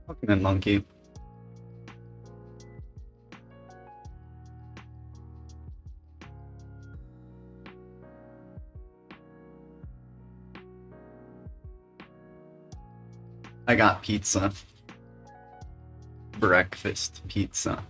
Welcome in, monkey. I got pizza. Breakfast pizza.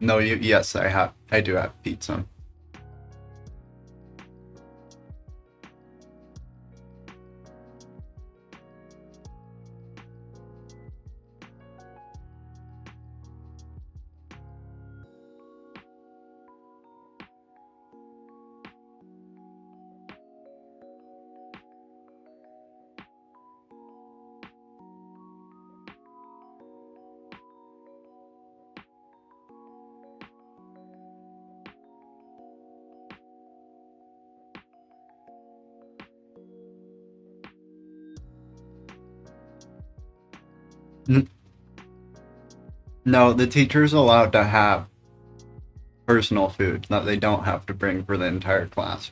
No, yes, I do have pizza. No, the teacher's allowed to have personal food that they don't have to bring for the entire class.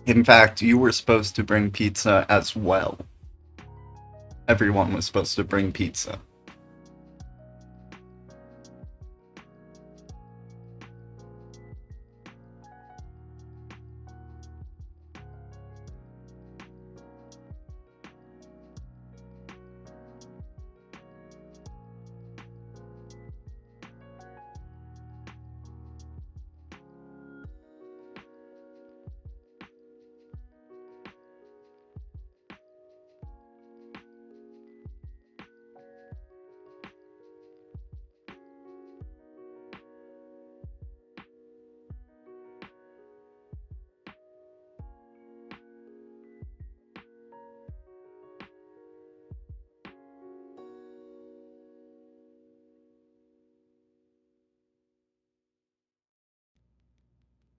In fact, you were supposed to bring pizza as well. Everyone was supposed to bring pizza.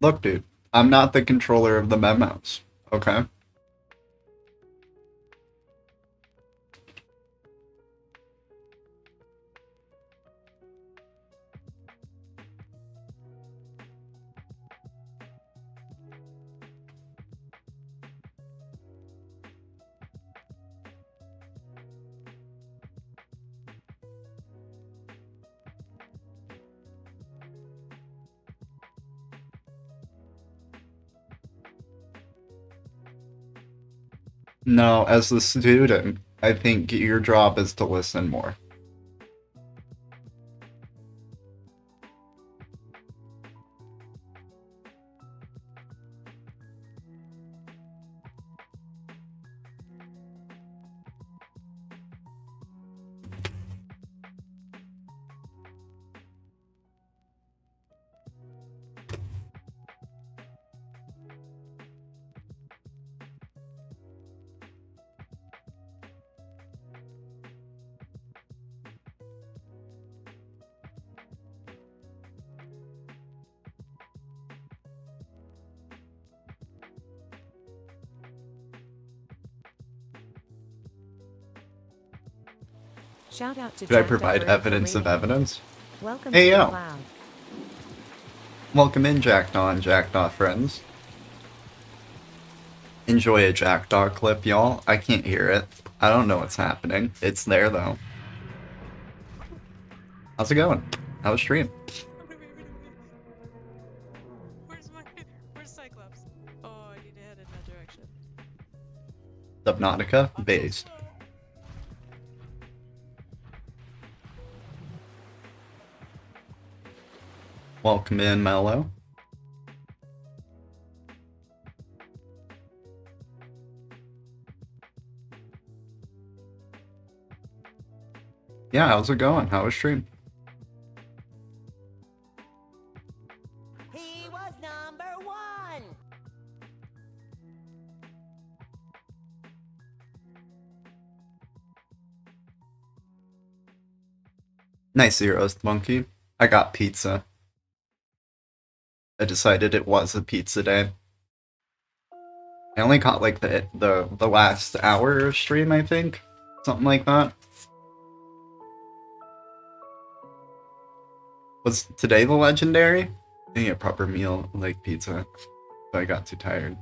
Look, dude, I'm not the controller of the memos, okay? No, as the student, I think your job is to listen more. Shout out to Did I Jack provide Duggar evidence for of rating. evidence? Welcome Hey, to the yo. cloud. Welcome in, Jackdaw and Jackdaw friends. Enjoy a Jackdaw clip, y'all. I can't hear it. I don't know what's happening. It's there, though. How's it going? How's stream? Where's Cyclops? Oh, I need to head in that direction. Subnautica? Based. Welcome in, Mello. Yeah, how's it going? How was stream? He was number one! Nice zeros, monkey. I got pizza. I decided it was a pizza day. I only caught like the last hour of stream, I think. Something like that. Was today the legendary? Eating a proper meal like pizza. But I got too tired.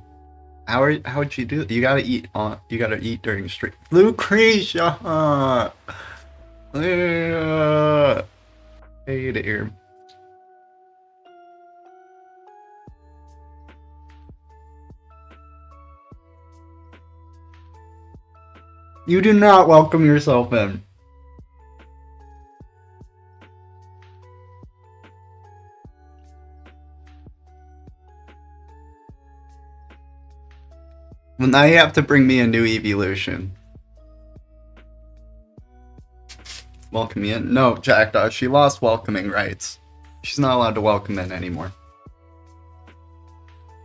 How'd you do it? You gotta eat during stream. Lucretia! Hey there. You do not welcome yourself in. Well, now you have to bring me a new evolution. Welcome me in? No, Jackdaw, she lost welcoming rights. She's not allowed to welcome in anymore.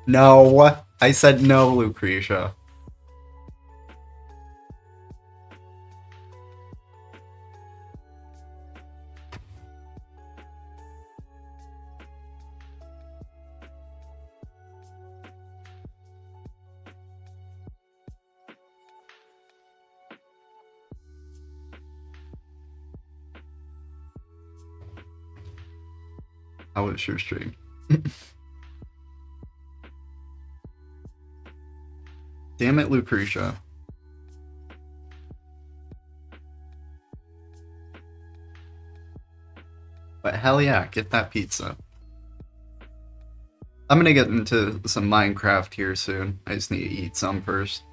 No, I said no, Lucretia. How was your stream? Damn it, Lucretia. But hell yeah, get that pizza. I'm gonna get into some Minecraft here soon. I just need to eat some first.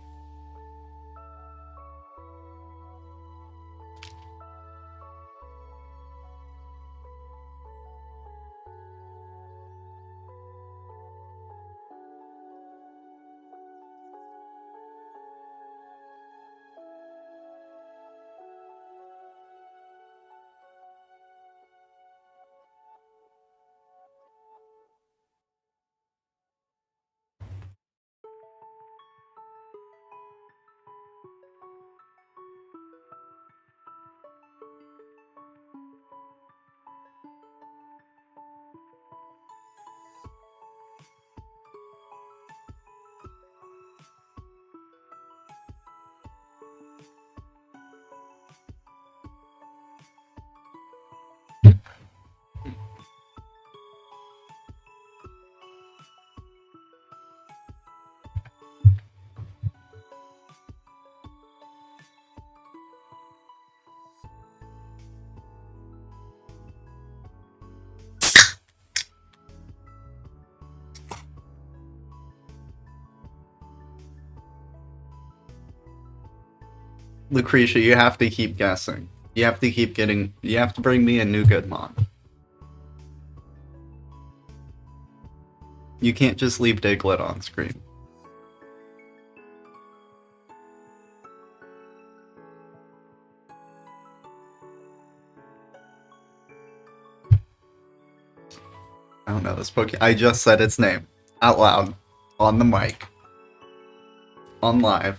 Lucretia, you have to keep guessing. You have to bring me a new good mod. You can't just leave Diglett on screen. I don't know this Pokemon. I just said its name. Out loud. On the mic. On live.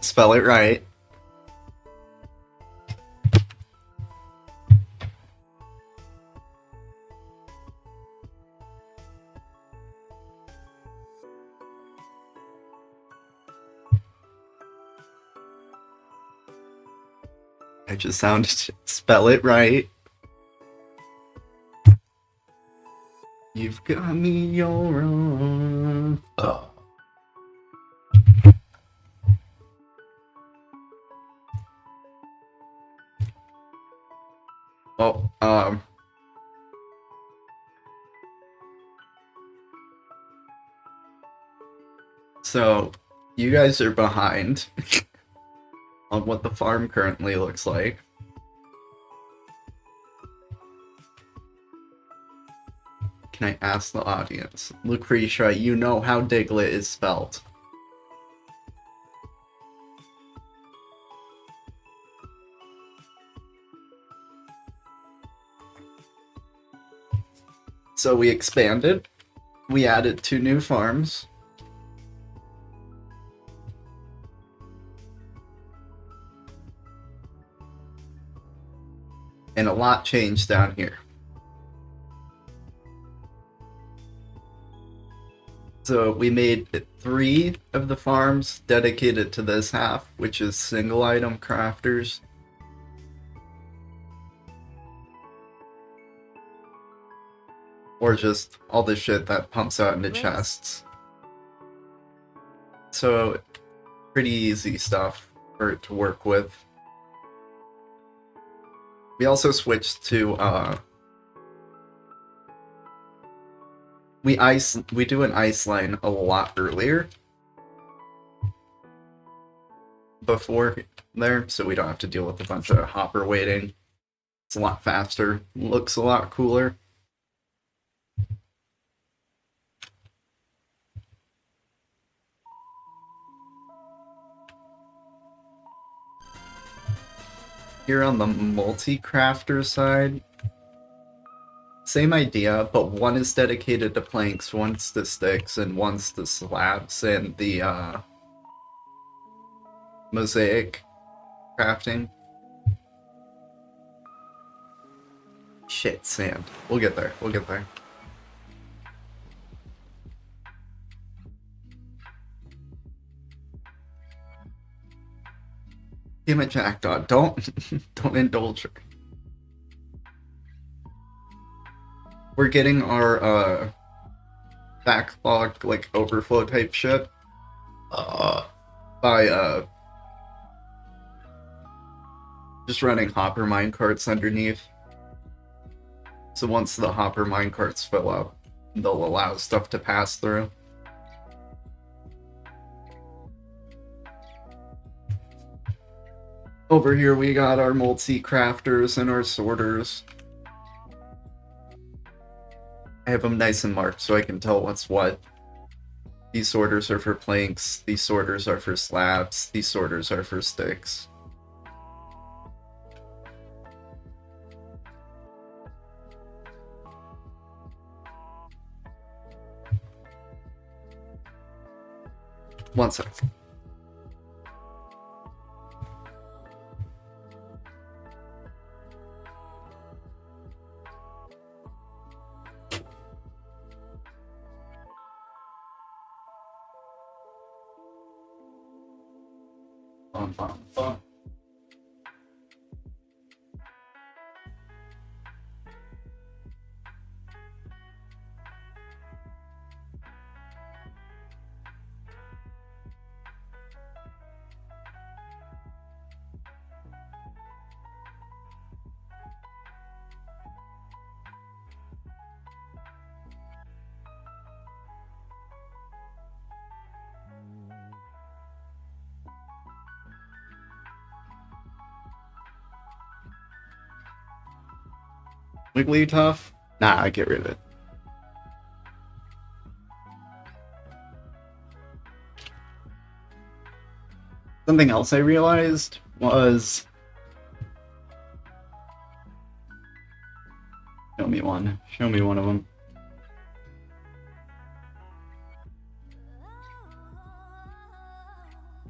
Spell it right. I just sounded. Spell it right. You've got me your own. Oh. Oh, so you guys are behind on what the farm currently looks like. Can I ask the audience? Lucretia, you know how Diglett is spelled. So we expanded. We added 2 new farms. And a lot changed down here. So we made 3 of the farms dedicated to this half, which is single item crafters. Or just all the shit that pumps out into chests. So, pretty easy stuff for it to work with. We also switched to, we do an ice line a lot earlier. Before there, so we don't have to deal with a bunch of hopper waiting. It's a lot faster, looks a lot cooler. Here on the multi-crafter side, same idea, but one is dedicated to planks, one's to sticks, and one's to slabs, and the mosaic crafting. Shit, sand. We'll get there, we'll get there. Damn it, Jackdaw, don't indulge her. We're getting our backlog like overflow type shit by just running hopper minecarts underneath. So once the hopper minecarts fill up, they'll allow stuff to pass through. Over here we got our multi-crafters and our sorters. I have them nice and marked so I can tell what's what. These sorters are for planks, these sorters are for slabs, these sorters are for sticks. One sec. Bum, bum, bum. Wigglytuff? Nah, I get rid of it. Something else I realized was... Show me one. Show me one of them.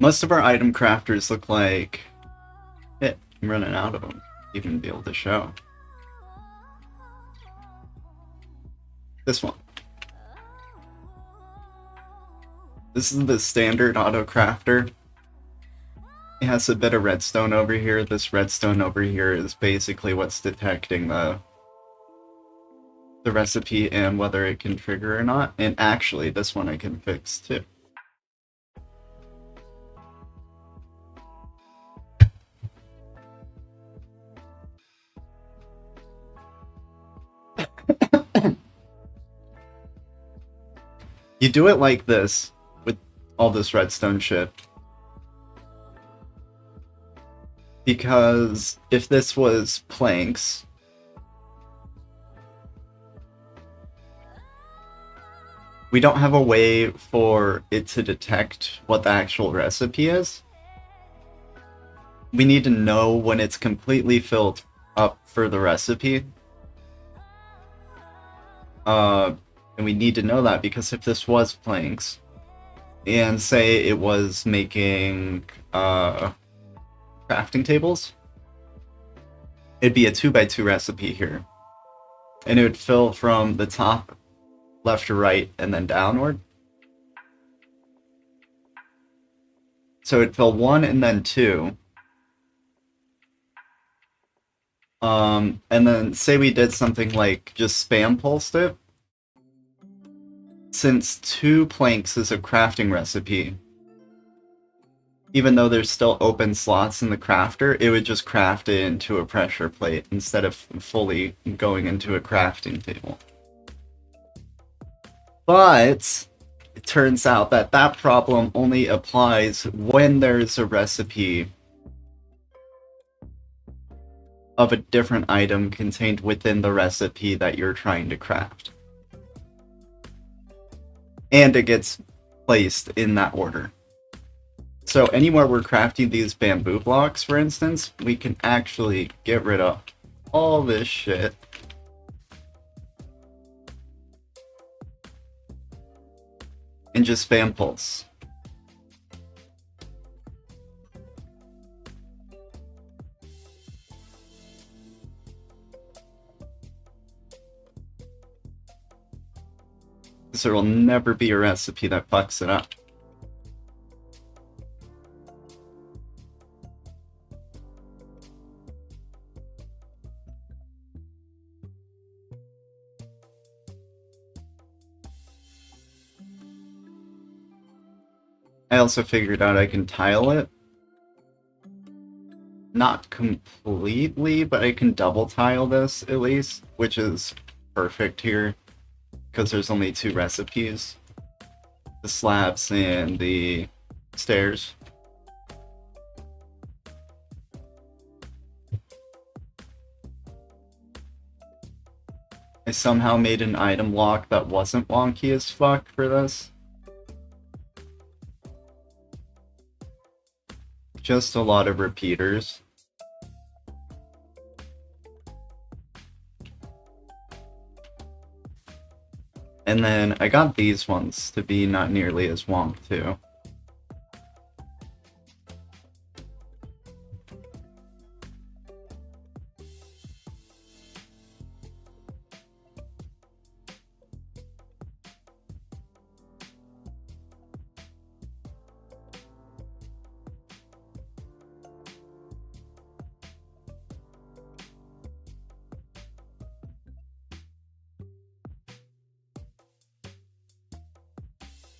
Most of our item crafters look like... Shit, I'm running out of them. Even be able to show. This one. This is the standard auto crafter. It has a bit of redstone over here. This redstone over here is basically what's detecting the recipe and whether it can trigger or not. And actually, this one I can fix too. You do it like this, with all this redstone shit. Because if this was planks, we don't have a way for it to detect what the actual recipe is. We need to know when it's completely filled up for the recipe. And we need to know that because if this was planks, and say it was making crafting tables, it'd be a 2x2 recipe here. And it would fill from the top left to right and then downward. So it'd fill 1 and then 2. And then say we did something like just spam pulsed it. Since 2 planks is a crafting recipe, even though there's still open slots in the crafter, it would just craft it into a pressure plate instead of fully going into a crafting table. But it turns out that that problem only applies when there's a recipe of a different item contained within the recipe that you're trying to craft. And it gets placed in that order. So anywhere we're crafting these bamboo blocks, for instance, we can actually get rid of all this shit. And just spam pulse. So there will never be a recipe that fucks it up. I also figured out I can tile it. Not completely, but I can double tile this at least, which is perfect here, because there's only 2 recipes. The slabs and the stairs. I somehow made an item lock that wasn't wonky as fuck for this. Just a lot of repeaters. And then I got these ones to be not nearly as wonk too.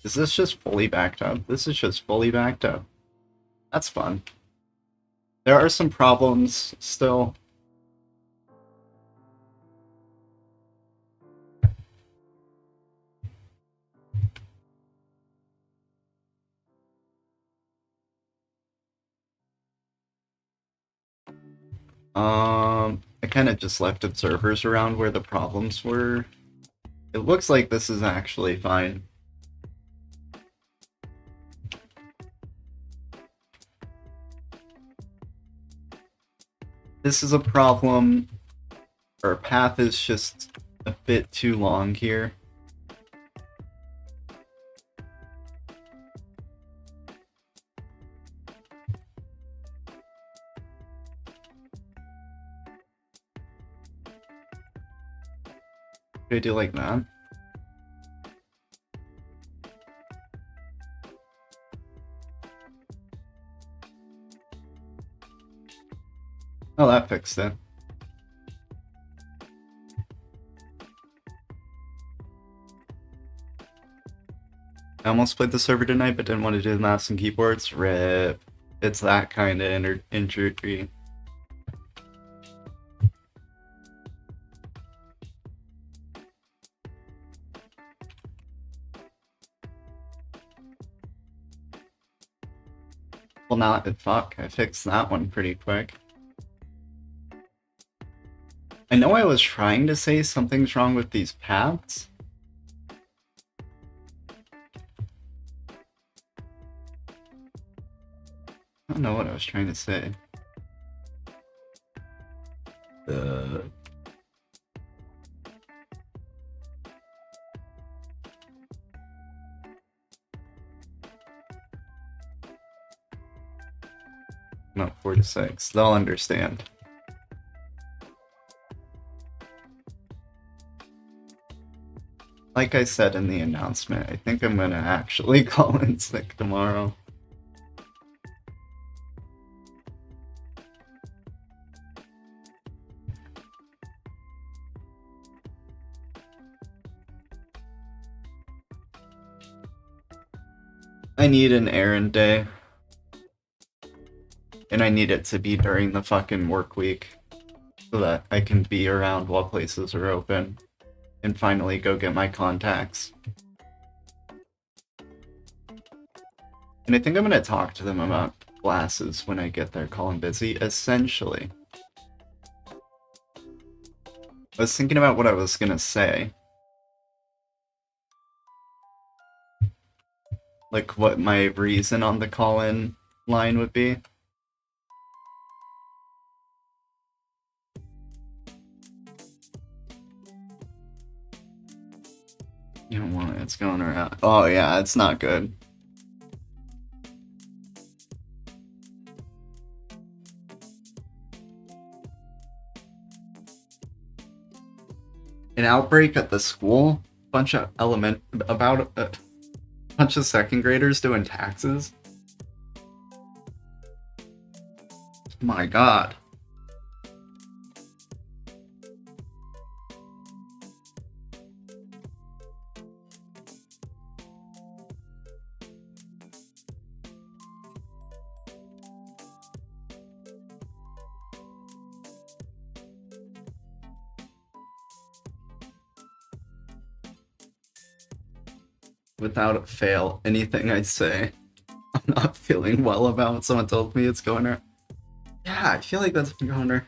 Is this just fully backed up? This is just fully backed up. That's fun. There are some problems still. I kind of just left observers around where the problems were. It looks like this is actually fine. This is a problem. Our path is just a bit too long here. Could I do like that? Oh, that fixed it. I almost played the server tonight, but didn't want to do the mouse and keyboards. RIP. It's that kind of injury. Well, now, fuck, I fixed that one pretty quick. I know I was trying to say something's wrong with these paths. I don't know what I was trying to say. No, 4 to 6. They'll understand. Like I said in the announcement, I think I'm gonna actually call in sick tomorrow. I need an errand day. And I need it to be during the fucking work week. So that I can be around while places are open. And finally go get my contacts. And I think I'm gonna talk to them about glasses when I get there, call them busy, essentially. I was thinking about what I was gonna say. Like what my reason on the call-in line would be. You don't want it, it's going around. Oh yeah, it's not good. An outbreak at the school? Bunch of about a bunch of second graders doing taxes? My god. Without fail, anything I say, I'm not feeling well about. Someone told me it's going around. Yeah, I feel like that's been going around.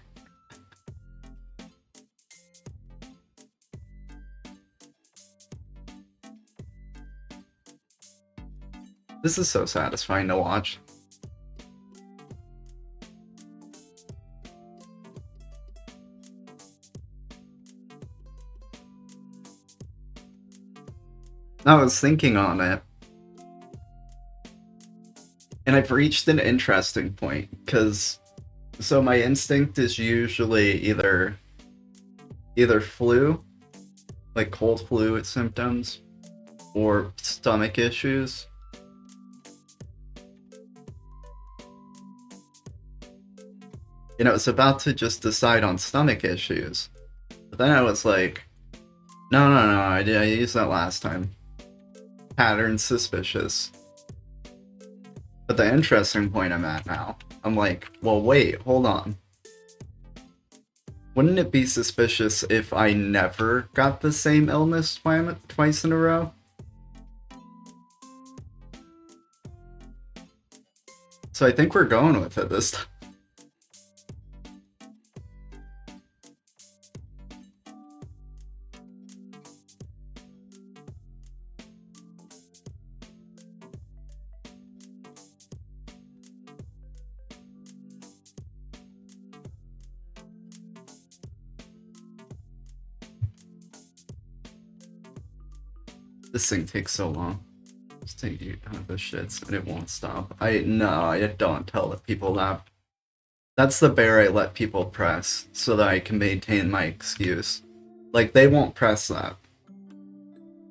This is so satisfying to watch. I was thinking on it. And I've reached an interesting point, because so my instinct is usually either flu, like cold flu symptoms, or stomach issues. And I was about to just decide on stomach issues. But then I was like, no, I used that last time. Pattern suspicious. But the interesting point I'm at now, I'm like, well, wait, hold on. Wouldn't it be suspicious if I never got the same illness twice in a row? So I think we're going with it this time. This thing takes so long. It's taking the shits and it won't stop. I don't tell the people that. That's the bear I let people press so that I can maintain my excuse. Like, they won't press that.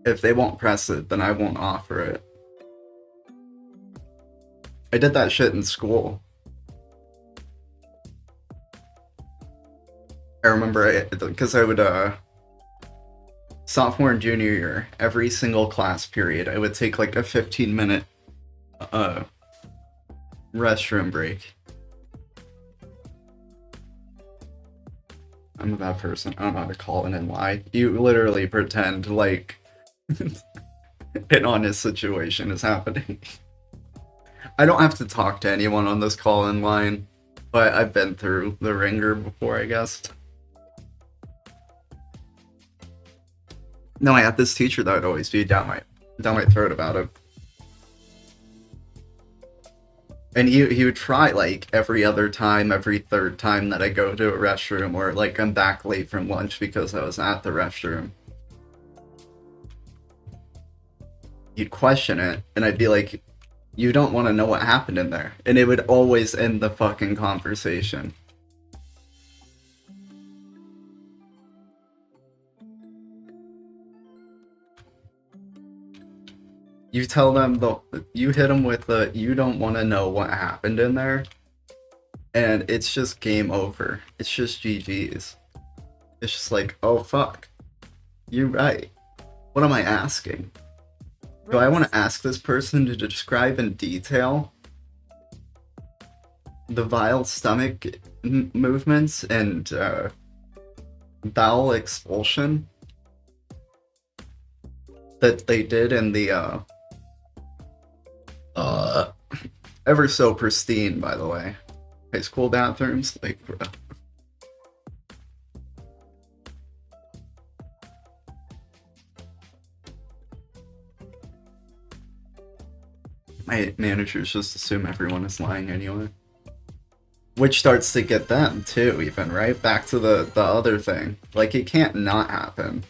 If they won't press it, then I won't offer it. I did that shit in school. I remember because I would sophomore and junior year, every single class period, I would take like a 15-minute restroom break. I'm a bad person. I don't know how to call in and lie. You literally pretend like an honest situation is happening. I don't have to talk to anyone on this call-in line, but I've been through the ringer before, I guess. No, I had this teacher that would always be down my throat about it. And he would try, like, every other time, every third time that I go to a restroom, or, like, I'm back late from lunch because I was at the restroom. He'd question it, and I'd be like, you don't want to know what happened in there. And it would always end the fucking conversation. You tell them you hit them with the you don't want to know what happened in there, and it's just game over. It's just GG's. It's just like, oh fuck, you're right. What am I asking? Do I want to ask this person to describe in detail the vile stomach movements and bowel expulsion that they did in the ever so pristine, by the way, high school bathrooms? Like, bro. My managers just assume everyone is lying anyway. Which starts to get them, too, even, right? Back to the other thing. Like, it can't not happen.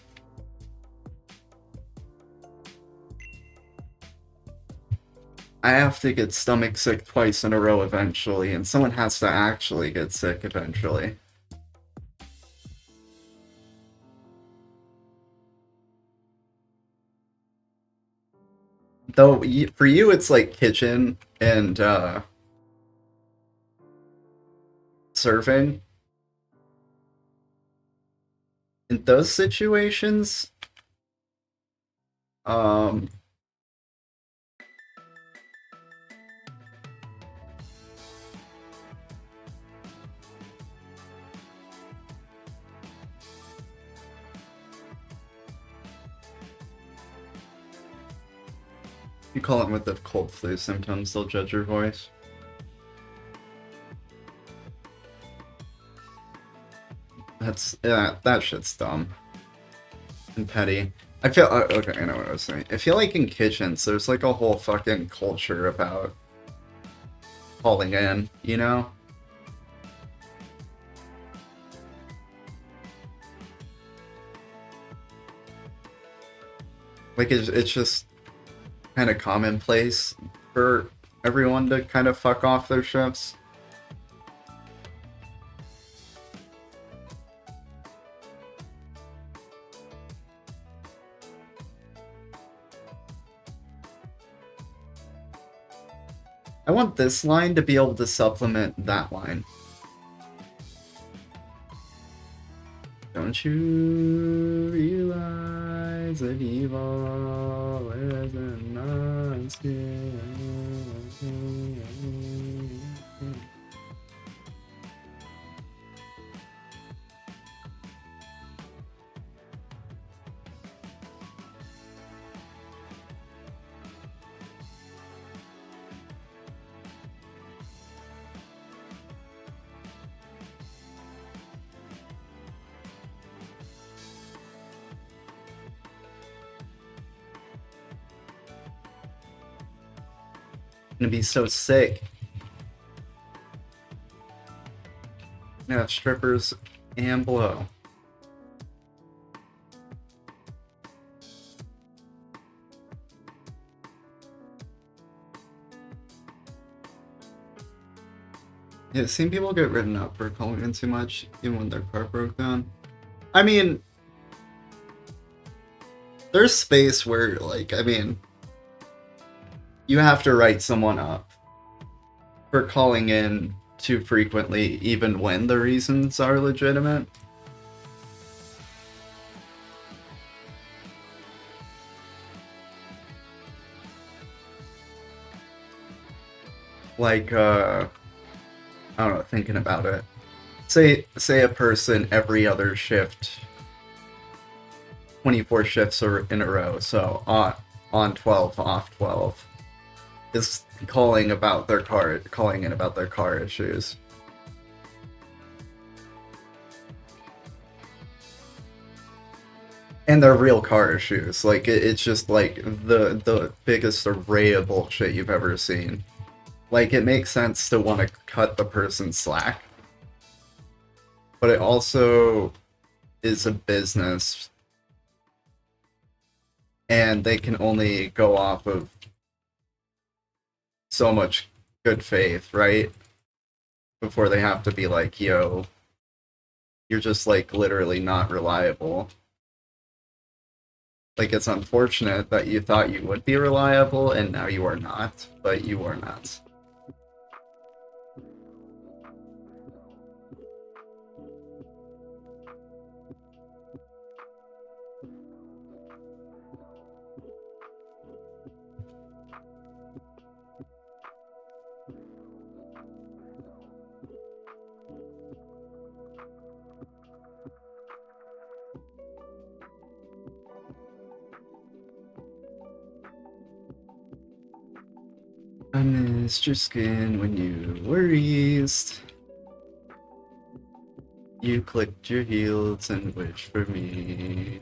I have to get stomach sick twice in a row eventually, and someone has to actually get sick eventually. Though, for you, it's like kitchen and, serving. In those situations, you call it with the cold flu symptoms, they'll judge your voice. That shit's dumb. And petty. I feel, okay, I know what I was saying. I feel like in kitchens, there's like a whole fucking culture about calling in, you know? Like, it's just kind of commonplace for everyone to kind of fuck off their shifts. I want this line to be able to supplement that line. Don't you realize that evil isn't us? Gonna be so sick. Gonna have strippers and blow. Yeah, I've seen people get written up for calling in too much, even when their car broke down. I mean, there's space where, like, I mean, you have to write someone up for calling in too frequently, even when the reasons are legitimate. Like, I don't know, thinking about it. Say a person every other shift, 24 shifts in a row, so on 12, off 12. Is calling in about their car issues. And they're real car issues. Like, it's just like the biggest array of bullshit you've ever seen. Like, it makes sense to want to cut the person slack, but it also is a business, and they can only go off of so much good faith, right? Before they have to be like, yo, you're just like literally not reliable. Like, it's unfortunate that you thought you would be reliable and now you are not, but you are not. I missed your skin when you were eased. You clicked your heels and wished for me.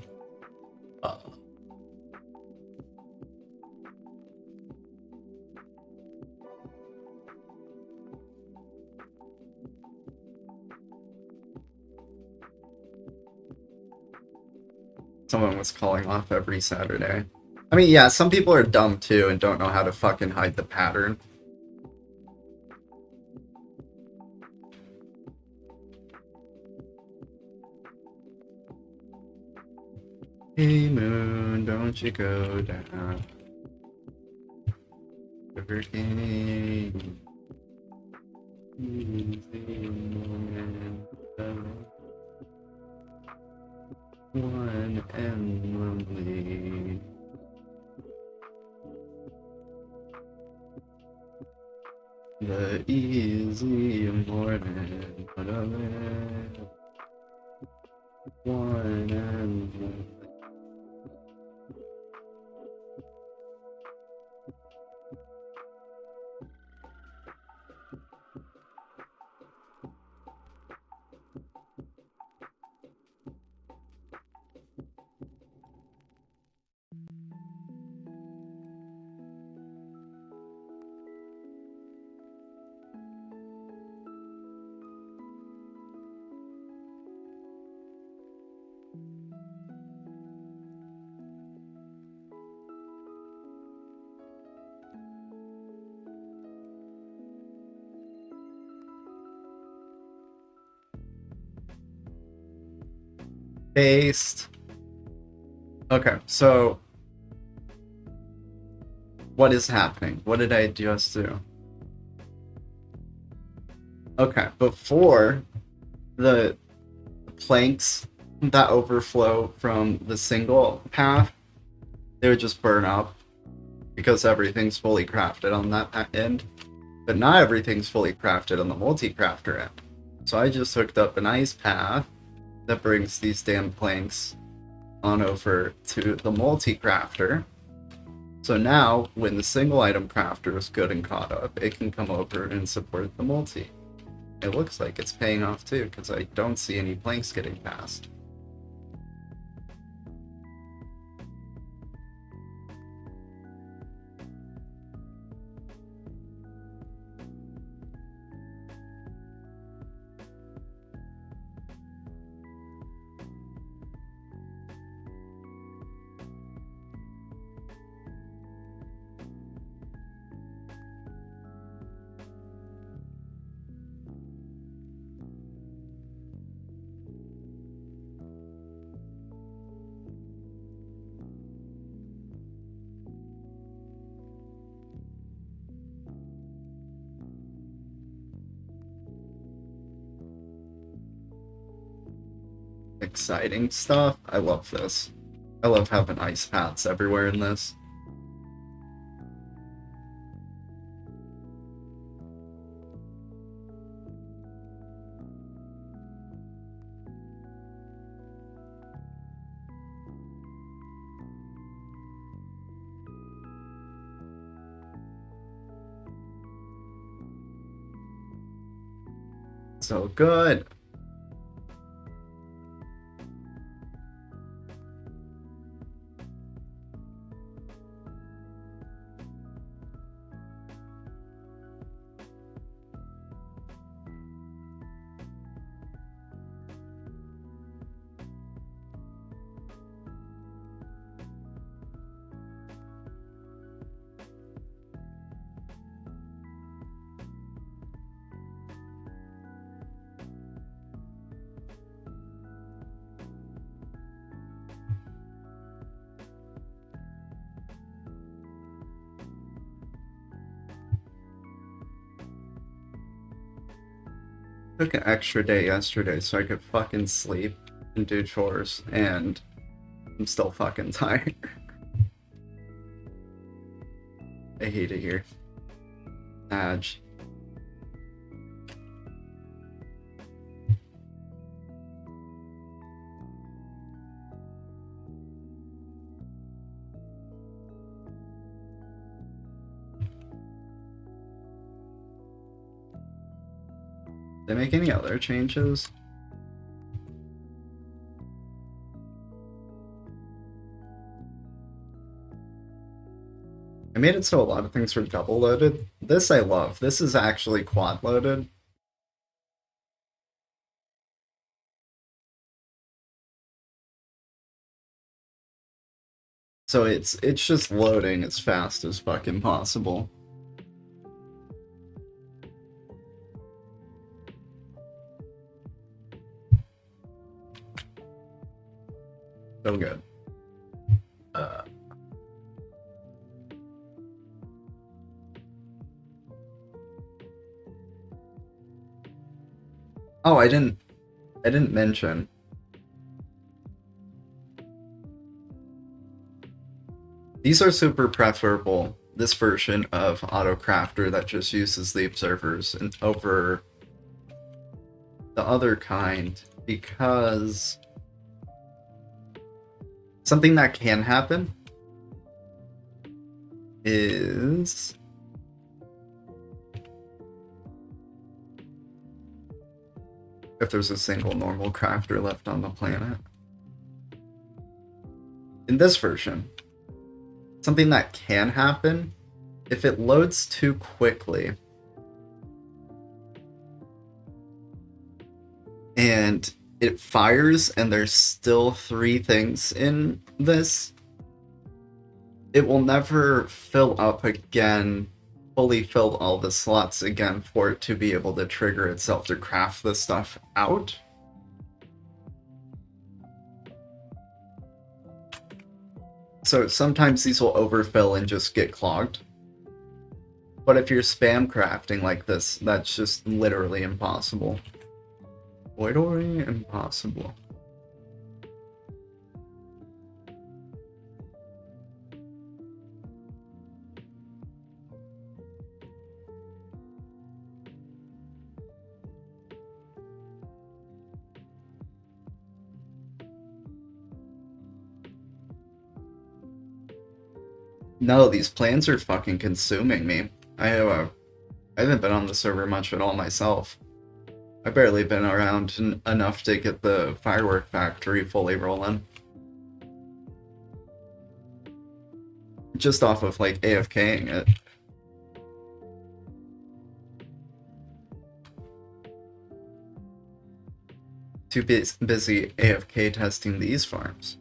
Someone was calling off every Saturday. I mean, yeah, some people are dumb too and don't know how to fucking hide the pattern. Hey moon, don't you go down. River King. Easy moment. One and lonely. The easy morning. One and lonely. Based. Okay, so what is happening? What did I just do? Okay, before the planks that overflow from the single path, they would just burn up because everything's fully crafted on that end. But not everything's fully crafted on the multi-crafter end. So I just hooked up an ice path that brings these damn planks on over to the multi-crafter. So now, when the single item crafter is good and caught up, it can come over and support the multi. It looks like it's paying off too, because I don't see any planks getting passed. Exciting stuff. I love this. I love having ice paths everywhere in this. So good. Took an extra day yesterday so I could fucking sleep and do chores, and I'm still fucking tired. I hate it here. Adge. Did they make any other changes? I made it so a lot of things were double loaded. This I love. This is actually quad loaded. So it's just loading as fast as fucking possible. So good. Oh, I didn't mention. These are super preferable, this version of AutoCrafter that just uses the observers and over the other kind, because something that can happen is if there's a single normal crafter left on the planet. In this version, something that can happen, if it loads too quickly and it fires and there's still 3 things in this, it will never fill up again, fully fill all the slots again for it to be able to trigger itself to craft the stuff out. So sometimes these will overfill and just get clogged. But if you're spam crafting like this, that's just literally impossible. Literally impossible. No, these plans are fucking consuming me. I haven't been on the server much at all myself. I've barely been around enough to get the firework factory fully rolling. Just off of like AFKing it. Too busy AFK testing these farms.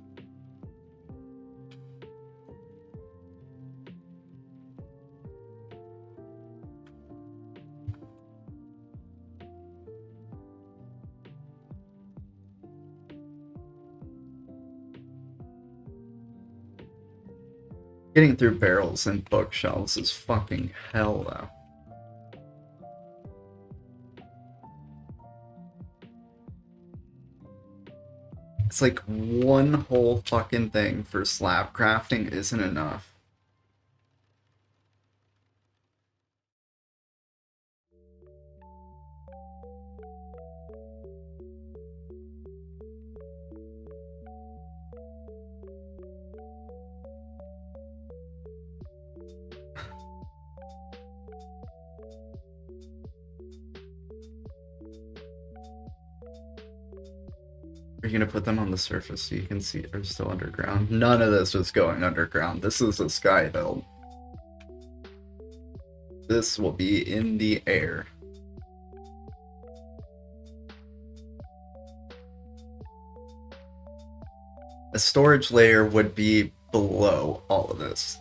Getting through barrels and bookshelves is fucking hell, though. It's like one whole fucking thing for slab crafting isn't enough. Are you gonna put them on the surface so you can see they're still underground? None of this is going underground. This is a sky build. This will be in the air. A storage layer would be below all of this.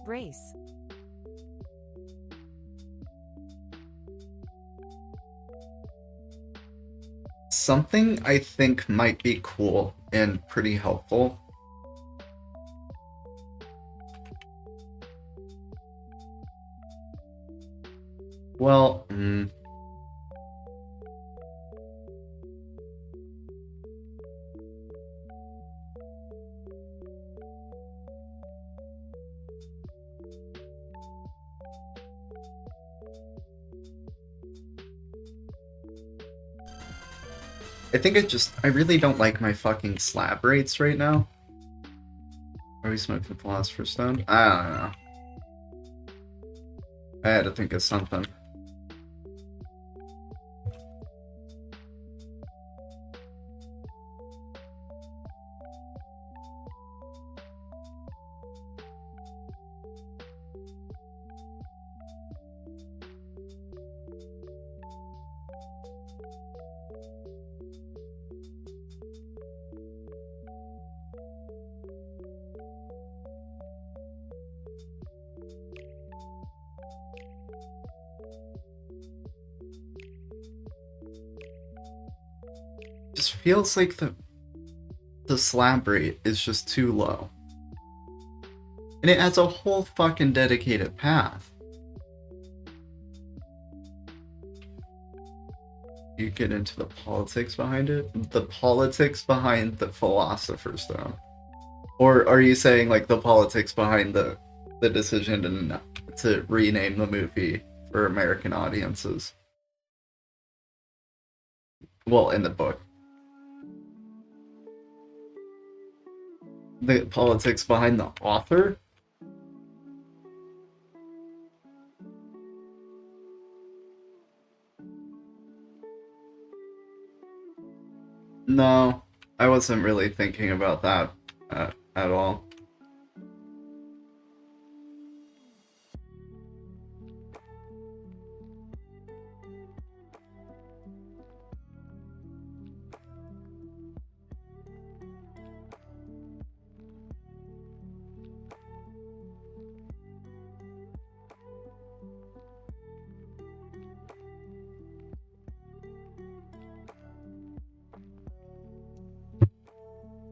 Race. Something I think might be cool and pretty helpful. Well, I think I really don't like my fucking slab rates right now. Are we smoking Philosopher's Stone? I don't know. I had to think of something. Just feels like the slab rate is just too low. And it has a whole fucking dedicated path. You get into the politics behind it? The politics behind the Philosopher's Stone. Or are you saying like the politics behind the decision to rename the movie for American audiences? Well, in the book. The politics behind the author? No, I wasn't really thinking about that at all.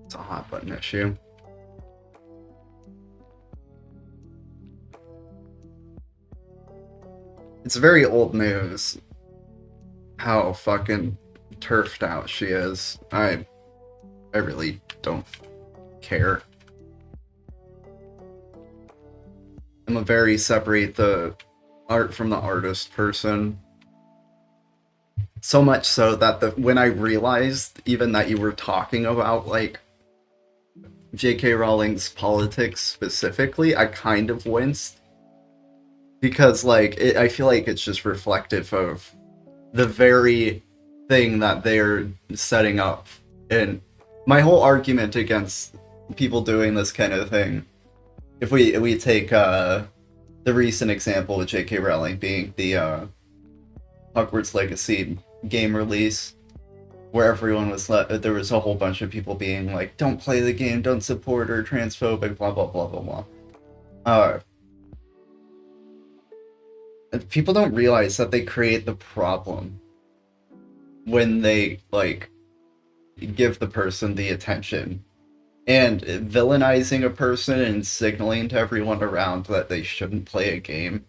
It's a hot button issue. It's very old news how fucking turfed out she is. I really don't care. I'm a very separate the art from the artist person. So much so that when I realized even that you were talking about like J.K. Rowling's politics specifically, I kind of winced. Because like I feel like it's just reflective of the very thing that they're setting up. And my whole argument against people doing this kind of thing, if we take the recent example with J.K. Rowling being the Hogwarts Legacy game release, where everyone was there was a whole bunch of people being like, don't play the game, don't support her, transphobic, blah blah blah blah blah. People don't realize that they create the problem when they like give the person the attention, and villainizing a person and signaling to everyone around that they shouldn't play a game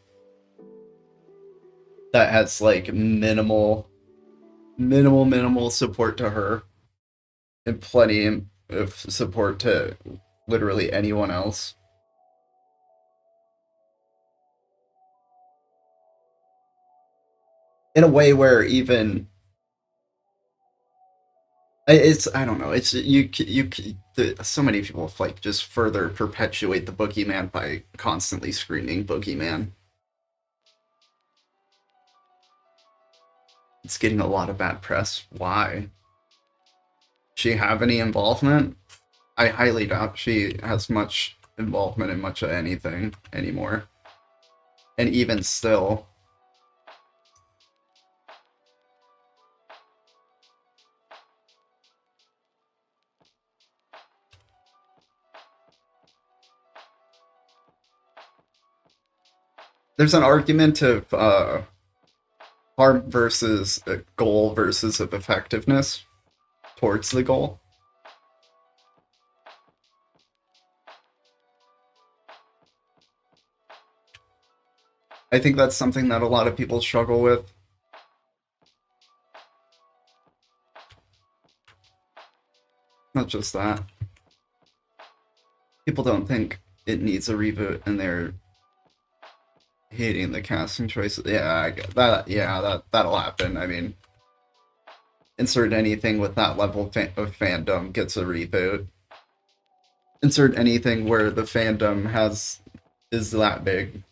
that has like minimal support to her and plenty of support to literally anyone else. In a way where even I don't know, it's so many people like just further perpetuate the boogeyman by constantly screaming boogeyman. It's getting a lot of bad press. Why? She have any involvement? I highly doubt she has much involvement in much of anything anymore. And even still, there's an argument of harm versus a goal versus of effectiveness towards the goal. I think that's something that a lot of people struggle with. Not just that. People don't think it needs a reboot, and they're hating the casting choices. Yeah, I get that. Yeah, that'll happen. I mean, insert anything with that level of fandom gets a reboot. Insert anything where the fandom is that big.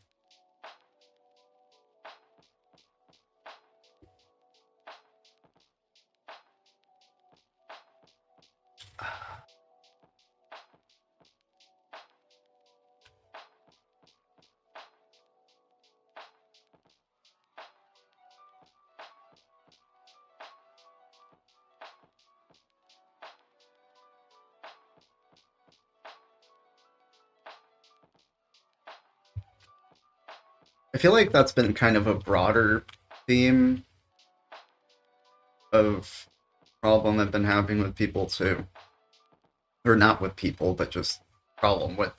I feel like that's been kind of a broader theme of problem I've been having with people too. Or not with people, but just problem with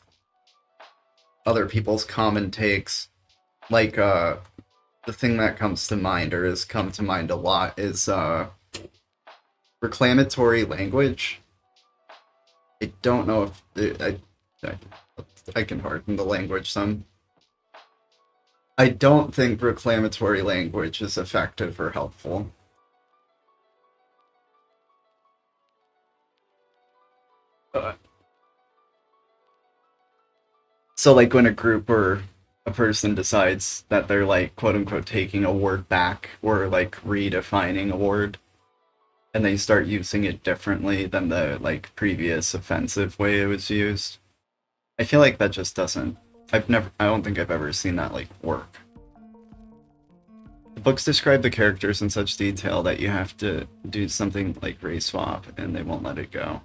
other people's common takes. Like, the thing that comes to mind, or has come to mind a lot, is reclamatory language. I don't know if I can harden the language some. I don't think reclamatory language is effective or helpful. So, like, when a group or a person decides that they're, like, quote-unquote taking a word back, or, like, redefining a word, and they start using it differently than the, like, previous offensive way it was used, I feel like that just doesn't... I don't think I've ever seen that, like, work. The books describe the characters in such detail that you have to do something like race swap, and they won't let it go.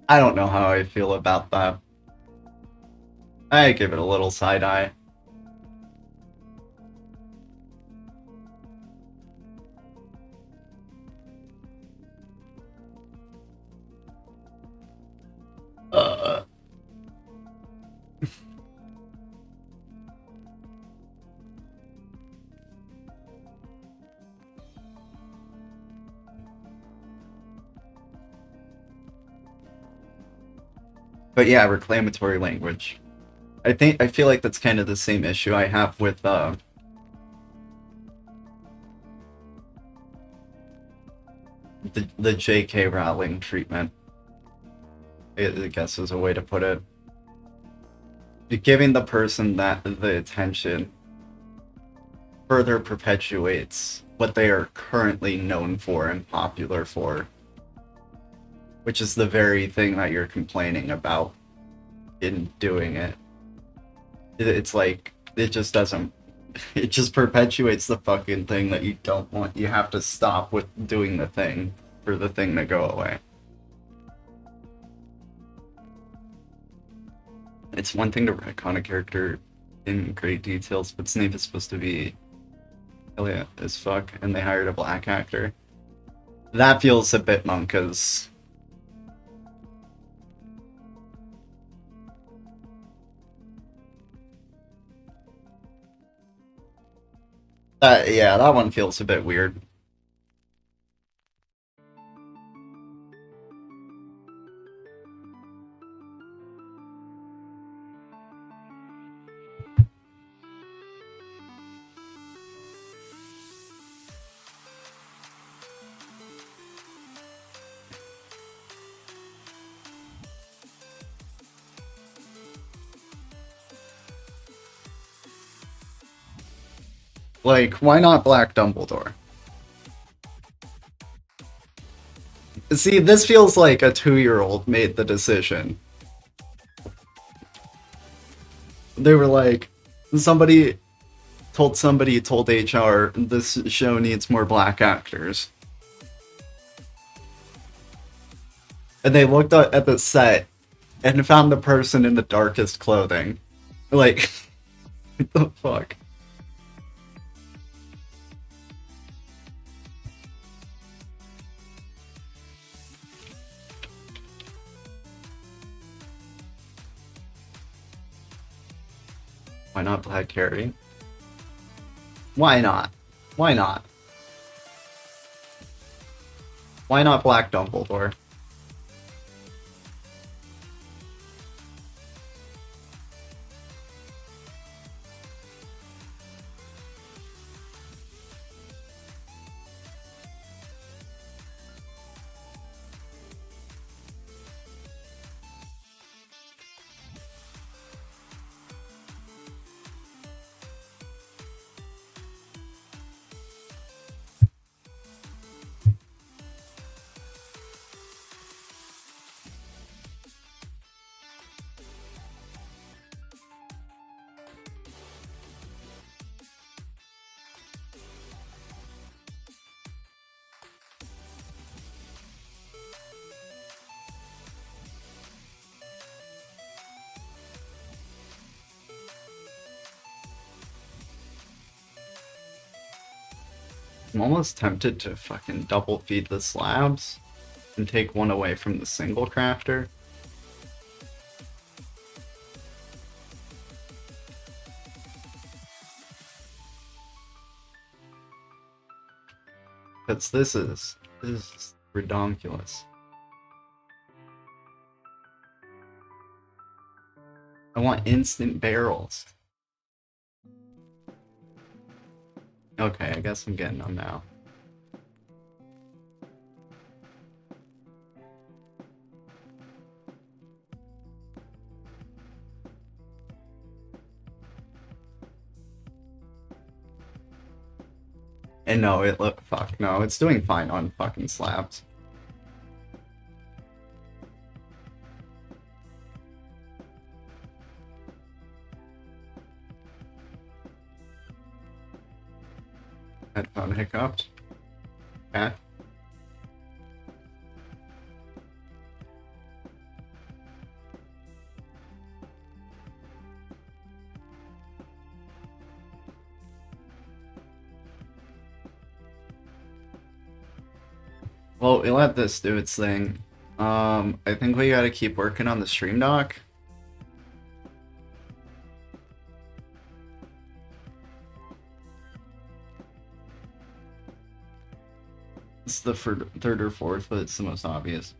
I don't know how I feel about that. I give it a little side eye. But yeah, reclamatory language. I feel like that's kind of the same issue I have with the J.K. Rowling treatment. I guess is a way to put it. Giving the person the attention further perpetuates what they are currently known for and popular for, which is the very thing that you're complaining about in doing it. It's like, it just doesn't... It just perpetuates the fucking thing that you don't want. You have to stop with doing the thing for the thing to go away. It's one thing to retcon a character in great details, but Snape is supposed to be Elliot as fuck, and they hired a black actor. That feels a bit monkas. Yeah, that one feels a bit weird. Like, why not Black Dumbledore? See, this feels like a 2-year-old made the decision. They were like, somebody told somebody, told HR, this show needs more black actors. And they looked at the set and found the person in the darkest clothing. Like, what the fuck? Why not Black Carrie? Why not? Why not? Why not Black Dumbledore? I'm almost tempted to fucking double feed the slabs and take one away from the single crafter. Because this is redonkulous. I want instant barrels. Okay, I guess I'm getting them now. And no, fuck, no, it's doing fine on fucking slabs. Headphone hiccuped. Okay. Well, we let this do its thing. I think we gotta keep working on the stream dock. It's the third or fourth, but it's the most obvious.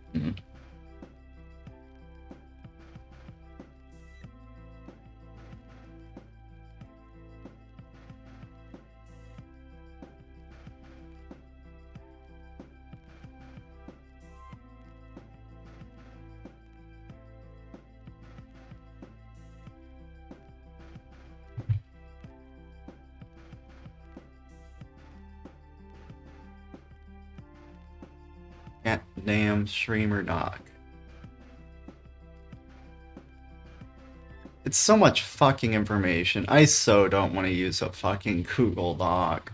Damn streamer dock. It's so much fucking information. I so don't want to use a fucking Google Doc.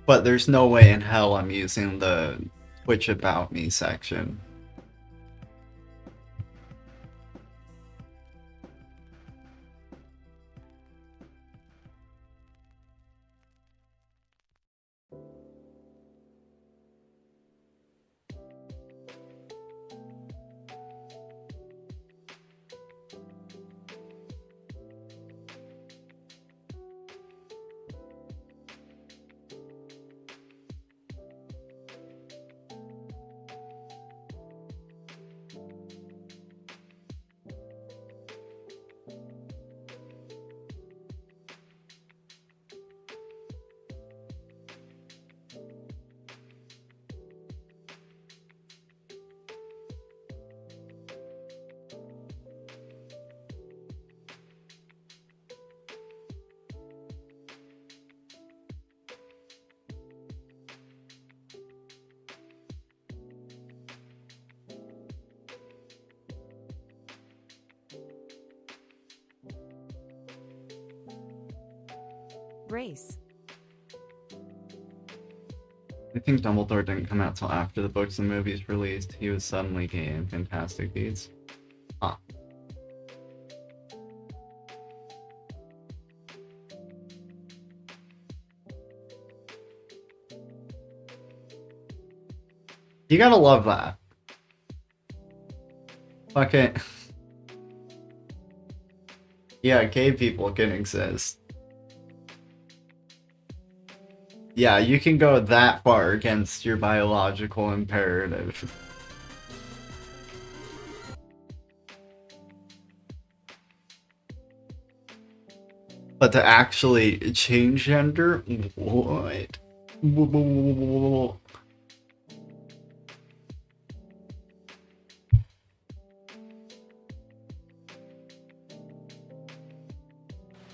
But there's no way in hell I'm using the Twitch About Me section. Race. I think Dumbledore didn't come out till after the books and movies released. He was suddenly gay in Fantastic Beasts. Huh. You gotta love that. Fuck it. Yeah, gay people can exist. Yeah, you can go that far against your biological imperative. But to actually change gender? What?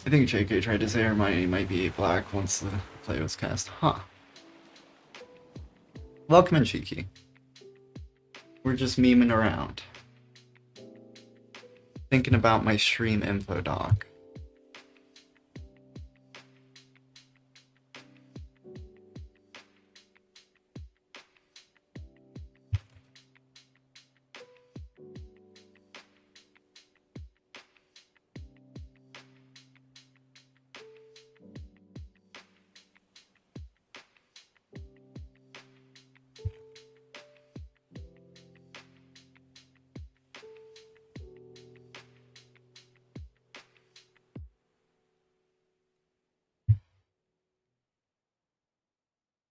I think JK tried to say Hermione might be black once the play was cast. Huh. Welcome in, Cheeky. We're just memeing around. Thinking about my stream info doc.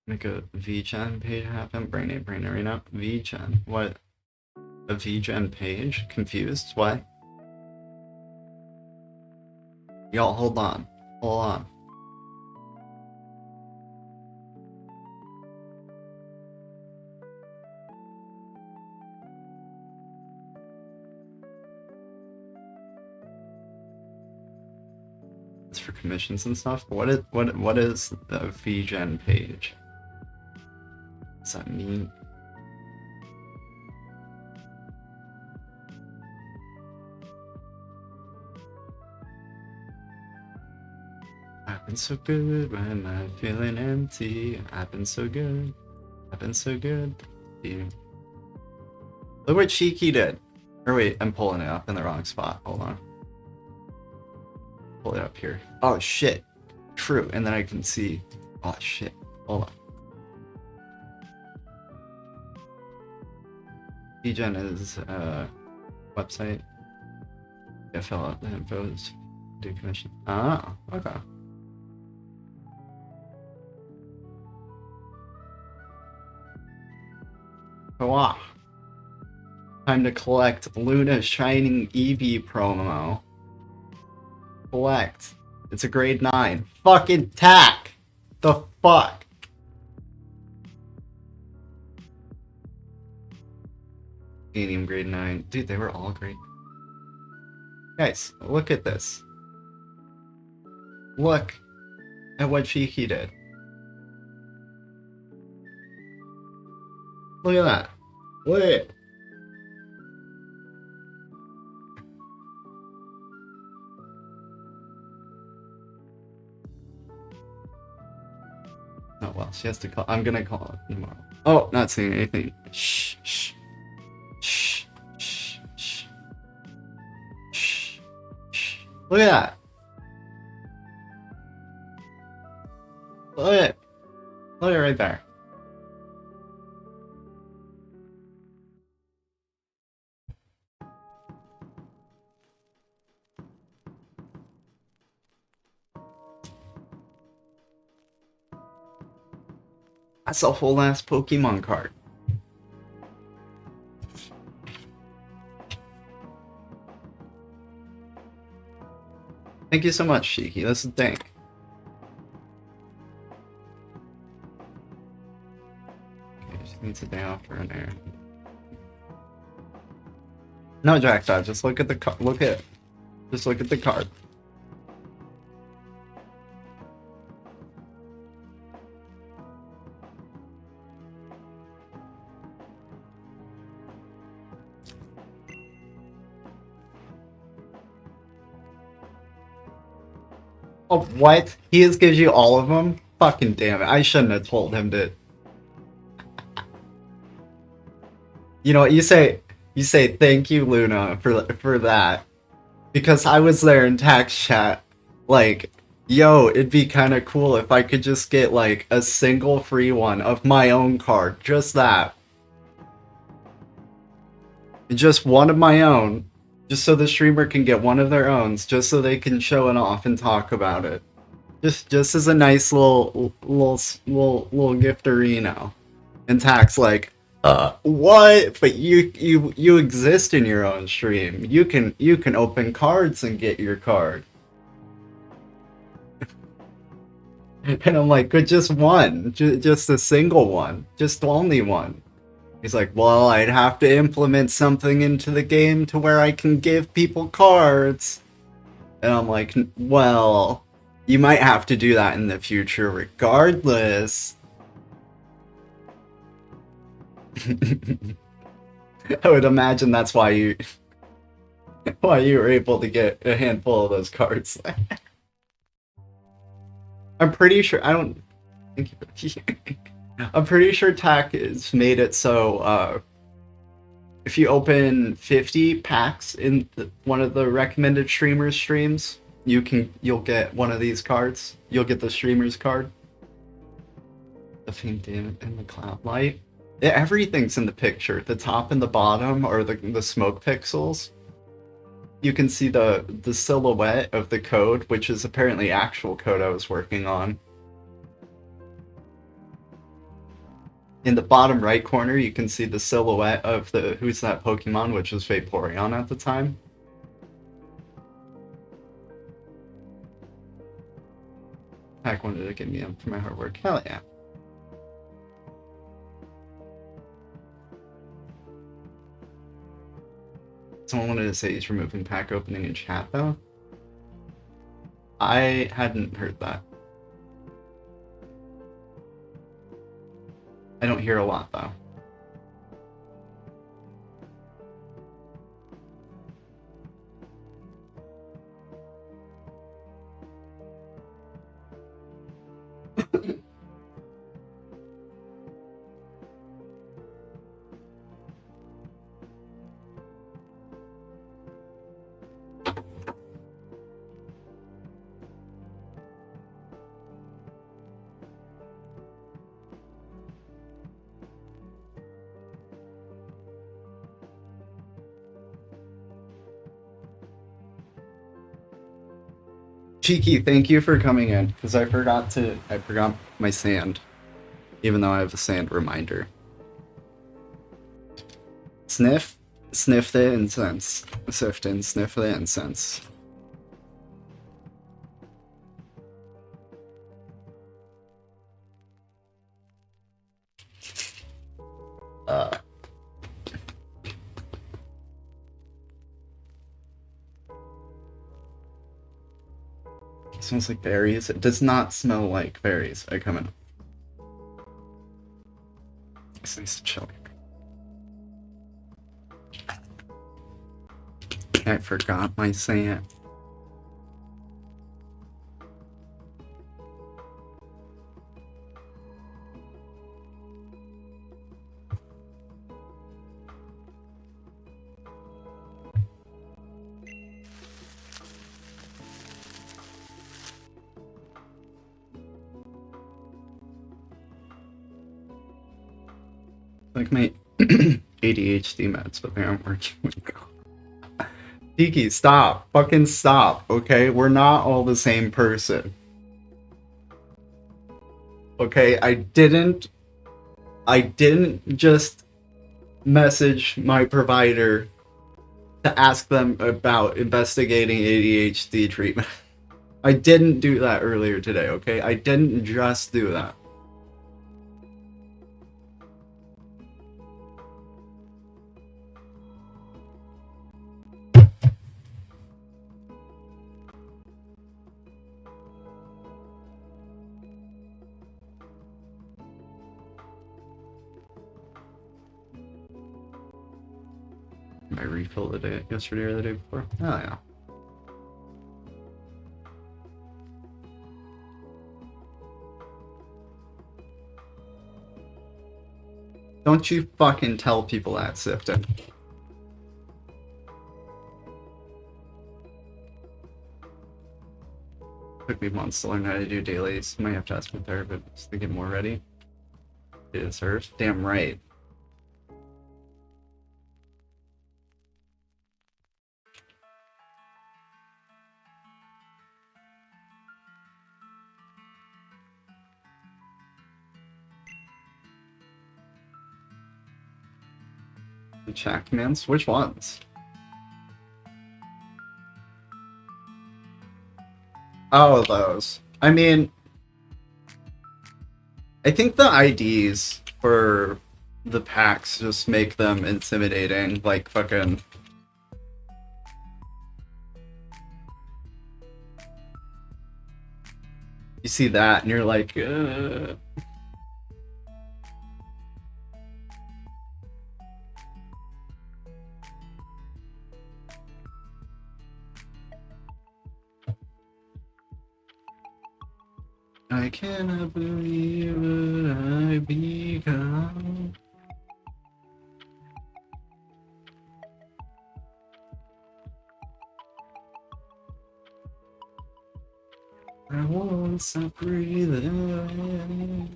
Make a VGen page happen. Brain arena. VGen. What? A VGen page? Confused? What? Y'all, hold on. Hold on. It's for commissions and stuff. What is the VGen page? What does that mean? I've been so good when I'm feeling empty. I've been so good. I've been so good. You. Look what Cheeky did. Or wait, I'm pulling it up in the wrong spot. Hold on. Pull it up here. Oh shit. True. And then I can see. Oh shit. Hold on. VGen is website. Yeah, fill out the info. Do commission. Ah, okay. Wow. Time to collect Luna's Shining Eevee promo. Collect. It's a grade 9. Fucking tack! The fuck? Medium grade 9. Dude, they were all grade. Guys, look at this. Look at what Cheeky did. Look at that. Look at it. Oh well, she has to call. I'm gonna call her tomorrow. Oh, not saying anything. Shh, shh, shh, shh, shh, shh, shh. Look at that. Look at it. Look at it right there. That's a whole ass Pokemon card. Thank you so much, Shiki. That's the thing. Okay, she needs a day off for an air. No, Jackdaw, just look at the card. Look at it. Just look at the card. Oh, what? He just gives you all of them? Fucking damn it. I shouldn't have told him to. You know what? You say thank you, Luna, for that. Because I was there in tax chat. Like, yo, it'd be kind of cool if I could just get, like, a single free one of my own card. Just that. Just one of my own. Just so the streamer can get one of their own. Just so they can show it off and talk about it. Just as a nice little gifterino. And Tax like, what? But you exist in your own stream. You can open cards and get your card. And I'm like, but just one, just a single one, just only one. He's like, well, I'd have to implement something into the game to where I can give people cards. And I'm like, well, you might have to do that in the future regardless. I would imagine that's why you were able to get a handful of those cards. I'm pretty sure I don't think I'm pretty sure TAC has made it so if you open 50 packs in one of the recommended streamers streams, you'll get one of these cards. You'll get the streamer's card. The faint dim and the cloud light. Yeah, everything's in the picture. The top and the bottom are the smoke pixels. You can see the silhouette of the code, which is apparently actual code I was working on. In the bottom right corner, you can see the silhouette of the Who's That Pokemon, which was Vaporeon at the time. Pack wanted to give me up for my hard work. Hell yeah. Someone wanted to say he's removing pack opening in chat, though. I hadn't heard that. I don't hear a lot, though. Cheeky, thank you for coming in, because I forgot my sand, even though I have a sand reminder. Sniff the incense. Sifton, sniff the incense. It smells like berries. It does not smell like berries. I come in. It's nice to chill. I forgot my sand. Like my ADHD meds, but they aren't working. Tiki, stop. Fucking stop, okay? We're not all the same person. Okay, I didn't just message my provider to ask them about investigating ADHD treatment. I didn't do that earlier today, okay? I didn't just do that. I refilled it yesterday or the day before. Oh yeah. Don't you fucking tell people that, Sifton. Took me months to learn how to do dailies. Might have to ask my therapist to get more ready. It is hers. Damn right. The chat commands? Which ones? Oh, those. I mean, I think the IDs for the packs just make them intimidating, like fucking... You see that and you're like, I cannot believe what I've become. I won't stop breathing.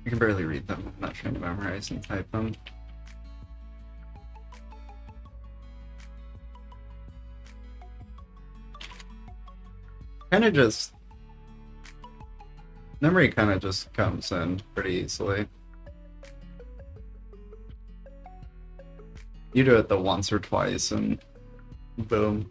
I can barely read them. I'm not trying to memorize and type them. Kind of just... Memory kind of just comes in pretty easily. You do it the once or twice and boom.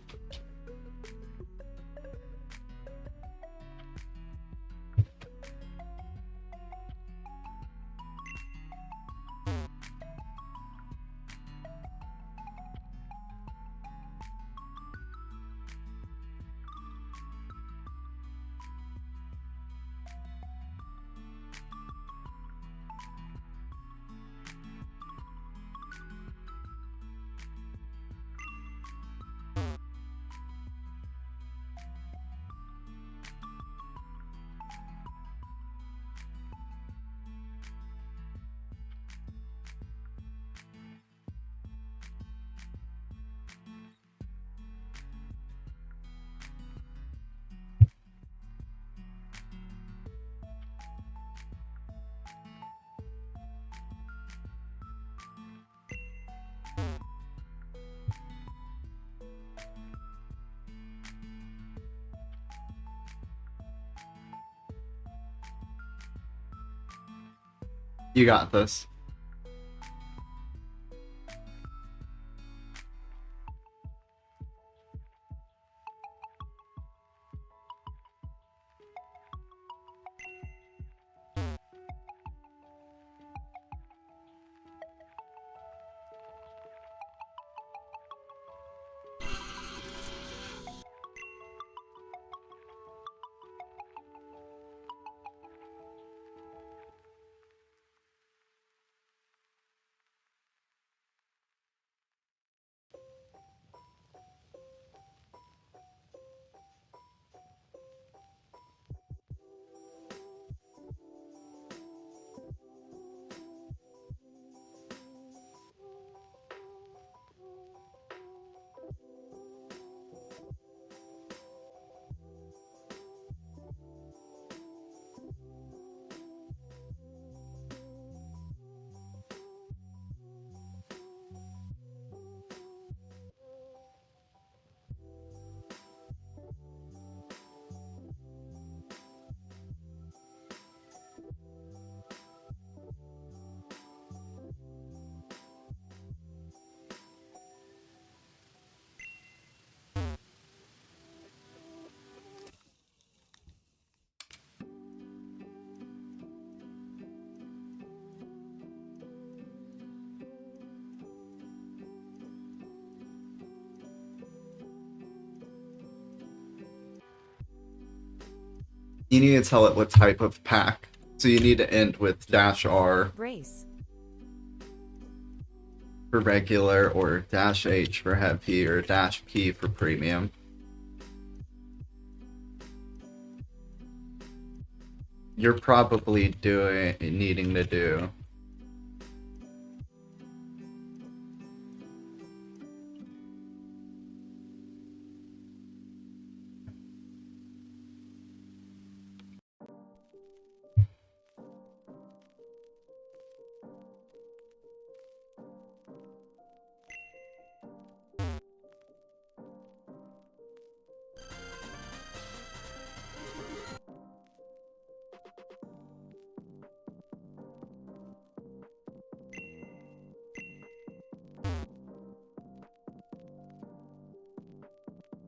You got this. You need to tell it what type of pack. So you need to end with -R. Brace. for regular, or dash H for heavy, or dash P for premium. You're probably needing to do.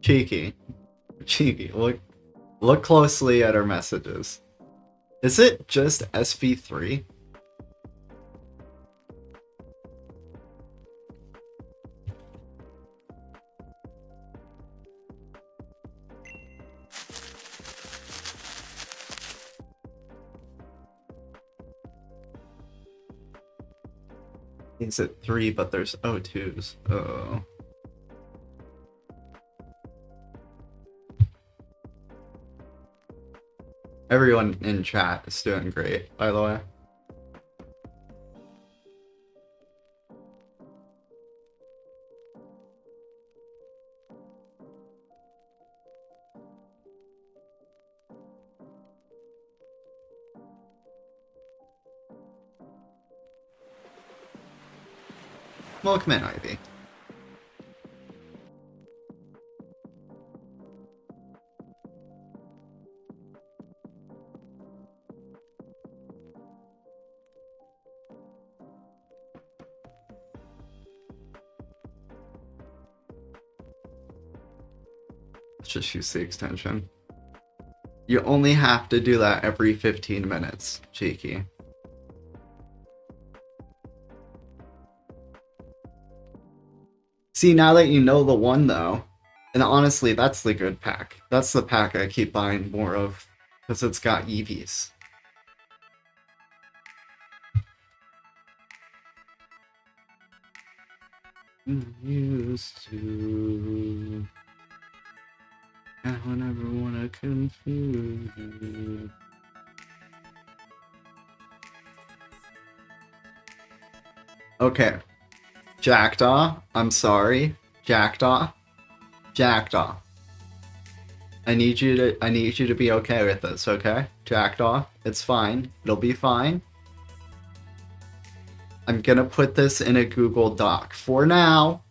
Cheeky. Cheeky. Look closely at our messages. Is it just SV3? Is it 3, but there's O2s? Oh. Everyone in chat is doing great, by the way. Welcome in, Ivy. Let's just use the extension. You only have to do that every 15 minutes, Cheeky. See, now that you know the one, though, and honestly, that's the good pack. That's the pack I keep buying more of, because it's got EVs. Used to... I don't ever want to confuse you. Okay. Jackdaw, I'm sorry. Jackdaw. Jackdaw. I need you to be okay with this, okay? Jackdaw, it's fine. It'll be fine. I'm gonna put this in a Google Doc. For now,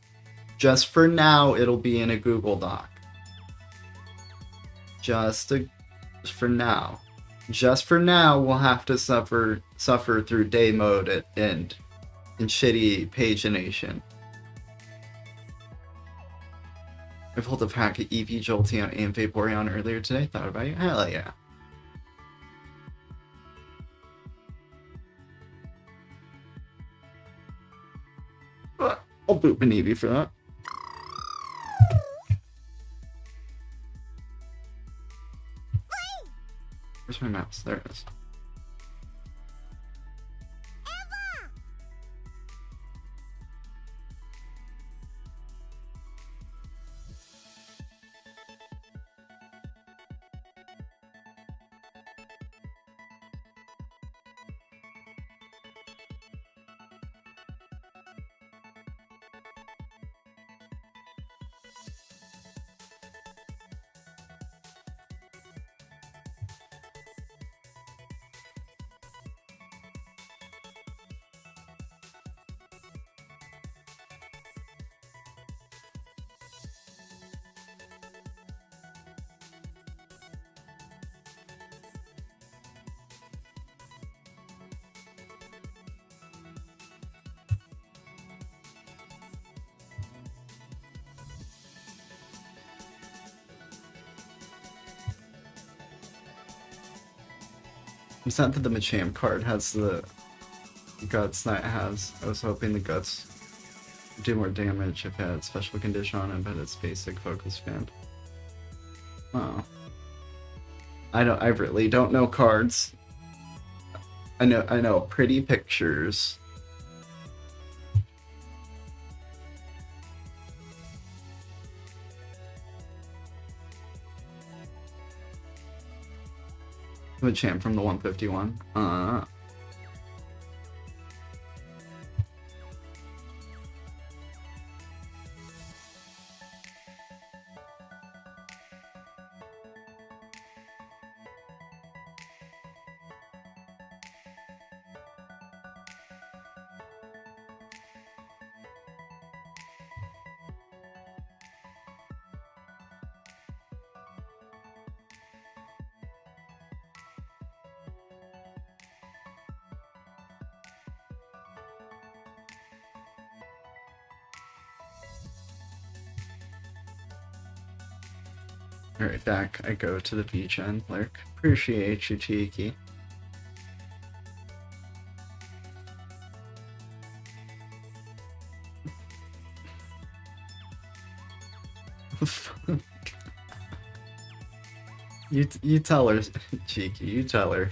just for now, it'll be in a Google Doc. Just for now. Just for now, we'll have to suffer through day mode and shitty pagination. I pulled a pack of EV Jolteon and Vaporeon earlier today. Thought about you? Hell yeah. I'll boot an EV for that. Where's my mouse? There it is. It's not that the Machamp card has the guts that it has. I was hoping the guts would do more damage if it had special condition on it, but it's basic focus band. Oh. I really don't know cards. I know pretty pictures. The champ from the 151. Alright, back I go to the beach end, Lurk. Appreciate you, Cheeky. You tell her, Cheeky, you tell her.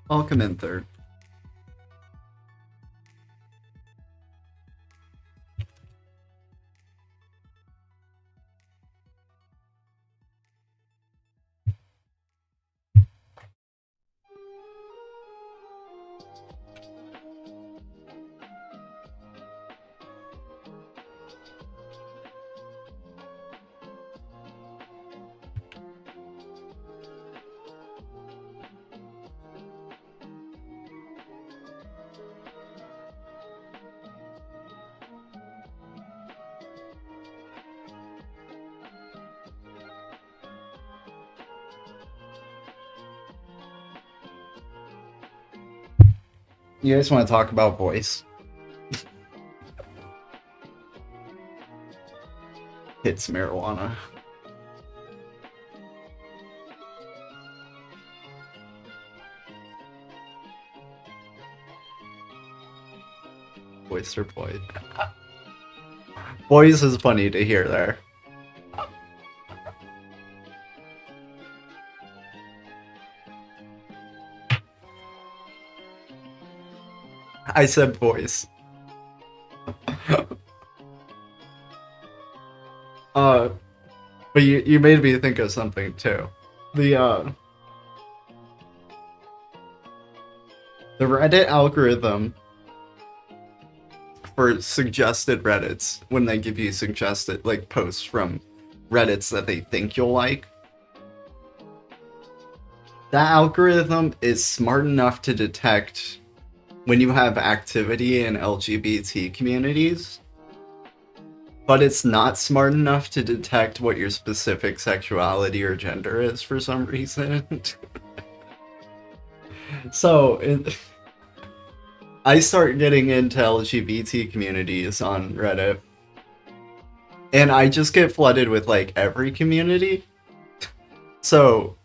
I'll come in third. You guys want to talk about voice? Hits marijuana. Voice or boy? Boys is funny to hear there. I said voice. But you made me think of something too. The Reddit algorithm for suggested Reddits, when they give you suggested like posts from Reddits that they think you'll like, that algorithm is smart enough to detect when you have activity in LGBT communities, but it's not smart enough to detect what your specific sexuality or gender is for some reason. So, I start getting into LGBT communities on Reddit, and I just get flooded with, like, every community. So,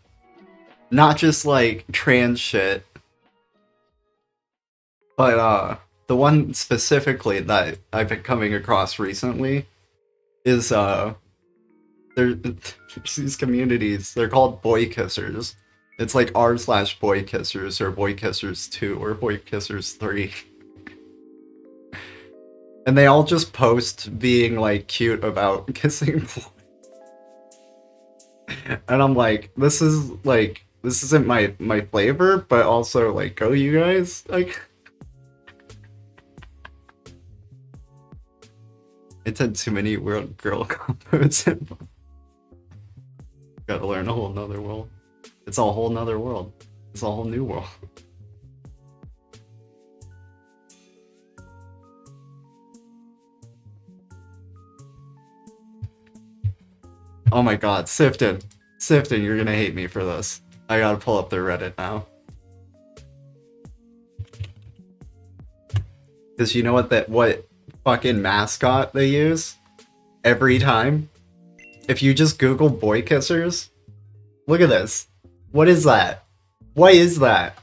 not just, like, trans shit, but, the one specifically that I've been coming across recently is, there's these communities, they're called boy kissers. It's like r/boy kissers, or boy kissers 2, or boy kissers 3. And they all just post being, like, cute about kissing boys. And I'm like, this isn't my flavor, but also, like, go you guys, like... It's had too many world girl combos. Gotta learn a whole nother world. It's a whole nother world. It's a whole new world. Oh my god, Sifton. Sifton, you're gonna hate me for this. I gotta pull up their Reddit now. Cause you know what fucking mascot they use? Every time? If you just Google boy kissers, look at this. What is that? What is that?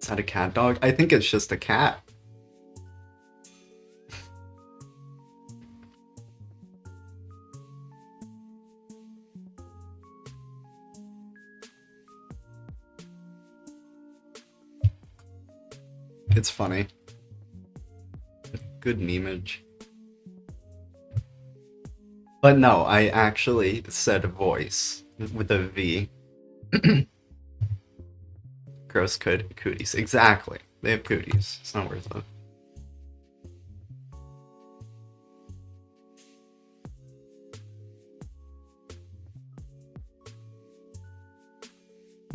Is that a cat dog? I think it's just a cat. It's funny. Good memeage. But no, I actually said voice with a V. Gross cooties. Exactly. They have cooties. It's not worth it.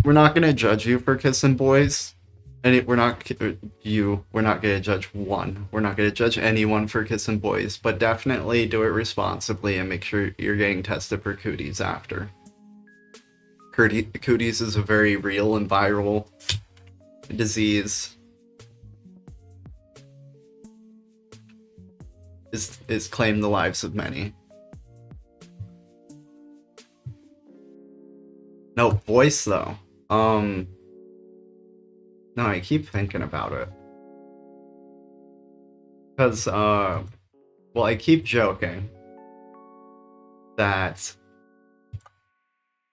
We're not gonna judge you for kissing boys. And we're not gonna judge one. We're not gonna judge anyone for kissing boys, but definitely do it responsibly and make sure you're getting tested for cooties after. Cooties is a very real and viral disease. Is claimed the lives of many. No, voice though. No, I keep thinking about it. Because, well, I keep joking that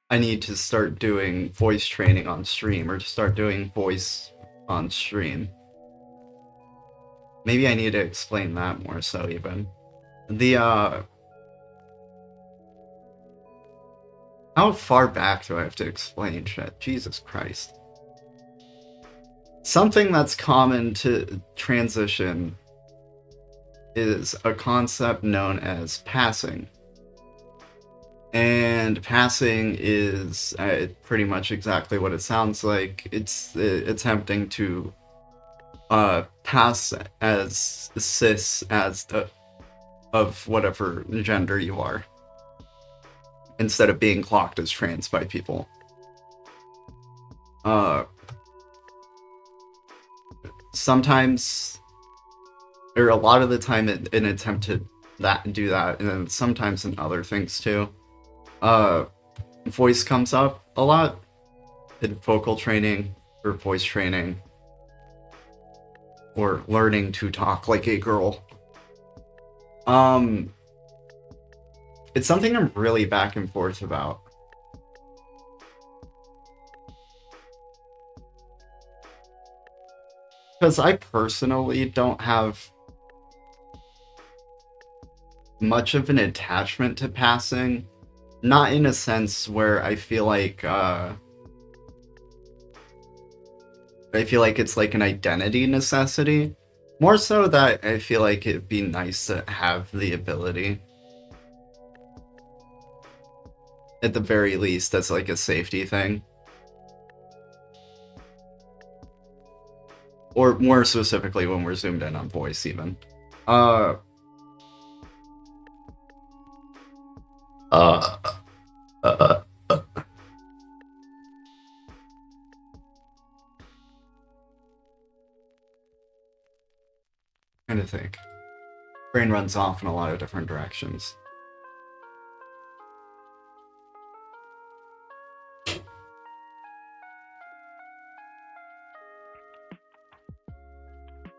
I need to start doing voice training on stream, or to start doing voice on stream. Maybe I need to explain that more so, even. How far back do I have to explain shit? Jesus Christ. Something that's common to transition is a concept known as passing. And passing is pretty much exactly what it sounds like. It's attempting to pass as cis as of whatever gender you are, instead of being clocked as trans by people. Sometimes, or a lot of the time, an attempt to do that, and then sometimes in other things too. Voice comes up a lot in vocal training or voice training, or learning to talk like a girl. It's something I'm really back and forth about. Because I personally don't have much of an attachment to passing. Not in a sense where I feel like it's like an identity necessity. More so that I feel like it'd be nice to have the ability. At the very least, as like a safety thing. Or more specifically when we're zoomed in on voice, even. Trying to think. Brain runs off in a lot of different directions.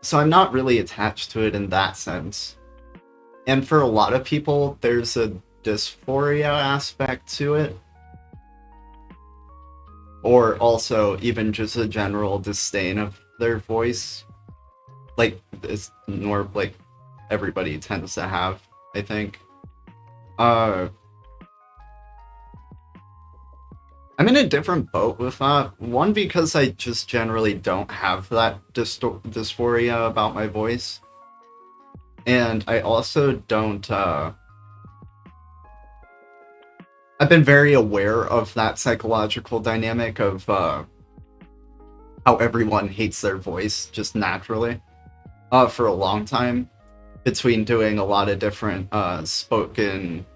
So I'm not really attached to it in that sense. And for a lot of people, there's a dysphoria aspect to it. Or also even just a general disdain of their voice. Like, it's more like everybody tends to have, I think. I'm in a different boat with that. One, because I just generally don't have that dysphoria about my voice. And I also don't, I've been very aware of that psychological dynamic of, how everyone hates their voice, just naturally, for a long time. Between doing a lot of different, spoken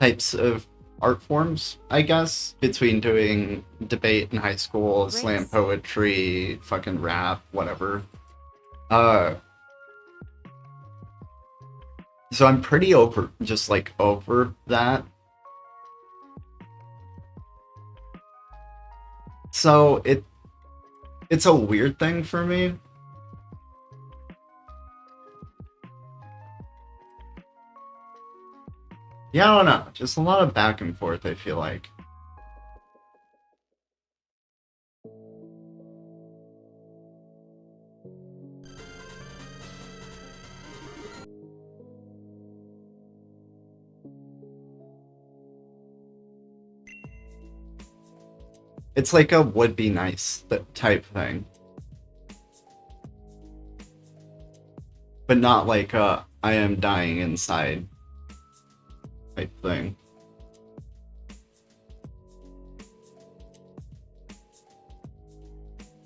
types of art forms, I guess, between doing debate in high school, slam poetry, fucking rap, whatever. So I'm pretty over that. So It's a weird thing for me. Yeah, I don't know. Just a lot of back and forth, I feel like. It's like a would be nice type thing. But not like a I am dying inside type thing.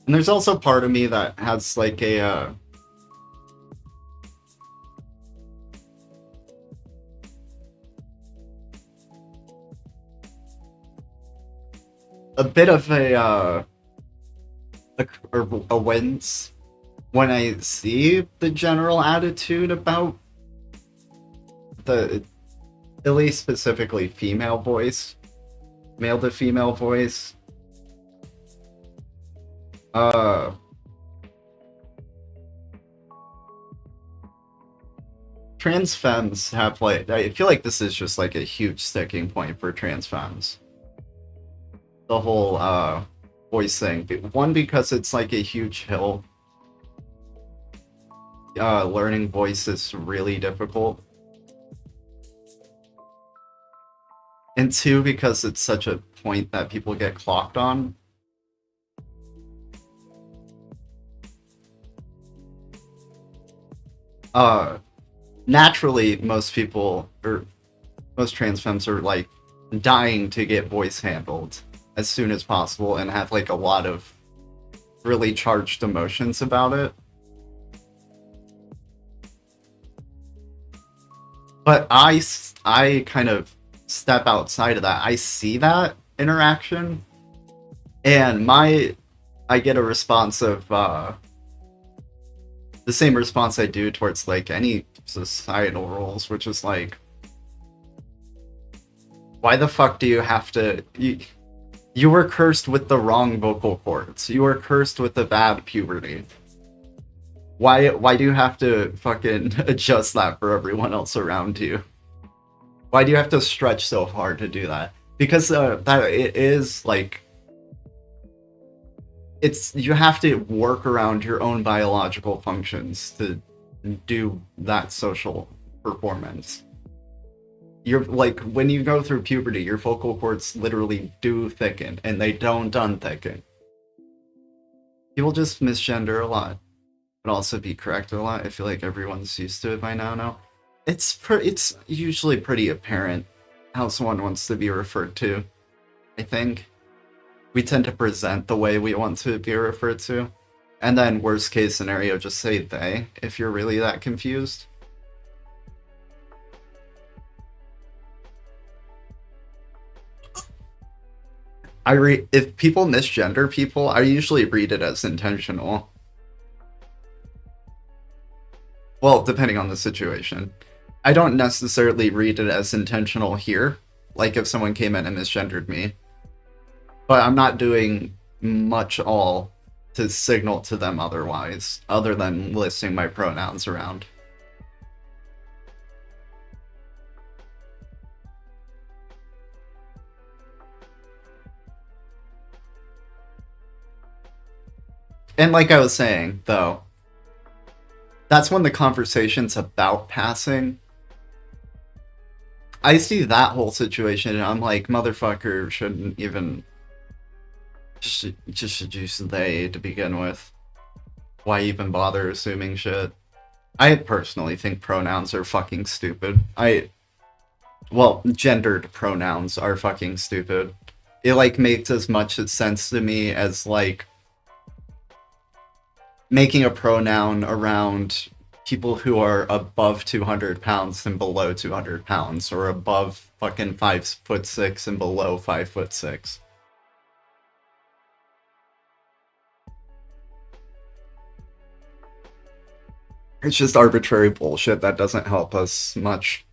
And there's also part of me that has like a bit of a wince when I see the general attitude about the, at least specifically female voice, male to female voice. Trans femmes have like, I feel like this is just like a huge sticking point for trans femmes. The whole voice thing. One, because it's like a huge hill. Learning voice is really difficult. And two, because it's such a point that people get clocked on. Naturally, most people, or most trans femmes are like dying to get voice handled as soon as possible and have like a lot of really charged emotions about it. But I kind of step outside of that. I see that interaction, and I get a response of the same response I do towards like any societal roles, which is like, why the fuck do you have to? You were cursed with the wrong vocal cords. You were cursed with a bad puberty. Why do you have to fucking adjust that for everyone else around you? Why do you have to stretch so hard to do that? Because that it is like, you have to work around your own biological functions to do that social performance. You're like, when you go through puberty, your vocal cords literally do thicken, and they don't unthicken. People just misgender a lot, but also be corrected a lot. I feel like everyone's used to it by now. It's usually pretty apparent how someone wants to be referred to. I think we tend to present the way we want to be referred to, and then worst case scenario, just say they if you're really that confused. If people misgender people, I usually read it as intentional. Well, depending on the situation. I don't necessarily read it as intentional here, like if someone came in and misgendered me. But I'm not doing much all to signal to them otherwise, other than listing my pronouns around. And like I was saying, though, that's when the conversation's about passing. I see that whole situation and I'm like, motherfucker shouldn't even just use they to begin with. Why even bother assuming shit? I personally think pronouns are fucking stupid. Well, gendered pronouns are fucking stupid. It like makes as much sense to me as like making a pronoun around people who are above 200 pounds and below 200 pounds, or above fucking 5'6" and below 5'6". It's just arbitrary bullshit that doesn't help us much.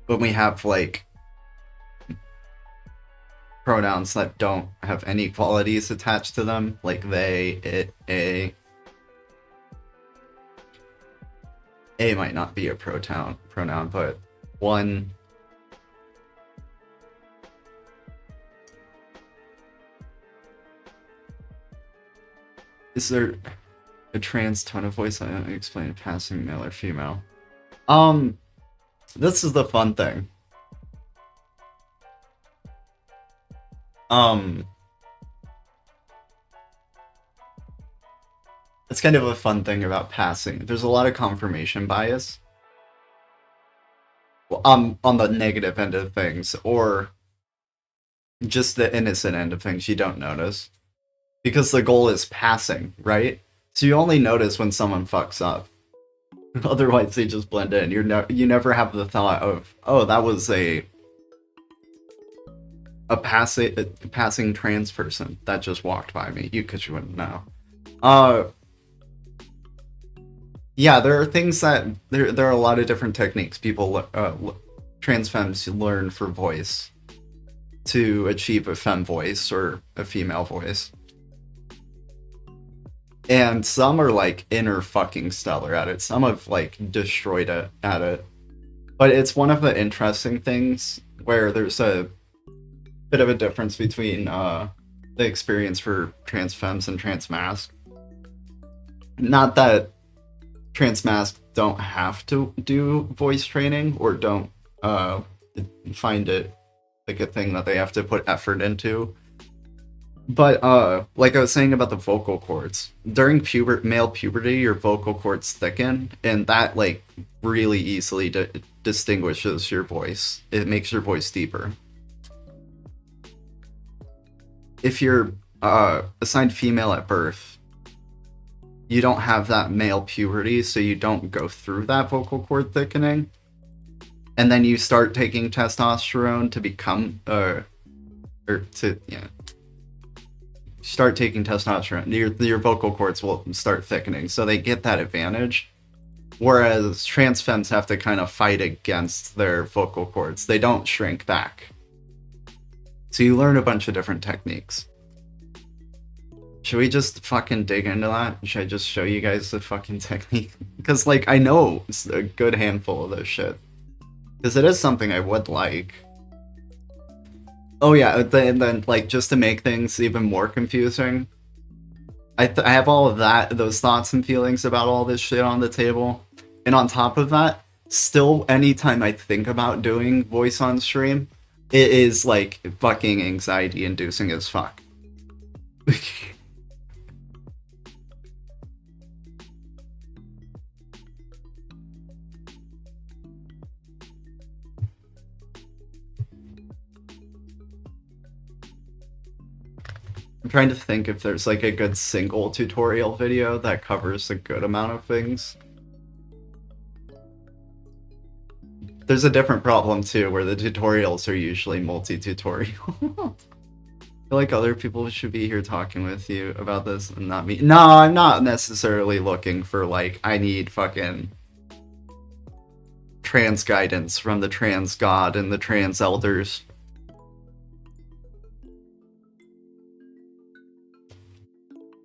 When we have like pronouns that don't have any qualities attached to them, like they, it, a. A might not be a pronoun, but one. Is there a trans tone of voice? I don't explain passing male or female. This is the fun thing. It's kind of a fun thing about passing. There's a lot of confirmation bias. Well, on the negative end of things, or just the innocent end of things you don't notice. Because the goal is passing, right? So you only notice when someone fucks up. Otherwise they just blend in. You never have the thought of, oh, that was a passing trans person that just walked by me. Because you wouldn't know. Yeah, there are things that there are a lot of different techniques people trans femmes learn for voice to achieve a femme voice or a female voice. And some are like inner fucking stellar at it. Some have like destroyed it at it. But it's one of the interesting things where there's a bit of a difference between the experience for trans femmes and trans masc. Not that trans masc don't have to do voice training or don't find it like a thing that they have to put effort into. But like I was saying about the vocal cords, during male puberty, your vocal cords thicken, and that like really easily distinguishes your voice. It makes your voice deeper. If you're assigned female at birth, you don't have that male puberty, so you don't go through that vocal cord thickening. And then you start taking testosterone to become, start taking testosterone. Your vocal cords will start thickening, so they get that advantage. Whereas trans femmes have to kind of fight against their vocal cords. They don't shrink back. So you learn a bunch of different techniques. Should we just fucking dig into that? Should I just show you guys the fucking technique? Because, like, I know it's a good handful of this shit. Because it is something I would like. Oh yeah, and then, like, just to make things even more confusing, I have all of those thoughts and feelings about all this shit on the table. And on top of that, still, anytime I think about doing voice on stream, it is, like, fucking anxiety-inducing as fuck. I'm trying to think if there's like a good single tutorial video that covers a good amount of things. There's a different problem too, where the tutorials are usually multi-tutorial. I feel like other people should be here talking with you about this and not me. No, I'm not necessarily looking for like, I need fucking trans guidance from the trans god and the trans elders.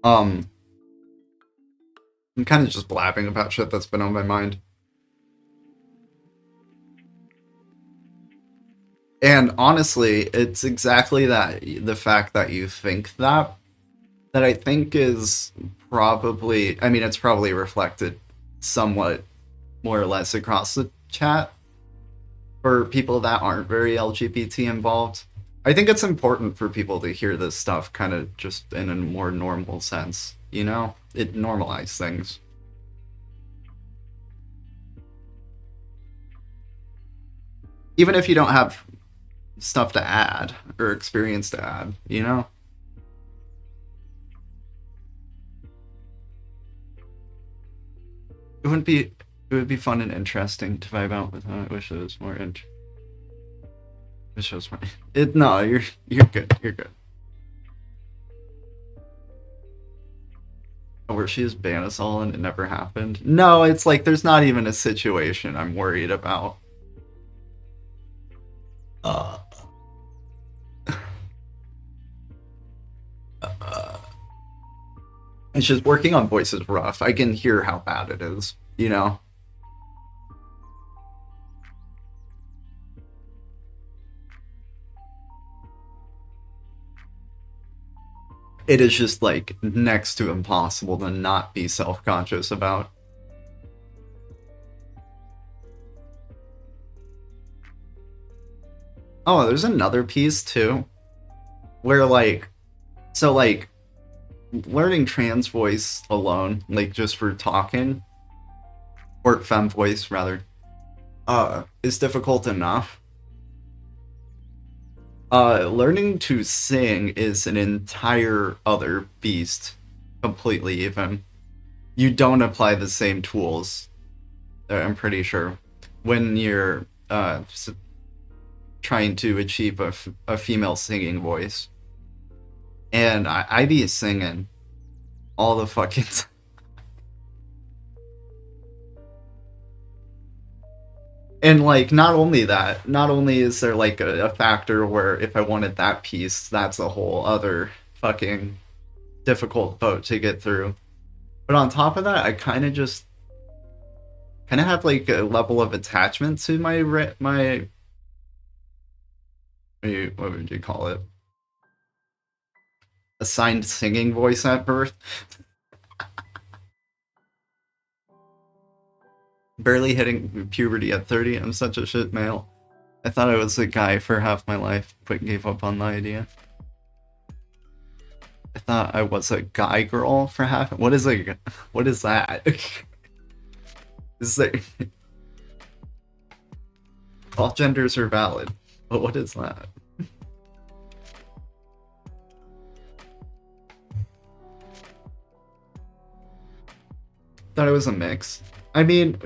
I'm kind of just blabbing about shit that's been on my mind. And honestly, it's exactly that, the fact that you think that I think is probably, I mean, it's probably reflected somewhat more or less across the chat for people that aren't very LGBT involved. I think it's important for people to hear this stuff kind of just in a more normal sense, you know? It normalizes things. Even if you don't have stuff to add or experience to add, you know? It would be fun and interesting to vibe out with. I wish it was more no, you're good. You're good. Where she just banned us all and it never happened. No, it's like there's not even a situation I'm worried about. It's just working on voice is rough. I can hear how bad it is, you know? It is just like next to impossible to not be self-conscious about. Oh, there's another piece too, where like, so like, learning trans voice alone, like just for talking, or femme voice rather, is difficult enough. Learning to sing is an entire other beast, completely even. You don't apply the same tools, I'm pretty sure, when you're trying to achieve a female singing voice. And I be singing all the fucking time. And like, not only that, not only is there like a factor where if I wanted that piece, that's a whole other fucking difficult boat to get through. But on top of that, I kind of have like a level of attachment to my what would you call it? Assigned singing voice at birth. Barely hitting puberty at 30. I'm such a shit male. I thought I was a guy for half my life, but gave up on the idea. I thought I was a guy girl for half. What is that? Is there? All genders are valid, but what is that? Thought it was a mix. I mean,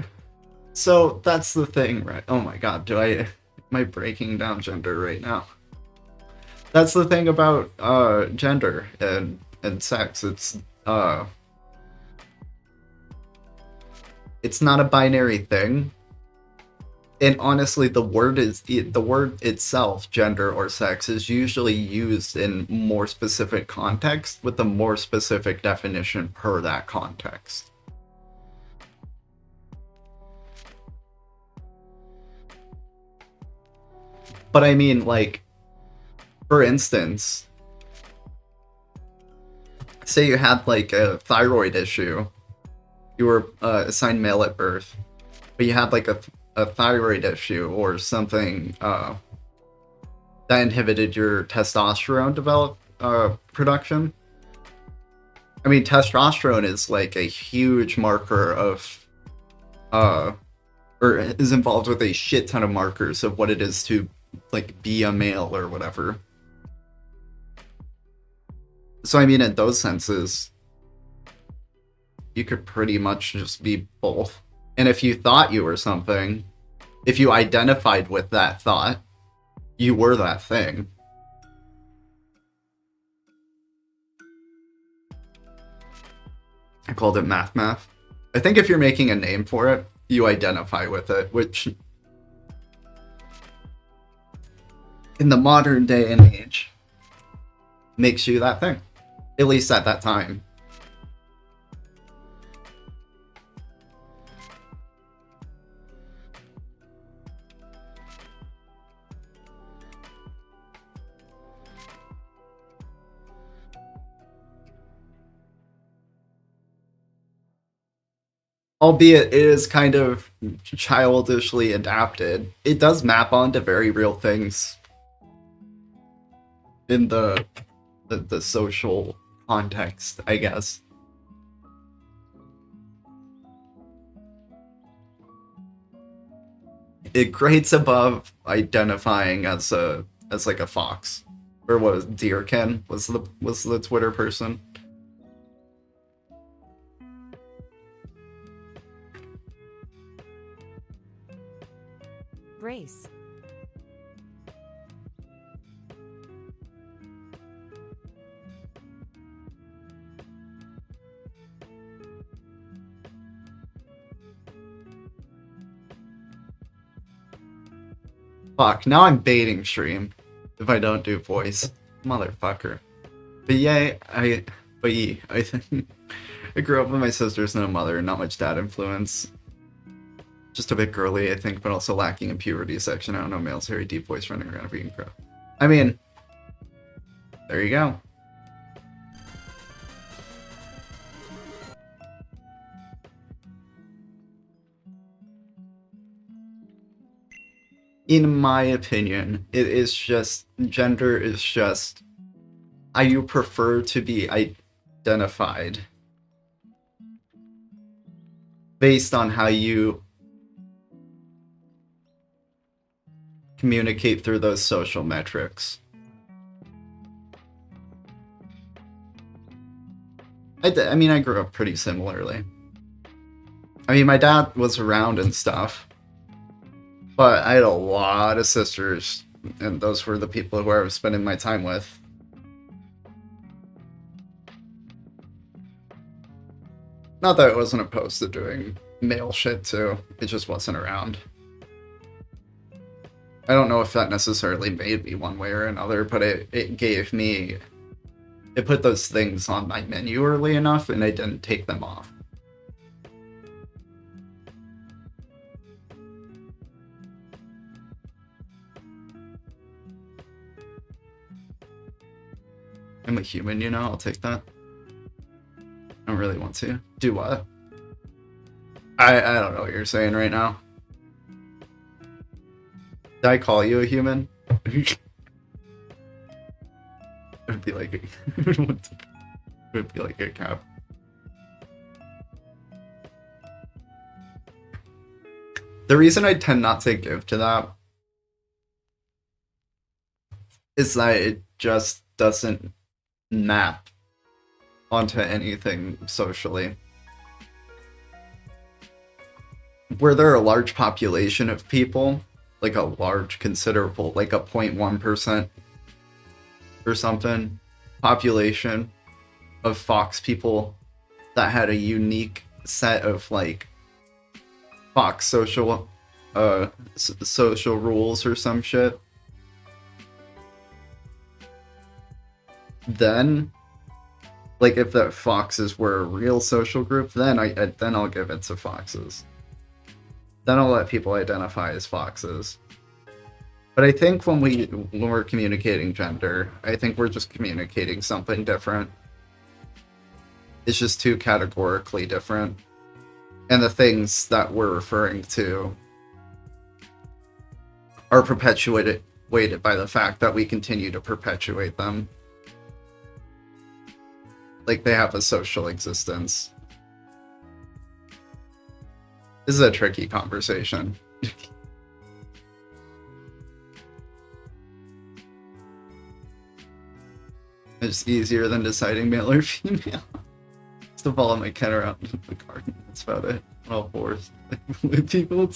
so that's the thing, right? Oh my god, am I breaking down gender right now? That's the thing about gender and sex. It's not a binary thing. And honestly, the word itself, gender or sex, is usually used in more specific context with a more specific definition per that context. But I mean, like, for instance, say you had like a thyroid issue, you were assigned male at birth, but you had like a thyroid issue or something that inhibited your testosterone production. I mean, testosterone is like a huge marker of or is involved with a shit ton of markers of what it is to like be a male or whatever. So I mean, in those senses, you could pretty much just be both. And if you thought you were something, if you identified with that thought, you were that thing. I called it math. I think if you're making a name for it, you identify with it, which in the modern day and age makes you that thing, at least at that time. Albeit it is kind of childishly adapted, it does map onto very real things in the social context, I guess. It grades above identifying as like a fox, or what was Deerkin was the Twitter person. Brace. Fuck, now I'm baiting stream if I don't do voice. Motherfucker. But yeah, But yeah, I think I grew up with my sisters and a mother, not much dad influence. Just a bit girly, I think, but also lacking in puberty section. I don't know, male's hairy deep voice running around being crap. I mean, there you go. In my opinion, it is just, gender is just how you prefer to be identified based on how you communicate through those social metrics. I mean, I grew up pretty similarly. I mean, my dad was around and stuff, but I had a lot of sisters, and those were the people who I was spending my time with. Not that I wasn't opposed to doing male shit too, it just wasn't around. I don't know if that necessarily made me one way or another, but it gave me... It put those things on my menu early enough, and I didn't take them off. I'm a human, you know, I'll take that. I don't really want to. Do what? I don't know what you're saying right now. Did I call you a human? It would be like it would be like a cap. The reason I tend not to give to that is that it just doesn't map onto anything socially. Where there are a large population of people, like a large, considerable, like a 0.1% or something, population of Fox people that had a unique set of, like, Fox social, social rules or some shit, then, like, if the Foxes were a real social group, then I'll give it to Foxes. Then I'll let people identify as Foxes. But I think when we're communicating gender, I think we're just communicating something different. It's just too categorically different. And the things that we're referring to are perpetuated by the fact that we continue to perpetuate them. Like, they have a social existence. This is a tricky conversation. It's easier than deciding male or female. Just to follow my cat around the garden. That's about it. On all fours. With people.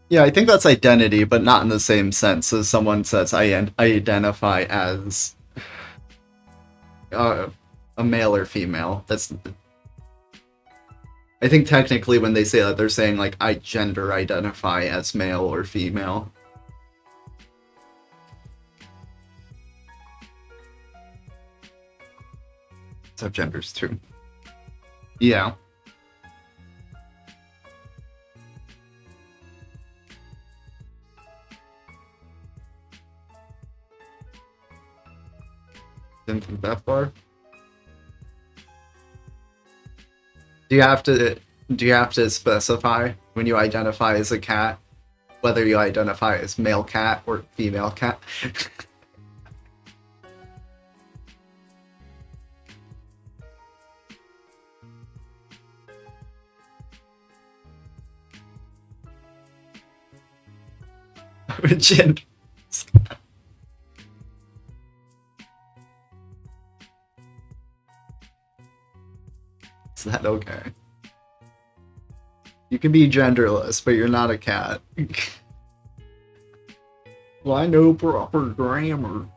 Yeah, I think that's identity, but not in the same sense as someone says, I identify as a male or female. That's... I think technically when they say that, they're saying, like, I gender identify as male or female. So genders too. Yeah. Didn't think that far. Do you have to specify when you identify as a cat whether you identify as male cat or female cat? Gender. Is that okay? You can be genderless, but you're not a cat. Well, I know proper grammar.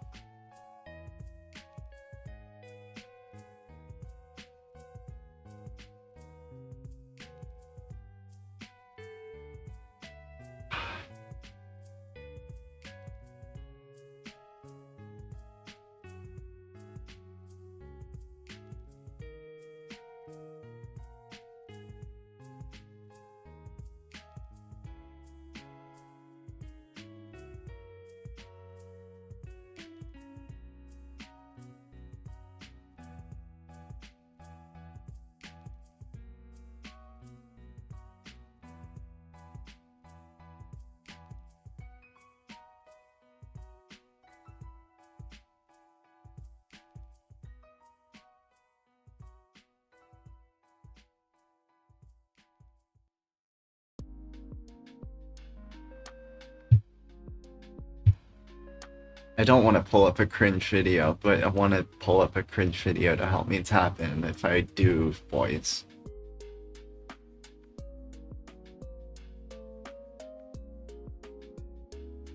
I don't want to pull up a cringe video, but I want to pull up a cringe video to help me tap in if I do voice.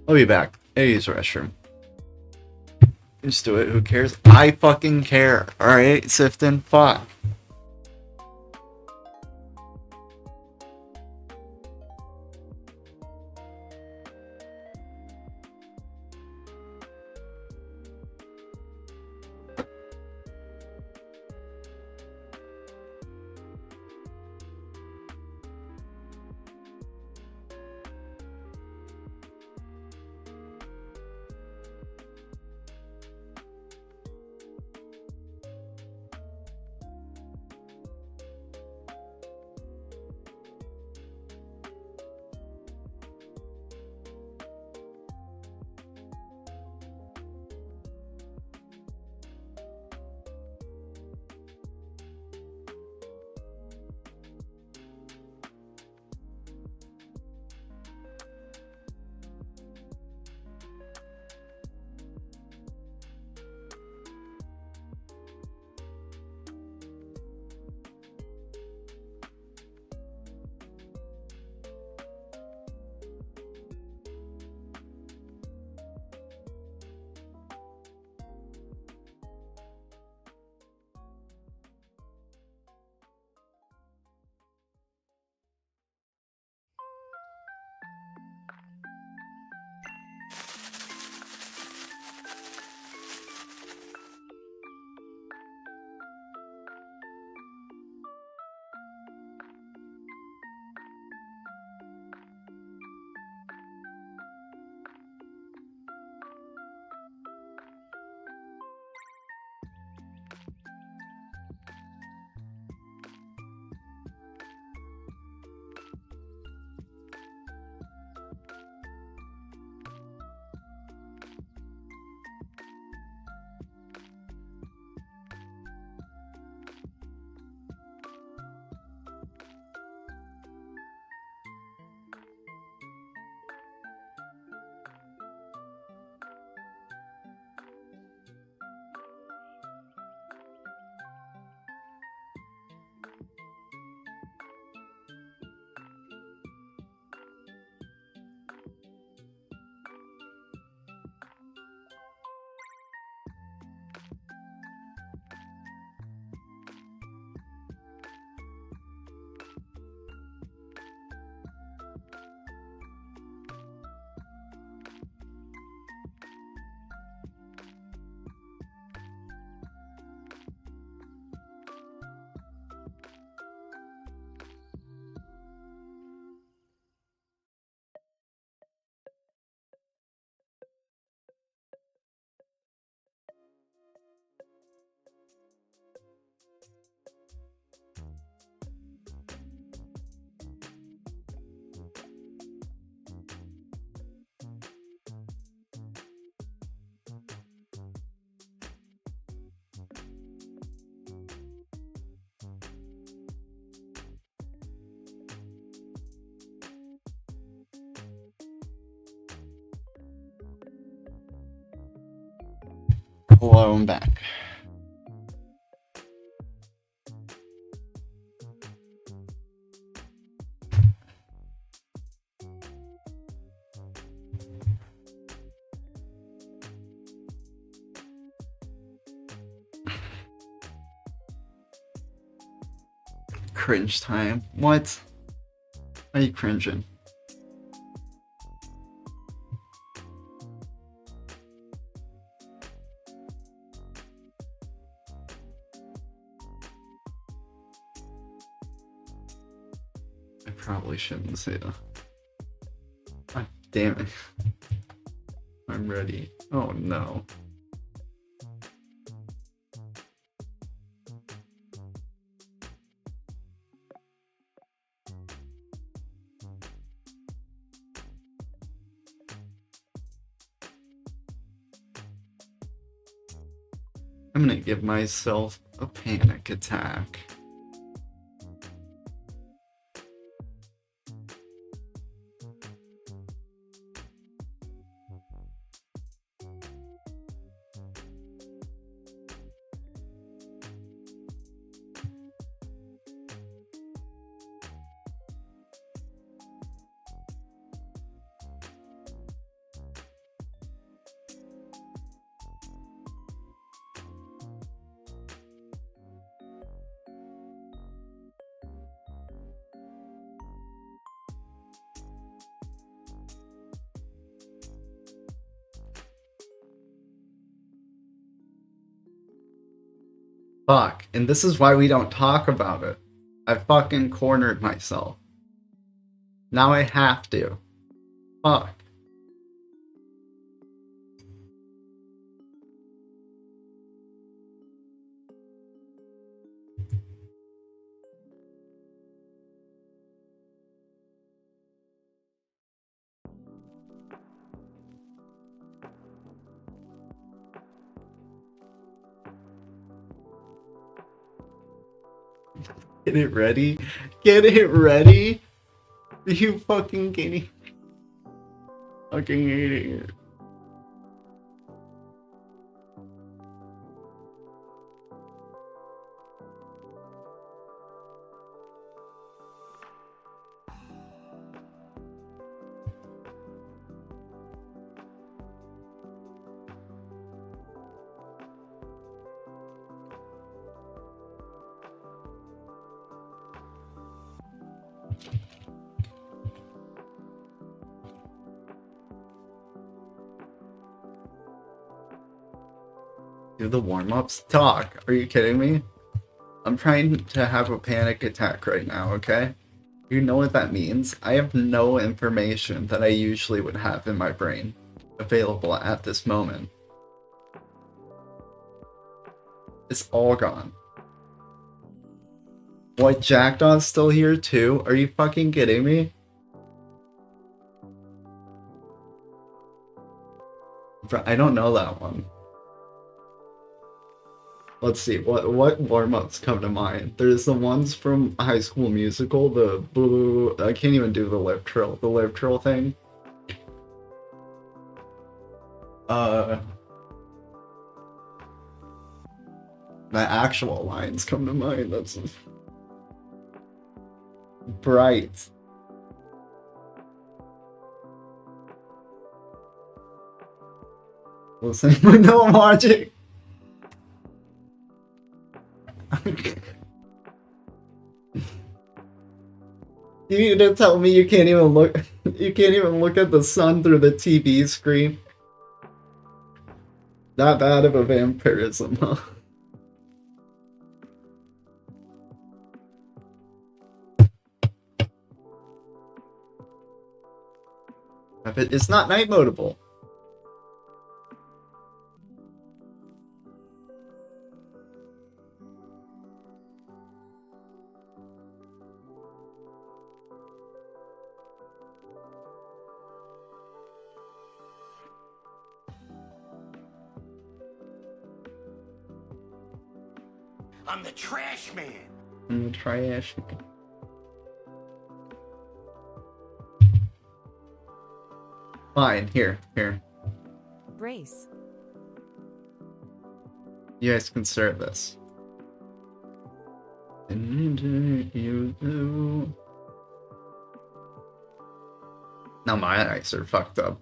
I'll be back. I use the restroom. Just do it. Who cares? I fucking care. Alright, Sifton? Fuck. Hello, I'm back. Cringe time. What? Why are you cringing? I probably shouldn't say that. God damn it. I'm ready. Oh no. I'm gonna give myself a panic attack. Fuck. And this is why we don't talk about it. I fucking cornered myself. Now I have to. Fuck. Get it ready. Get it ready. You fucking kidding? Fucking idiot. Do the warm-ups? Talk. Are you kidding me? I'm trying to have a panic attack right now, okay? You know what that means? I have no information that I usually would have in my brain available at this moment. It's all gone. What, Jackdaw's still here too? Are you fucking kidding me? I don't know that one. Let's see, what warm-ups come to mind? There's the ones from High School Musical, the boo, I can't even do the lip trill thing. The actual lines come to mind, that's... Bright. Listen, with no logic. You need to tell me you can't even look at the sun through the TV screen. That bad of a vampirism, huh? It's not night modable. I'm the trash man. I'm the trash man. Fine, here. Brace. You guys can start this. Now my eyes are fucked up.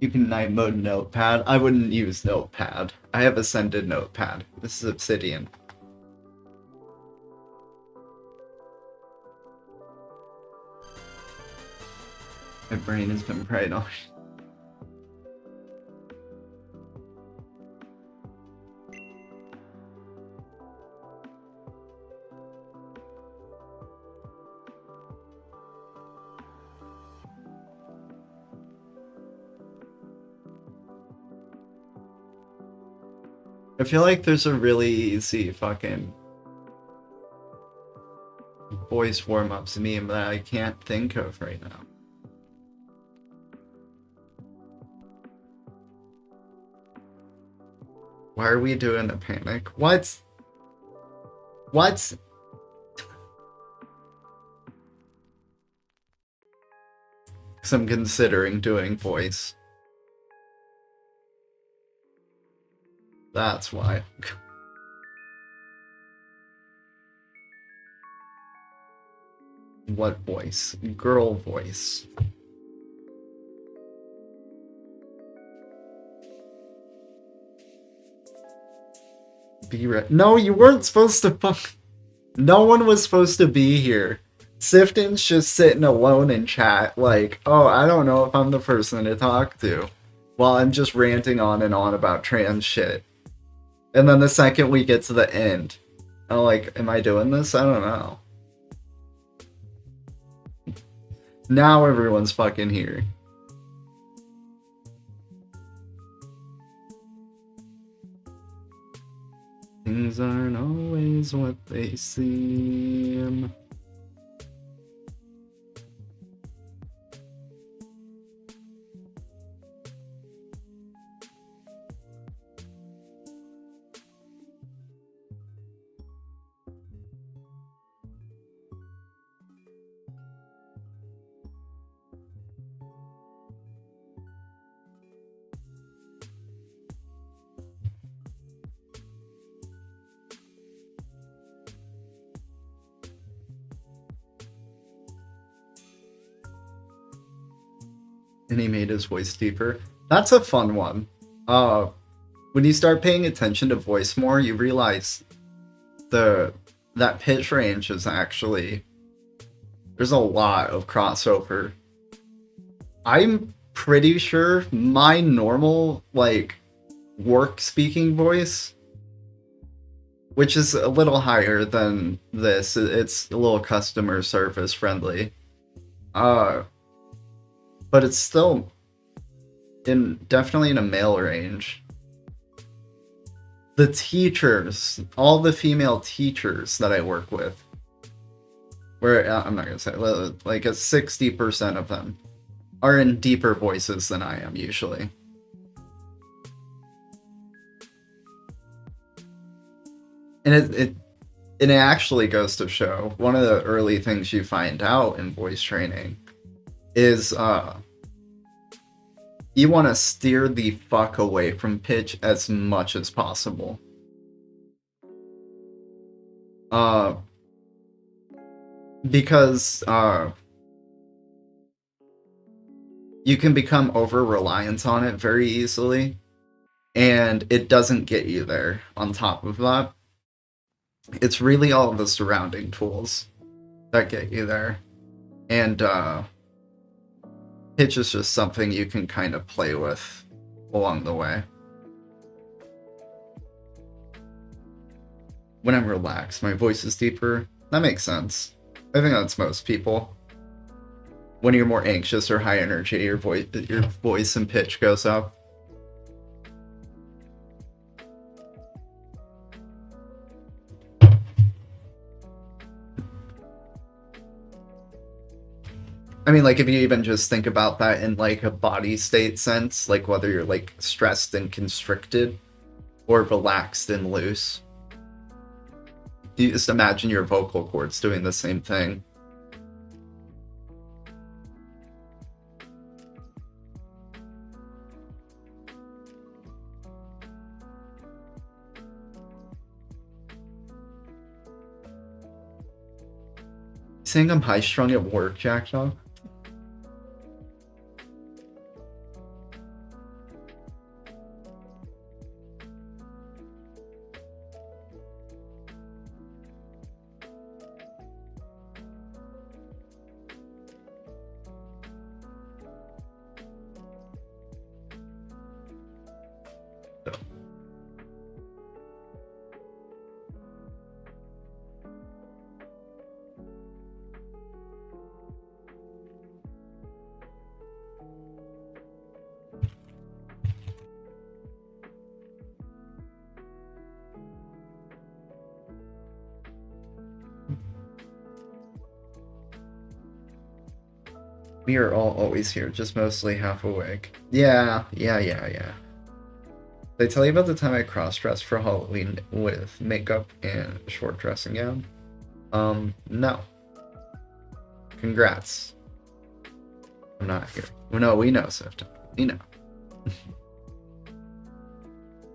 You can night mode Notepad. I wouldn't use Notepad. I have Ascended Notepad. This is Obsidian. My brain has been praying on. I feel like there's a really easy fucking voice warm-ups meme that I can't think of right now. Why are we doing a panic? What? What? Because I'm considering doing voice. That's why. What voice? Girl voice. Be right. No, you weren't supposed to fuck. No one was supposed to be here. Sifton's just sitting alone in chat, like, oh, I don't know if I'm the person to talk to. While I'm just ranting on and on about trans shit. And then the second we get to the end, I'm like, am I doing this? I don't know. Now everyone's fucking here. Things aren't always what they seem. And he made his voice deeper. That's a fun one. When you start paying attention to voice more, you realize that pitch range is actually, there's a lot of crossover. I'm pretty sure my normal like work speaking voice, which is a little higher than this, it's a little customer service friendly. But it's still definitely in a male range. The teachers, all the female teachers that I work with, where I'm not gonna say, like a 60% of them are in deeper voices than I am usually. And it actually goes to show, one of the early things you find out in voice training is you want to steer the fuck away from pitch as much as possible. Because you can become over-reliant on it very easily, and it doesn't get you there. On top of that, it's really all the surrounding tools that get you there. And pitch is just something you can kind of play with along the way. When I'm relaxed, my voice is deeper. That makes sense. I think that's most people. When you're more anxious or high energy, your voice and pitch goes up. I mean, like, if you even just think about that in, like, a body state sense, like, whether you're, like, stressed and constricted, or relaxed and loose. You just imagine your vocal cords doing the same thing. You saying I'm high-strung at work, Jackdaw? We are all always here, just mostly half awake. Yeah. Did I tell you about the time I cross-dressed for Halloween with makeup and a short dressing gown? No. Congrats. I'm not here. Well, no, we know, Sifton. We know.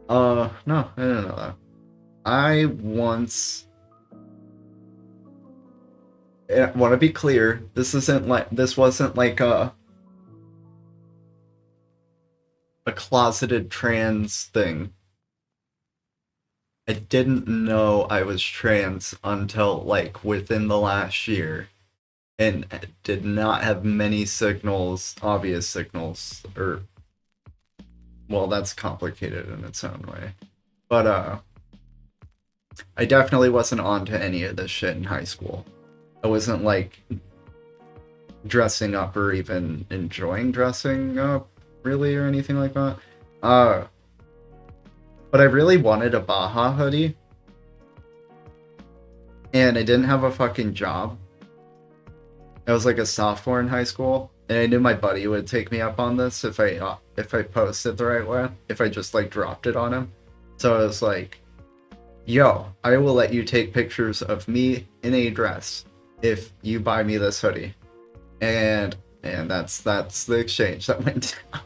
No, I didn't know that. I once... I want to be clear, this wasn't like a closeted trans thing. I didn't know I was trans until like within the last year, and did not have many signals, obvious signals, or well, that's complicated in its own way. But I definitely wasn't on to any of this shit in high school. I wasn't like dressing up or even enjoying dressing up really or anything like that. But I really wanted a Baja hoodie, and I didn't have a fucking job. I was like a sophomore in high school, and I knew my buddy would take me up on this if I posted the right way, if I just like dropped it on him. So I was like, yo, I will let you take pictures of me in a dress if you buy me this hoodie. And that's the exchange that went down.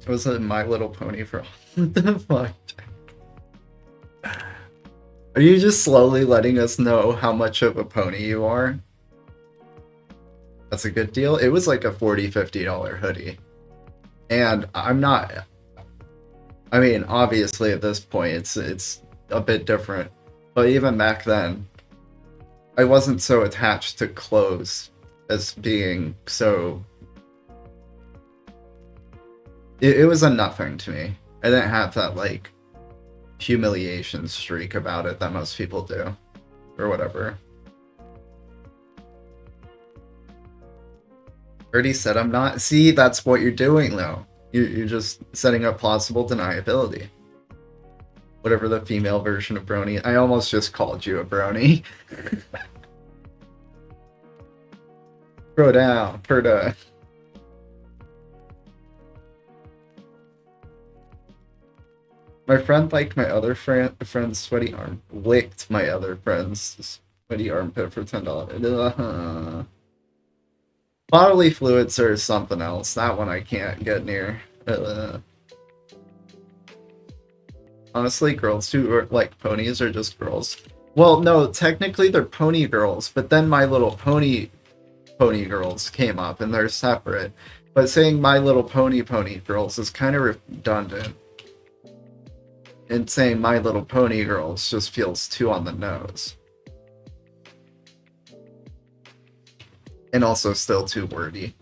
It was a My Little Pony for what the fuck? Are you just slowly letting us know how much of a pony you are? That's a good deal. It was like a $40-50 hoodie. And I'm not, I mean, obviously at this point it's a bit different. But even back then, I wasn't so attached to clothes as being so... It was a nothing to me. I didn't have that, like, humiliation streak about it that most people do. Or whatever. Already said I'm not. See, that's what you're doing, though. You're just setting up plausible deniability. Whatever the female version of brony. I almost just called you a brony. Throw down, Perda. My friend liked my other friend's sweaty arm. Licked my other friend's sweaty armpit for $10. Bodily fluids are something else. That one I can't get near. Honestly, girls who like ponies are just girls. Well, no, technically they're pony girls, but then My Little Pony girls came up and they're separate. But saying My Little Pony girls is kind of redundant. And saying My Little Pony girls just feels too on the nose. And also still too wordy.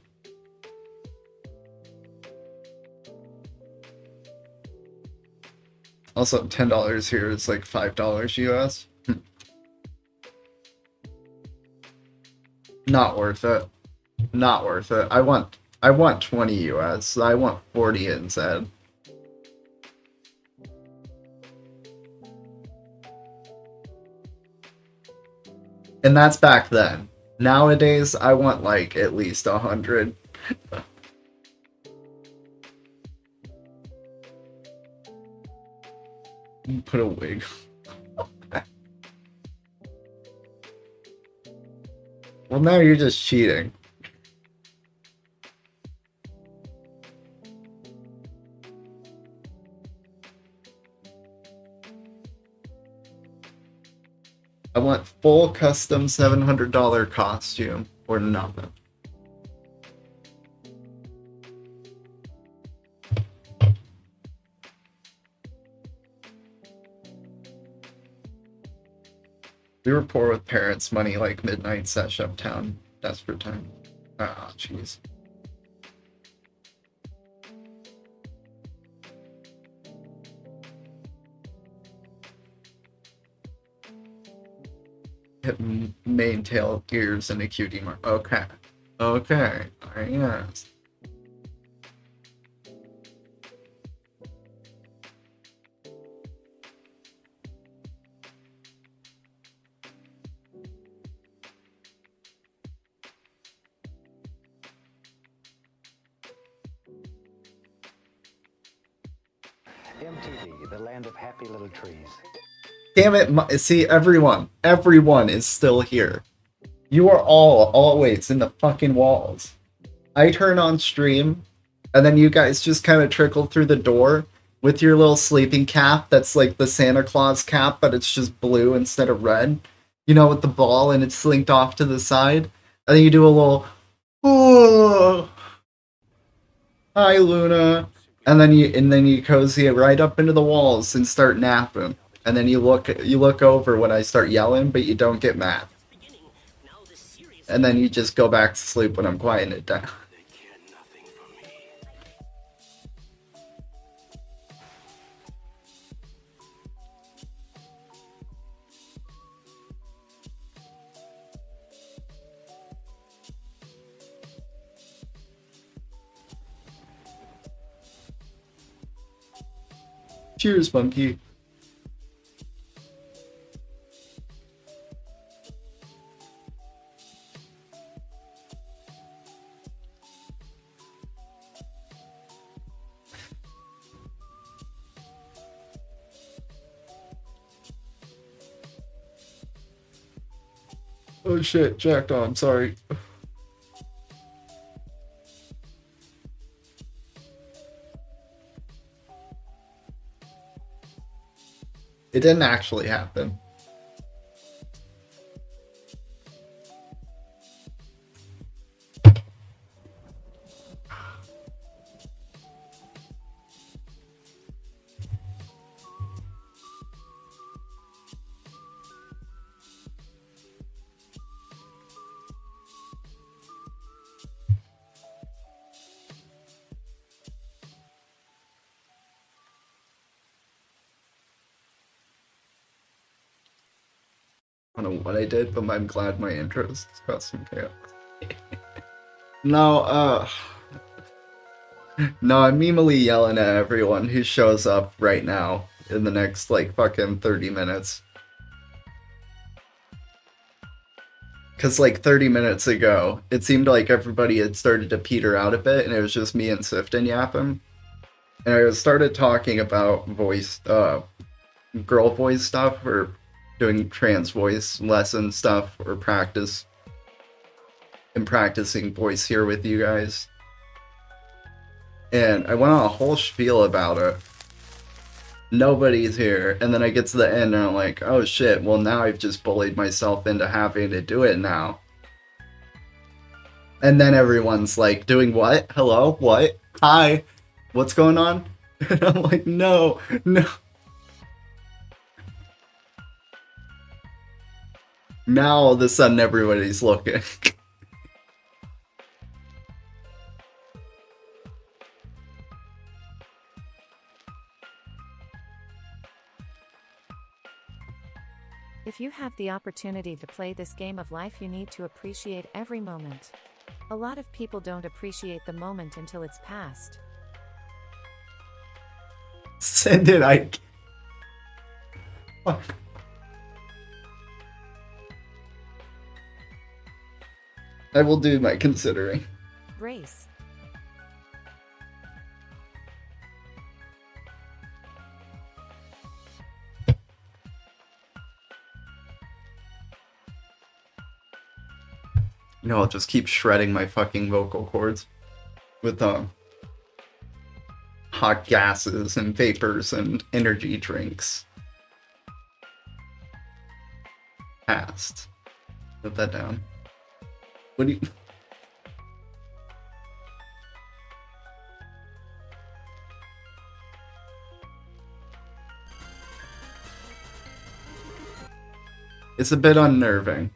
Also, $10 here is like $5 US. Not worth it. Not worth it. I want 20 US. I want 40 instead. And that's back then. Nowadays, I want like at least 100. Put a wig. Well, now you're just cheating. I want full custom $700 costume or nothing. We were poor with parents' money like midnight sesh uptown. Desperate time. Ah, jeez. Mane tail ears and a cutie mark. Okay. Okay. Alright, yes. MTV, the land of happy little trees. Damn it, see, everyone is still here. You are all always in the fucking walls. I turn on stream, and then you guys just kind of trickle through the door with your little sleeping cap that's like the Santa Claus cap, but it's just blue instead of red. You know, with the ball and it's linked off to the side. And then you do a little Oh, hi Luna. And then you cozy right up into the walls and start napping. And then you look over when I start yelling, but you don't get mad. And then you just go back to sleep when I'm quieting it down. Cheers, monkey. Oh shit, jacked on, sorry. It didn't actually happen. I don't know what I did, but I'm glad my intros caused some chaos. No, no, I'm memeily yelling at everyone who shows up right now in the next, like, fucking 30 minutes. Because, like, 30 minutes ago, it seemed like everybody had started to peter out a bit, and it was just me and Sifton yapping. And I started talking about girl voice stuff, or doing trans voice lesson stuff, or practice, and practicing voice here with you guys. And I went on a whole spiel about it. Nobody's here. And then I get to the end and I'm like, oh shit, well now I've just bullied myself into having to do it now. And then everyone's like, doing what? Hello? What? Hi? What's going on? And I'm like, no, no. Now all of a sudden everybody's looking. If you have the opportunity to play this game of life, you need to appreciate every moment. A lot of people don't appreciate the moment until it's past. Send it, Ike. I will do my considering. Brace. You know, I'll just keep shredding my fucking vocal cords with hot gases and vapors and energy drinks. Past. Put that down. What do you... It's a bit unnerving.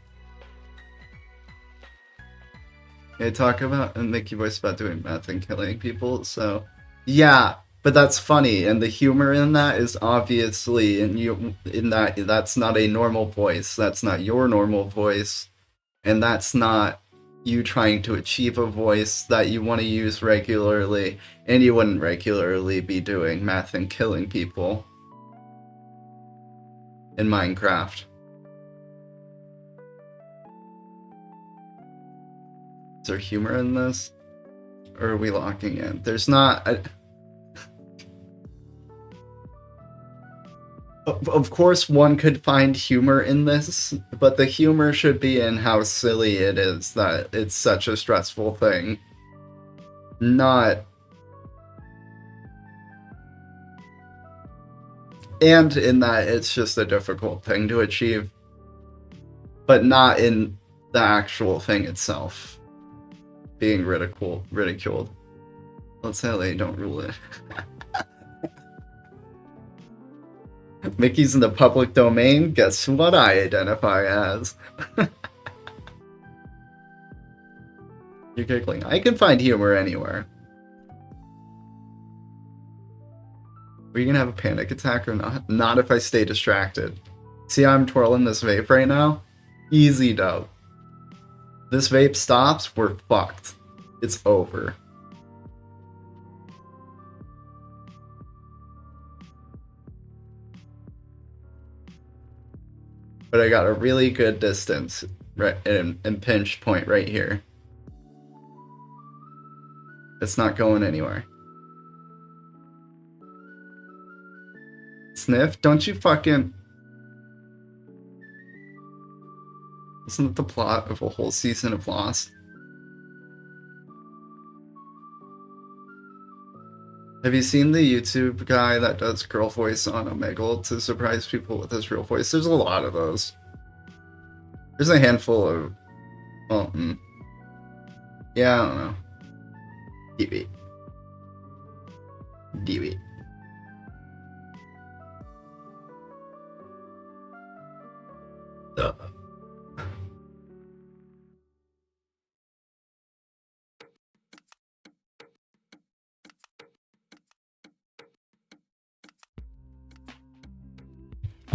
I talk about and make your voice about doing math and killing people, so yeah, but that's funny, and the humor in that is obviously that's not a normal voice, that's not your normal voice, and that's not you trying to achieve a voice that you want to use regularly, and you wouldn't regularly be doing math and killing people in Minecraft. Is there humor in this? Or are we locking in? There's not... Of course one could find humor in this, but the humor should be in how silly it is that it's such a stressful thing. Not... And in that it's just a difficult thing to achieve. But not in the actual thing itself. being ridiculed. Let's say they don't rule it. Mickey's in the public domain. Guess what I identify as? You're giggling. I can find humor anywhere. Are you gonna have a panic attack or not? Not if I stay distracted. See how I'm twirling this vape right now? Easy dough. This vape stops, we're fucked. It's over. But I got a really good distance right and pinch point right here. It's not going anywhere. Sniff, don't you fucking... Isn't it the plot of a whole season of Lost? Have you seen the YouTube guy that does girl voice on Omegle to surprise people with his real voice? There's a lot of those. There's a handful of... Well, yeah, I don't know. DB. DB. Duh.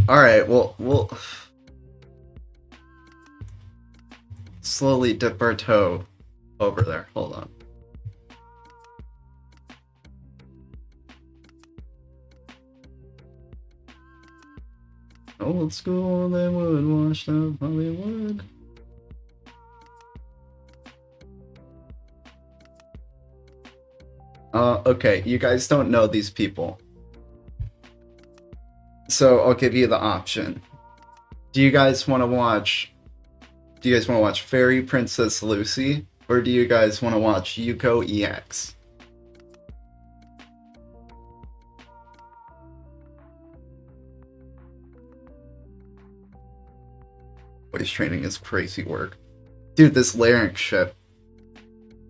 Alright, well, we'll slowly dip our toe over there. Hold on. Old school, they would washed up Hollywood. Okay, you guys don't know these people. So I'll give you the option. Do you guys want to watch Fairy Princess Lucy, or do you guys want to watch Yuko EX? Voice training is crazy work. Dude, this larynx shit.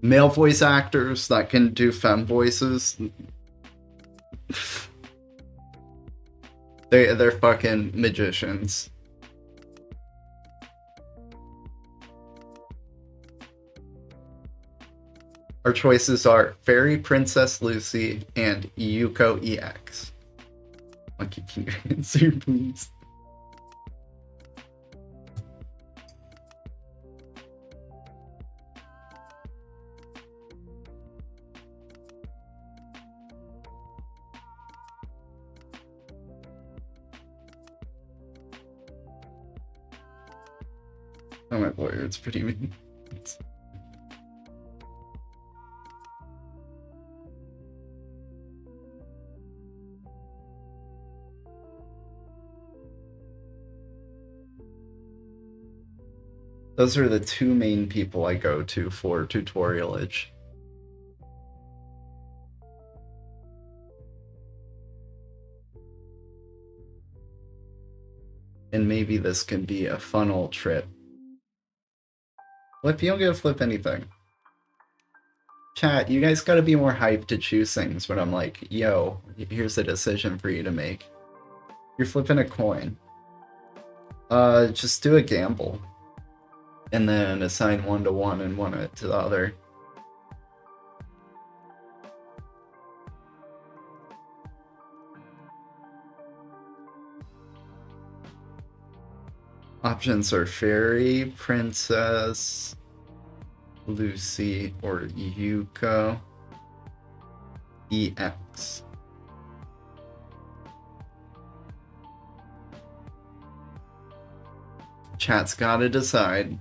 Male voice actors that can do femme voices. They're fucking magicians. Our choices are Fairy Princess Lucy and Yuko EX. Monkey, can you answer, please? Oh my boy, it's pretty mean. Those are the two main people I go to for tutorialage. And maybe this can be a funnel trip. Flip, you don't get to flip anything. Chat, you guys gotta be more hyped to choose things when I'm like, yo, here's a decision for you to make. You're flipping a coin. Just do a gamble. And then assign one to one and one to the other. Options are Fairy, Princess, Lucy, or Yuko EX. Chat's gotta decide.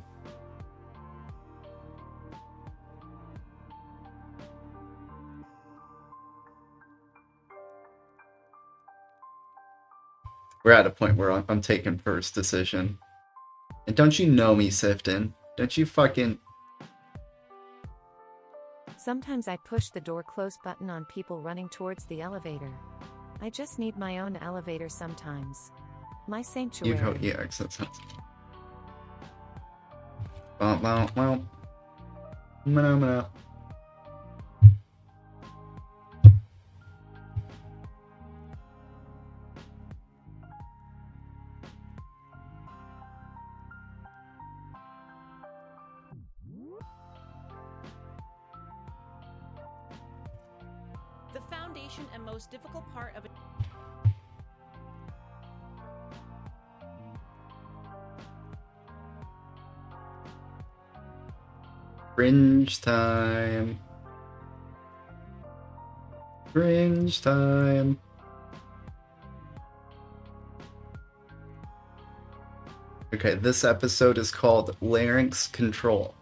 We're at a point where I'm taking first decision. And don't you know me, Sifton? Don't you fucking... Sometimes I push the door close button on people running towards the elevator. I just need my own elevator sometimes. My sanctuary. Yuko EX, that sounds... Well. Mana. The foundation and most difficult part of it. Fringe time. Fringe time. Okay, this episode is called Larynx Control.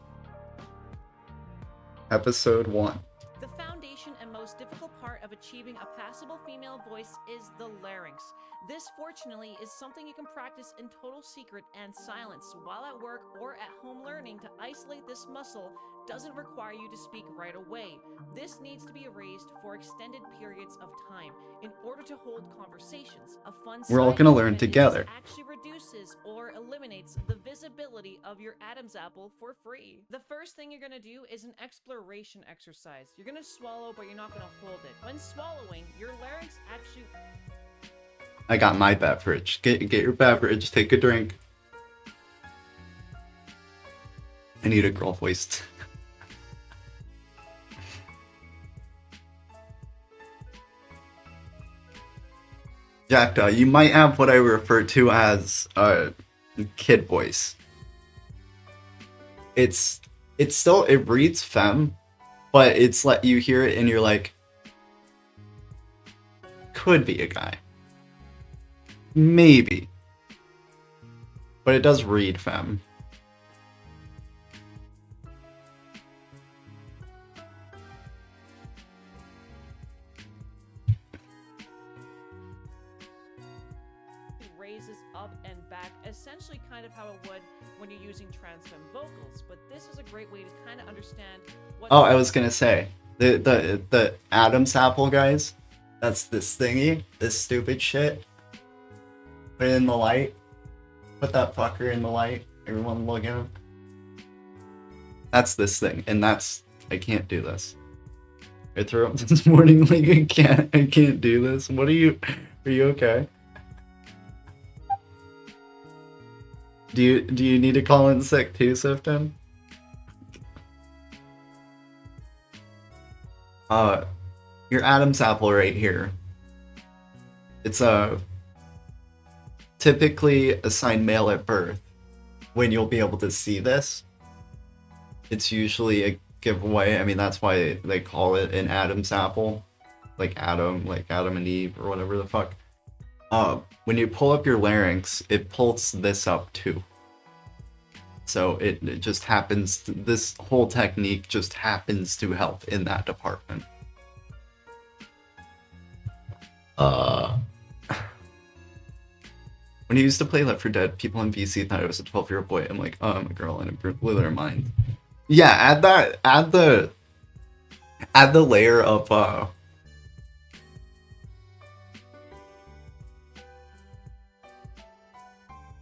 Episode 1. The foundation and most difficult part of achieving a passable female voice is the larynx. This, fortunately, is something you can practice in total secret and silence while at work or at home. Learning to isolate this muscle doesn't require you to speak right away. This needs to be raised for extended periods of time in order to hold conversations. A fun We're all side gonna note learn is together. this actually reduces or eliminates the visibility of your Adam's apple for free. The first thing you're gonna do is an exploration exercise. You're gonna swallow, but you're not gonna hold it. When swallowing, your larynx actually... I got my beverage. Get your beverage. Take a drink. I need a girl voice. Jackdaw, you might have what I refer to as a kid voice. It reads femme, but it's let you hear it and you're like, could be a guy. Maybe. But it does read femme. raises up and back, essentially kind of how it would when you're using trans femme vocals. But this is a great way to kind of understand what... Oh, I was gonna say, the Adam's apple, guys, that's this thingy, this stupid shit. Put it in the light. Put that fucker in the light. Everyone look at him. That's this thing, and that's... I can't do this. I threw up this morning like I can't do this. What are you okay? Do you need to call in sick too, Sifton? Your Adam's apple right here. It's typically assigned male at birth. When you'll be able to see this, it's usually a giveaway. I mean, that's why they call it an Adam's apple, like Adam and Eve or whatever the fuck. When you pull up your larynx, it pulls this up too. So it just happens, this whole technique just happens to help in that department. When I used to play Left 4 Dead, people in VC thought I was a 12-year-old boy. I'm like, oh, I'm a girl, and it blew their mind. Yeah, add the layer of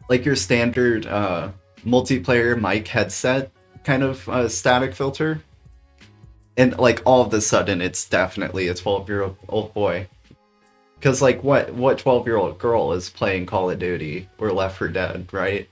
like your standard multiplayer mic headset kind of static filter, and like all of a sudden it's definitely a 12-year-old boy. Because, like, what 12-year-old girl is playing Call of Duty or Left 4 Dead, right?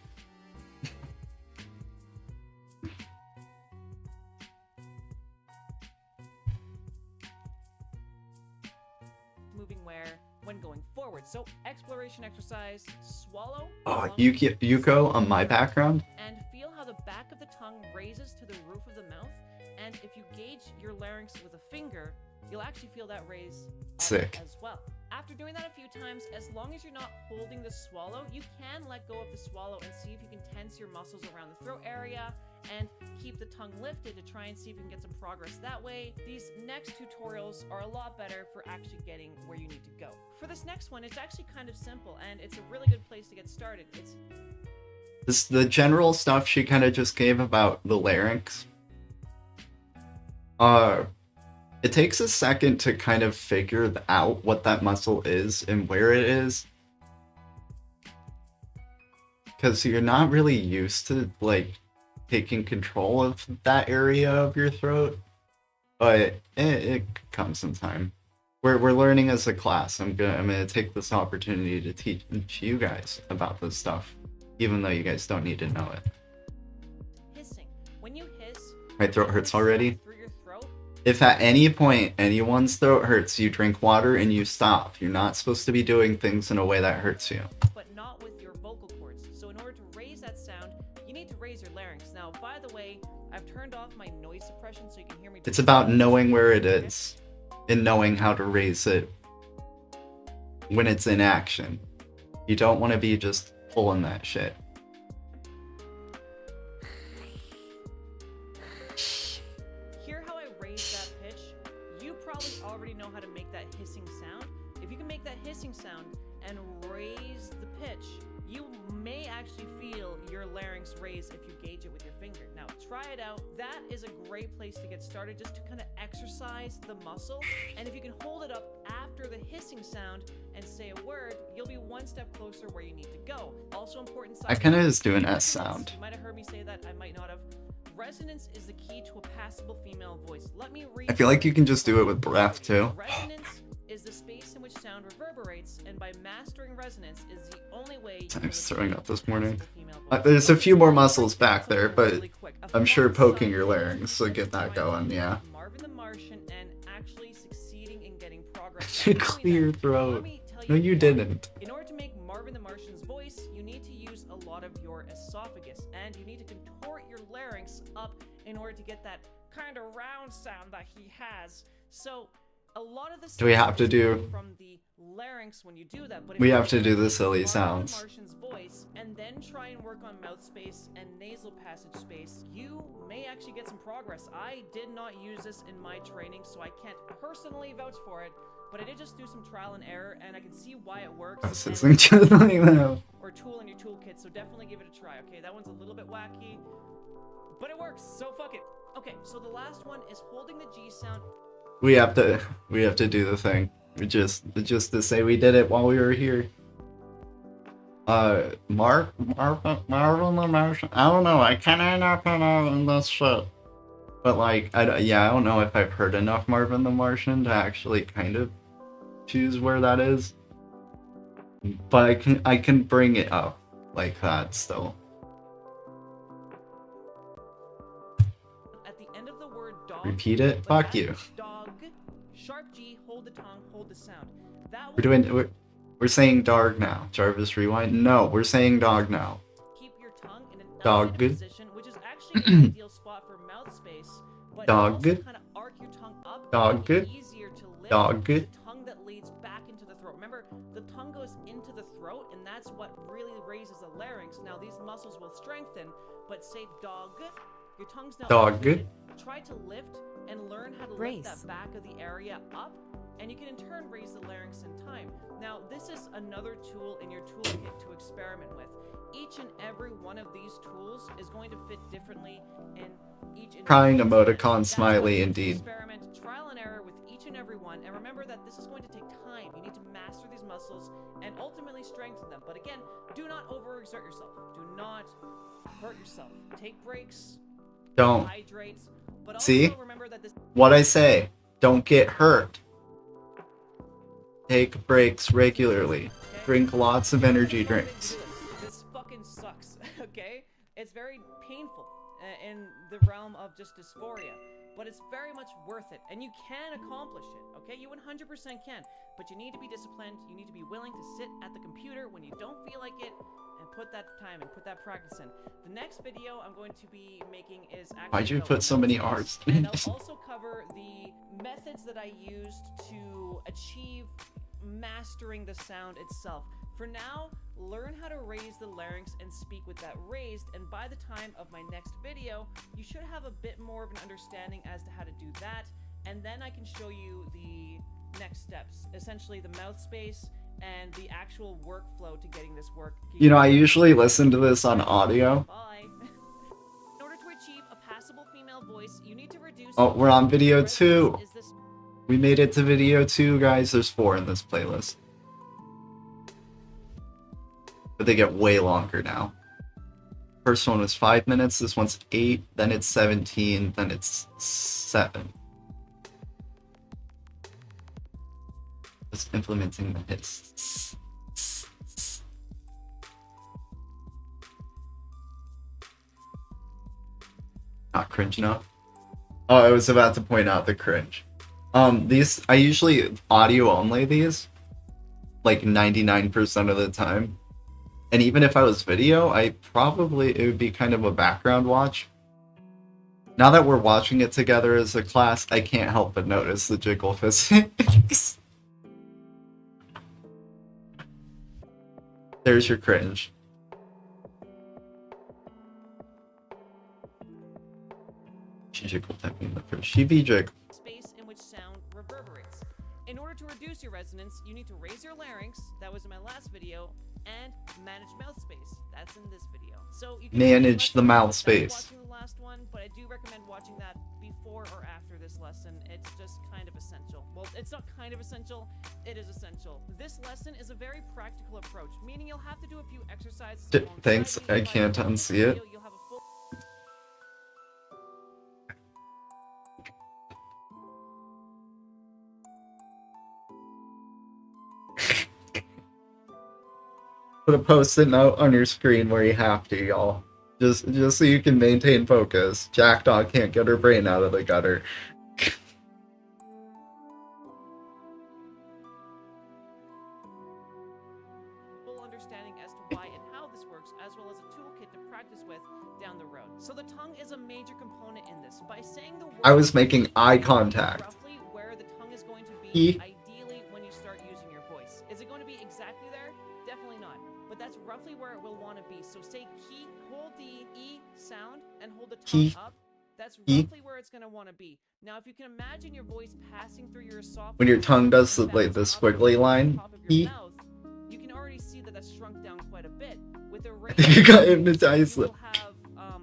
Moving where when going forward. So exploration exercise, swallow. Oh, Yuko on my background? And feel how the back of the tongue raises to the roof of the mouth. And if you gauge your larynx with a finger, you'll actually feel that raise up Sick. as well. After doing that a few times, as long as you're not holding the swallow, you can let go of the swallow and see if you can tense your muscles around the throat area and keep the tongue lifted to try and see if you can get some progress that way. These next tutorials are a lot better for actually getting where you need to go. For this next one, it's actually kind of simple and it's a really good place to get started. The general stuff she kind of just gave about the larynx. It takes a second to kind of figure out what that muscle is and where it is. Because you're not really used to, like, taking control of that area of your throat, but it comes in time. We're learning as a class. I'm gonna take this opportunity to teach you guys about this stuff, even though you guys don't need to know it. Hissing. When you hiss, My throat hurts already. through your throat, If at any point anyone's throat hurts, you drink water and you stop. You're not supposed to be doing things in a way that hurts you. but not with your vocal cords. So in order to raise that sound, you need to raise your larynx. Now, by the way, I've turned off my noise suppression so you can hear me. It's about knowing where it is and knowing how to raise it when it's in action. You don't want to be just pulling that shit. Hear how I raise that pitch? You probably already know how to make that hissing sound. If you can make that hissing sound and raise the pitch, you may actually feel your larynx raise if you gauge it with your finger. Now, try it out. That is a great place to get started, just to kind of exercise the muscle. And if you can hold it up after the hissing sound and say a word, you'll be one step closer where you need to go. Also important. I kind of just do an S sound. You might have heard me say that. I might not have. Resonance is the key to a passable female voice. Let me read. I feel like you can just do it with breath too. Resonance is the space in which sound reverberates, and by mastering resonance is the only way. I was throwing up this morning. Female voice. There's a few more muscles back there, but I'm sure poking your larynx will get that going, yeah. Marvin the Martian and actually succeeding in getting progress. To clear your throat. No, you didn't. In order to make Marvin the Martian's voice, you need to use a lot of your esophagus, and you need to contort your larynx up in order to get that kind of round sound that he has. So a lot of the Do we have to do? from the larynx when you do that, but if We you have to do the use silly Marvin the sounds. Martian's voice and then try and work on mouth space and nasal passage space, you may actually get some progress. I did not use this in my training, so I can't personally vouch for it, but I did just do some trial and error, and I can see why it works. This and isn't just like that. or tool in your toolkit, so definitely give it a try. Okay, that one's a little bit wacky, but it works, so fuck it. Okay, so the last one is holding the G sound. We have to do the thing. We just to say we did it while we were here. Marvin the Martian. I don't know. I kind of end up in this shit. But like, I don't know if I've heard enough Marvin the Martian to actually kind of choose where that is. But I can bring it up like that still. At the end of the word dog. Repeat it. but Fuck you. Dog. Sharp G. Hold the tongue. Hold the sound. That We're saying dog now. Jarvis, rewind. No, we're saying dog now. keep your tongue in an Dog. elevated position, which is actually an ideal spot for mouth space. But Dog. also kind of arc your tongue up. Dog. to make it easier to lift Dog. the tongue that leads back into the throat. Remember, the tongue goes into the throat, and that's what really raises the larynx. Now, these muscles will strengthen, but say dog. Your tongue's now Dog. elevated. Try to lift and learn how to lift Raise. that back of the area up, and you can in turn raise the larynx in time. Now, this is another tool in your toolkit to experiment with. Each and every one of these tools is going to fit differently in each Crying individual emoticon setting. That's smiley why you indeed. Experiment, trial and error with each and every one, and remember that this is going to take time. You need to master these muscles and ultimately strengthen them. But again, do not overexert yourself. Do not hurt yourself. Take breaks. Don't. Hydrate. But also See? remember that this What I say. Don't get hurt. Take breaks regularly. Drink lots of energy drinks. This fucking sucks, okay? It's very painful in the realm of just dysphoria, but it's very much worth it, and you can accomplish it, okay? You 100% can, but you need to be disciplined. You need to be willing to sit at the computer when you don't feel like it, and put that time and put that practice in. The next video I'm going to be making is actually Why'd you about put so many mouth R's? space, and I'll also cover the methods that I used to achieve mastering the sound itself. For now, learn how to raise the larynx and speak with that raised, and by the time of my next video, you should have a bit more of an understanding as to how to do that, and then I can show you the next steps, essentially the mouth space and the actual workflow to getting this work. You know, I usually listen to this on audio. Bye. In order to achieve a passable female voice, you need to reduce. Oh, we're on video Resonance 2. is this- We made it to video 2, guys. There's 4 in this playlist. But they get way longer now. First one was 5 minutes, this one's 8, then it's 17, then it's 7. Just implementing the hits. Not cringe enough. Oh, I was about to point out the cringe. These, I usually audio only these, like 99% of the time. And even if I was video, it would be kind of a background watch. Now that we're watching it together as a class, I can't help but notice the jiggle physics. There's your cringe. She jiggle typing the first. She be jiggle. Space in which sound reverberates. In order to reduce your resonance, you need to raise your larynx, that was in my last video, and manage mouth space, that's in this video. So you can manage the mouth space. Watching the last one, but I do recommend watching that before or after this lesson. It's just kind of essential. Well, it's not kind of essential, it is essential. This lesson is a very practical approach, meaning you'll have to do a few exercises. Thanks, I can't unsee it. You'll have a full Put a post-it note on your screen where you have to, y'all. Just so you can maintain focus. Jackdaw can't get her brain out of the gutter. full understanding as to why and how this works, as well as a toolkit to practice with down the road. So the tongue is a major component in this. By saying the word, I was making eye contact. roughly where the tongue is going to be, E. ideally when you start using your voice. Is it going to be exactly there? Definitely not. But that's roughly where it will want to be. So say key, hold the E sound, and hold the tongue Key. up. That's E. roughly where it's going to want to be. Now, if you can imagine your voice passing through your esophagus, When your tongue does the, and like, the bouncing up squiggly to the line, top of your E. mouth, you can already see that that's shrunk down quite a bit. With a I think you got hypnotized. you will have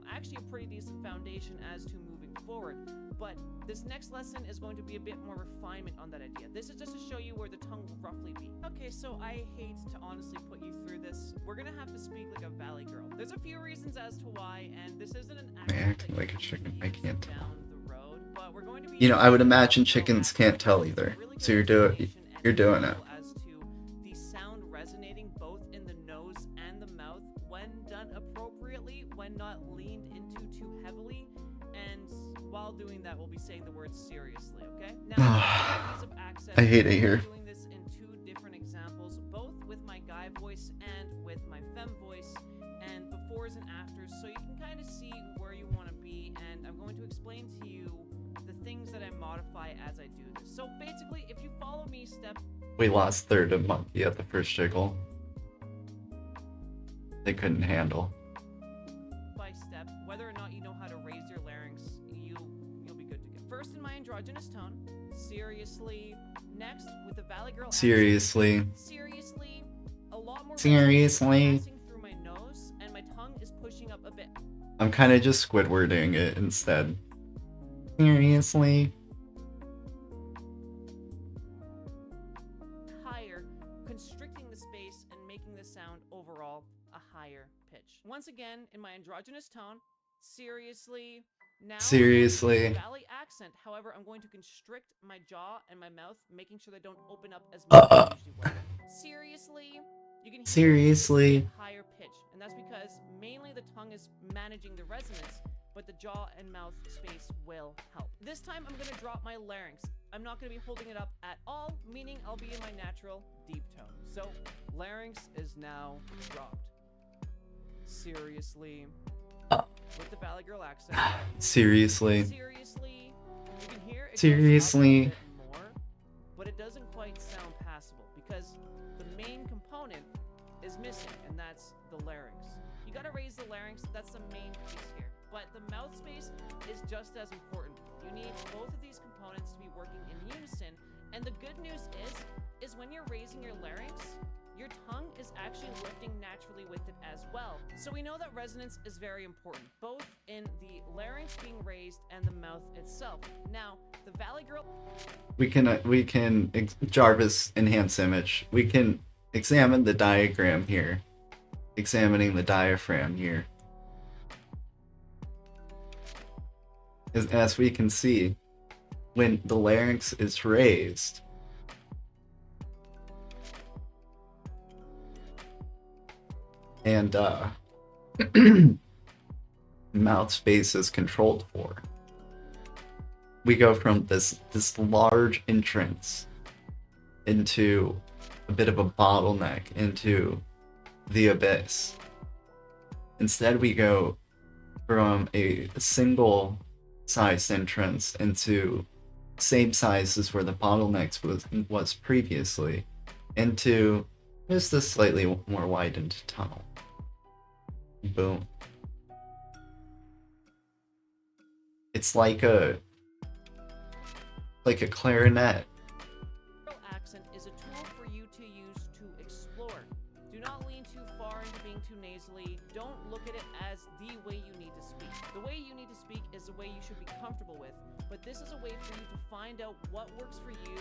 actually a pretty decent foundation as to moving forward. But this next lesson is going to be a bit more refinement on that idea. This is just to show you where the tongue will roughly be. Okay, so I hate to honestly put you through this. We're gonna have to speak like a valley girl. There's a few reasons as to why, and this isn't an Man, accent that like you a chicken, can I use can't tell. down the road, but we're going to be You know, I would using imagine a chickens accent can't tell to either. really So good you're doing information and you're doing it. as to the sound resonating both in the nose and the mouth when done appropriately, when not leaned into too heavily, and while doing that, we'll be saying the word seriously, okay? Now, ease of access, I hate it here. I'm doing this in two different examples, both with my guy voice and with my femme voice, and befores and afters, so you can kind of see where you want to be, and I'm going to explain to you the things that I modify as I do this. So basically, if you follow me step We lost third of monkey at the first jiggle. They couldn't handle. by step, whether or not you know how to raise your larynx, you'll be good to go. First in my androgynous tone, seriously. Next with the valley girl. accent, Seriously. seriously. A lot more Seriously. passing through my nose, and my tongue is pushing up a bit I'm kind of just Squidwarding it instead. Seriously. higher, constricting the space and making the sound overall a higher pitch. Once again, in my androgynous tone, seriously. Now, Seriously. valley accent. However, I'm going to constrict my jaw and my mouth, making sure they don't open up as much as they usually would. Seriously. You can hear Seriously. higher pitch, and that's because mainly the tongue is managing the resonance, but the jaw and mouth space will help. This time I'm going to drop my larynx. I'm not going to be holding it up at all, meaning I'll be in my natural deep tone. So larynx is now dropped. Seriously. With the valley girl accent. Seriously. Seriously. You can hear it goes Seriously. up a bit more, but it doesn't quite sound passable because the main component is missing, and that's the larynx. You gotta raise the larynx, that's the main piece here. But the mouth space is just as important. You need both of these components to be working in unison, and the good news is when you're raising your larynx, your tongue is actually lifting naturally with it as well. So we know that resonance is very important, both in the larynx being raised and the mouth itself. Now, the valley girl... We can Jarvis enhance image. We can examine the diagram here. Examining the diaphragm here. as we can see, when the larynx is raised, and mouth space is controlled for, we go from this large entrance into a bit of a bottleneck into the abyss. Instead, we go from a single size entrance into same size as where the bottlenecks was previously, into just a slightly more widened tunnel. Boom. It's like a clarinet. Accent is a tool for you to use to explore. Do not lean too far into being too nasally. Don't look at it as the way you need to speak. The way you need to speak is the way you should be comfortable with, but this is a way for you to find out what works for you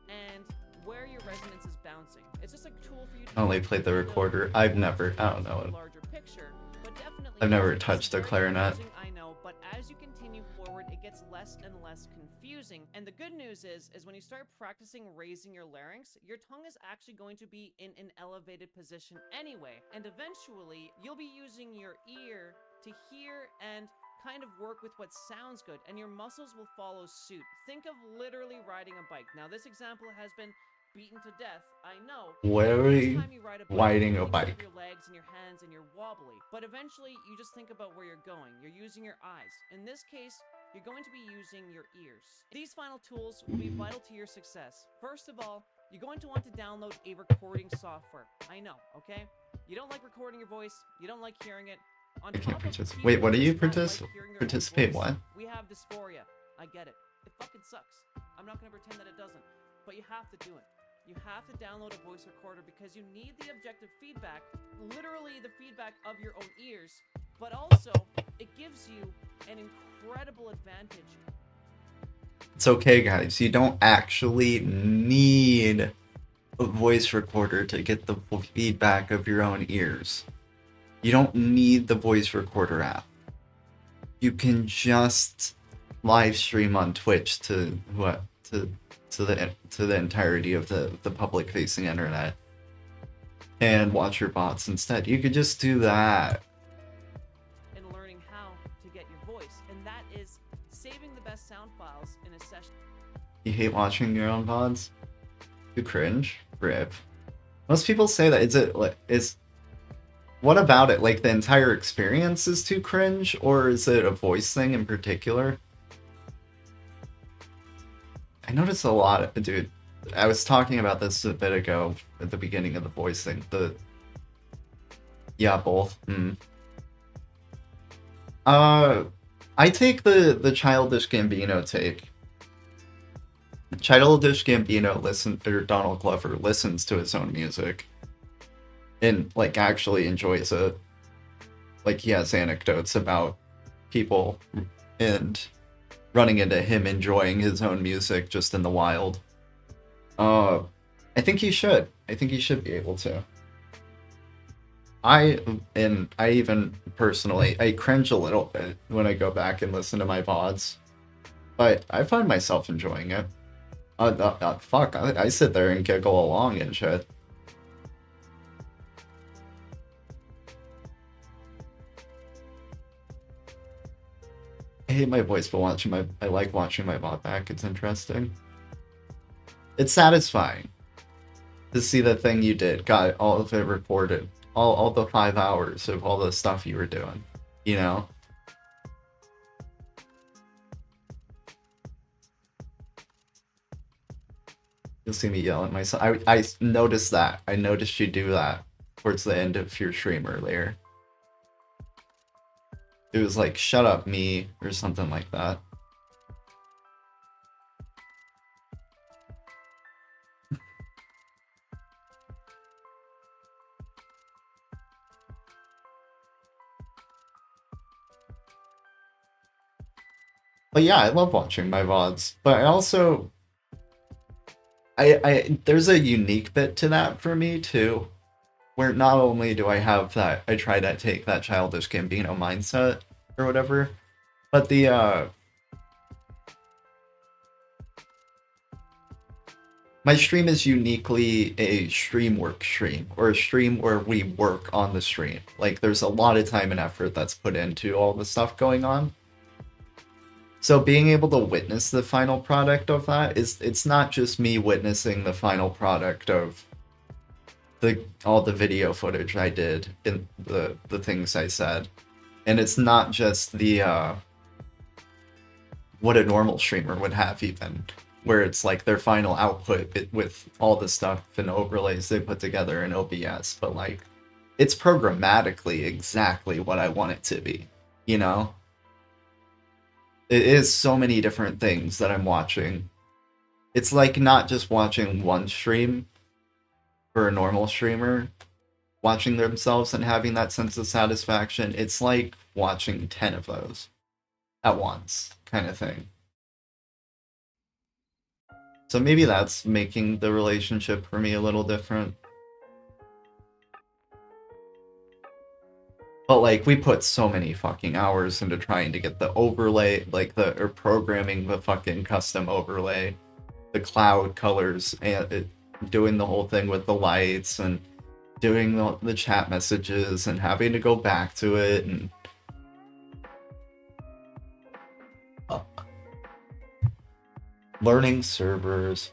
and where your resonance is bouncing. It's just a tool for you to I only played the recorder. I don't know. Larger picture, but definitely I've never it's touched a very clarinet. confusing, I know, but as you continue forward, it gets less and less confusing. And the good news is when you start practicing raising your larynx, your tongue is actually going to be in an elevated position anyway. And eventually, you'll be using your ear to hear and kind of work with what sounds good, and your muscles will follow suit. Think of literally riding a bike. Now, this example has been beaten to death, I know. Literally Next time you ride a bike, riding you a think bike. of your legs and your hands and you're wobbly. But eventually, you just think about where you're going. You're using your eyes. In this case, you're going to be using your ears. These final tools will be vital to your success. First of all, you're going to want to download a recording software. I know, okay? You don't like recording your voice. You don't like hearing it. On I can't top of participate. people Wait, what do you who don't like hearing their own participate? voice, What? We have dysphoria. I get it. It fucking sucks. I'm not gonna pretend that it doesn't. But you have to do it. You have to download a voice recorder because you need the objective feedback, literally the feedback of your own ears, but also it gives you an incredible advantage. It's okay, guys. You don't actually need a voice recorder to get the feedback of your own ears. You don't need the voice recorder app. You can just live stream on Twitch to the entirety of the public facing internet and watch your bots instead. You could just do that. And learning how to get your voice, and that is saving the best sound files in a session. You hate watching your own VODs? You cringe? Rip. Most people say that. What about it? Like, the entire experience is too cringe, or is it a voice thing in particular? I noticed a lot, dude. I was talking about this a bit ago at the beginning of the voice thing. Yeah, both. I take the Childish Gambino take. Childish Gambino or Donald Glover listens to his own music and like actually enjoys it. Like, he has anecdotes about people and running into him enjoying his own music just in the wild. I think he should. I think he should be able to. I even personally, I cringe a little bit when I go back and listen to my VODs, but I find myself enjoying it. Fuck, I sit there and giggle along and shit. I hate my voice, but I like watching my VOD back. It's interesting. It's satisfying to see the thing you did, got all of it recorded, all the 5 hours of all the stuff you were doing, you know? You'll see me yell at myself. I noticed that. I noticed you do that towards the end of your stream earlier. It was like, shut up, me, or something like that. But yeah, I love watching my VODs. But I also... there's a unique bit to that for me, too. Where not only do I have that, I try to take that Childish Gambino mindset, or whatever, but My stream is uniquely a stream work stream, or a stream where we work on the stream. Like, there's a lot of time and effort that's put into all the stuff going on. So being able to witness the final product of that it's not just me witnessing the final product of all the video footage I did in the things I said. And it's not just the what a normal streamer would have even, where it's like their final output with all the stuff and overlays they put together in OBS, but like it's programmatically exactly what I want it to be, you know? It is so many different things that I'm watching. It's like not just watching one stream for a normal streamer, watching themselves and having that sense of satisfaction. It's like watching 10 of those at once, kind of thing. So maybe that's making the relationship for me a little different. But like, we put so many fucking hours into trying to get the overlay, like or programming the fucking custom overlay, the cloud colors, and doing the whole thing with the lights, and doing the chat messages, and having to go back to it, and learning servers.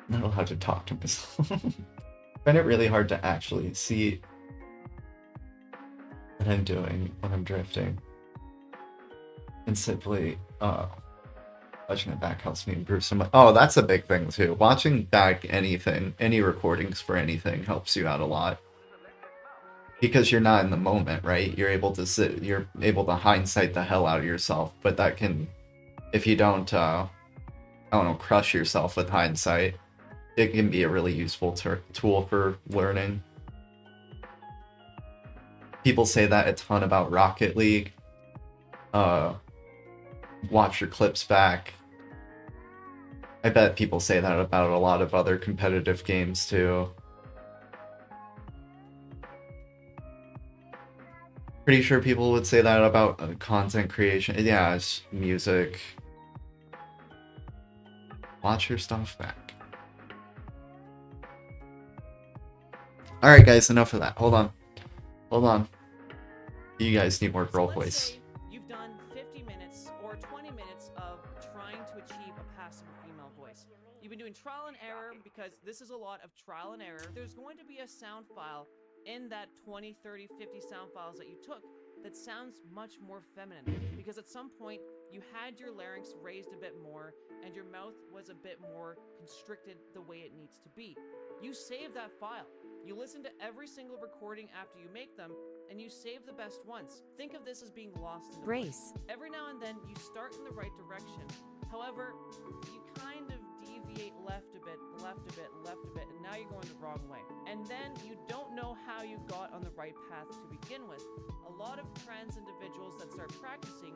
I don't know how to talk to myself. I find it really hard to actually see what I'm doing when I'm drifting. And simply, watching it back helps me improve so much. Oh, that's a big thing too. Watching back anything, any recordings for anything helps you out a lot. Because you're not in the moment, right? You're able to hindsight the hell out of yourself, but that can, if you don't, I don't know, crush yourself with hindsight, it can be a really useful tool for learning. People say that a ton about Rocket League. Watch your clips back. I bet people say that about a lot of other competitive games too. Pretty sure people would say that about content creation. Yeah, it's music. Watch your stuff back. Alright guys, enough of that. Hold on. Hold on. You guys need more girl So let's voice. say you've done 50 minutes or 20 minutes of trying to achieve a passable female voice. You've been doing trial and error because this is a lot of trial and error. There's going to be a sound file in that 20, 30, 50 sound files that you took that sounds much more feminine, because at some point you had your larynx raised a bit more and your mouth was a bit more constricted the way it needs to be. You save that file. You listen to every single recording after you make them, and you save the best ones. Think of this as being lost in the Brace. woods. Every now and then you start in the right direction. However, you kind of deviate left a bit, and now you're going the wrong way. And then you don't know how you got on the right path to begin with. A lot of trans individuals that start practicing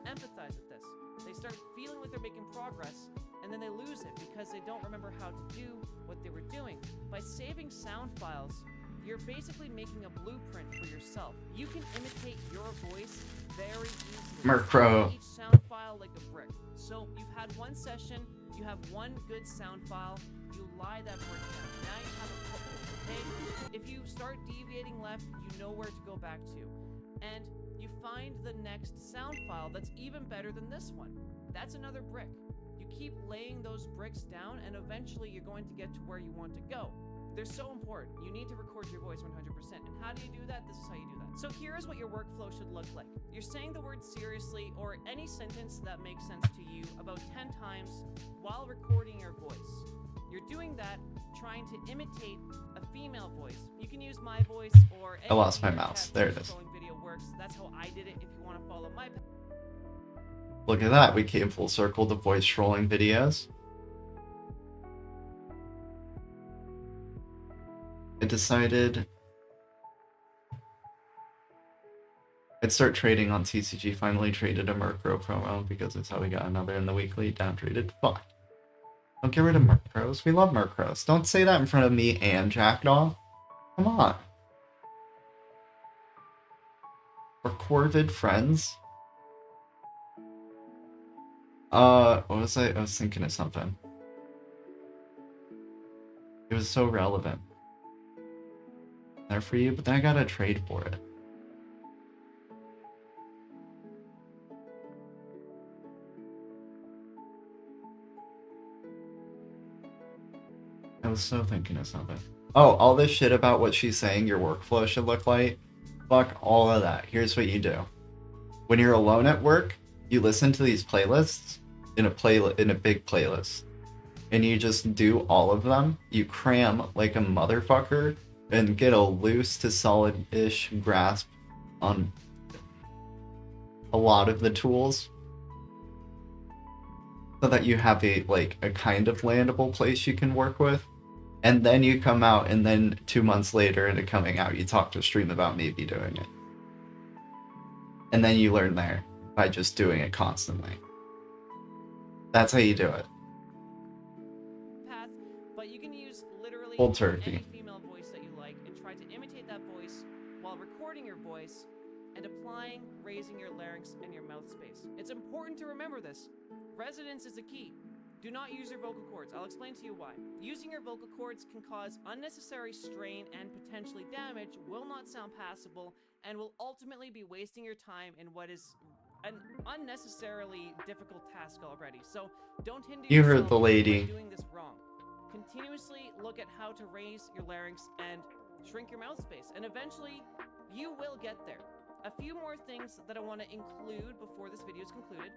empathize with this. They start feeling like they're making progress, and then they lose it because they don't remember how to do what they were doing. By saving sound files, you're basically making a blueprint for yourself. You can imitate your voice very easily. Murkrow. Each sound file like a brick. So you've had one session, you have one good sound file, you lie that brick down. Now you have a foothold, okay? If you start deviating left, you know where to go back to. And you find the next sound file that's even better than this one. That's another brick. You keep laying those bricks down, and eventually you're going to get to where you want to go. They're so important. You need to record your voice 100%. And how do you do that? This is how you do that. So here's what your workflow should look like. You're saying the word seriously or any sentence that makes sense to you about 10 times while recording your voice. You're doing that trying to imitate a female voice. You can use my voice or any I lost my other mouse. cat There it voice is. flowing video works. That's how I did it if you want to follow my path. Look at that, we came full circle to voice trolling videos. I decided I'd start trading on TCG. Finally traded a Murkrow promo because it's how we got another in the weekly. Down traded. Fuck. Don't get rid of Murkrows. We love Murkrows. Don't say that in front of me and Jackdaw. Come on. We're Corvid friends. What was I? I was thinking of something. It was so relevant. There for you, but then I gotta trade for it. I was so thinking of something. Oh, all this shit about what she's saying your workflow should look like. Fuck all of that. Here's what you do. When you're alone at work, you listen to these playlists in a big playlist. And you just do all of them. You cram like a motherfucker and get a loose to solid-ish grasp on a lot of the tools. So that you have a kind of landable place you can work with. And then you come out, and then 2 months later into coming out, you talk to stream about maybe doing it. And then you learn there by just doing it constantly. That's how you do it. Path, but you can use literally Cold turkey. any female voice that you like and try to imitate that voice while recording your voice and applying, raising your larynx and your mouth space. It's important to remember this. Resonance is the key. Do not use your vocal cords. I'll explain to you why. Using your vocal cords can cause unnecessary strain and potentially damage, will not sound passable, and will ultimately be wasting your time in what is an unnecessarily difficult task already. So don't hinder You yourself heard the lady. by doing this wrong. Continuously look at how to raise your larynx and shrink your mouth space, and eventually you will get there. A few more things that I want to include before this video is concluded.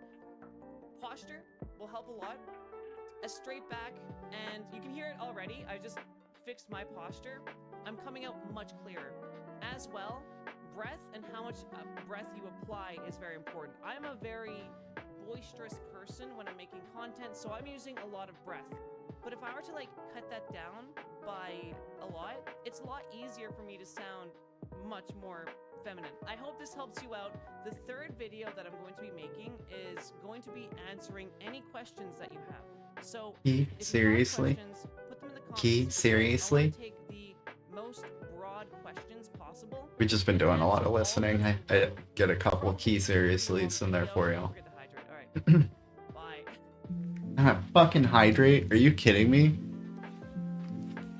Posture will help a lot. A straight back, and you can hear it already. I just fixed my posture. I'm coming out much clearer. As well, breath and how much breath you apply is very important. I'm a very boisterous person when I'm making content, so I'm using a lot of breath. But if I were to cut that down by a lot, it's a lot easier for me to sound much more feminine. I hope this helps you out. The third video that I'm going to be making is going to be answering any questions that you have. So, Key, if seriously? you have questions, put them in the comments. Key, seriously? I want to take the most broad questions possible. We've just been doing a lot of listening. I get a couple of key seriouslys in there for you. Forget to hydrate. All right. Bye. Fucking hydrate? Are you kidding me?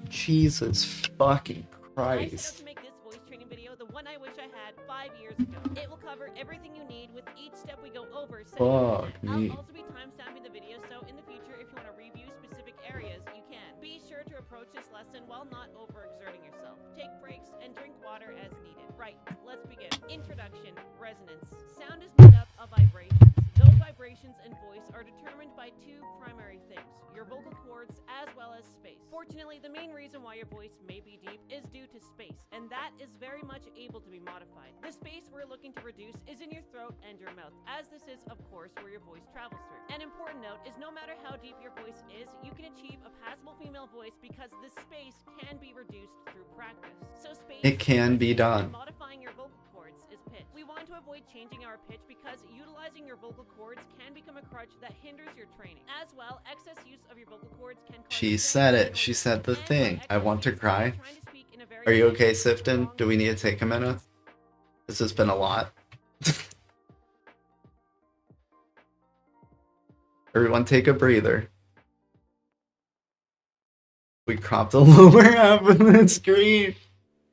Jesus fucking I set out Christ. to make this voice training video the one I wish I had 5 years ago. It will cover everything you need with each step we go over. Fuck me. I'll also be time-stamping the video, so in the future, if you want to review specific areas, you can. Be sure to approach this lesson while not overexerting yourself. Take breaks and drink water as needed. Right, let's begin. Introduction, resonance. Sound is made up of vibrations. Those vibrations in voice are determined by two primary things, your vocal cords as well as space. Fortunately, the main reason why your voice may be deep is due to space, and that is very much able to be modified. The space we're looking to reduce is in your throat and your mouth, as this is, of course, where your voice travels through. An important note is no matter how deep your voice is, you can achieve a passable female voice because the space can be reduced through practice. So space It can be done. modifying your vocal cords is pitch. We want to avoid changing our pitch because utilizing your vocal cords can become a crutch that hinders your training. As well, excess use of your vocal cords can cause She said it. She said the and thing. by I want to excess cry. use, trying to speak in a very Are you okay, long, Sifton? Do we need to take a minute? This has been a lot. Everyone take a breather. We cropped the lower half of the screen.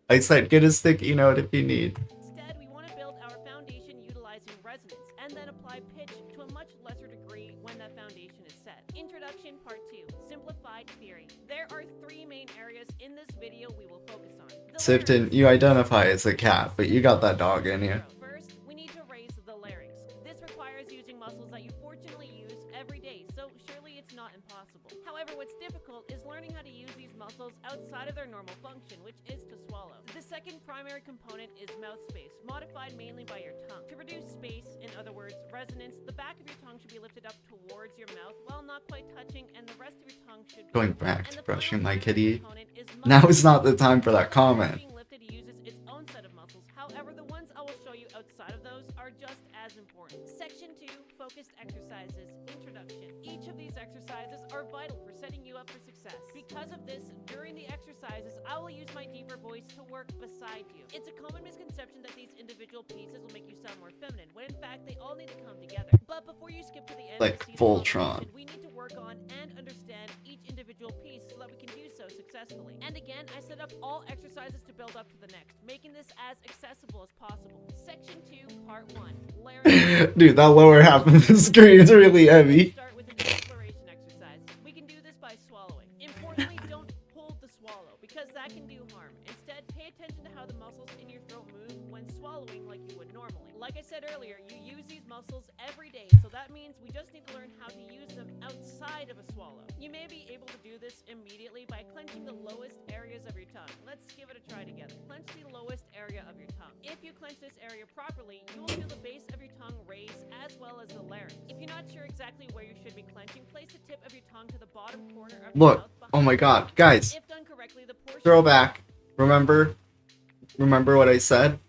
I said get a sticky note if you need. Instead, we want to build our foundation utilizing resonance, and then apply pitch to a much lesser degree when that foundation is set. Introduction Part 2, Simplified Theory. There are three main areas in this video we will focus on. The Sifton, larynx. you identify as a cat, but you got that dog in you. First, we need to raise the larynx. This requires using muscles that you fortunately use every day, so surely it's not impossible. However, what's difficult is learning how to use these muscles outside of their normal function, which is to swallow. The second primary component is mouth space, modified mainly by your tongue. To reduce space, in other words, resonance, the back of your tongue should be lifted up towards your mouth while not quite touching, and the rest of your tongue should be Going back and to the brushing final my primary kitty. component is Now muscle is not the space. time for that The muscle comment. being lifted uses its own set of muscles. However, the ones I will show you outside of those are just as important. Section 2, Focused Exercises, Introduction. Each of these exercises are vital for setting you up for success. Because of this, during the exercises, I will use my deeper voice voice to work beside you. It's a common misconception that these individual pieces will make you sound more feminine, when in fact they all need to come together. But before you skip to the end Like to see the Voltron. combination, we need to work on and understand each individual piece so that we can do so successfully. And again, I set up all exercises to build up to the next, making this as accessible as possible. Section 2, Part 1. Larynx. Dude, that lower half of the screen is really heavy. Start with an exploration exercise. We can do this by swallowing. Importantly, don't hold the swallow, because that can do harm. Instead, pay attention to how the muscles in your throat move when swallowing like you would normally. Like I said earlier, you use these muscles every day, so that means we just need to learn how to use them outside of a swallow. You may be able to do this immediately by clenching the lowest areas of your tongue. Let's give it a try together. Clench the lowest area of your tongue. If you clench this area properly, you will feel the base of your tongue raise as well as the larynx. If you're not sure exactly where you should be clenching, place the tip of your tongue to the bottom corner of your Look, mouth. oh my god, guys, If done correctly, the portion throwback. Remember what I said?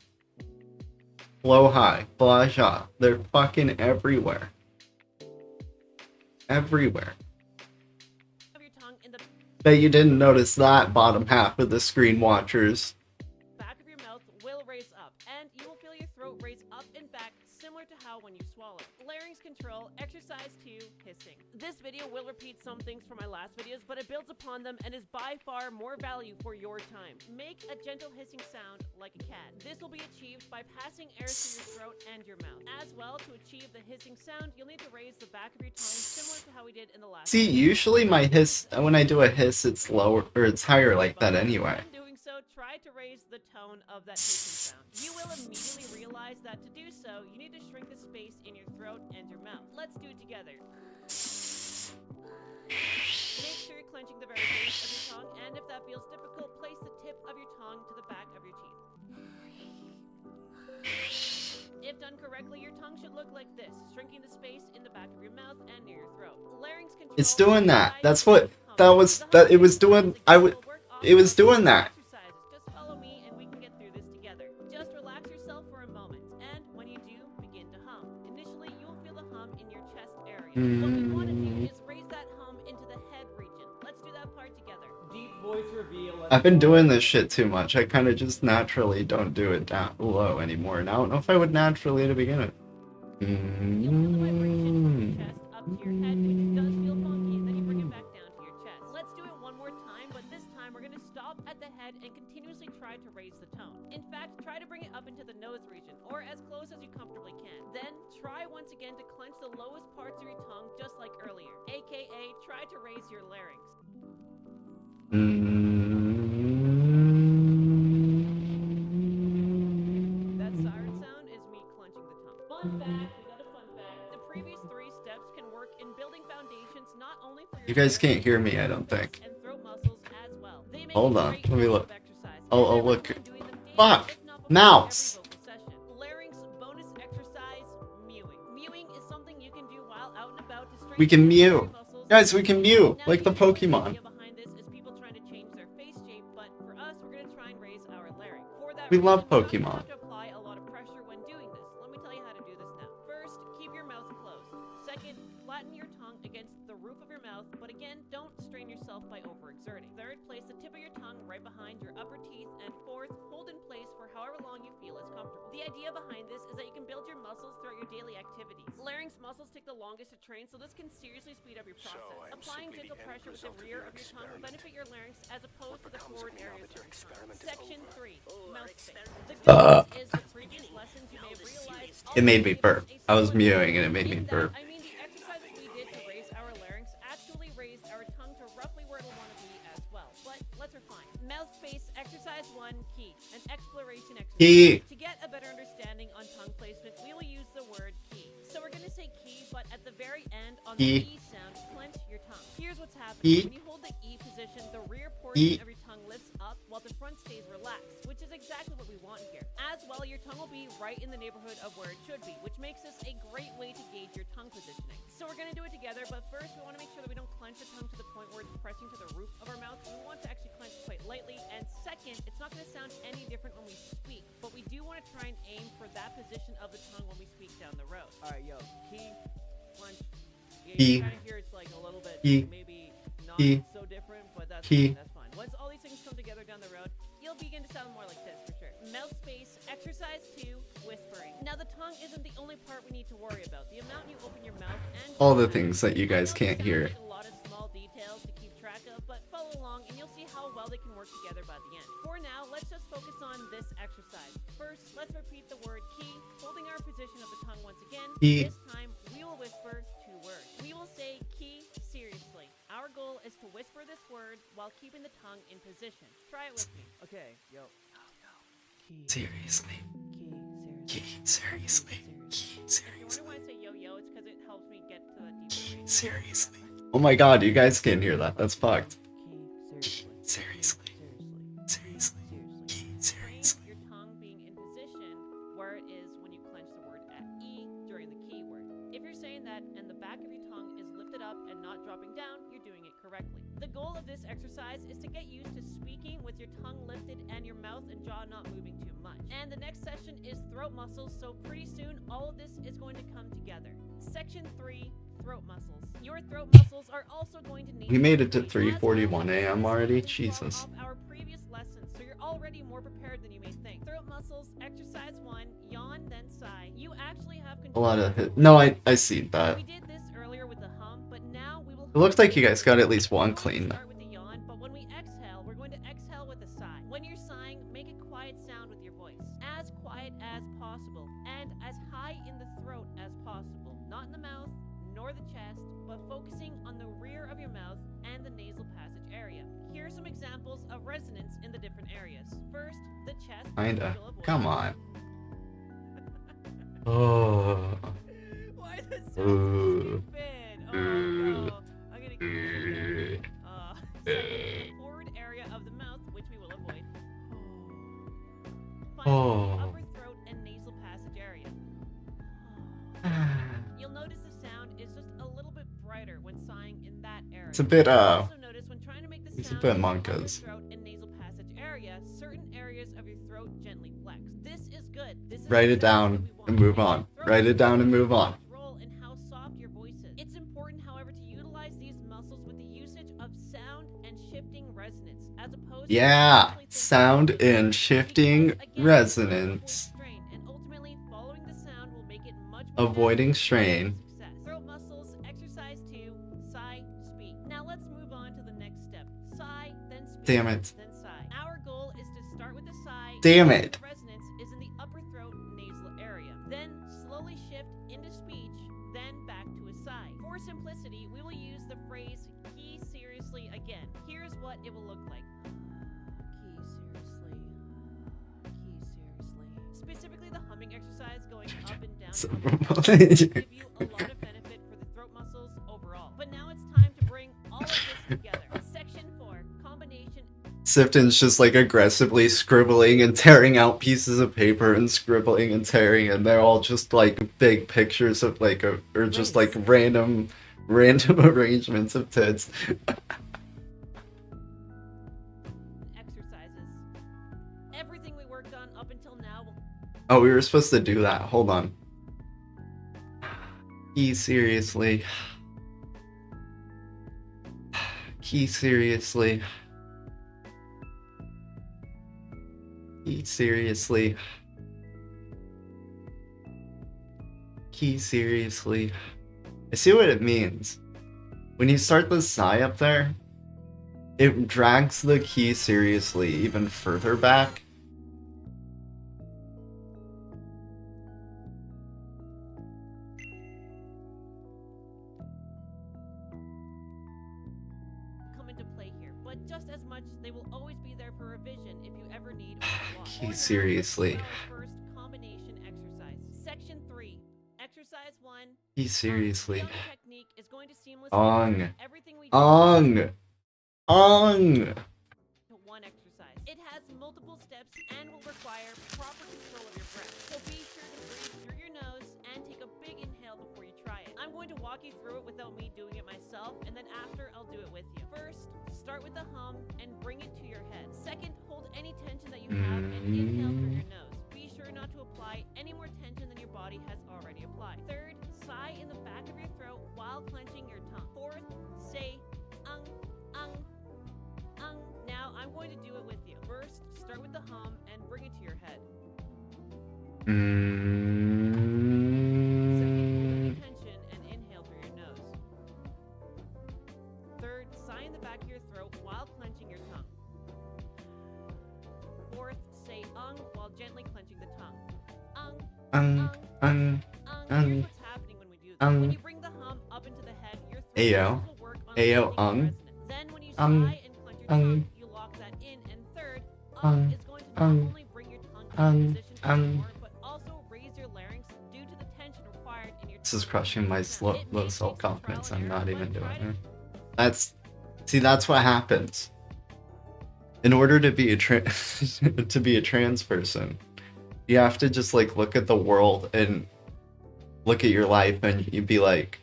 Low, high, blah, blah. They're fucking everywhere. Everywhere. of your tongue in the Bet you didn't notice that bottom half of the screen, watchers. back of your mouth will raise up, and you will feel your throat raise up and back, similar to how when you swallow. Larynx control, exercise 2, hissing. This video will repeat some things from my last videos, but it builds upon them and is by far more value for your time. Make a gentle hissing sound like a cat. This will be achieved by passing air through your throat and your mouth. As well, to achieve the hissing sound, you'll need to raise the back of your tongue, similar to how we did in the last See, video. usually my hiss, when I do a hiss, it's lower, or it's higher like that anyway. When doing so, try to raise the tone of that hissing sound. You will immediately realize that to do so, you need to shrink the space in your throat and your mouth. Let's do it together. Make sure you're clenching the very base of your tongue, and if that feels difficult, place the tip of your tongue to the back of your teeth. If done correctly, your tongue should look like this, shrinking the space in the back of your mouth and near your throat. Larynx control. It's doing that. That's what, it was doing, it was doing that. Just follow me and we can get through this together. Just relax yourself for a moment, and when you do, begin to hum. Initially, you will feel the hum in your chest area. What we want to do is raise that hum into the head region. Let's do that part together. Deep voice reveal. I've been doing this shit too much. I kind of just naturally don't do it down low anymore. And I don't know if I would naturally to begin with. You'll feel the vibration from your chest up to your head, which does feel funky, and then you bring it back down to your chest. Let's do it one more time, but this time we're going to stop at the head and continuously try to raise the tone. In fact, try to bring it up into the nose region, or as close as you comfortably can. Then, try once again to clench the lowest parts of your tongue, just like earlier. AKA, try to raise your larynx. That siren sound is me clenching the tongue. Fun fact, we got a fun fact. The previous 3 steps can work in building foundations not only for your You guys can't hear me, I larynx don't think. and throat muscles as well. They make Hold a on, great let me look. follow-up exercise, I'll and look. everyone doing them daily, Fuck! if not before Mouse! every vocal session. Larynx bonus exercise, mewing. Mewing is something you can do while out and about to strengthen We can your mew. muscles. Guys, we can mew, Now, like the you know the Pokemon. idea behind this is people trying to change their face shape, but for us, we're going to try and raise our larynx. For that We love reason, you Pokemon. don't have to apply a lot of pressure when doing this. Let me tell you how to do this now. First, keep your mouth closed. Second, flatten your tongue against the roof of your mouth, but again, don't strain yourself by overexerting. Third, place the tip of your tongue right behind your upper teeth, and fourth, hold in place for however long you feel is comfortable. The idea behind this is that you can build your muscles throughout your daily activities. Larynx muscles take the longest to train, so this can seriously speed up your process. I'm Applying simply gentle the end pressure with the result of rear your of your tongue will experiment. benefit your larynx as opposed to the becomes forward of me now areas that your of your experiment tongue. is Section over? 3, mouth space. The good news is the previous lessons you may have realized It made me already gave us burp. a I was solid mewing and it made me in that, burp. I mean, the exercises we did to raise our larynx actually raised our tongue to roughly where it'll want to be as well. But let's refine. Mouth space exercise 1, key. An exploration exercise. Key. To get a better understanding on tongue placement, we will use the word key. So we're going to say key, but at the very end on the Key. E sound, clench your tongue. Here's what's happening. Key. When you hold the E position, the rear Key. portion of your tongue lifts up while the front stays relaxed, which is exactly what we want here. As well, your tongue will be right in the neighborhood of where it should be, which makes this a great way to gauge your tongue positioning. So we're going to do it together, but first we want to make sure that we don't clench the tongue to the point where it's pressing to the roof of our mouth. We want to actually clench quite lightly, and second, it's not going to sound any different when we speak, but we do want to try and aim for that position of the tongue when we speak down the road. Alright, yo, key, clench. Yeah, Key. you kind of hear it's like a little bit, Key. maybe not Key. so different, but that's Key. fine, that's fine. Once all these things come together down the road, you'll it'll begin to sound more like this for sure. Mouth space, exercise 2, whispering. Now the tongue isn't the only part we need to worry about. The amount you open your mouth and All the things that you guys can't hear. a lot of small details to keep track of, but follow along and you'll see how well they can work together by the end. For now, let's just focus on this exercise. First, let's repeat the word key, holding our position of the tongue once again. Key. This time, we will whisper 2 words. We will say key seriously. Our goal is to whisper this word while keeping the tongue in position. Try it with me. Okay, yo. Key. Seriously. Key Seriously. Key, If seriously. you wonder why I say yo-yo, it's because it helps me get to that deeper Key, range. seriously. Oh my god, you guys can't hear that. That's fucked. Key, Key, seriously. Seriously. Key, seriously. Your tongue being in position where it is when you clench the word at E during the key word. If you're saying that and the back of your tongue is lifted up and not dropping down, you're doing it correctly. The goal of this exercise is to get used to speaking with your tongue lifted and your mouth and jaw not moving too much. And the next session is throat muscles, so pretty soon all of this is going to come together. Section 3, throat muscles. Your throat muscles are also going to need We made it to as 3:41 always, a.m. already. this is Jesus. off our previous lessons, so you're already more prepared than you may think. Throat muscles, exercise 1, yawn, then sigh. You actually have A control. lot of hit. No, I see that. We did this earlier with the hum, but now we will. It looks like you guys got at least one clean. Start with the yawn, but when we exhale, we're going to exhale with a sigh. When you're sighing, make a quiet sound with your voice, as quiet as possible, and as high in the throat as possible. Not in the mouth, nor the chest, but focusing on the rear of your mouth and the nasal passage area. Here are some examples of resonance in the different areas. First, the chest. Kinda. you'll avoid. Come on. Oh. Why is it so Ooh. stupid? Oh no. I'm gonna keep it. Second, forward area of the mouth, which we will avoid. Finally, Oh. upper throat and nasal passage area. You'll notice the sound is just a little bit brighter when sighing in that area. It's a bit, Also notice when trying to make the it's a sound bit in the upper monkas. throat and nasal passage area, certain areas of your throat gently flex. This is good. This is Write it exactly down what we want. and move on. Throat Write it down and move on. role in how soft your voice is. It's important, however, to utilize these muscles with the usage of sound and shifting resonance, as opposed to Yeah, simply thinking sound about and it. shifting Because, again, resonance. avoid strain, and ultimately following the sound will make it much more Avoiding natural strain. and success. Throat muscles, exercise 2, sigh, speak. Now let's move on to the next step. Sigh, then speak. Damn it. Then sigh. Our goal is to start with the sigh. Damn because it. the resonance is in the upper throat nasal area. Then slowly shift into speech, then back to a sigh. For simplicity, we will use the phrase key seriously again. Here's what it will look like. Key seriously. Key seriously. Specifically the humming exercise going up and down. So- will give you a lot of benefit for the throat muscles overall. But now it's time to bring all of this together. Section 4, combination. Sifton's just like aggressively scribbling and tearing out pieces of paper and scribbling and tearing, and they're all just like big pictures of like or just like random arrangements of tits. Exercises. Everything we worked on up until now will Oh, we were supposed to do that. Hold on. Key seriously. Key seriously. Key seriously. Key seriously. I see what it means. When you start the sigh up there, it drags the key seriously even further back. come into play here, but just as much, they will always be there for revision if you ever need or want. Key For now, seriously. let's do our first combination exercise. Section 3, exercise 1. Key seriously. The technique is going to seamlessly Ong. blend everything we do Ong. Ong. to one exercise. It has multiple steps and will require proper control of your breath. So be sure to breathe through your nose and take a big inhale before you try it. I'm going to walk you through it without me doing it myself, and then after I'll do it with you. First, start with the hum and bring it to your head. Second, hold any tension that you have and inhale through your nose. Be sure not to apply any more tension than your body has already applied. Third, sigh in the back of your throat while clenching your tongue. Fourth, say ung, ung, ung. Now I'm going to do it with you. First, Start with the hum and bring it to your head. Second, hold any tension and inhale through your nose. Third, sigh in the back of your throat while clenching your tongue. Fourth, say while gently clenching the tongue. Here's what's happening when we do this. When you bring the hum up into the head, your throat Ayo. will work on Ayo, making resonance. Then when you sigh and clench your tongue, you lock that in. And third, is going to not only bring your tongue into position more, but also raise your larynx due to the tension required in your This is crushing my low self-confidence. I'm not even doing it. it. That's what happens. In order to be a to be a trans person, you have to just like look at the world and look at your life and you'd be like,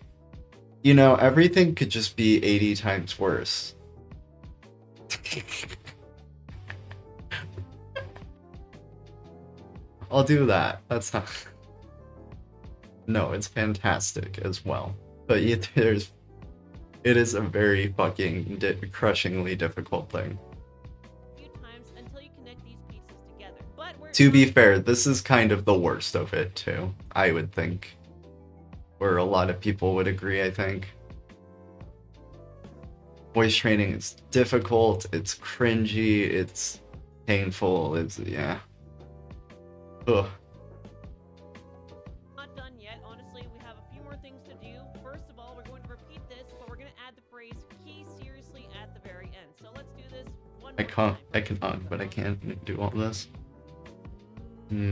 you know, everything could just be 80 times worse. I'll do that. That's not. No, it's fantastic as well. But it is a very fucking crushingly difficult thing. Few times until you connect these pieces together. But To be fair, this is kind of the worst of it too, I would think. Where a lot of people would agree, I think. Voice training is difficult, it's cringy, it's painful, yeah. Ugh. Not done yet, honestly. We have a few more things to do. First of all, we're going to repeat this, but we're going to add the phrase key seriously at the very end. So let's do this one more time. I can but I can't do all this. Inhale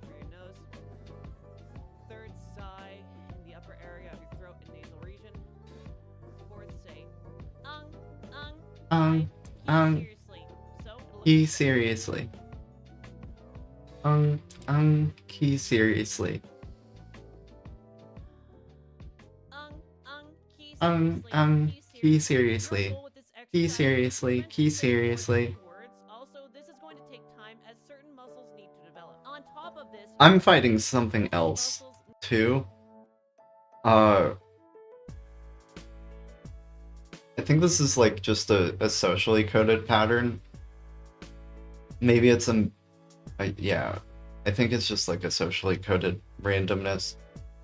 through your nose. Third, sigh in the upper area of your throat and nasal region. Fourth, say key seriously. So Key seriously. Key seriously. Key seriously. Key seriously. Also, this is going to take time as certain muscles need to develop. On top of this, I'm fighting something else too. I think this is like just a socially coded pattern. Maybe it's yeah, I think it's just like a socially coded randomness.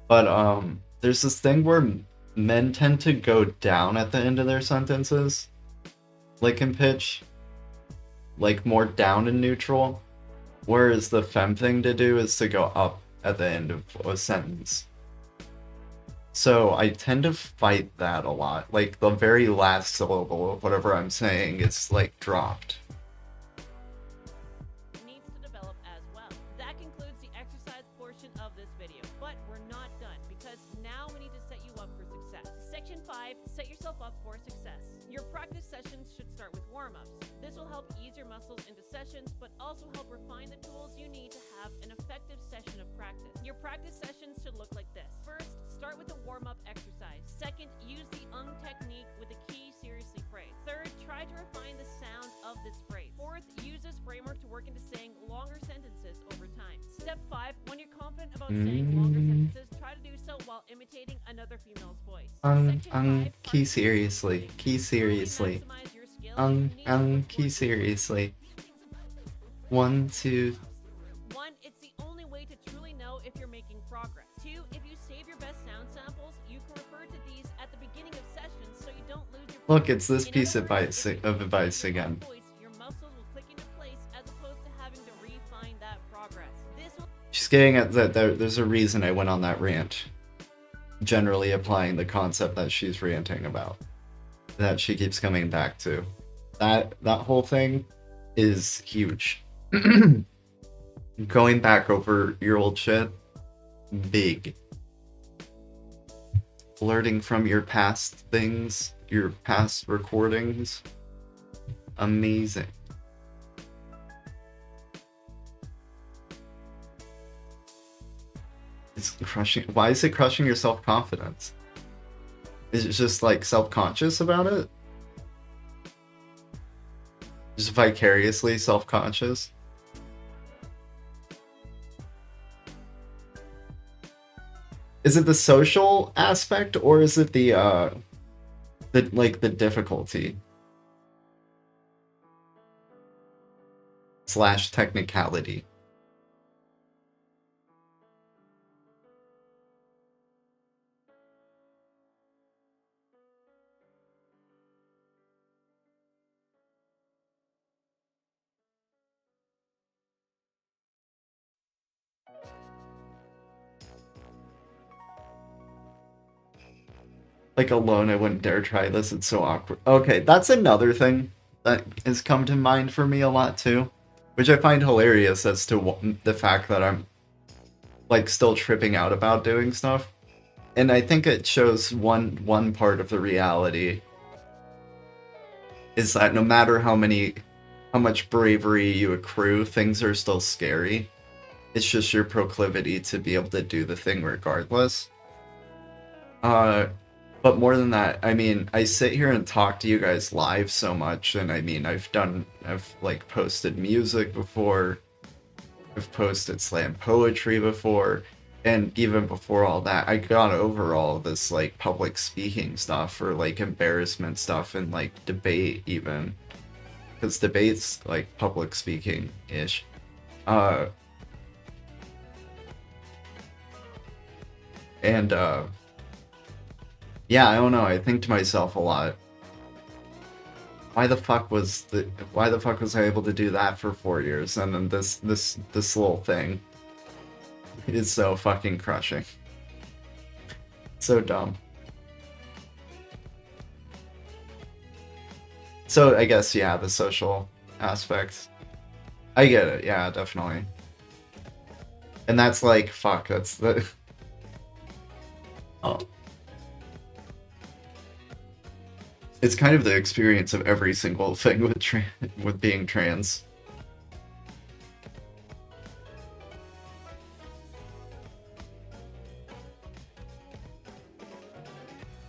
But there's this thing where men tend to go down at the end of their sentences, like in pitch, like more down and neutral, whereas the femme thing to do is to go up at the end of a sentence. So I tend to fight that a lot. Like the very last syllable of whatever I'm saying is like dropped. needs to develop as well. That concludes the exercise portion of this video, but we're not done because now we need to set you up for success. Section 5, set yourself up for success. Your practice sessions should start with warm-ups. This will help ease your muscles into sessions, but also help refine the tools you need to have an effective session of practice. Your practice sessions should look like this. First, start with a warm-up exercise. Second, use the technique with the key seriously phrase. Third, try to refine the sound of this phrase. Fourth, use this framework to work into saying longer sentences over time. Step 5, when you're confident about saying longer sentences, try to do so while imitating another female's voice. Key seriously. Key seriously. Key seriously. 1, 2. 1, it's the only way to truly know if you're making progress. 2, if you save your best sound samples, you can refer to these at the beginning of sessions so you don't lose your Look, it's this In piece other of words, advice with your again. voice, your muscles will click into place as opposed to having to refine that progress. This will She's getting at that there's a reason I went on that rant. Generally applying the concept that she's ranting about. That she keeps coming back to. That whole thing is huge. Going back over your old shit, big. Learning from your past things, your past recordings, amazing. It's crushing. Why is it crushing your self-confidence? Is it just like self-conscious about it? Just vicariously self-conscious? Is it the social aspect or is it the difficulty? slash technicality. Like alone, I wouldn't dare try this. It's so awkward. Okay, that's another thing that has come to mind for me a lot too, which I find hilarious as to the fact that I'm like still tripping out about doing stuff. And I think it shows one part of the reality is that no matter how much bravery you accrue, things are still scary. It's just your proclivity to be able to do the thing regardless. But more than that, I mean, I sit here and talk to you guys live so much, and I mean, I've like posted music before, I've posted slam poetry before, and even before all that, I got over all this like public speaking stuff or like embarrassment stuff and like debate even, because debate's like public speaking-ish. Yeah, I don't know. I think to myself a lot. Why the fuck was I able to do that for 4 years, and then this little thing is so fucking crushing. So dumb. So I guess yeah, the social aspect. I get it. Yeah, definitely. And that's like fuck. That's the. Oh. It's kind of the experience of every single thing with being trans.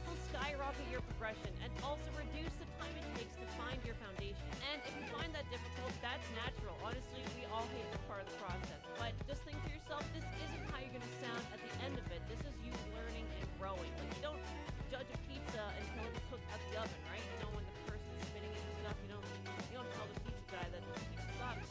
Will skyrocket your progression and also reduce the time it takes to find your foundation. And if you find that difficult, that's natural. Honestly, we all hate this part of the process. But just think to yourself, this isn't how you're gonna sound at the end of it. This is you learning and growing. Like, you don't judge a pizza until it's cooked at the oven, right? You know, when the person's spinning it and stuff, you don't tell the pizza guy that the pizza sucks.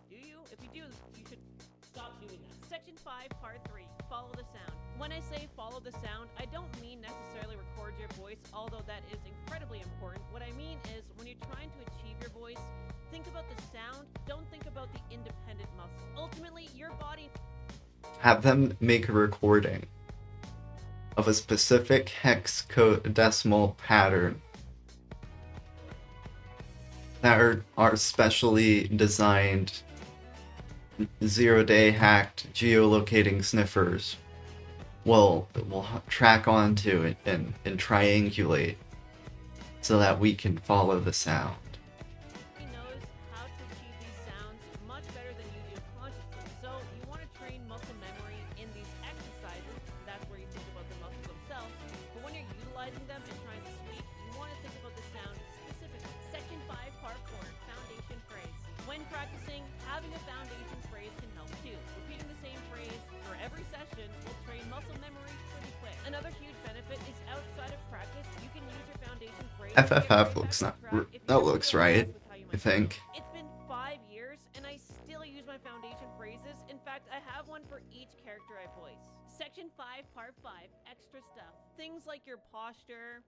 Do you? If you do, you should stop doing that. Section 5, Part 3. Follow the sound. When I say follow the sound, I don't mean necessarily record your voice, although that is incredibly important. What I mean is, when you're trying to achieve your voice, think about the sound, don't think about the independent muscle. Ultimately, your body... Have them make a recording of a specific hexadecimal pattern that are specially designed zero-day hacked geolocating sniffers will track onto and triangulate so that we can follow the sound. He knows how to achieve these sounds much better than you do consciously. So you want to train muscle memory in these exercises. That's where you think about the muscles themselves. But when you're utilizing them and trying to speak, you want to think about the sound specifically. Section 5, Part 4, Foundation Phrase. When practicing, having a foundation phrase can help too. Repeating the same phrase for every session will train muscle memory pretty quick. Another huge benefit is outside of practice, you can use your foundation phrase. FFF looks not. That looks right, I think. It's been 5 years and I still use my foundation phrases. In fact, I have one for each character I voice. Section 5, Part 5, extra stuff. Things like your posture.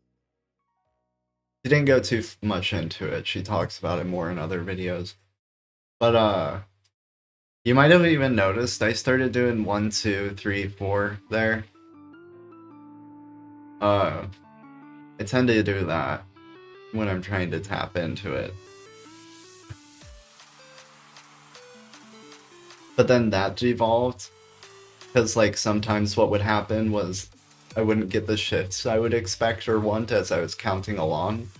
She didn't go too much into it. She talks about it more in other videos. But you might have even noticed I started doing 1, 2, 3, 4 there. I tend to do that when I'm trying to tap into it. But then that devolved, because like sometimes what would happen was I wouldn't get the shifts I would expect or want as I was counting along.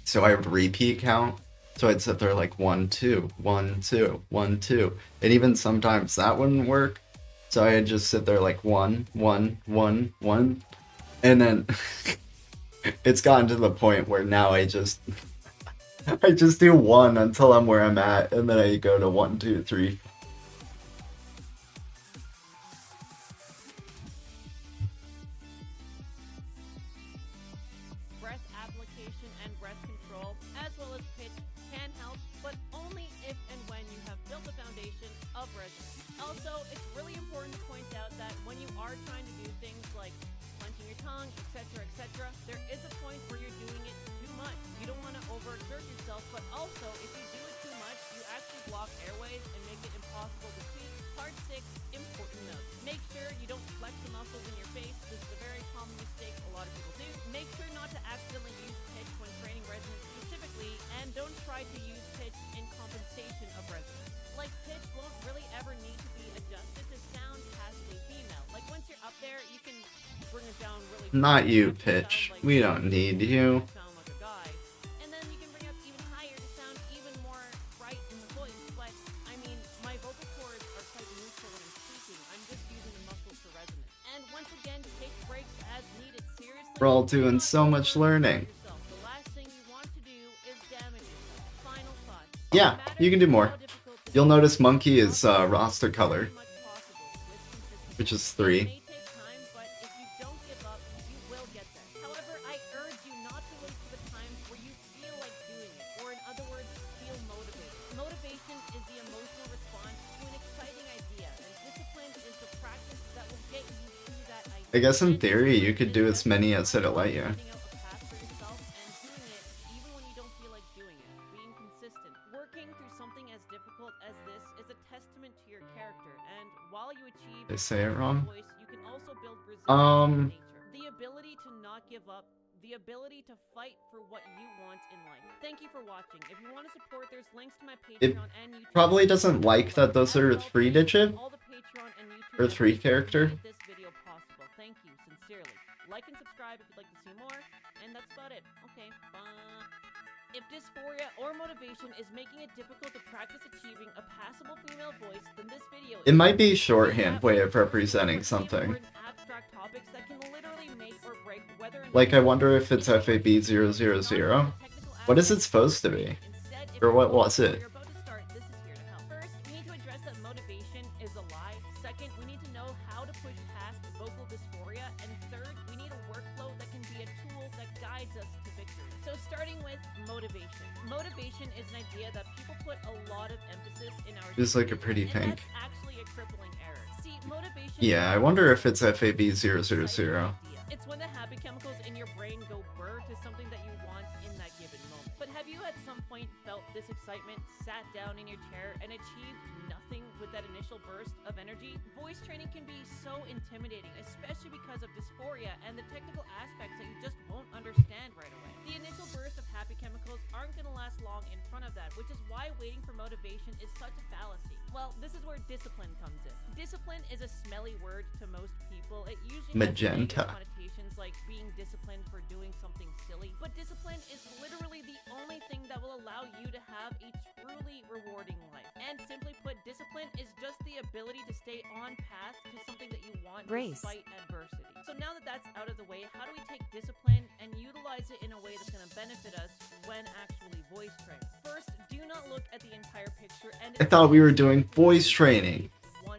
So I would repeat count. So I'd sit there like 1, 2, 1, 2, 1, 2. And even sometimes that wouldn't work. So I'd just sit there like 1, 1, 1, 1. And then it's gotten to the point where now I just do 1 until I'm where I'm at, and then I go to 1, 2, 3. Breath application and breath control, as well as pitch, can help, but only if are trying to do things like clenching your tongue, etc., there is a point where you're doing it too much. You don't want to overexert yourself, but also if you do it too much, you actually block airways and make it impossible to speak. Part 6, important notes. Make sure you don't flex the muscles in your face. This is a very common mistake a lot of people do. Make sure not to accidentally use pitch when training resonance specifically, and don't try to use pitch in compensation of resonance. Like, pitch won't really ever need to be adjusted to sound passively female. Like, once you're up there, you can bring it down really Not quickly you, to sound Pitch. like We don't need you. sound like a guy. And then you can bring up even higher to sound even more bright in the voice. But, I mean, my vocal cords are quite neutral when I'm speaking. I'm just using the muscles for resonance. And once again, take breaks as needed. Seriously, We're all doing do not so much learning. yourself. The last thing you want to do is damage yourself. Final thoughts. Yeah, you can do more. You'll notice Monkey is roster color, which is 3. It may take time, but if you don't give up, you will get there. However, I urge you not to wait for the times where you feel like doing it, or in other words, feel motivated. Motivation is the emotional response to an exciting idea, and discipline is the practice that will get you to that idea. I guess in theory, you could do as many as it'll let you. Finding out a path for yourself and doing it even when you don't feel like doing it. Being consistent. Working through something as difficult as this is a testament to your character, and while you achieve Did I say it wrong? voice, you can also build resilience in nature. The ability to not give up, the ability to fight for what you want in life. Thank you for watching. If you want to support, there's links to my It Patreon and YouTube. probably doesn't like that those are 3-digit All the Patreon and YouTube or 3 members character. made this video possible. Thank you sincerely. Like and subscribe if you'd like to see more, and that's about it. Okay, bye. If dysphoria or motivation is making it difficult to practice achieving a passable female voice, then this video It might be shorthand way of representing something. abstract topics that can literally make or break whether or not Like, I wonder if it's FAB000. What is it supposed to be? Or what was it? You're about to start, this is here to help. First, we need to address that motivation is a lie. Second, we need to know how to push past vocal dysphoria. And third, we need a workflow that can be a tool that guides us to victory. So starting with motivation. Motivation is an idea that people put a lot of emphasis in our It's like a pretty and pink. that's actually a crippling error. See, motivation Yeah, I wonder if it's FAB000. It's when the happy chemicals in your brain go burr to something that you want in that given moment. But have you at some point felt this excitement, sat down in your chair, and achieved nothing with that initial burst of energy? Voice training can be so intimidating, especially because of dysphoria and the technical aspects that you just won't understand right away. The initial burst of happy chemicals aren't going to last long in front of that, which is why waiting for motivation is such a fallacy. Well, this is where discipline comes in. Discipline is a smelly word to most people. It usually has Magenta. negative connotations like being disciplined for doing something silly. But discipline is literally the only thing that will allow you to have a truly rewarding life. And simply put, discipline is just the ability to stay on path to something that you want Grace. despite adversity. So now that that's out of the way, how do we take discipline and utilize it in a way that's going to benefit us when actually voice training? First, do not look at the entire picture and I thought we were doing voice training.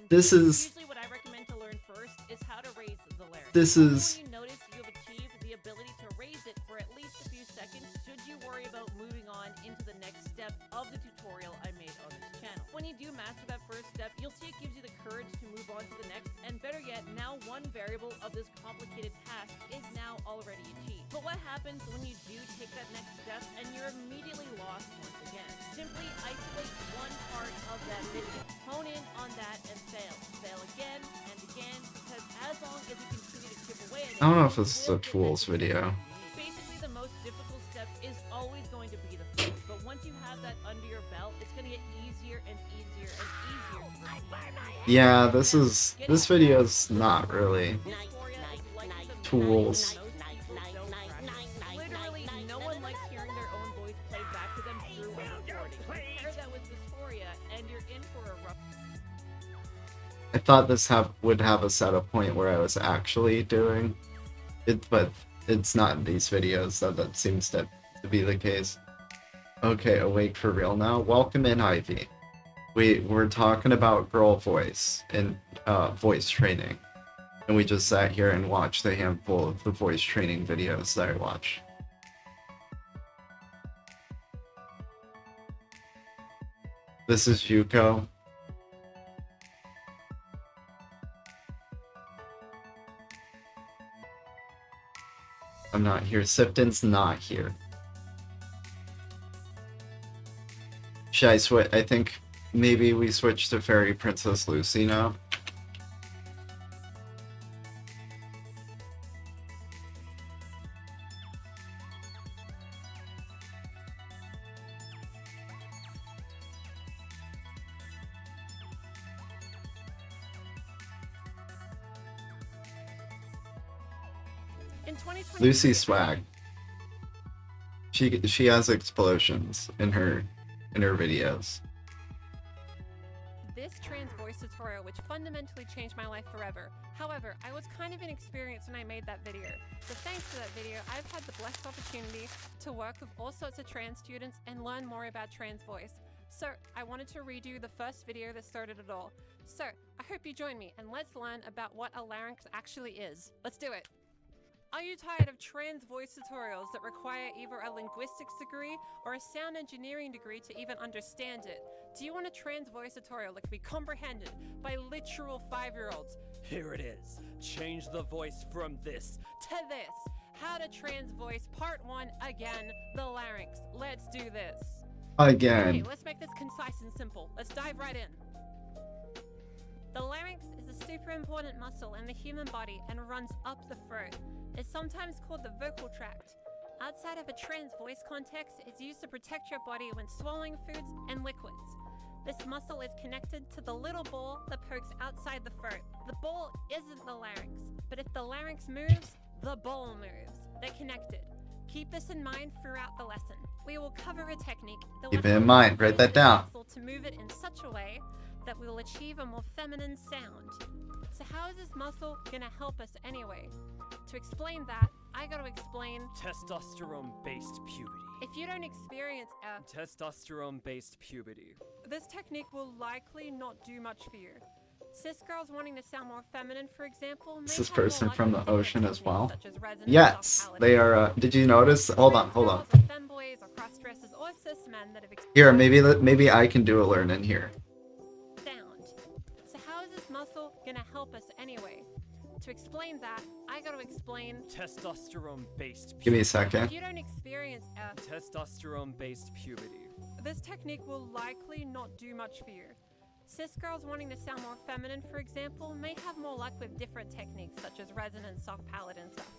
This is- usually what I recommend to learn first is how to raise the larynx. This Only is- when you notice you have achieved the ability to raise it for at least a few seconds should you worry about moving on into the next step of the tutorial I made on this channel. When you do master that first step, you'll see it gives you the courage to move on to the next, and better yet, now one variable of this complicated task is now already achieved. But what happens when you do take that next step and you're immediately lost once again? Simply isolate one part of that video, hone in on that, and fail. Fail again and again, because as long as you continue to chip away at it, I don't know if this is you a will get tools that video. Basically, the most difficult step is always going to be the first, but once you have that under your belt, it's going to get easier and easier and easier to repeat. Yeah, this video's not really tools. Literally, no one likes hearing their own voice played back to them through a recording. Compare that with dysphoria, and you're in for a rough. I thought this would have a setup point where I was actually doing it, but it's not in these videos, so that seems to be the case. Okay, awake for real now. Welcome in, Ivy. We're talking about girl voice and voice training. And we just sat here and watched a handful of the voice training videos that I watch. This is Yuko. I'm not here. Sifton's not here. Should I switch? I think maybe we switch to Fairy Princess Lucy now. In 2020, Lucy swag. She has explosions in her videos. This trans voice tutorial, which fundamentally changed my life forever. However, I was kind of inexperienced when I made that video. But thanks to that video, I've had the blessed opportunity to work with all sorts of trans students and learn more about trans voice. So, I wanted to redo the first video that started it all. So, I hope you join me and let's learn about what a larynx actually is. Let's do it! Are you tired of trans voice tutorials that require either a linguistics degree or a sound engineering degree to even understand it? Do you want a trans voice tutorial that can be comprehended by literal 5-year-olds? Here it is. Change the voice from this to this. How to trans voice part 1 again, the larynx. Let's do this. Again. Okay, let's make this concise and simple. Let's dive right in. The larynx is a super important muscle in the human body and runs up the throat. It's sometimes called the vocal tract. Outside of a trans voice context, it's used to protect your body when swallowing foods and liquids. This muscle is connected to the little ball that pokes outside the throat. The ball isn't the larynx, but if the larynx moves, the ball moves. They're connected. Keep this in mind throughout the lesson. We will cover a technique that will Keep it in mind. Write that down. to move it in such a way that we will achieve a more feminine sound. So how is this muscle gonna help us anyway? To explain that, I gotta explain testosterone-based puberty. if you don't experience a Testosterone-based puberty. this technique will likely not do much for you. Cis girls wanting to sound more feminine, for example, may Is this have more person from the likely different ocean as techniques well? such as resonance, Yes, soft they palate, are. Did you notice? Hold on, hold on. Trans girls or femboys or cross-dressers or cis men that have Here, maybe I can do a learn in here. sound. So how is this muscle gonna help us anyway? To explain that, I gotta explain Testosterone-based Give me a if second. you don't experience a Testosterone-based puberty. this technique will likely not do much for you. Cis girls wanting to sound more feminine, for example, may have more luck with different techniques such as resonance, soft palate, and stuff.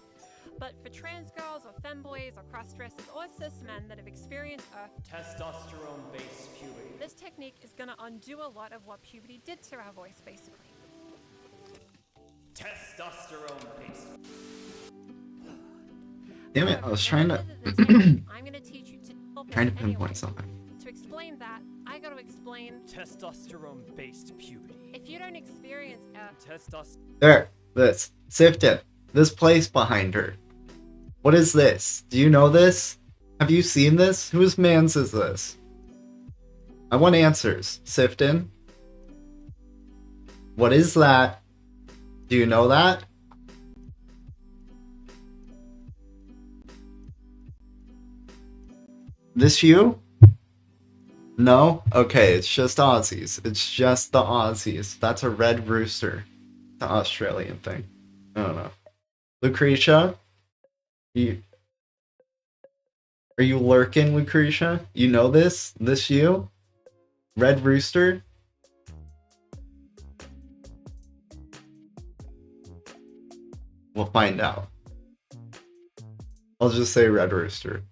But for trans girls or femboys or cross-dressers or cis men that have experienced a Testosterone-based puberty. this technique is gonna undo a lot of what puberty did to our voice, basically. Testosterone-based. Damn it! I was trying to I'm gonna teach you to help trying to us pinpoint anyway. something. To explain that, I gotta explain Testosterone-based puberty. if you don't experience a Testosterone. There. This. Sifted. This place behind her. What is this? Do you know this? Have you seen this? Whose man's is this? I want answers. Sifton. What is that? Do you know that? This you? No? Okay, it's just Aussies. It's just the Aussies. That's a red rooster. The Australian thing. I don't know. Lucretia? Are you lurking, Lucretia? You know this? This you? Red rooster? We'll find out. I'll just say red rooster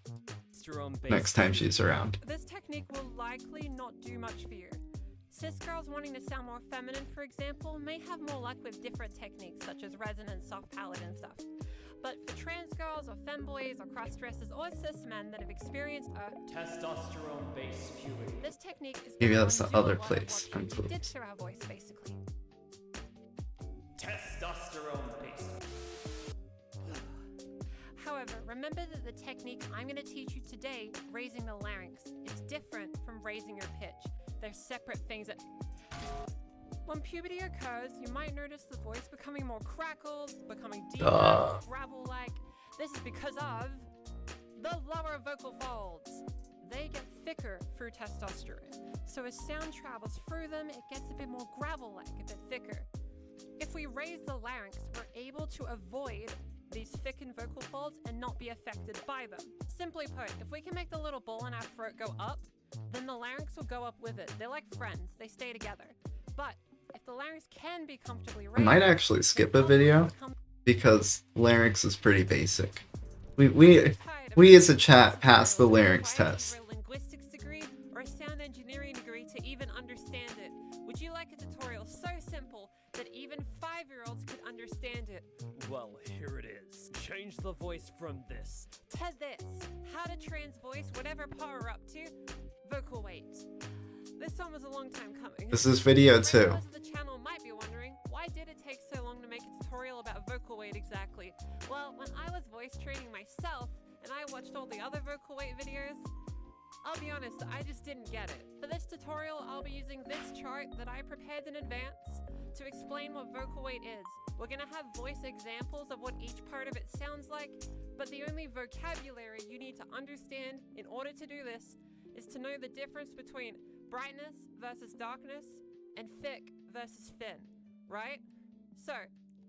next time she's around. this technique will likely not do much for you. Cis girls wanting to sound more feminine, for example, may have more luck with different techniques such as resonance, soft palate, and stuff. But for trans girls or femboys or cross-dressers or cis men that have experienced a Testosterone-based puberty. this technique is Maybe gonna that's the undo a other lot of place. what I'm puberty did close. to our voice, basically. Testosterone-based. However, remember that the technique I'm going to teach you today, raising the larynx, is different from raising your pitch. They're separate things. When puberty occurs, you might notice the voice becoming more crackled, becoming deeper, gravel-like. This is because of the lower vocal folds. They get thicker through testosterone. So as sound travels through them, it gets a bit more gravel-like, a bit thicker. If we raise the larynx, we're able to avoid these thickened vocal folds and not be affected by them. Simply put, if we can make the little ball in our throat go up, then the larynx will go up with it. They're like friends, they stay together. But if the larynx can be comfortably raised, I might actually skip a video because larynx is pretty basic. We as a chat passed the larynx test. A linguistics degree or a sound engineering degree to even understand it. Would you like a tutorial so simple that even 5-year-olds could understand it? Well, here it is. Change the voice from this. To this, how to trans voice whatever part we're up to, vocal weight. This one was a long time coming. This is video 2. Regulars of the channel might be wondering, why did it take so long to make a tutorial about vocal weight exactly? Well, when I was voice training myself, and I watched all the other vocal weight videos, I'll be honest, I just didn't get it. For this tutorial, I'll be using this chart that I prepared in advance to explain what vocal weight is. We're gonna have voice examples of what each part of it sounds like, but the only vocabulary you need to understand in order to do this is to know the difference between brightness versus darkness and thick versus thin, right? So,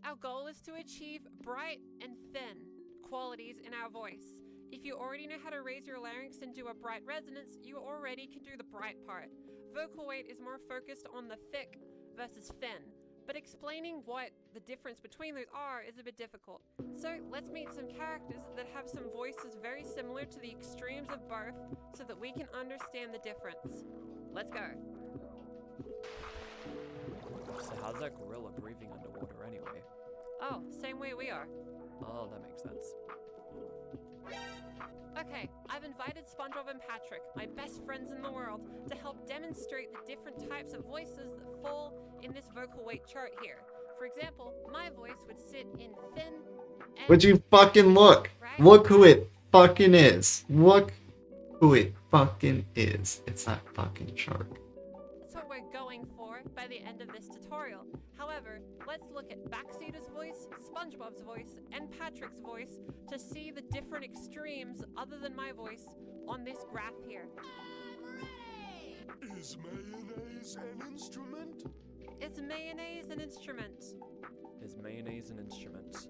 our goal is to achieve bright and thin qualities in our voice. If you already know how to raise your larynx and do a bright resonance, you already can do the bright part. Vocal weight is more focused on the thick versus thin, but explaining what the difference between those are is a bit difficult. So let's meet some characters that have some voices very similar to the extremes of both so that we can understand the difference. Let's go. So how's that gorilla breathing underwater anyway? Oh, same way we are. Oh, that makes sense. Okay, I've invited SpongeBob and Patrick, my best friends in the world, to help demonstrate the different types of voices that fall in this vocal weight chart here. For example, my voice would sit in thin and... Would you fucking look? Right? Look who it fucking is. Look who it fucking is. It's that fucking chart. That's what we're going for by the end of this tutorial. However, let's look at Backseater's voice, SpongeBob's voice, and Patrick's voice to see the different extremes other than my voice on this graph here. Is mayonnaise an instrument? Is mayonnaise an instrument? Is mayonnaise an instrument?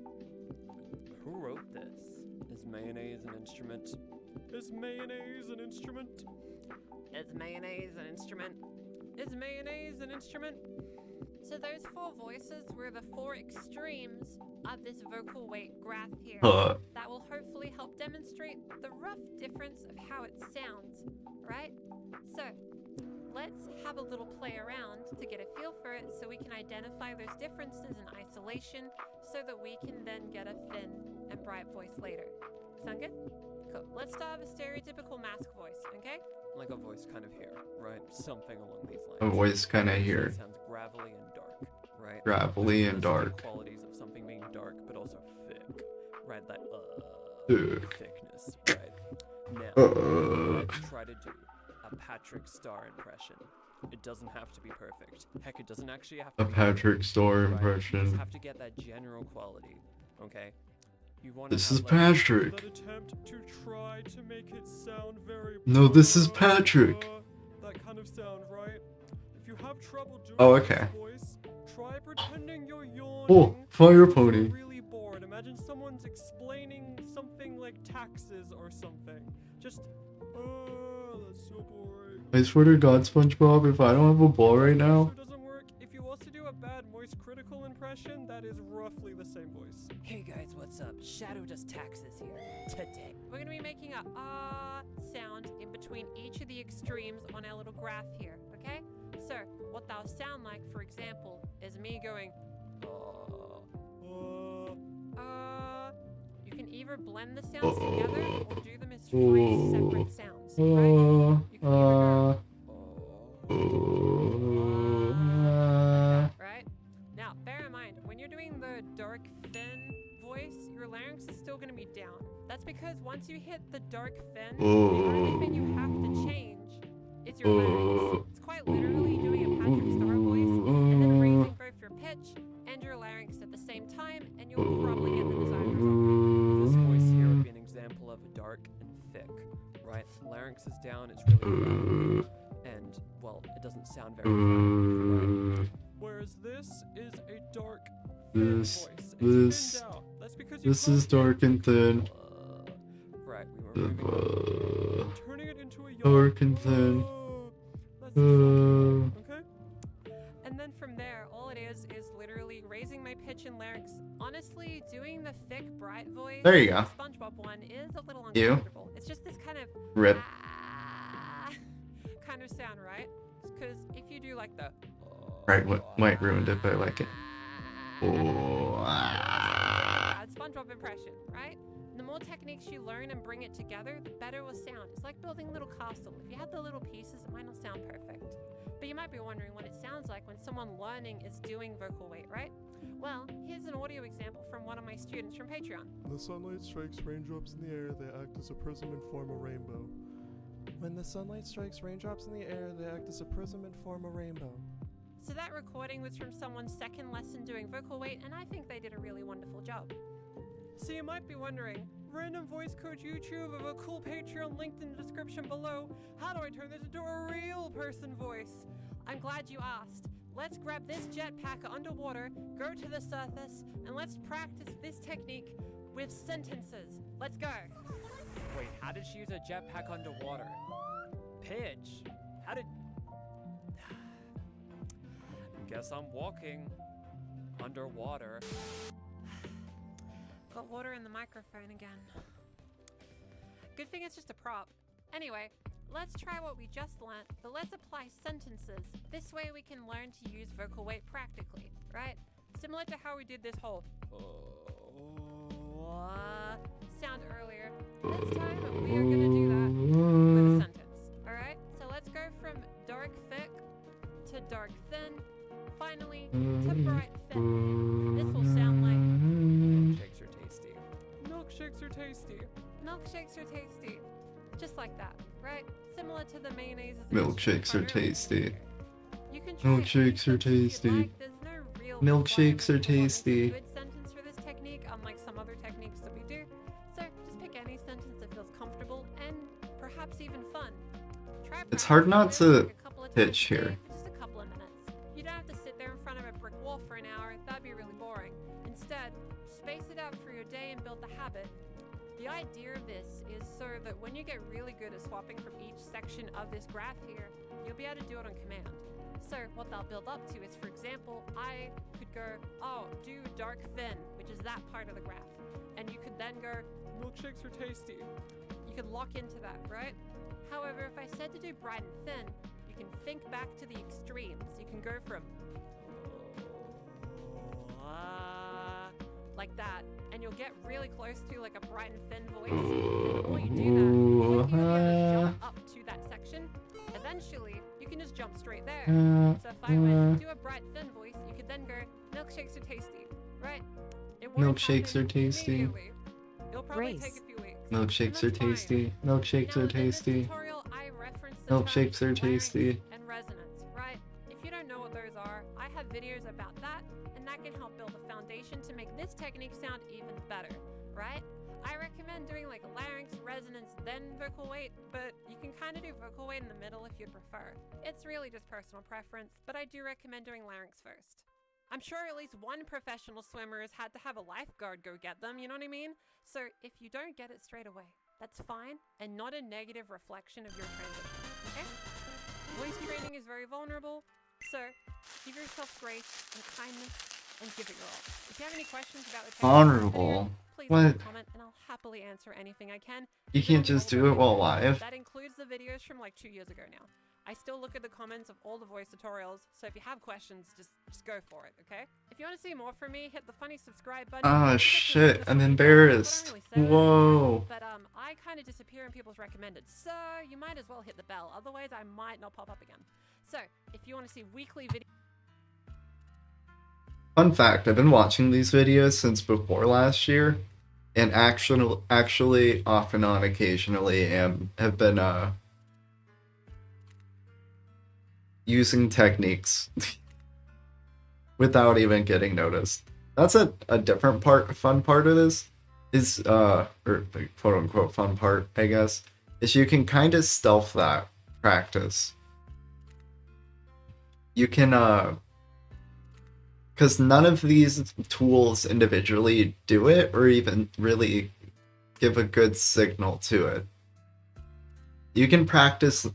Who wrote this? Is mayonnaise an instrument? Is mayonnaise an instrument? Is mayonnaise an instrument? Is mayonnaise an instrument? So those 4 voices were the 4 extremes of this vocal weight graph here. That will hopefully help demonstrate the rough difference of how it sounds, right? So let's have a little play around to get a feel for it so we can identify those differences in isolation so that we can then get a thin and bright voice later. Sound good? Cool. Let's start with a stereotypical mask voice, okay? Like a voice kind of here, right? Something along these lines. A voice kind of here. It sounds gravelly and dark, right? Gravelly and Those are the dark. qualities of something being dark, but also thick, right? That Thick. thickness, right? Now, Uh. let's try to do a Patrick Star impression. It doesn't have to be perfect. Heck, it doesn't actually have to A be Patrick Star right? You impression. just have to get that general quality, okay? You want This is Patrick. That attempt to try to make it sound very No, this is Patrick. that kind of sound, right? If you have trouble doing Oh, okay. this voice, try pretending you're yawning. Oh, fire or pony. really bored. Imagine someone's explaining something like taxes or something. Just, oh, that's so boring. I swear to God, SpongeBob, if I don't have a ball right now. If it doesn't work, if you also do a bad voice critical impression, that is roughly the same voice. Hey guys, what's up? Shadow does taxes here. Today. We're going to be making a ah sound in between each of the extremes on our little graph here, okay? So, what that'll sound like, for example, is me going, you can either blend the sounds together or do them as 3 separate sounds, right? You can either go, right? Now, bear in mind, when you're doing the dark, thin voice, your larynx is still going to be down. That's because once you hit the dark, thin, the only thing you have to change is your larynx. It's quite literally doing a Patrick Star voice and then raising both your pitch and your larynx at the same time, and you'll probably get the desired result. This voice here would be an example of a dark and thick, right? Larynx is down, it's really gravelly, and, well, it doesn't sound very gravelly, right? Whereas this is a dark, thin voice. It's thinned out. That's because 'Cause you This is can't dark and thin. Right, we were moving on. Turning it into a yawn. Dark and thin. Let's just stop there, okay? And then from there, all it is literally raising my pitch and larynx. Honestly, doing the thick, bright voice, There you go. the SpongeBob one, is a little You. uncomfortable. It's just this kind of Rip. kind of sound, right? Because if you do like the Right, what White ruined it, but I like it. Oh, bad SpongeBob impression, right? The more techniques you learn and bring it together, the better it will sound. It's like building a little castle. If you had the little pieces, it might not sound perfect. But you might be wondering what it sounds like when someone learning is doing vocal weight, right? Well, here's an audio example from one of my students from Patreon. When the sunlight strikes raindrops in the air, they act as a prism and form a rainbow. When the sunlight strikes raindrops in the air, they act as a prism and form a rainbow. So that recording was from someone's second lesson doing vocal weight, and I think they did a really wonderful job. So you might be wondering, random voice coach YouTube of a cool Patreon linked in the description below, how do I turn this into a real person voice? I'm glad you asked. Let's grab this jetpack underwater, go to the surface, and let's practice this technique with sentences. Let's go. Wait, how did she use a jetpack underwater? Pitch? How did... Guess I'm walking underwater. Got water in the microphone again. Good thing it's just a prop. Anyway, let's try what we just learnt, but let's apply sentences. This way we can learn to use vocal weight practically, right? Similar to how we did this whole sound earlier. This time we are gonna do that with a sentence. Alright? So let's go from dark thick to dark thin, finally to bright thin. This will sound like Milkshakes are tasty. Milkshakes are tasty. milkshakes are tasty. Just like that, right? Similar to the mayonnaise. Milkshakes are tasty. You can try Milkshakes are tasty. There's no real Milkshakes are requirement for what is a tasty. good sentence for this technique, unlike some other techniques that we do. So just pick any sentence that feels comfortable and perhaps even fun. Try It's hard not practicing to this like a couple of pitch times a day here. for just a couple of minutes. You don't have to sit there in front of a brick wall for an hour. That'd be really boring. Instead, space it out for your day and build the habit. The idea of this is so that when you get really good at swapping from each section of this graph here, you'll be able to do it on command. So what they'll build up to is, for example, I could go, oh, do dark thin, which is that part of the graph. And you could then go, Milkshakes are tasty. you could lock into that, right? However, if I said to do bright and thin, you can think back to the extremes. You can go from like that, and you'll get really close to like a bright and thin voice. And the more you do that, the quicker you'll be able to jump up to that section. Eventually, you can just jump straight there. So if I went to a bright thin voice, you could then go, milkshakes are tasty, right? It won't Milkshakes happen are tasty. immediately. It'll probably Race. take a few weeks. Milkshakes are and that's fine. tasty. Milkshakes Now, are in this tasty. tutorial, I reference the Milkshakes terms are larynx tasty. and resonance, right? If you don't know what those are, I have videos about that, and that can help build a foundation to make this technique sound even better, right? I recommend doing like larynx, resonance, then vocal weight, but you can kind of do vocal weight in the middle if you'd prefer. It's really just personal preference, but I do recommend doing larynx first. I'm sure at least one professional swimmer has had to have a lifeguard go get them, you know what I mean? So if you don't get it straight away, that's fine and not a negative reflection of your transition, okay? Voice training is very vulnerable, so give yourself grace and kindness and give it your all. If you have any questions about the technique, Vulnerable? please What? leave a comment and I'll happily answer anything I can. You even can't on just older do it while videos. live. That includes the videos from like 2 years ago now. I still look at the comments of all the voice tutorials, so if you have questions, just go for it, okay? If you want to see more from me, hit the funny subscribe button. Ah, Click the shit, link in the I'm funny embarrassed. button. I don't really say that Whoa. But I kind of disappear in people's recommended, so you might as well hit the bell. Otherwise, I might not pop up again. So, if you want to see weekly videos. Fun fact, I've been watching these videos since before last year, and actually off and on occasionally have been using techniques without even getting noticed. That's a different fun part of this is or the quote unquote fun part, I guess, is you can kind of stealth that practice. You can because none of these tools individually do it or even really give a good signal to it. You can practice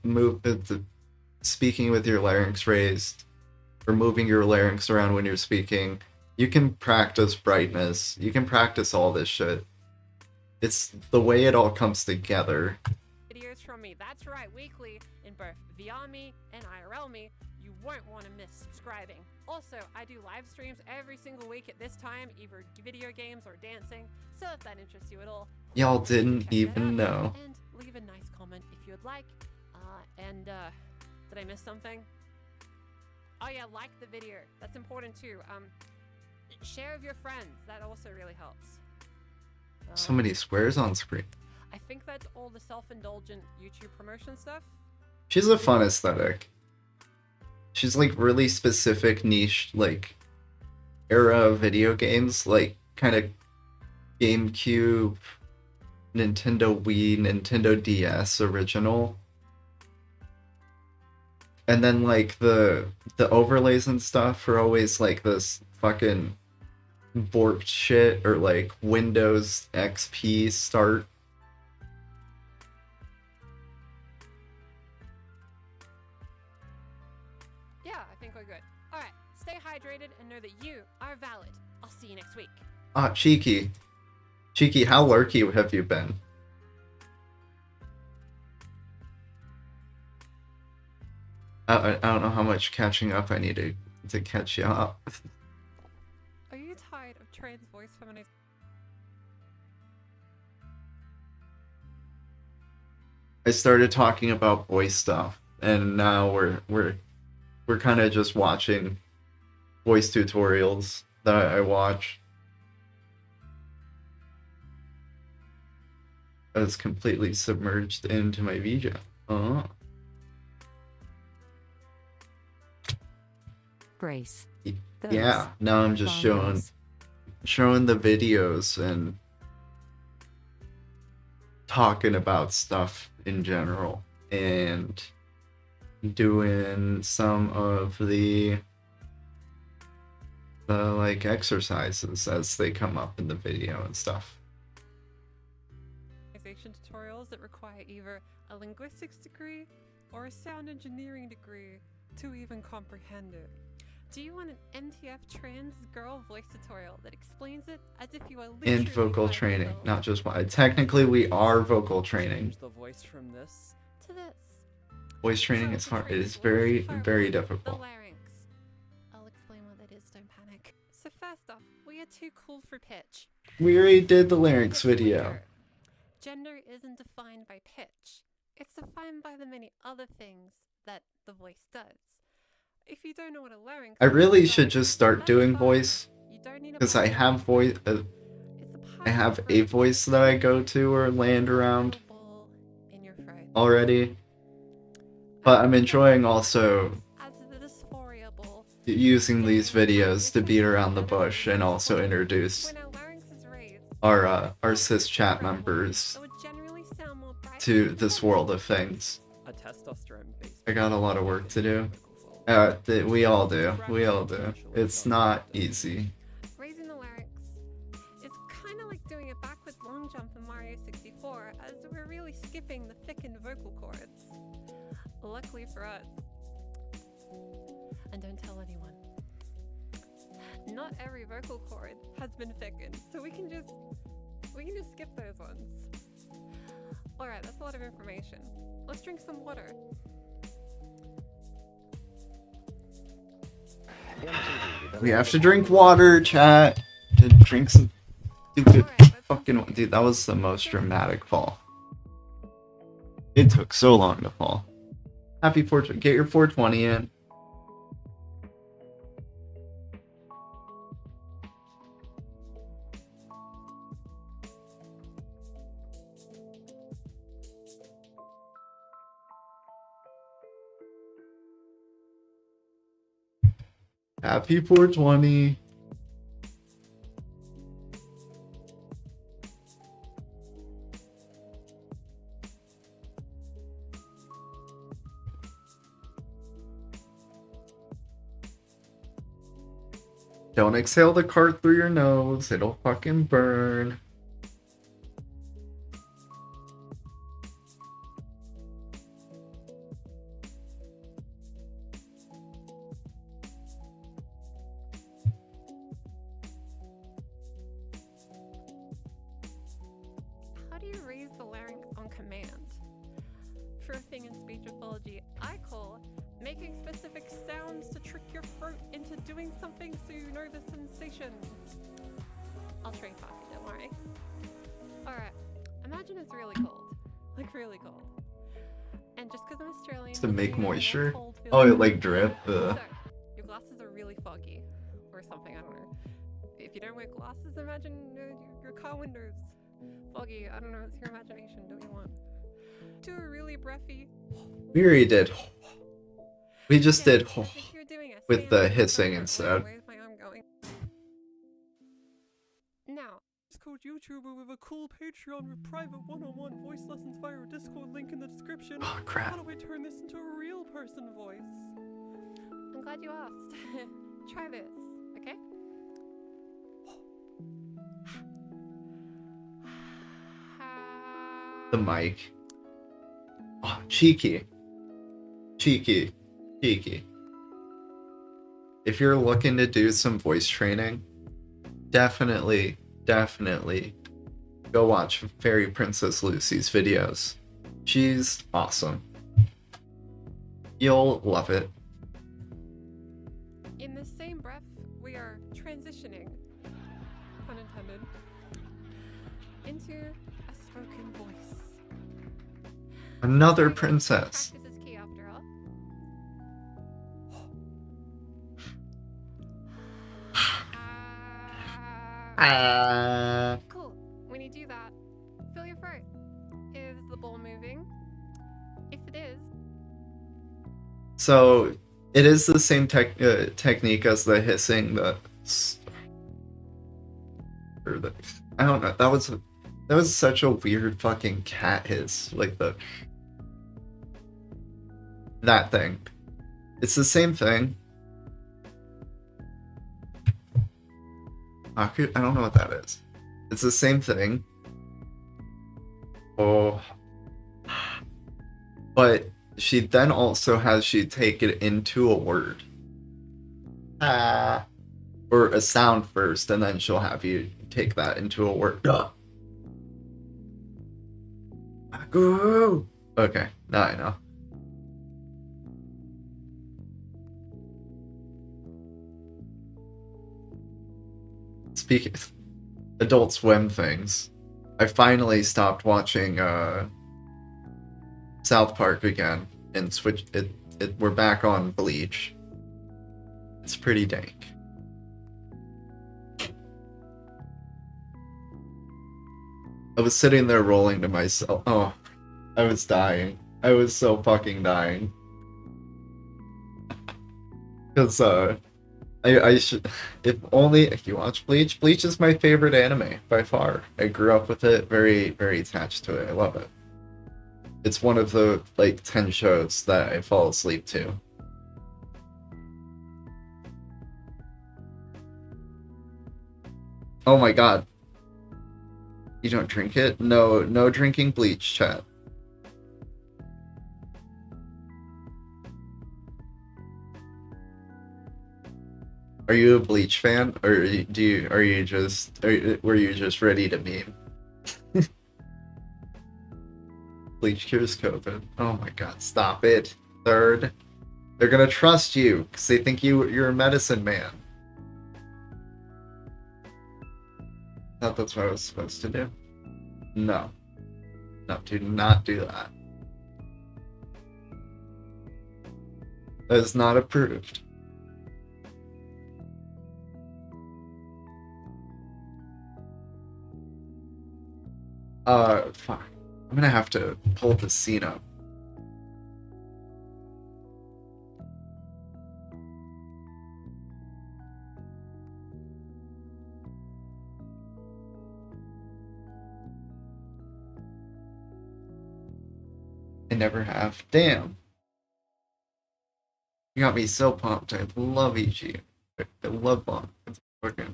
speaking with your larynx raised or moving your larynx around when you're speaking. You can practice brightness. You can practice all this shit. It's the way it all comes together. Videos from me, that's right, weekly, in both VR me and IRL me. You won't want to miss subscribing. Also, I do live streams every single week at this time, either video games or dancing, so if that interests you at all, Y'all didn't check that even out. know. And leave a nice comment if you'd like. Did I miss something? Oh yeah, like the video. That's important too. Share with your friends. That also really helps. So many squares on screen. I think that's all the self-indulgent YouTube promotion stuff. She's a fun aesthetic. She's like really specific niche, like era of video games, like kind of GameCube, Nintendo Wii, Nintendo DS original. And then like the overlays and stuff are always like this fucking warped shit or like Windows XP start. Yeah, I think we're good. Alright, stay hydrated and know that you are valid. I'll see you next week. Ah, Cheeky. Cheeky, how lurky have you been? I don't know how much catching up I need to catch you up. Are you tired of trans voice feminization? I started talking about voice stuff, and now we're kind of just watching voice tutorials that I watch. I was completely submerged into my VJ. Oh. Grace. Yeah, now I'm just showing the videos and talking about stuff in general and doing some of the like exercises as they come up in the video and stuff. Tutorials that require either a linguistics degree or a sound engineering degree to even comprehend it. Do you want an MTF trans girl voice tutorial that explains it as if you are literally And vocal 5 training, years old? not just one. Technically, we are vocal training. Change the voice from this. To this. Voice training is hard. It is very, very difficult. The larynx. I'll explain what that is, don't panic. So first off, we are too cool for pitch. We already did the larynx video. Gender isn't defined by pitch. It's defined by the many other things that the voice does. If you don't know what a larynx I really is, should just start doing voice, you don't need a because I have voice. I have a voice that I go to or land around in your throat. already. But I'm enjoying also Adds the dysphoria ball. using these videos to beat around the bush and also introduce When our larynx is raised, our cis chat members it would generally sound more bright to this world of things. A testosterone-based. I got a lot of work to do. We all do. We all do. It's not easy. Raising the larynx is kind of like doing a backwards long jump in Mario 64, as we're really skipping the thickened vocal cords. Luckily for us. And don't tell anyone. Not every vocal cord has been thickened, so we can just skip those ones. Alright, that's a lot of information. Let's drink some water. We have to drink water, chat. To drink some stupid fucking. Dude, that was the most dramatic fall. It took so long to fall. Happy 420. Get your 420 in. Happy 420. Don't exhale the cart through your nose. It'll fucking burn. How do you raise the larynx on command? For a thing in speech pathology I call making specific sounds to trick your throat into doing something so you know the sensation. I'll train Poppy, don't worry. Alright, imagine it's really cold. Like really cold. And just because I'm Australian To doesn't make mean I know what moisture? cold feels Oh, it like. like drip. So, your glasses are really foggy. Or something, I don't know. If you don't wear glasses, imagine your car windows. Foggy, I don't know, it's your imagination, do what you want. Do a really breathy. We already did. We just Yeah, did as if you're doing a with the seance. hissing Wait, instead. where's my arm going? Now, Discord YouTuber with a cool Patreon with private one-on-one voice lessons via a Discord link in the description. Oh How crap. do I turn this into a real person voice? I'm glad you asked. Try this, okay? The mic. Oh, cheeky. Cheeky. Cheeky. If you're looking to do some voice training, definitely go watch Fairy Princess Lucy's videos. She's awesome. You'll love it. In the same breath, we are transitioning, pun intended, into a spoken voice. Another Here we go. princess. Practice is key after all. Cool. When you do that, feel your throat. Is the ball moving? If it is, So it is the same technique as the hissing. I don't know. That was such a weird fucking cat hiss. Like that thing. It's the same thing. I don't know what that is. It's the same thing. Oh. But she then also has you take it into a word. Or a sound first, and then she'll have you take that into a word. Okay, now I know. Speaking of Adult Swim things, I finally stopped watching South Park again and switched it. We're back on Bleach. It's pretty dank. I was sitting there rolling to myself. Oh, I was dying. I was so fucking dying. Because I should, if only if you watch Bleach. Bleach is my favorite anime by far. I grew up with it, very attached to it. I love it. It's one of the like 10 shows that I fall asleep to. Oh my god. You don't drink it? No drinking Bleach, chat. Are you a Bleach fan, or were you just ready to meme? Bleach cures COVID. Oh my god, stop it. Third, they're gonna trust you because they think you're a medicine man. Thought that's what I was supposed to do. No, do not do that. That is not approved. Fuck. I'm gonna have to pull the scene up. I never have. Damn. You got me so pumped. I love EG. I love Bond. Okay.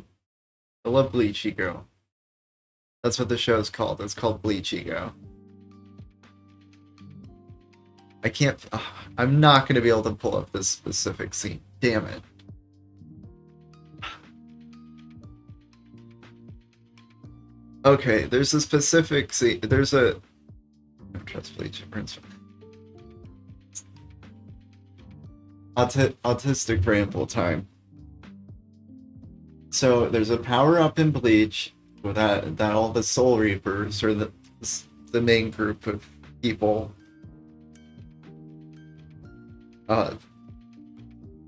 I love Bleach Ego. That's what the show is called. It's called Bleach Ego. I can't. I'm not going to be able to pull up this specific scene. Damn it. Okay, there's a specific scene. There's a. I don't trust Bleach. Autistic ramble time. So there's a power up in Bleach with that all the Soul Reapers, or the main group of people,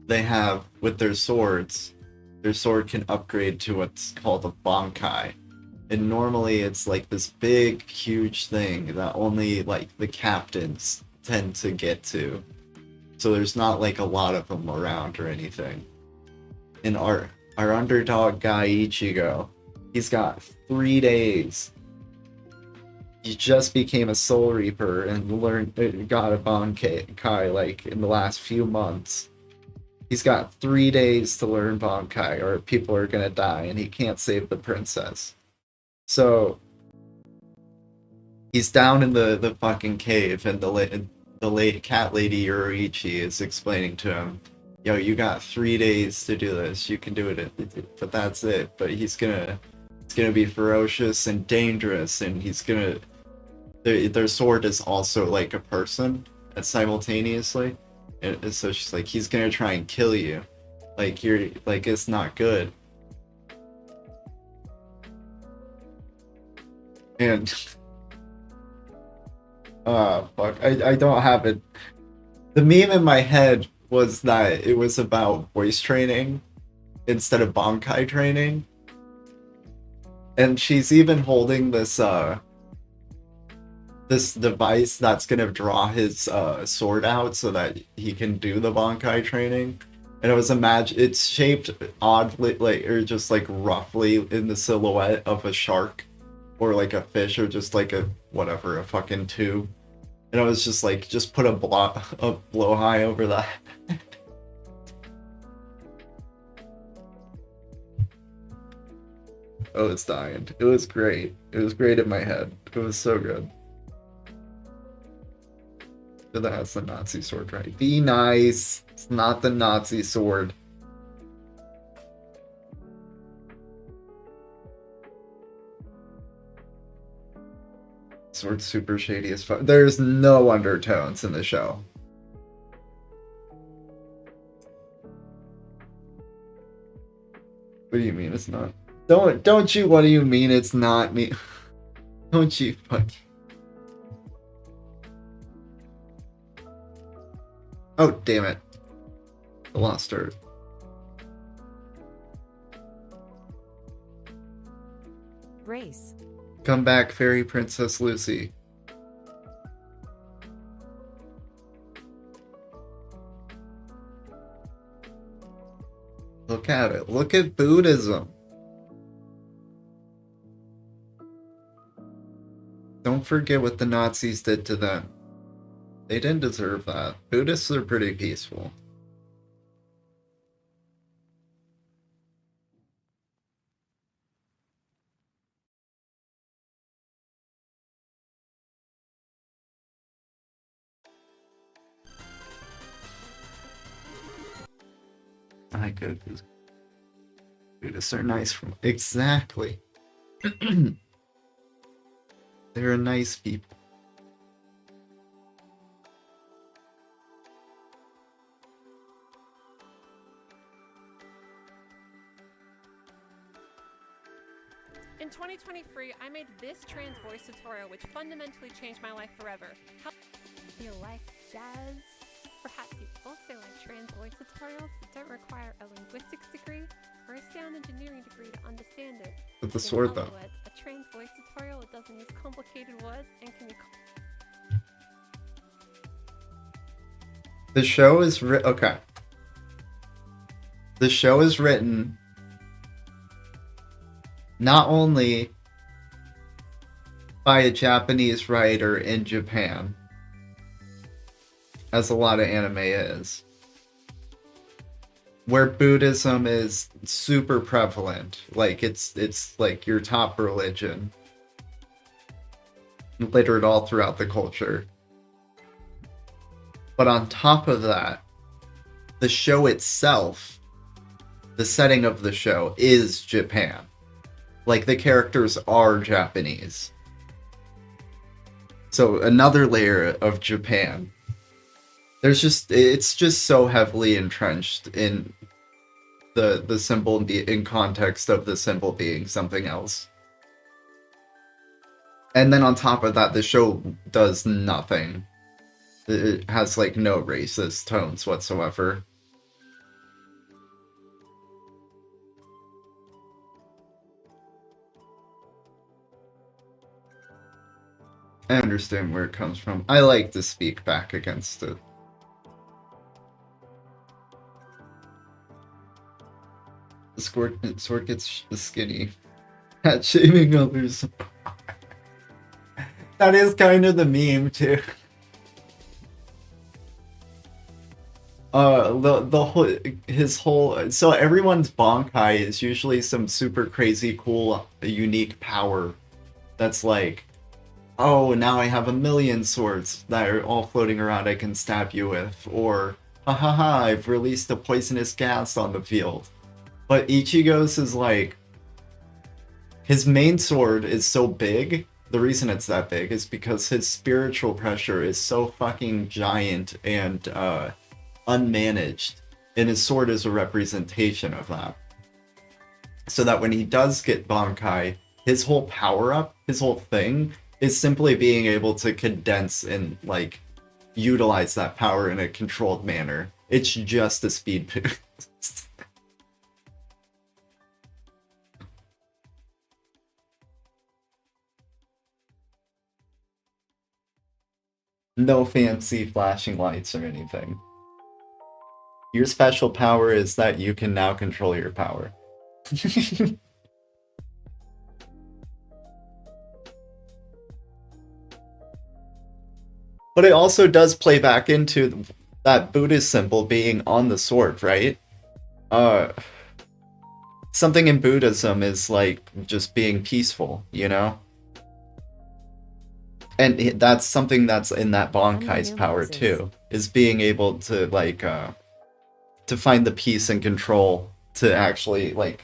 they have with their swords. Their sword can upgrade to what's called a Bankai, and normally it's like this big, huge thing that only like the captains tend to get to. So there's not like a lot of them around or anything. And our underdog guy Ichigo, he's got 3 days. He just became a Soul Reaper and got a Bankai like in the last few months. He's got 3 days to learn Bankai, or people are gonna die, and he can't save the princess. So he's down in the fucking cave, and the late cat lady Yoriichi is explaining to him, yo, you got 3 days to do this. You can do it, but that's it. But it's gonna be ferocious and dangerous, and their sword is also like a person simultaneously. And so she's like, he's gonna try and kill you. Like, you're like, it's not good. And fuck, I don't have it. The meme in my head was that it was about voice training instead of Bankai training. And she's even holding this this device that's gonna draw his sword out so that he can do the Bankai training. And it's shaped oddly, like, or just like roughly in the silhouette of a shark or like a fish, or just like a fucking tube. And I was just like, just put a blowhigh over that. Oh, it's dying. It was great. It was great in my head. It was so good. So that has the Nazi sword, right? Be nice. It's not the Nazi sword. Sword's super shady as fuck. There's no undertones in the show. What do you mean it's not? What do you mean it's not me? Don't you fuck. Oh, damn it. I lost her. Brace. Come back, Fairy Princess Lucy. Look at it. Look at Buddhism. Don't forget what the Nazis did to them. They didn't deserve that. Buddhists are pretty peaceful. I could. Buddhists are nice from exactly. They're a nice people. In 2023, I made this trans voice tutorial which fundamentally changed my life forever. How your life does? Perhaps you also like trans voice tutorials that don't require a linguistics degree or a sound engineering degree to understand it. With the sword, though. In other words, a trans voice tutorial that doesn't use complicated words and can be... The show is okay. The show is written not only by a Japanese writer in Japan, as a lot of anime is, where Buddhism is super prevalent. Like it's like your top religion. Littered all throughout the culture. But on top of that, the show itself, the setting of the show is Japan. Like the characters are Japanese. So another layer of Japan. It's just so heavily entrenched in the symbol in context of the symbol being something else. And then on top of that, the show does nothing. It has like no racist tones whatsoever. I understand where it comes from. I like to speak back against it. The sword gets skinny. At shaming others. That is kind of the meme too. So everyone's Bankai is usually some super crazy cool unique power that's like, oh, now I have 1,000,000 swords that are all floating around I can stab you with, or haha, I've released a poisonous gas on the field. But Ichigo's is like, his main sword is so big. The reason it's that big is because his spiritual pressure is so fucking giant and unmanaged, and his sword is a representation of that. So that when he does get Bankai, his whole power-up, his whole thing, is simply being able to condense and, like, utilize that power in a controlled manner. It's just a speed boost. No fancy flashing lights or anything. Your special power is that you can now control your power. But it also does play back into that Buddhist symbol being on the sword, right? Something in Buddhism is like just being peaceful, you know? And that's something that's in that Bankai's power too, is being able to like to find the peace and control to actually like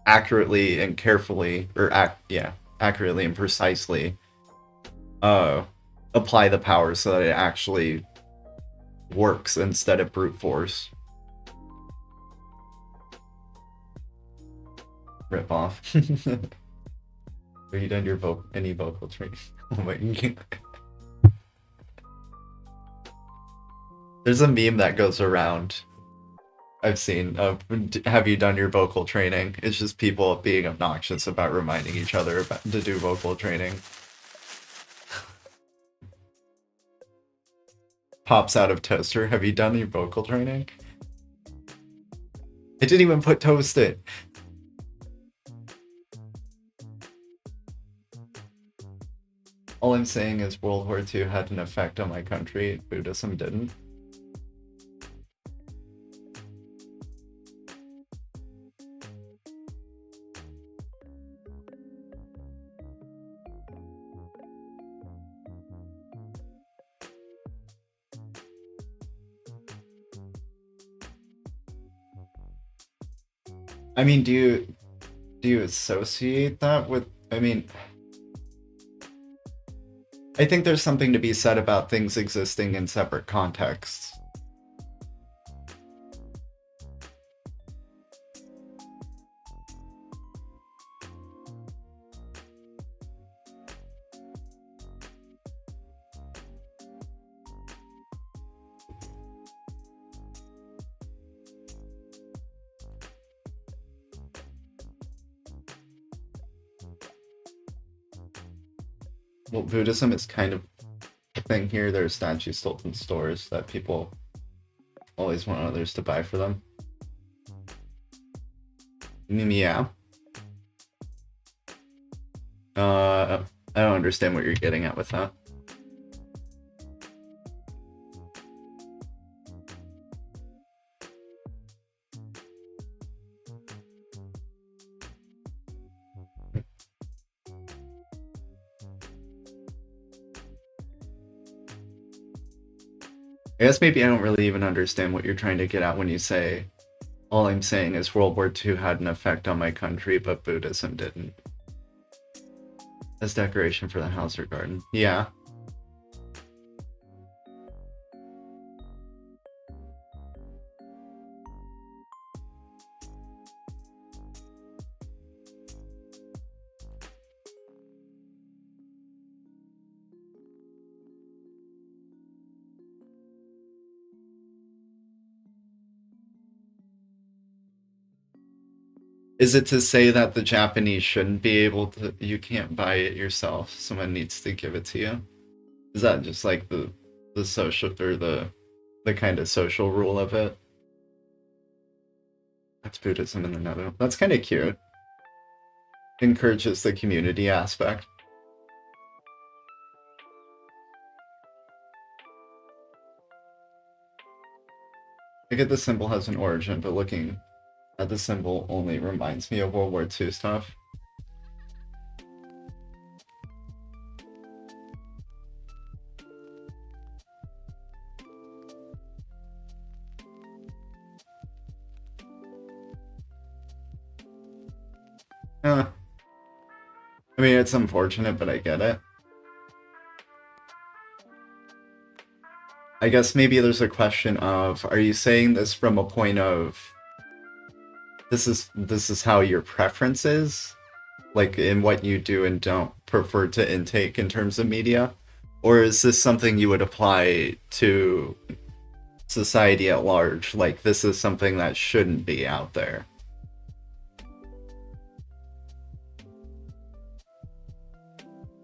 accurately and carefully, or accurately and precisely apply the power so that it actually works instead of brute force. Rip off. Have you done your any vocal training? Oh my god. There's a meme that goes around I've seen of, have you done your vocal training? It's just people being obnoxious about reminding each other to do vocal training. Pops out of toaster. Have you done your vocal training? I didn't even put toast in. All I'm saying is World War II had an effect on my country, Buddhism didn't. I mean, do you associate that with, I mean, I think there's something to be said about things existing in separate contexts. Well, Buddhism is kind of a thing here. There are statues sold in stores that people always want others to buy for them. Yeah. I don't understand what you're getting at with that. I guess maybe I don't really even understand what you're trying to get at when you say, all I'm saying is World War II had an effect on my country, but Buddhism didn't. As decoration for the house or garden. Yeah. Is it to say that the Japanese shouldn't be able to, you can't buy it yourself, someone needs to give it to you? Is that just like the social, or the kind of social rule of it? That's Buddhism in the Netherlands. That's kind of cute. Encourages the community aspect. I get the symbol has an origin, but looking at the symbol only reminds me of World War II stuff. I mean, it's unfortunate, but I get it. I guess maybe there's a question of, are you saying this from a point of, this is how your preference is? Like, in what you do and don't prefer to intake in terms of media? Or is this something you would apply to society at large? Like, this is something that shouldn't be out there?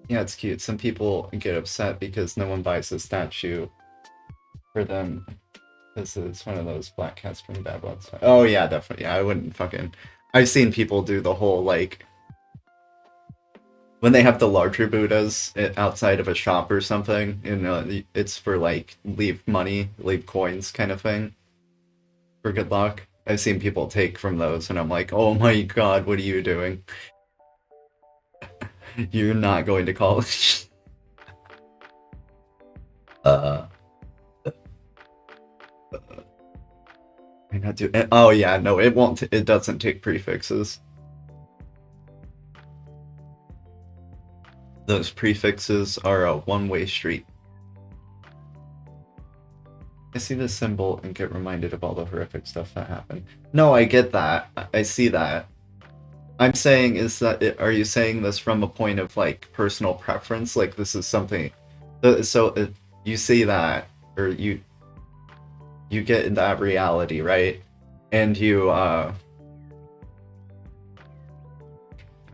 Yeah, it's cute. Some people get upset because no one buys a statue for them. This is one of those black cats from Bad Ones. Oh yeah, definitely. Yeah, I wouldn't fucking... I've seen people do the whole, like... When they have the larger Buddhas outside of a shop or something, you know, it's for, like, leave money, leave coins kind of thing. For good luck. I've seen people take from those, and I'm like, oh my god, what are you doing? You're not going to college. I not do. Oh yeah, no, it won't. It doesn't take prefixes. Those prefixes are a one-way street. I see this symbol and get reminded of all the horrific stuff that happened. No, I get that. I see that. I'm saying is that, are you saying this from a point of, like, personal preference? Like, this is something... So, you see that, or you get in that reality, right? And you, how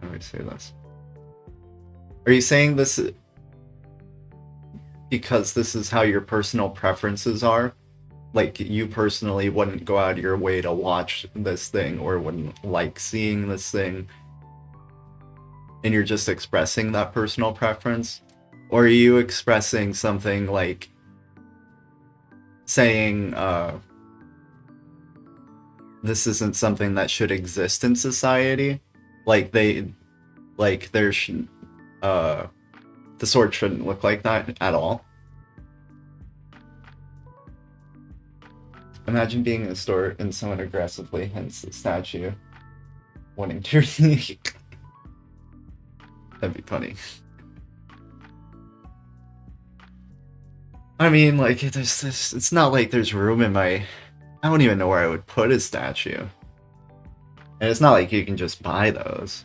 do I say this? Are you saying this because this is how your personal preferences are? Like, you personally wouldn't go out of your way to watch this thing, or wouldn't like seeing this thing, and you're just expressing that personal preference? Or are you expressing something like saying, this isn't something that should exist in society? Like, the sword shouldn't look like that at all? Imagine being in a store and someone aggressively hints the statue wanting to That'd be funny. I mean, like, there's this, it's not like there's room in my... I don't even know where I would put a statue. And it's not like you can just buy those.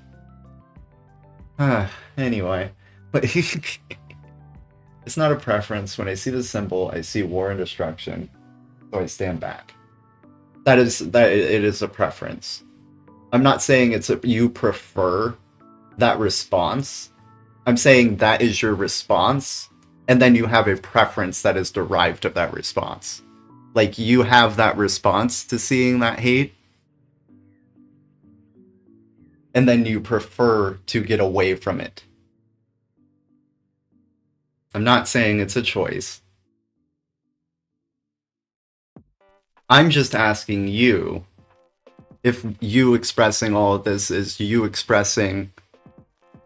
Anyway. But it's not a preference. When I see the symbol, I see war and destruction. So I stand back. It is a preference. I'm not saying you prefer that response. I'm saying that is your response, and then you have a preference that is derived of that response. Like, you have that response to seeing that hate, and then you prefer to get away from it. I'm not saying it's a choice. I'm just asking you if you expressing all of this is you expressing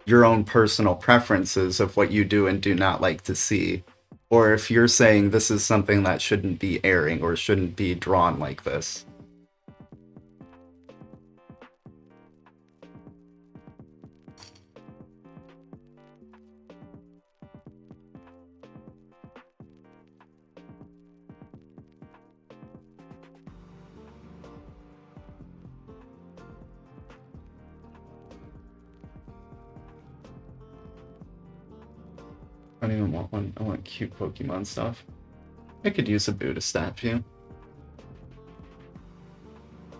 your own personal preferences of what you do and do not like to see, Or if you're saying this is something that shouldn't be airing or shouldn't be drawn like this. I don't even want one. I want cute Pokemon stuff. I could use a Buddha statue.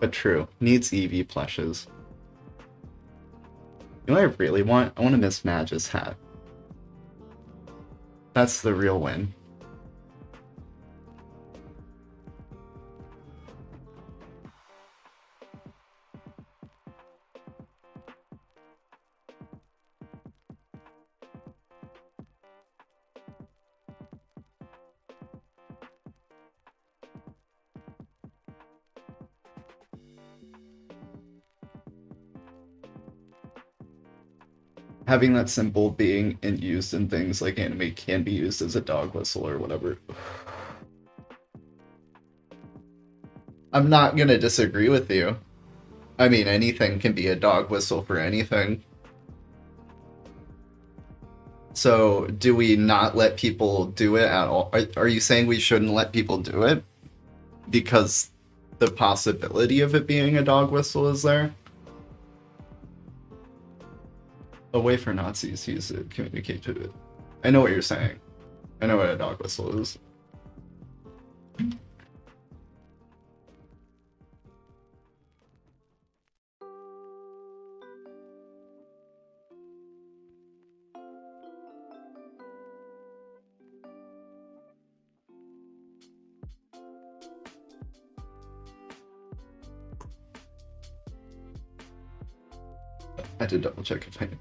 But true, needs Eevee plushes. You know what I really want? I want a Miss Magus hat. That's the real win. Having that symbol being used in things like anime can be used as a dog whistle or whatever. I'm not gonna disagree with you. I mean, anything can be a dog whistle for anything. So, do we not let people do it at all? Are you saying we shouldn't let people do it? Because the possibility of it being a dog whistle is there? A way for Nazis to use it, communicate to it. I know what you're saying. I know what a dog whistle is. I had to double check if I knew.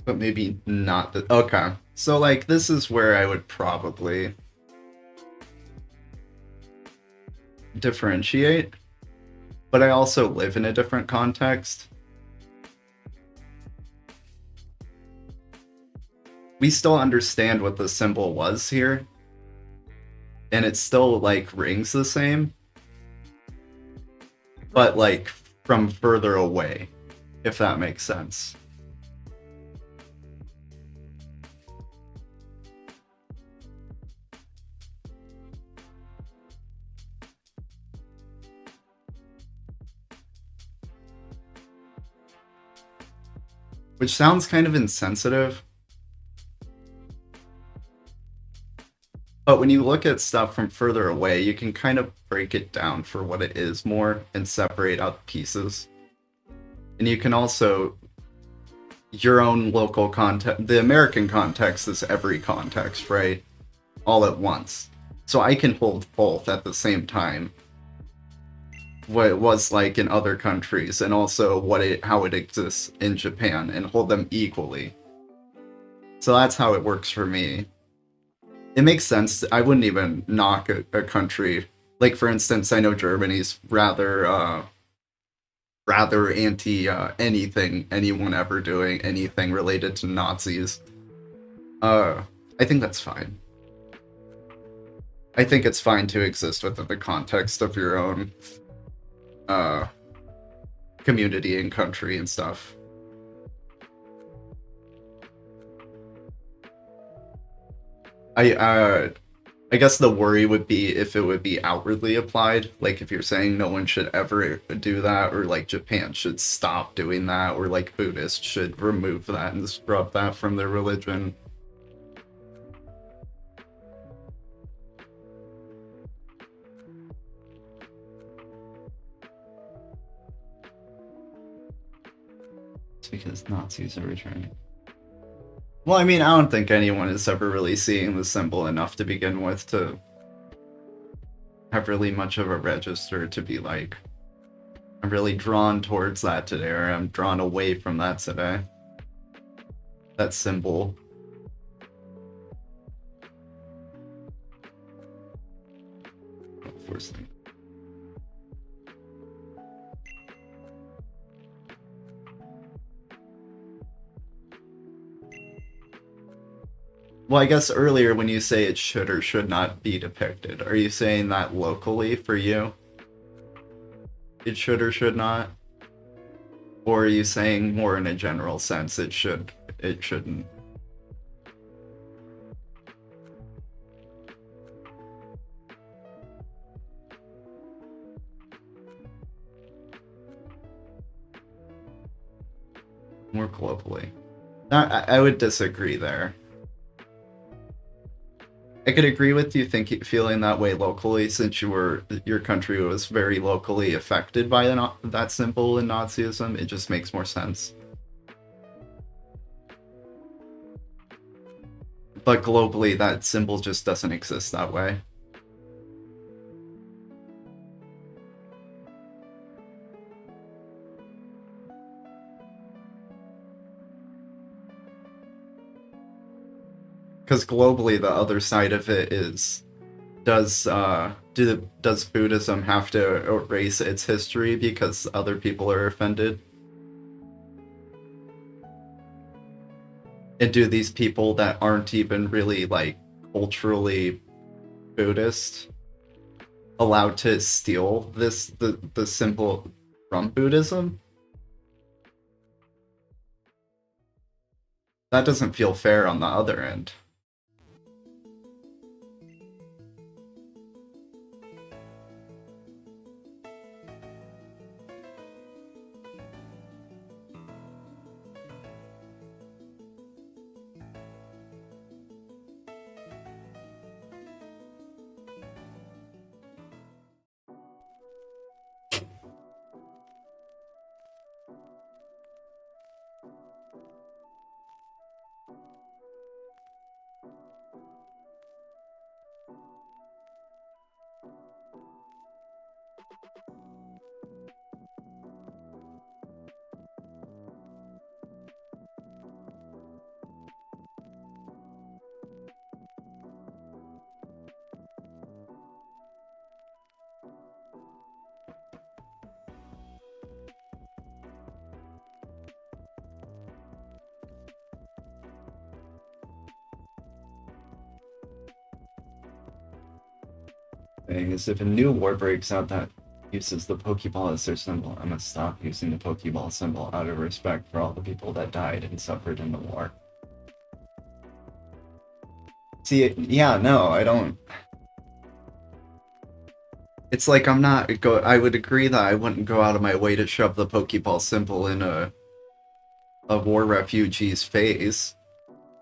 But maybe not the... Okay. So, like, this is where I would probably differentiate. But I also live in a different context. We still understand what the symbol was here. And it still, like, rings the same. But, like, from further away. If that makes sense. Which sounds kind of insensitive. But when you look at stuff from further away, you can kind of break it down for what it is more and separate out pieces. And you can also... Your own local context... The American context is every context, right? All at once. So I can hold both at the same time. What it was like in other countries, and also how it exists in Japan, and hold them equally. So that's how it works for me. It makes sense. I wouldn't even knock a country. Like, for instance, I know Germany's rather anti anything, anyone ever doing anything related to Nazis. I think that's fine. I think it's fine to exist within the context of your own community and country and stuff. I guess the worry would be if it would be outwardly applied, like if you're saying no one should ever do that, or like Japan should stop doing that, or like Buddhists should remove that and scrub that from their religion. It's because Nazis are returning. Well, I mean, I don't think anyone is ever really seeing the symbol enough to begin with to have really much of a register to be like, I'm really drawn towards that today, or I'm drawn away from that today. That symbol. Forcing. Well, I guess earlier when you say it should or should not be depicted, are you saying that locally for you? It should or should not? Or are you saying more in a general sense it should, it shouldn't? More globally. I would disagree there. I could agree with you feeling that way locally, since your country was very locally affected by that symbol in Nazism. It just makes more sense. But globally, that symbol just doesn't exist that way. Because globally, the other side of it is, does Buddhism have to erase its history because other people are offended? And do these people that aren't even really, like, culturally Buddhist allowed to steal the symbol from Buddhism? That doesn't feel fair on the other end. Thing is, if a new war breaks out that uses the Pokeball as their symbol, I'm gonna stop using the Pokeball symbol out of respect for all the people that died and suffered in the war. See, yeah, no, I don't. It's like I'm not I would agree that I wouldn't go out of my way to shove the Pokeball symbol in a war refugee's face.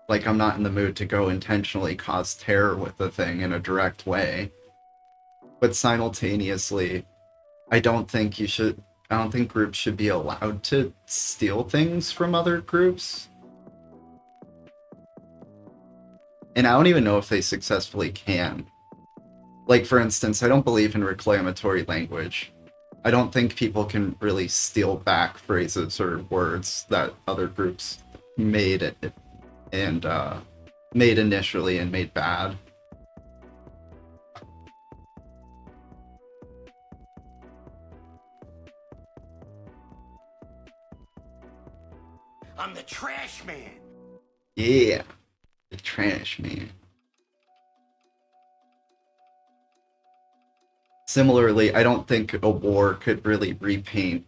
Like, I'm not in the mood to go intentionally cause terror with the thing in a direct way. But simultaneously, I don't think groups should be allowed to steal things from other groups. And I don't even know if they successfully can. Like, for instance, I don't believe in reclamatory language. I don't think people can really steal back phrases or words that other groups made initially and made bad. I'm the trash man. Yeah, the trash man. Similarly, I don't think a war could really repaint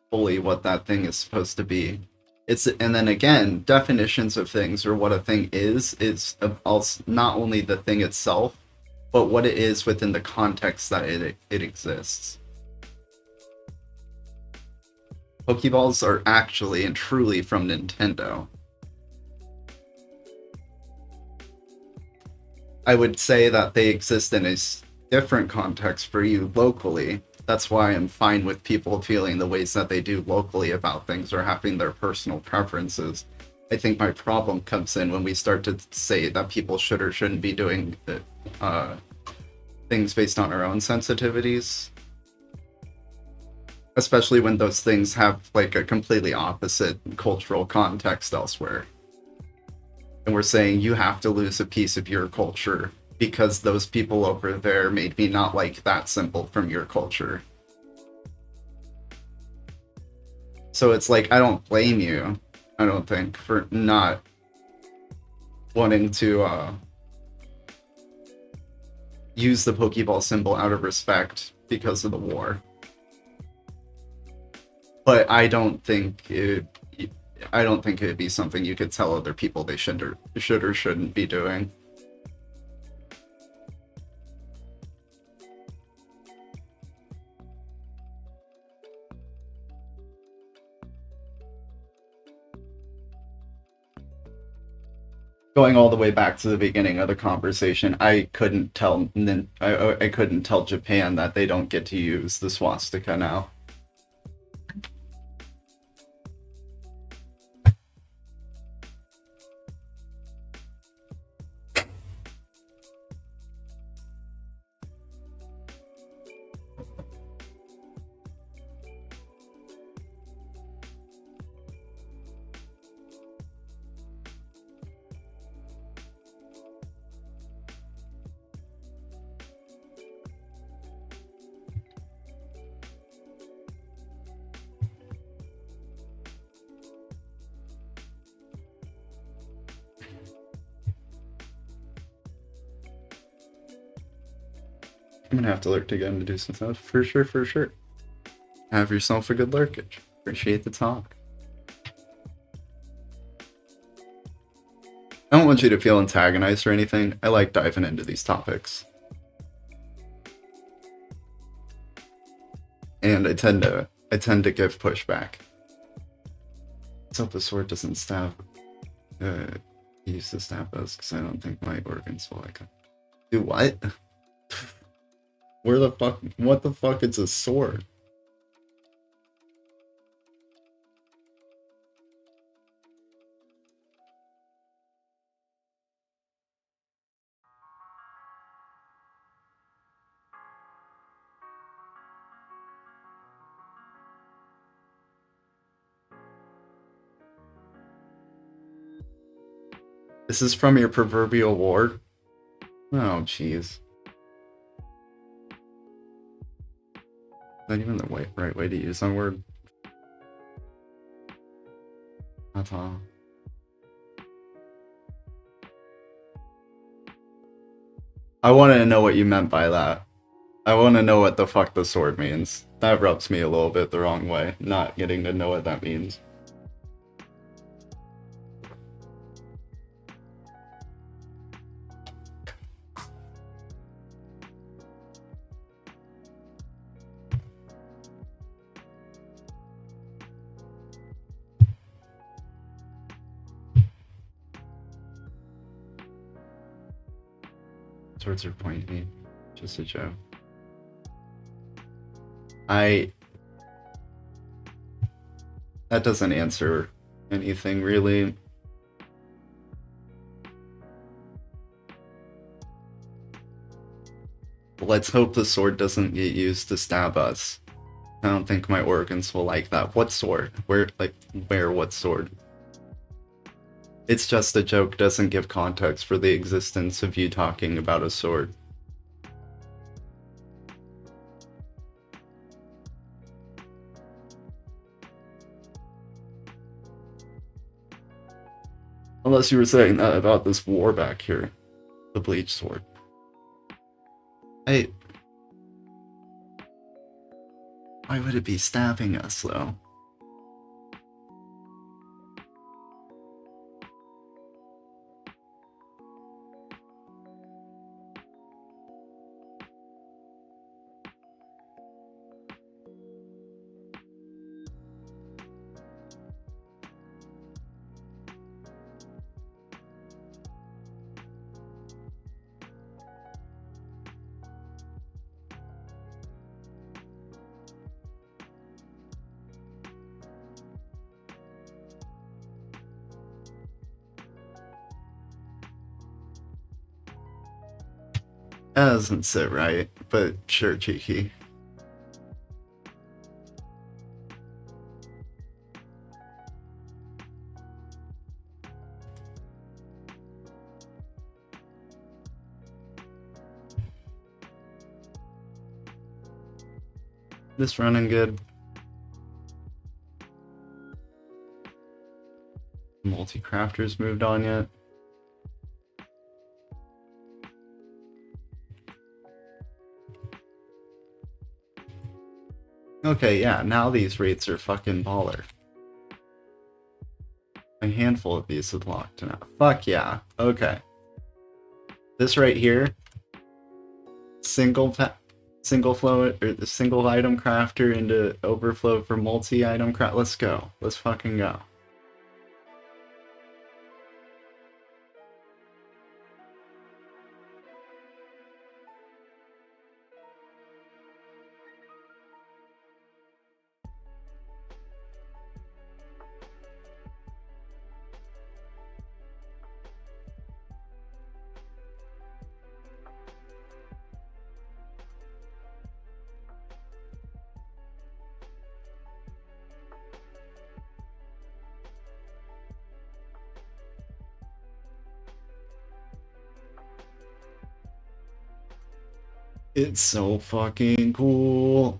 fully what that thing is supposed to be. And then again, definitions of things, or what a thing is also not only the thing itself, but what it is within the context that it exists. Pokeballs are actually and truly from Nintendo. I would say that they exist in a different context for you locally, that's why I'm fine with people feeling the ways that they do locally about things or having their personal preferences. I think my problem comes in when we start to say that people should or shouldn't be doing things based on our own sensitivities. Especially when those things have like a completely opposite cultural context elsewhere. And we're saying you have to lose a piece of your culture because those people over there made me not like that symbol from your culture. So it's like, I don't blame you, I don't think, for not wanting to use the Pokeball symbol out of respect because of the war. But I don't think it'd be something you could tell other people they should or shouldn't be doing. Going all the way back to the beginning of the conversation, I couldn't tell Japan that they don't get to use the swastika now. I'm gonna have to lurk again to do some stuff. For sure, for sure. Have yourself a good lurkage. Appreciate the talk. I don't want you to feel antagonized or anything. I like diving into these topics. And I tend to give pushback. Let's hope the sword doesn't stab use to stab us, because I don't think my organs will like it. Do what? Where the fuck? What the fuck is a sword? This is from your proverbial ward? Oh, jeez. Is that even the right way to use that word? That's all. I want to know what you meant by that. I want to know what the fuck the sword means. That rubs me a little bit the wrong way, not getting to know what that means. Swords are pointy. Just a joke. That doesn't answer anything, really. Let's hope the sword doesn't get used to stab us. I don't think my organs will like that. What sword? Where, what sword? It's just a joke, doesn't give context for the existence of you talking about a sword. Unless you were saying that about this war back here. The bleach sword. Why would it be stabbing us, though? That doesn't sit right, but sure, cheeky. This running good. Multi-crafters moved on yet? Okay, yeah, now these rates are fucking baller. A handful of these is locked now. Fuck yeah. Okay. This right here, single flow or the single item crafter into overflow for multi item craft. Let's go. Let's fucking go. It's so fucking cool.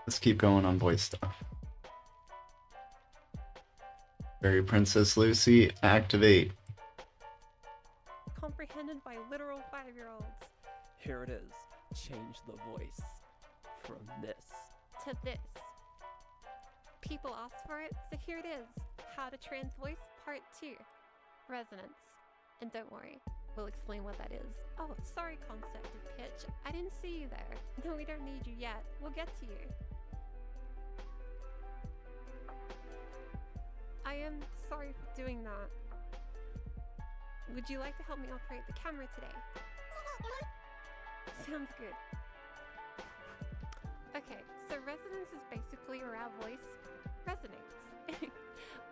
Let's keep going on voice stuff. Fairy Princess Lucy, activate. Comprehended by literal 5-year-olds. Here it is. Change the voice from this To this. People asked for it, so here it is. How to trans voice part 2. Resonance. And don't worry, we'll explain what that is. Oh, sorry, concept of pitch. I didn't see you there. No, we don't need you yet. We'll get to you. I am sorry for doing that. Would you like to help me operate the camera today? Sounds good. Okay, so resonance is basically where our voice resonates.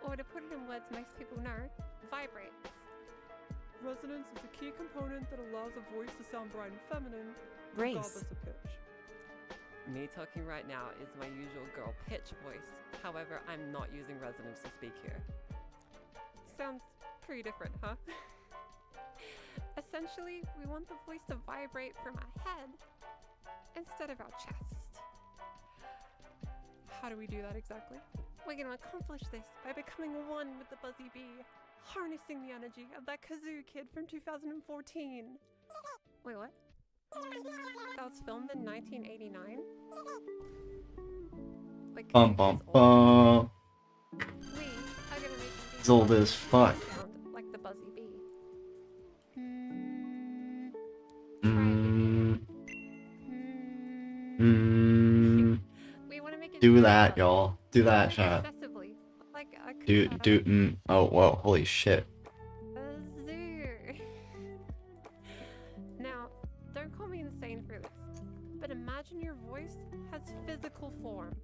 Or to put it in words most people know, vibrates. Resonance is a key component that allows a voice to sound bright and feminine, Race. regardless of pitch. Me talking right now is my usual girl pitch voice. However, I'm not using resonance to speak here. Sounds pretty different, huh? Essentially, we want the voice to vibrate from our head instead of our chest. How do we do that exactly? We're going to accomplish this by becoming one with the Buzzy Bee, harnessing the energy of that kazoo kid from 2014. Wait, what? That was filmed in 1989? Like, Bum bum bum. we are gonna make It's old as fuck. sound like the Buzzy Bee. We want to make it Do that, y'all. Do that, chat. accessibly, like a Do. Oh, whoa. Holy shit. kazoo. Now, don't call me insane for this, but imagine your voice has physical form.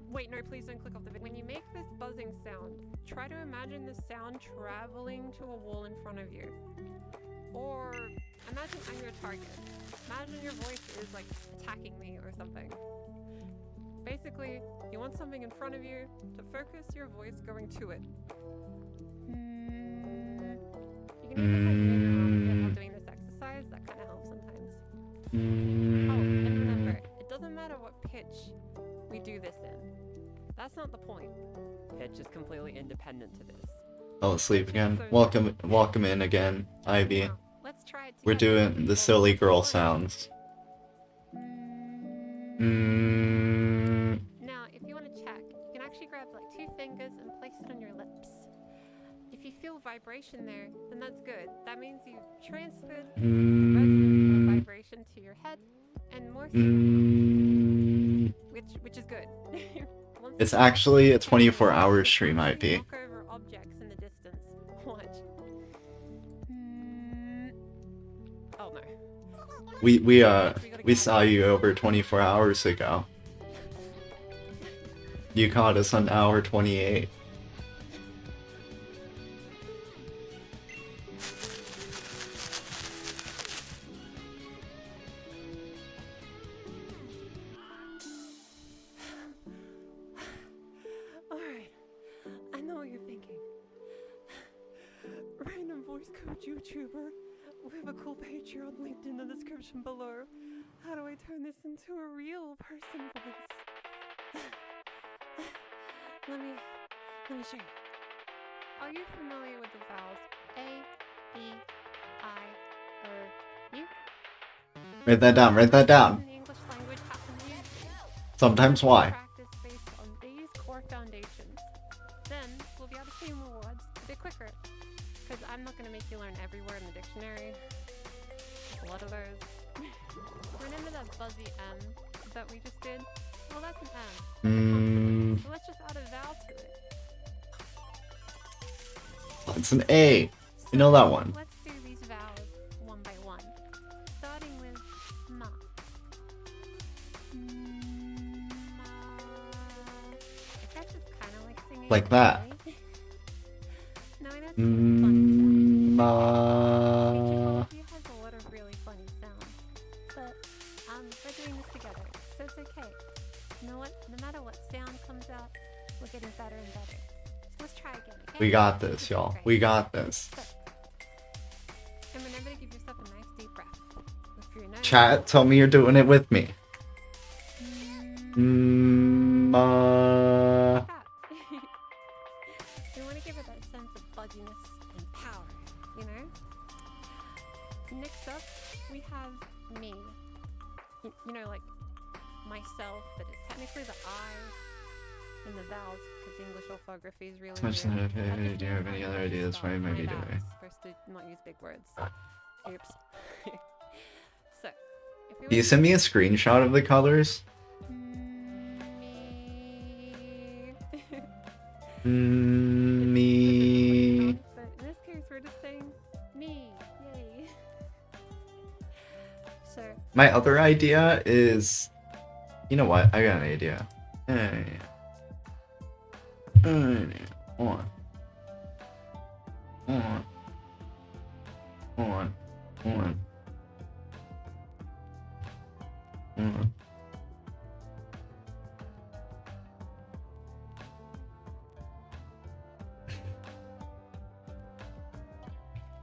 Wait, no, please don't click off the video. When you make this buzzing sound, try to imagine the sound traveling to a wall in front of you. Or imagine I'm your target. Imagine your voice is like attacking me or something. Basically, you want something in front of you to focus your voice going to it. You can even like move around a bit while doing this exercise. That kind of helps sometimes. Oh, and remember, it doesn't matter what pitch we do this in. That's not the point. Pitch is completely independent to this. Fell asleep again. Welcome in again, Ivy. Now, let's try it We're together. doing the silly girl sounds. Now, if you want to check, you can actually grab like 2 fingers and place it on your lips. If you feel vibration there, then that's good. That means you transferred the resonance of vibration to your head and more which is good. It's actually a 24-hour stream, IP. Walk over objects in the distance. Watch. Oh no. We saw you over 24 hours ago. You caught us on hour 28. Alright. I know what you're thinking. Random voice coach YouTuber. We have a cool Patreon linked in the description below. How do I turn this into a real person voice? Let me show you. Are you familiar with the vowels A, E, I, U? Write that down, write that down. In the English language happen usually. Sometimes why? Practice based on these core foundations. Then we'll be able to see more words a bit quicker. Because I'm not going to make you learn every word in the dictionary. A lot of those. Remember that buzzy M that we just did? Well, that's an M. So let's just add a vowel to it. It's an A. You know that one. Let's do these vowels one by one. Starting with ma. I guess it's kind of like singing. Like that. No, I know it's funny. Ma. Speech has a lot of really funny sounds. But we're doing this together, so it's okay. You know what? No matter what sound comes out, we're getting better and better. So let's try again, okay? We got this, y'all. We got this. So, and remember to give yourself a nice deep breath. Through your nose. Chat, tell me you're doing it with me. Ma. Like that. We want to give it that sense of buzziness and power, you know? Next up, we have me. You know, like myself, but it's technically the I in the vowels because English orthography is really weird. Do you have any other ideas why you might be doing? Supposed to not use big words. Oops. So, if Can you send me a screenshot of the colors? Me. But in this case, we're just saying me. Yay. So. My other idea is, you know what? I got an idea. Hey. On. On. On. On. On.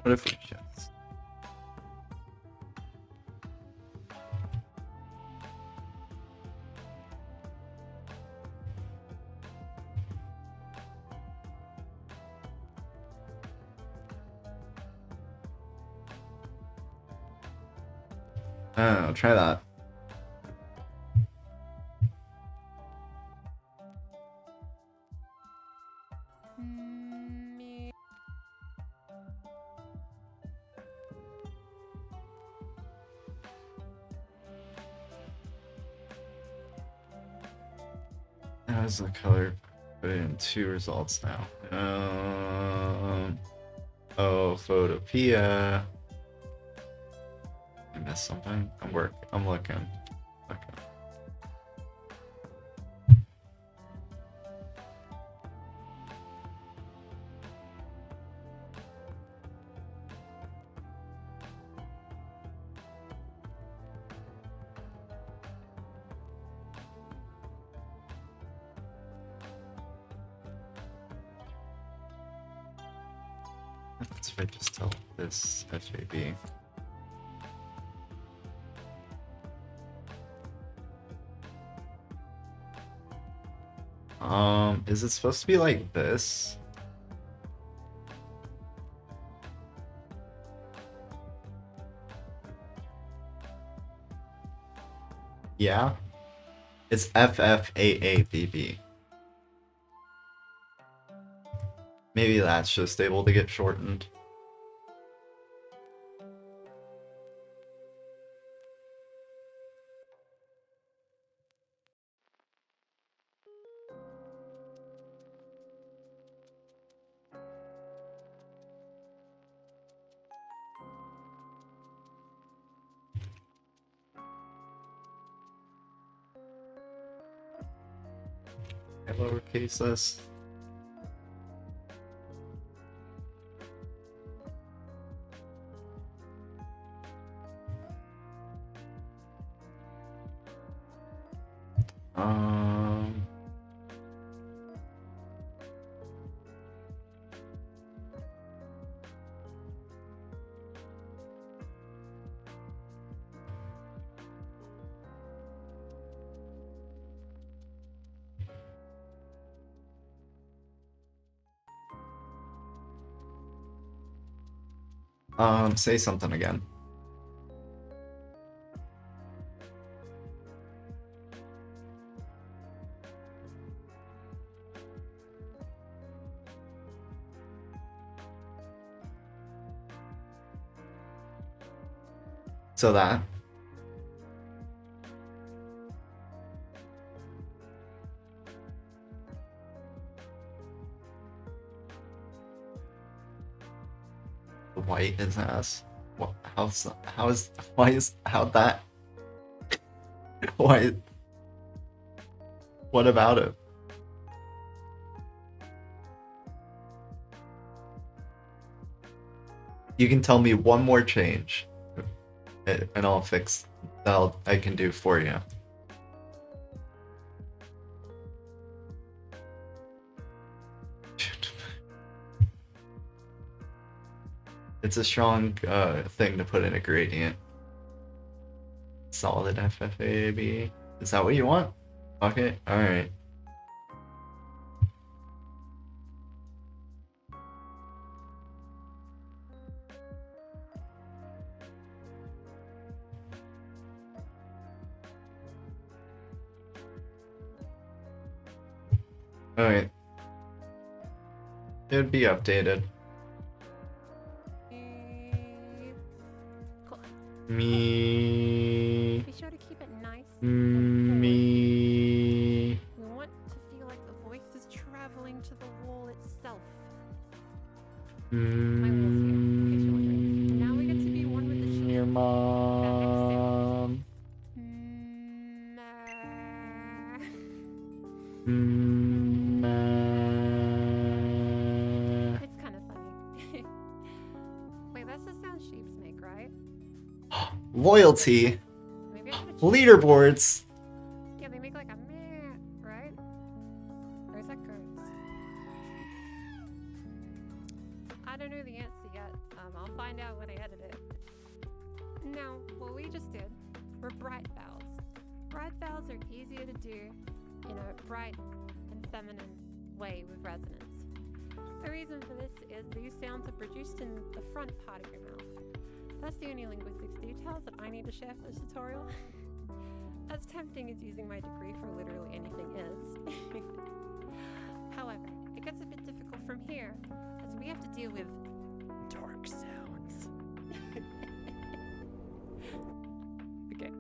What if we just... Oh, try that. How's the color? Put in 2 results now. Oh, Photopia. I missed something. I'm looking. Okay. That's if I just tell this FAB. Is it supposed to be like this? Yeah? It's FFAABB. Maybe that's just able to get shortened. I lowercase this. Um, say something again. So that. White is ass. What? How that? Why? What about it? You can tell me one more change, and I'll fix. I can do for you. It's a strong thing to put in a gradient. Solid FFAB. Is that what you want? Okay, alright. Alright. It would be updated. Me. Be sure to keep it nice. Me. We want to feel like the voice is traveling to the wall itself. My wall's here, in case you're wondering. Now we get to be one with the children. Your mom. It's kind of funny. Wait, that's the sound sheep make, right? Loyalty. Maybe I should've Leaderboards. Yeah, they make like a meh, right? Or is that goats? I don't know the answer yet. I'll find out when I edit it. Now, what we just did were bright vowels. Bright vowels are easier to do in a bright and feminine way with resonance. The reason for this is these sounds are produced in the front part of your mouth. That's the only linguistics details that I need to share for this tutorial. As tempting as using my degree for literally anything is. However, it gets a bit difficult from here, as we have to deal with dark sounds. Okay.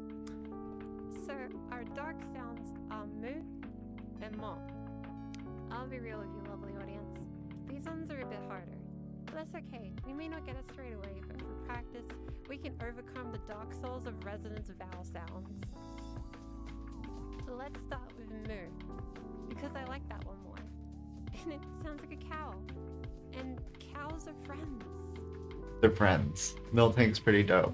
So, our dark sounds are moo and mo. I'll be real with you, lovely audience. These ones are a bit harder. But that's okay. We may not get it straight away, but through practice, we can overcome the dark souls of resonance vowel sounds. So let's start with moo, because I like that one more. And it sounds like a cow. And cows are friends. They're friends. Miltank's pretty dope.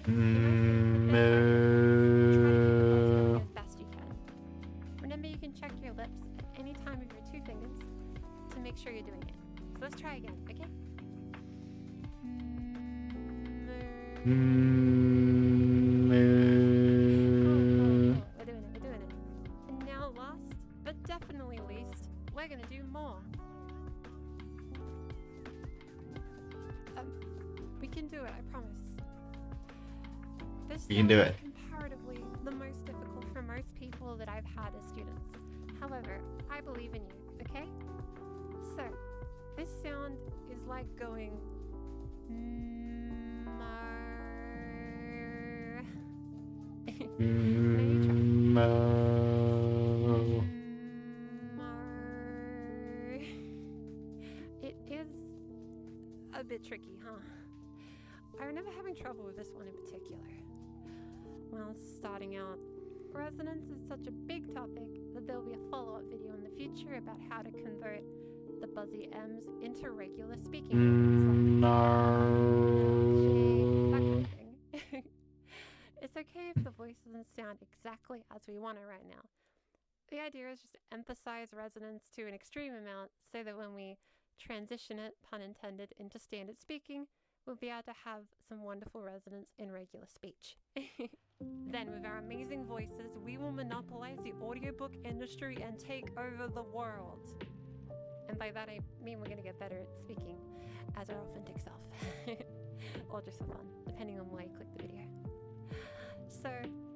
Moo. As best you can. Remember, you can check your lips at any time with your 2 fingers to make sure you're doing it. So let's try again, okay? Cool. We're doing it. And now last, but definitely least, we're gonna do more. We can do it, I promise. This You can do sound it. is comparatively the most difficult for most people that I've had as students. However, I believe in you, okay? So, this sound is like going It is a bit tricky, huh? I remember having trouble with this one in particular. When I was starting out, resonance is such a big topic that there'll be a follow-up video in the future about how to convert the buzzy M's into regular speaking words, like that kind of thing. It's okay if the voice doesn't sound exactly as we want it right now. The idea is just to emphasize resonance to an extreme amount so that when we transition it, pun intended, into standard speaking, we'll be able to have some wonderful resonance in regular speech. Then, with our amazing voices, we will monopolize the audiobook industry and take over the world. And by that I mean we're going to get better at speaking as our authentic self. Or just for fun, depending on where you click the video. So,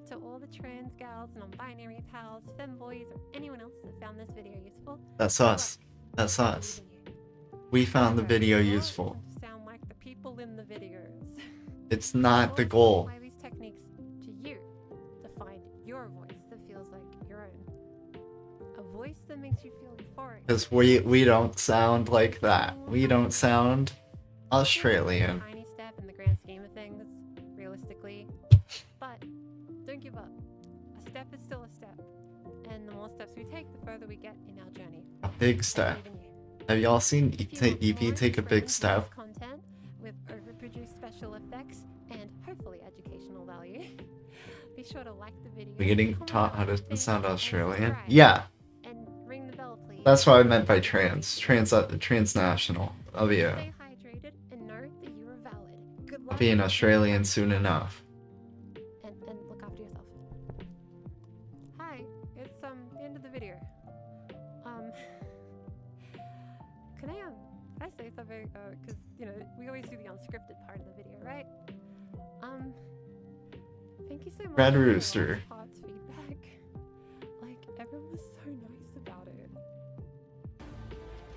to all the trans gals, non-binary pals, femboys, or anyone else that found this video useful, That's us. That's us. We found the video useful. Sound like the people in the videos. It's not the goal. Apply these techniques to you to find your voice that feels like your own. A voice that makes you feel euphoric. Because we don't sound like that. We don't sound Australian. Tiny step in the grand scheme of things, realistically. But don't give up. A step is still a step. And the more steps we take, the further we get in our journey. A big step. Have y'all seen EP take a big step? Content with overproduced special effects and hopefully educational value. Be sure to like the video. We're getting taught how to sound Australian? subscribe, Yeah. And ring the bell, please. That's what I meant by transnational. I'll be Stay hydrated and know that you are valid. Good luck. I'll be an Australian soon enough. And look after yourself. Hi, it's the end of the video. Can I say something? Because we always do the unscripted part of the video, right? Thank you so much. Red for Rooster. last part's feedback. Like everyone was so nice about it.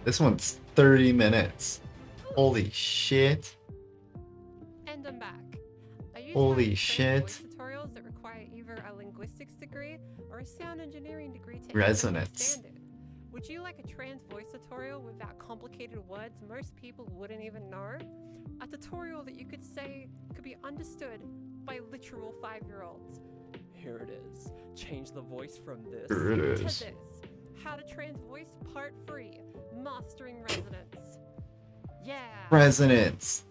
This one's 30 minutes. Holy shit. And I'm back. I use Holy trans shit. voice tutorials that require either a linguistics degree or a sound engineering degree to Resonance. understand it. Would you like a trans voice tutorial without complicated words most people wouldn't even know? A tutorial that you could say could be understood by literal 5-year-olds. Here it is. Change the voice from this. Here it To is. this, how to trans voice part 3, mastering resonance. Yeah. Resonance.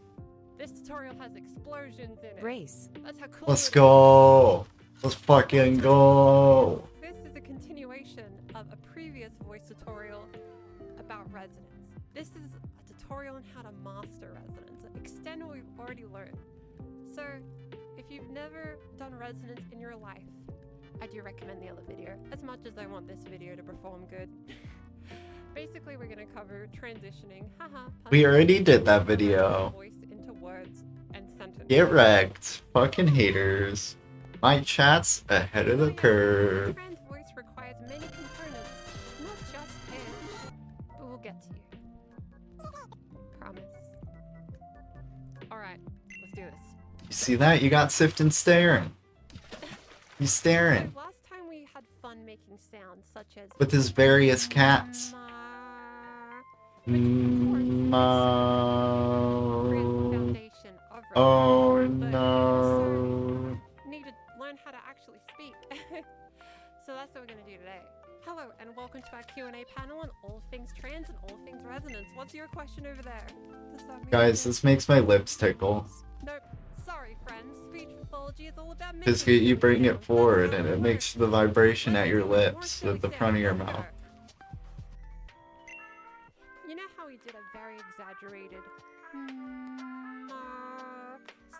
This tutorial has explosions in it. Race. That's how cool Let's it is. go. Let's fucking go. This is a continuation of a previous voice tutorial about resonance. This is a tutorial on how to master resonance, extend what we've already learned. So, if you've never done resonance in your life, I do recommend the other video, as much as I want this video to perform good. Basically, we're going to cover transitioning. Haha. We already did that video. Voice into words and sentences. Get wrecked. Fucking haters. My chat's ahead of the curve. Trans voice requires many components, not just pitch. But we'll get to you. Promise. Alright, let's do this. You see that? You got Sifton staring. He's staring. So last time we had fun making sounds such as With his various cats. foundation of Oh resonance, but no. also need to learn how to actually speak. So that's what we're going to do today. Hello and welcome to our Q&A panel on all things trans and all things resonance. What's your question over there? Does that mean Guys, this makes my lips tickle. Nope. Sorry, friends. Speech pathology is all about Because making you bring it sounds. forward That's and how it it makes works. the vibration at your Let's do lips more at the silly front of your sounds. mouth. You know how we did a very exaggerated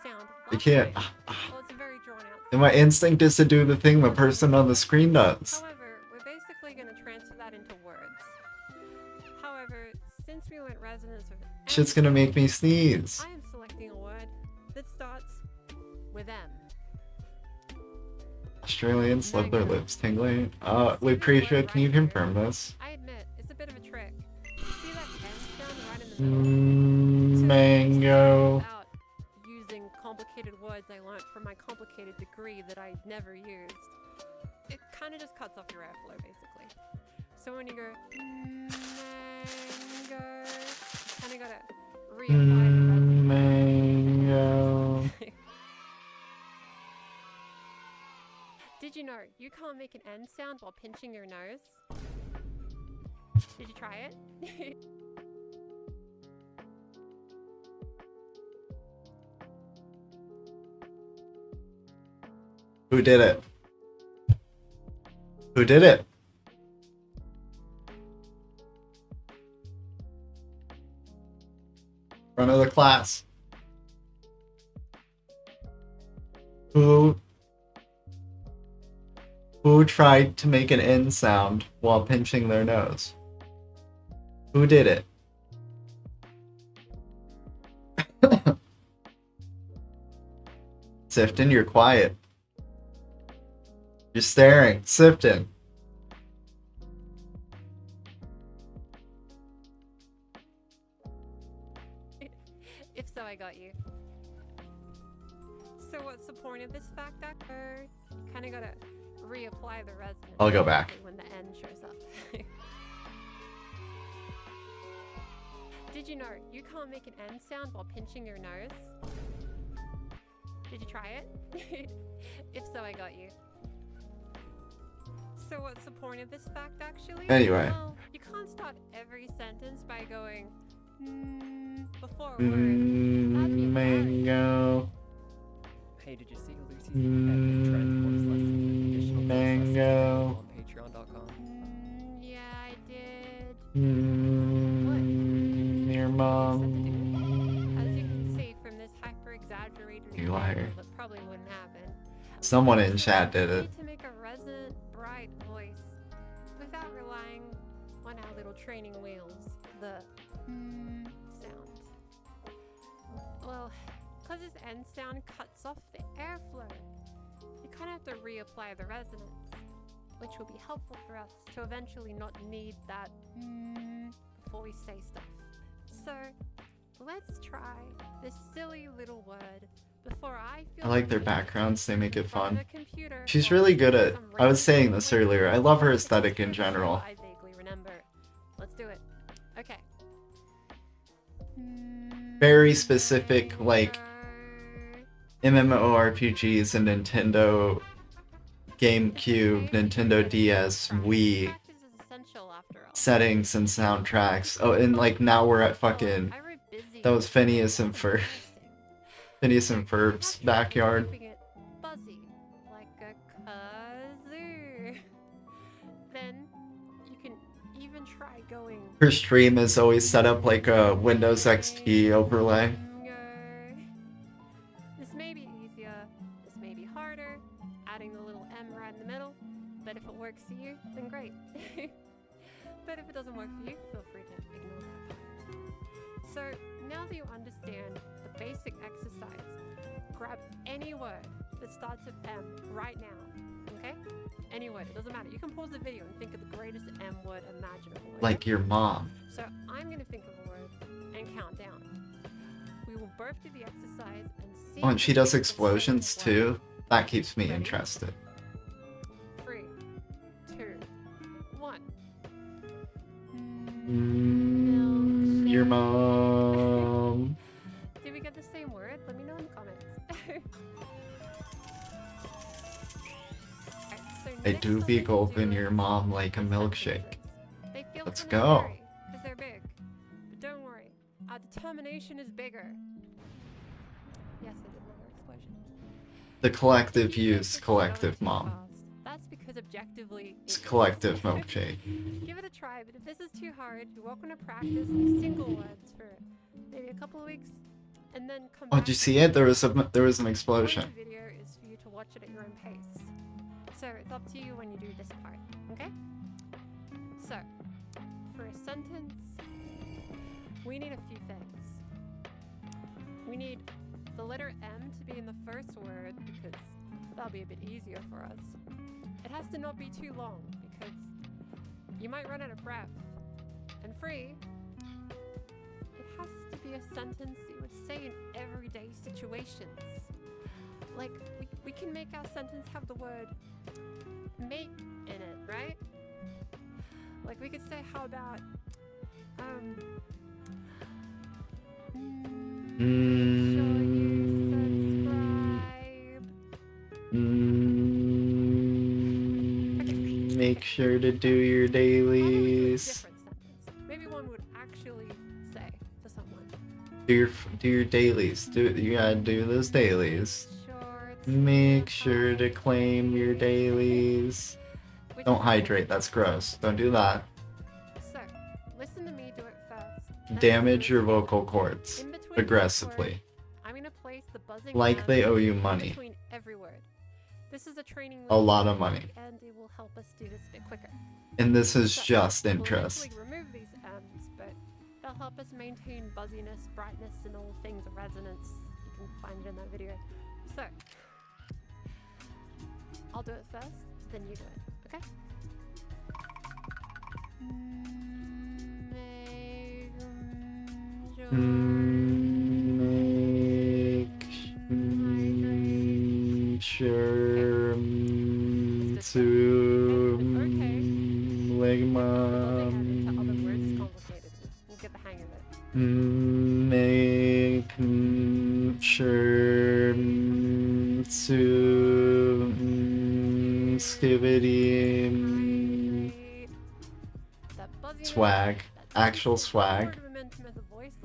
sound? You last can't. time? Well, it's a very drawn out. And my instinct is to do the thing the person on the screen does. However, we're basically going to transfer that into words. However, since we went resonance with Shit's gonna make me sneeze. I am selecting a word that starts with M. Australians love their Mango. lips tingling. See this Lucretia, word can you right here? confirm this? I admit, it's a bit of a trick. See that N sound right in the middle? Mango. Without using complicated words I learned from my complicated degree that I never used. It kind of just cuts off your airflow, basically. So when you go mango, you kind of gotta reapply the resonance. Mango. Did you know you can't make an N sound while pinching your nose? Did you try it? Who did it? Who did it? Front of the class. Who tried to make an N sound while pinching their nose? Who did it? Sifton, you're quiet. You're staring. Sifton. If so, I got you. So what's the point of this fact, Doctor? You kind of gotta reapply the resonance. I'll go back. When the N shows up. Did you know you can't make an N sound while pinching your nose? Did you try it? If so, I got you. So what's the point of this fact, actually? Anyway. Well, you can't start every sentence by going before a word. That'd be Mango. Hey, did you see Lucy's epic trend voice lesson with additional voice lessons Mango. on patreon.com? Yeah, I did. Your mom. As you can see from this hyper-exaggerated You example, liar. that probably wouldn't happen. Someone in chat did We it. need to make a resonant, bright voice without relying on our little training wheels, the sound. Well, because this N sound cuts off the airflow, you kind of have to reapply the resonance, which will be helpful for us to eventually not need that before we say stuff. So, let's try this silly little word before I feel I like their the need backgrounds, they make it in front of fun. a computer She's while really good at, some I was saying random this word earlier, I love her aesthetic in so general. I vaguely remember. Let's do it. Okay. Very specific, like, MMORPGs and Nintendo GameCube, Nintendo DS, Wii Practice is essential after all. settings and soundtracks. Oh, and like now we're at fucking, I wrote busy. that was Phineas and That's Phineas interesting. and Ferb's backyard. Keeping it buzzy, like a kazoo. Then you can even try going. Her stream is always set up like a Windows XP overlay. This may be easier, this may be harder, adding the little M right in the middle, but if it works for you, then great. But if it doesn't work for you, feel free to ignore that part. So now that you understand the basic exercise, grab any word that starts with M right now, okay? Any word, it doesn't matter. You can pause the video and think of the greatest M word imaginable. okay? Like your mom. So I'm gonna think of a word and count down. We will both do the exercise and see. Oh, and she does if the explosions second word- too. That keeps me Ready? interested. 3, 2, 1. Your mom. Did we get the same word? Let me know in the comments. Alright, so I next do up, be let's gulping do your mom like a the milkshake. sentences. They feel Let's kinda go. scary, 'cause they're big. But don't worry, our determination is bigger. Yes, I did another explosion. The collective Even if use, it's collective too mom. fast, that's because objectively It's it is. collective milkshake. Give it a try, but if this is too hard, you're welcome to practice these single words for maybe a couple of weeks, and then come Oh, back. did you see it? There was an The point of explosion. the video is for you to watch it at your own pace. So it's up to you when you do this part, okay? So, for a sentence, we need a few things. We need the letter M to be in the first word because That'll be a bit easier for us. It has to not be too long, because you might run out of breath. And free, it has to be a sentence you would say in everyday situations. Like, we can make our sentence have the word make in it, right? Like, we could say, how about, sure you subscribe. Make sure to do your dailies. Different sentence. Maybe one would actually say to someone. Do your dailies. You gotta do those dailies. Sure. Make sure to claim your dailies. Don't hydrate, that's gross. Don't do that. So, listen to me do it first. Damage your vocal cords In between aggressively. each word, I'm gonna place the buzzing Like they sound owe you in money. between every word. This is a training A wheel, lot of money. and it will help us do this a bit quicker. And this is So, just we'll interest. eventually remove these M's, but they'll help us maintain buzziness, brightness, and all things of resonance. You can find it in that video. So, I'll do it first, then you do it, okay? Make sure to like Into other words is complicated. We'll get the hang of it. make sure to skibbity That buzziness, swag, that actual sense of swag. forward momentum of the voice is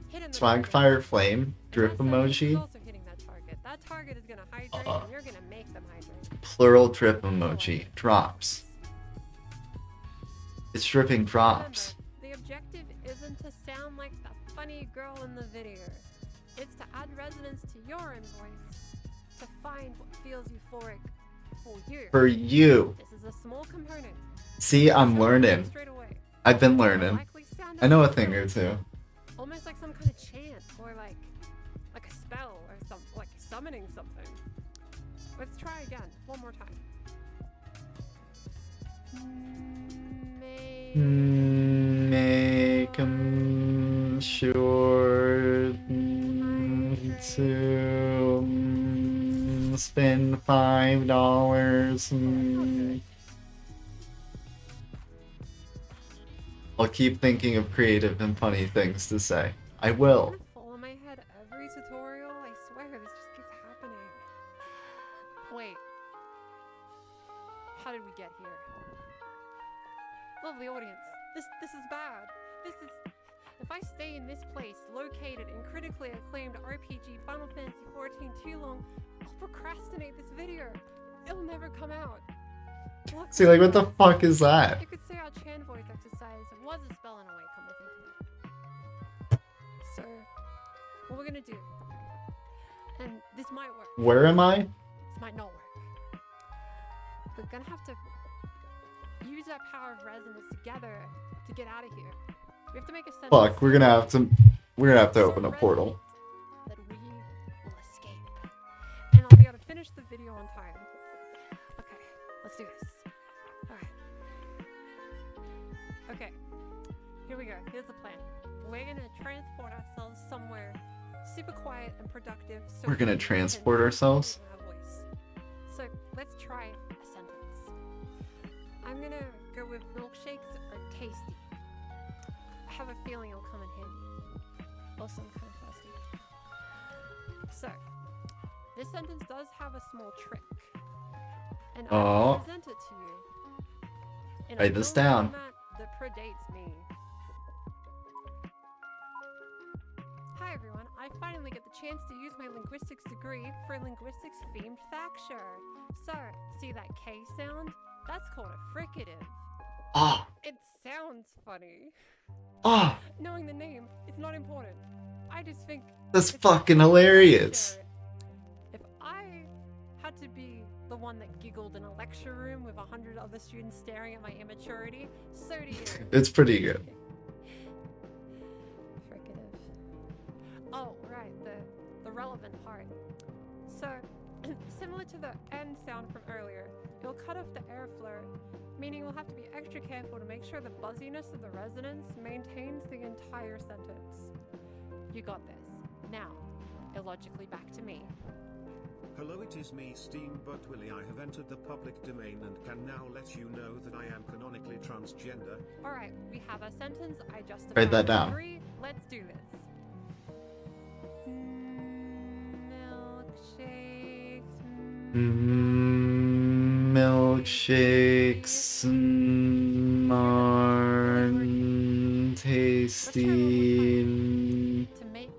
hitting the Swag target. fire flame, drip And that sentence is emoji, also hitting that target. That target is gonna hydrate, and you're gonna make them hydrate. plural drip emoji, drops. It's dripping drops. Remember, the objective isn't to sound like the funny girl in the video. It's to add resonance to your own voice, to find what feels euphoric for you. For you. This is a small component. See, I'm So learning. straight away. I've been It'll learning. likely sound I know a like thing or two. almost like some kind of chant, or like a spell, or something, like summoning something. Let's try again, one more time. Make sure to spend $5. I'll keep thinking of creative and funny things to say. I will. Fall in my head every tutorial. I swear this just keeps happening. Wait. How did we get here? Lovely audience. This is bad. This is. If I stay in this place, located in critically acclaimed RPG Final Fantasy XIV too long, I'll procrastinate this video. It'll never come out. Look, See, like, what the fuck is that? you could say our Chan voice exercise was a spell in a way, come to think of it. So, what we're gonna do, and this might work, Where am I? this might not work. We're gonna have to use our power of resonance together to get out of here. We have to make a sentence Fuck, we're gonna have to open a portal. that we will escape. And I'll be able to finish the video on time. Okay, let's do this. Alright. Okay, here we go. Here's the plan. We're gonna transport ourselves somewhere super quiet and productive. So We're gonna we can transport ourselves? our voice. So let's try a sentence. I'm gonna go with milkshakes are tasty. I have a feeling it'll come in handy. Also, I'm kind of thirsty. So, this sentence does have a small trick. And I will Oh. present it to you in a Write this film down. format that predates me. Hi everyone, I finally get the chance to use my linguistics degree for a linguistics themed facture. So, see that K sound? That's called a fricative. Ah, It sounds funny. ah, Knowing the name is not important. I just think that's it's fucking fun to hilarious. share it. If I had to be the one that giggled in a lecture room with 100 other students staring at my immaturity, so do you. It's pretty good. Fricative. Oh, right, the relevant part. So, similar sound from earlier. It'll cut off the airflow, meaning we'll have to be extra careful to make sure the buzziness of the resonance maintains the entire sentence. You got this. Now, illogically back to me. Hello, it is me, Steambutt Willie. I have entered the public domain and can now let you know that I am canonically transgender. Alright, we have a sentence. I justify. Write that down. Agree. Let's do this. Milkshakes are tasty. To make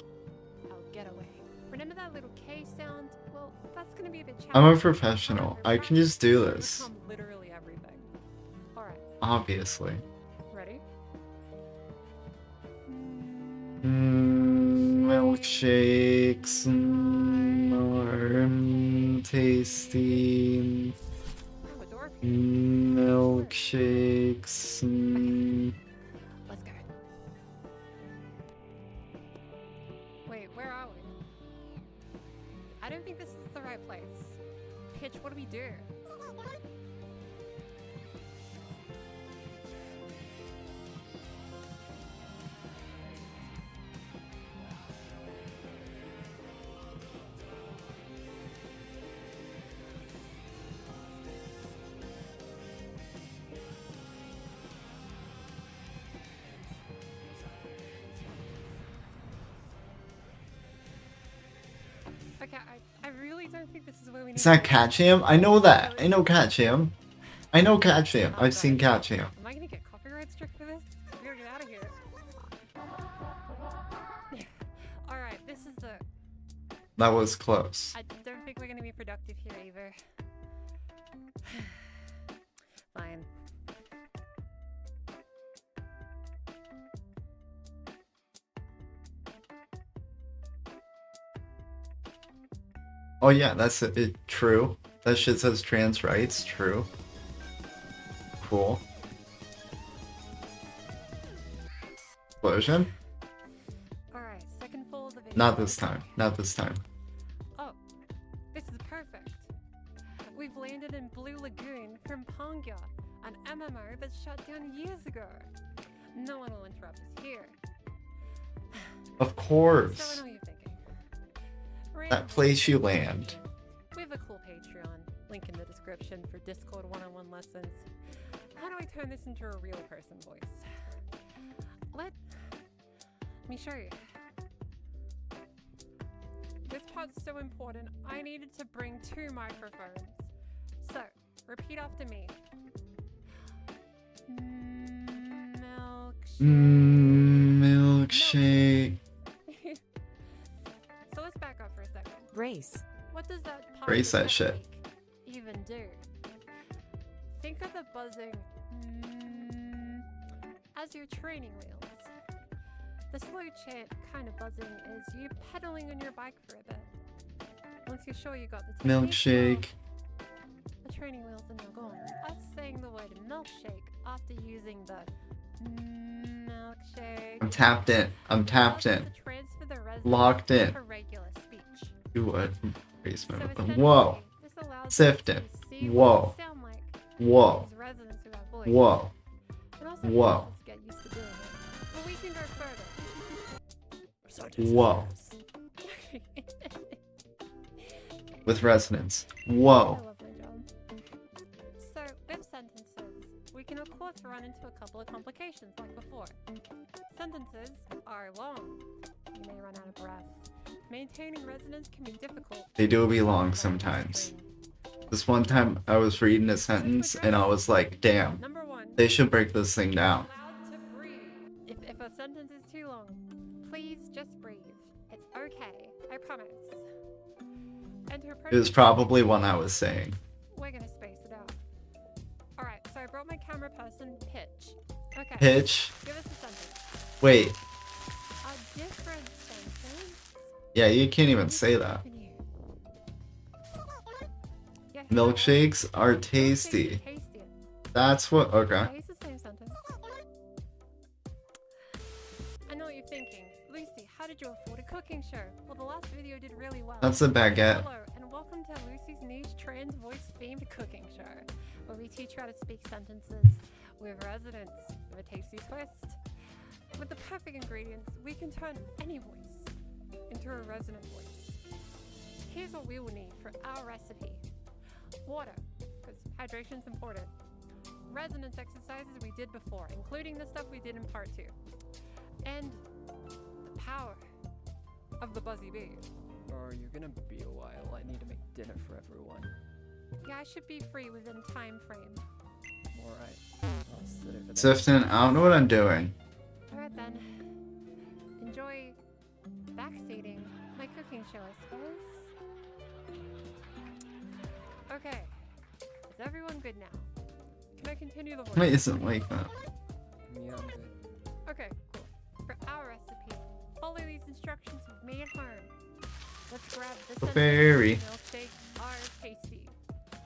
our getaway. Remember that little K sound? Well, that's gonna be a bit I'm a challenging. professional. I can just do this. Become literally everything. Alright, Obviously. ready? Milkshakes are tasty. Oh, a door. Milkshakes. Let's go. Wait, where are we? I don't think this is the right place. Pitch, what do we do? Okay, I really don't think this is where we need Is that to go. Cat Jam? I know that. I know Cat Jam. I know Cat Jam. I've seen Cat Jam. Am I gonna get copyright struck for this? We gotta get out of here. Alright, this is the... That was close. I don't think we're gonna be productive here either. Fine. Oh yeah, that's it. True. That shit says trans rights. True. Cool. Explosion? Alright, second full of the video. Not this time. Not this time. Oh, this is perfect. We've landed in Blue Lagoon from Pangya, an MMO that shut down years ago. No one will interrupt us here. Of So I course. know what you're thinking. That place you land. We have a cool Patreon, link in the description for Discord one-on-one lessons. How do I turn this into a real person voice? Let me show you. This part's so important, I needed to bring 2 microphones. So, repeat after me. Milkshake. So let's back up for a second. Brace. What does that part Brace of that shit. even do? Think of the buzzing as your training wheels. The slow chant kind of buzzing is you pedaling on your bike for a bit. Once you're sure you got the technique Milkshake. down, the training wheels are now gone. Us saying the word milkshake after using the milkshake. I'm tapped in. I'm tapped allows in. us to transfer the resonance Locked in. to regular speech. Do what? Basement. So Whoa. essentially, this allows us Sifting. to see Whoa. what we sound like, Whoa. use resonance with our voice. Whoa. It also Whoa. helps us get used to doing it. But we can go further. Whoa. With resonance. I Whoa. love my job. So, with sentences, we can of course run into a couple of complications like before. Sentences are long. You may run out of breath. Maintaining resonance can be difficult. They do be long sometimes. This one time I was reading a sentence and I was like, damn, Number 1, they should break this thing down. allowed to breathe. If a sentence is too long, please just breathe. It's okay. I promise. Enter It was probably one I was saying. We're gonna space it out. Alright, so I brought my camera person, Pitch. Okay. Pitch. Give us a sentence. Wait. A different sentence? Yeah, you can't even say that. Yeah, Milkshakes are milkshakes tasty. are tastier. That's what. Okay. Okay, it's the same sentence. I know what you're thinking. Lucy, how did you afford a cooking show? Well, the last video did really well. That's a baguette. Hello, and welcome to Lucy's niche trans voice-themed cooking show, where we teach you how to speak sentences with resonance, with a tasty twist. With the perfect ingredients, we can turn any voice into a resonant voice. Here's what we will need for our recipe. Water, because hydration's important. Resonance exercises we did before, including the stuff we did in part 2. And the power of the Buzzy Bee. Oh, you're gonna be a while. I need to make dinner for everyone. Yeah, I should be free within time frame. Alright, I'll sit over there. Sifton, I don't know what I'm doing. Alright then. Enjoy backseating my cooking show, I suppose. Okay. Is everyone good now? Can I continue the voice? Wait, isn't like that. Yeah, I'm good. Okay, cool. For our recipe, follow these instructions with me at home. Let's grab this sentence. Berry. Milkshakes are tasty.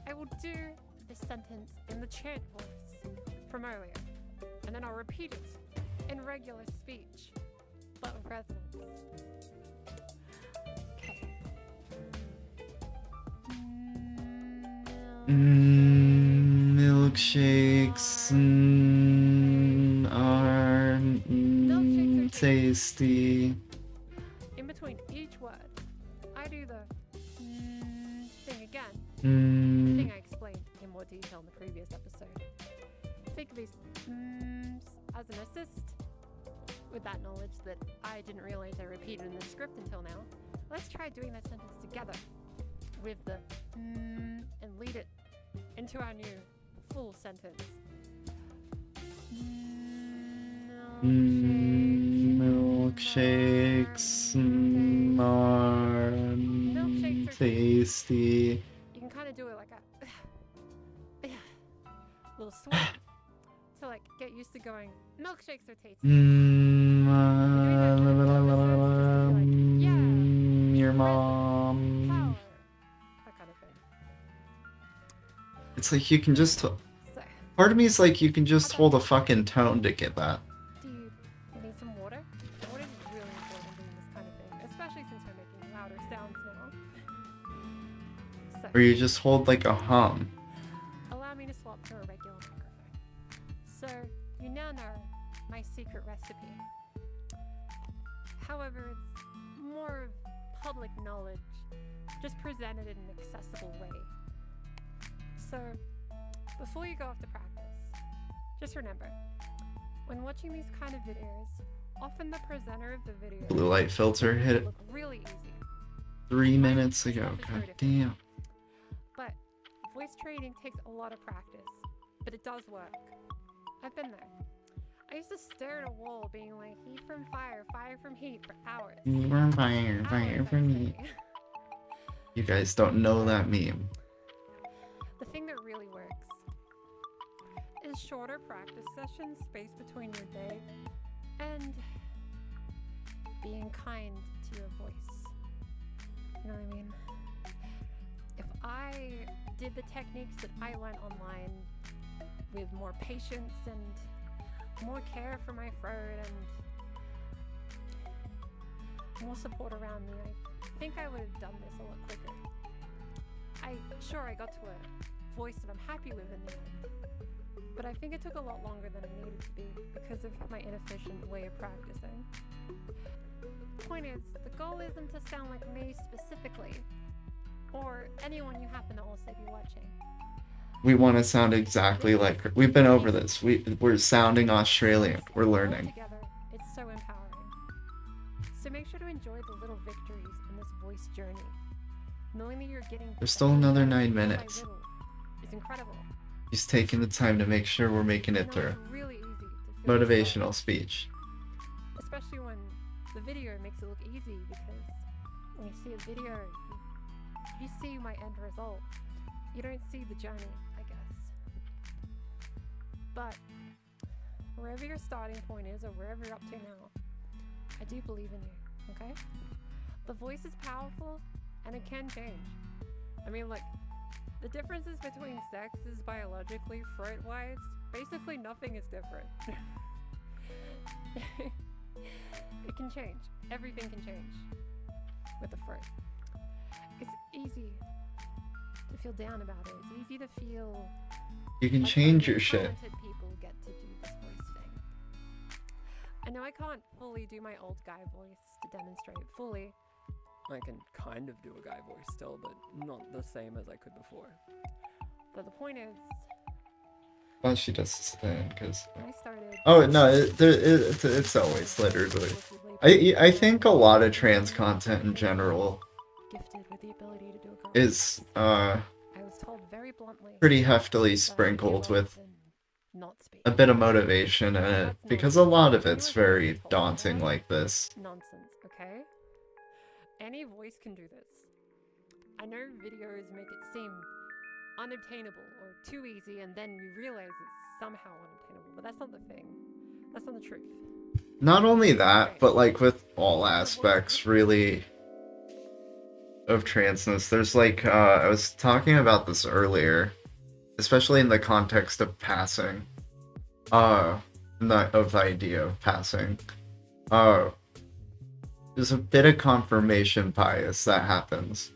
I will do this sentence in the chant voice from earlier, and then I'll repeat it in regular speech, but with resonance. Okay. Milkshakes are tasty. In between each word, I do the thing again. The thing I explained in more detail in the previous episode. Think of these as an assist. With that knowledge that I didn't realize I repeated in the script until now, let's try doing that sentence together with the and lead it into our new full sentence. Milkshakes are tasty. You can kind of do it like a little swing to like get used to going. Milkshakes are tasty. Your mom. Power. That kind of thing. It's like you can just. Part of me is like you can just hold a fucking tone to get that. Do you need some water? Water is really important doing this kind of thing, especially since we're making louder sounds now. So, Or you just hold like a hum. allow me to swap to a regular microphone. So, you now know my secret recipe. However, it's more of public knowledge, just presented in an accessible way. So, before you go off to practice, just remember, when watching these kind of videos, often the presenter of the video Blue light filter hit it look really easy. 3 minutes ago. God damn. But voice training takes a lot of practice, but it does work. I've been there. I used to stare at a wall being like, heat from fire, fire from heat for hours. Fire, fire for me. You guys don't know that meme. The thing that really works is shorter practice sessions spaced between your day and being kind to your voice. You know what I mean? If I did the techniques that I learned online with more patience and more care for my throat and more support around me, I think I would have done this a lot quicker. I got to a voice that I'm happy with in the end, but I think it took a lot longer than it needed to be because of my inefficient way of practicing. Point is, the goal isn't to sound like me specifically, or anyone you happen to also be watching. We want to sound exactly like her. We've been over this. We're sounding Australian. We're learning. Together, it's so empowering. So make sure to enjoy the little victories in this voice journey. Knowing that you're getting There's still another 9 little by minutes. little is incredible. He's taking the time to make sure we're making it through. It's really easy to feel Motivational yourself, speech. especially when the video makes it look easy, because when you see a video, you see my end result. You don't see the journey, I guess. But wherever your starting point is, or wherever you're up to now, I do believe in you, okay? The voice is powerful, and it can change. I mean, look, the differences between sexes biologically, throat-wise, basically nothing is different. It can can change. Everything can change with the fruit. It's easy to feel down about it. It's easy to feel You can like change only your shit. talented people get to do this voice thing. I know I can't fully do my old guy voice to demonstrate fully. I can kind of do a guy voice still, but not the same as I could before. But the point is, Well, she does stand because. when I started, Oh no, it's always literally. I think a lot of trans content in general gifted with the ability to do a girl is voice. I was told very bluntly pretty heftily that I sprinkled do with often not speak. a bit of motivation in it because a lot of it's very daunting like this. Nonsense, okay? Any voice can do this. I know videos make it seem unobtainable or too easy, and then you realize it's somehow unobtainable, but that's not the thing. That's not the truth. Not only that, but like with all aspects really of transness, there's like I was talking about this earlier, especially in the context of passing. Of the idea of passing. There's a bit of confirmation bias that happens.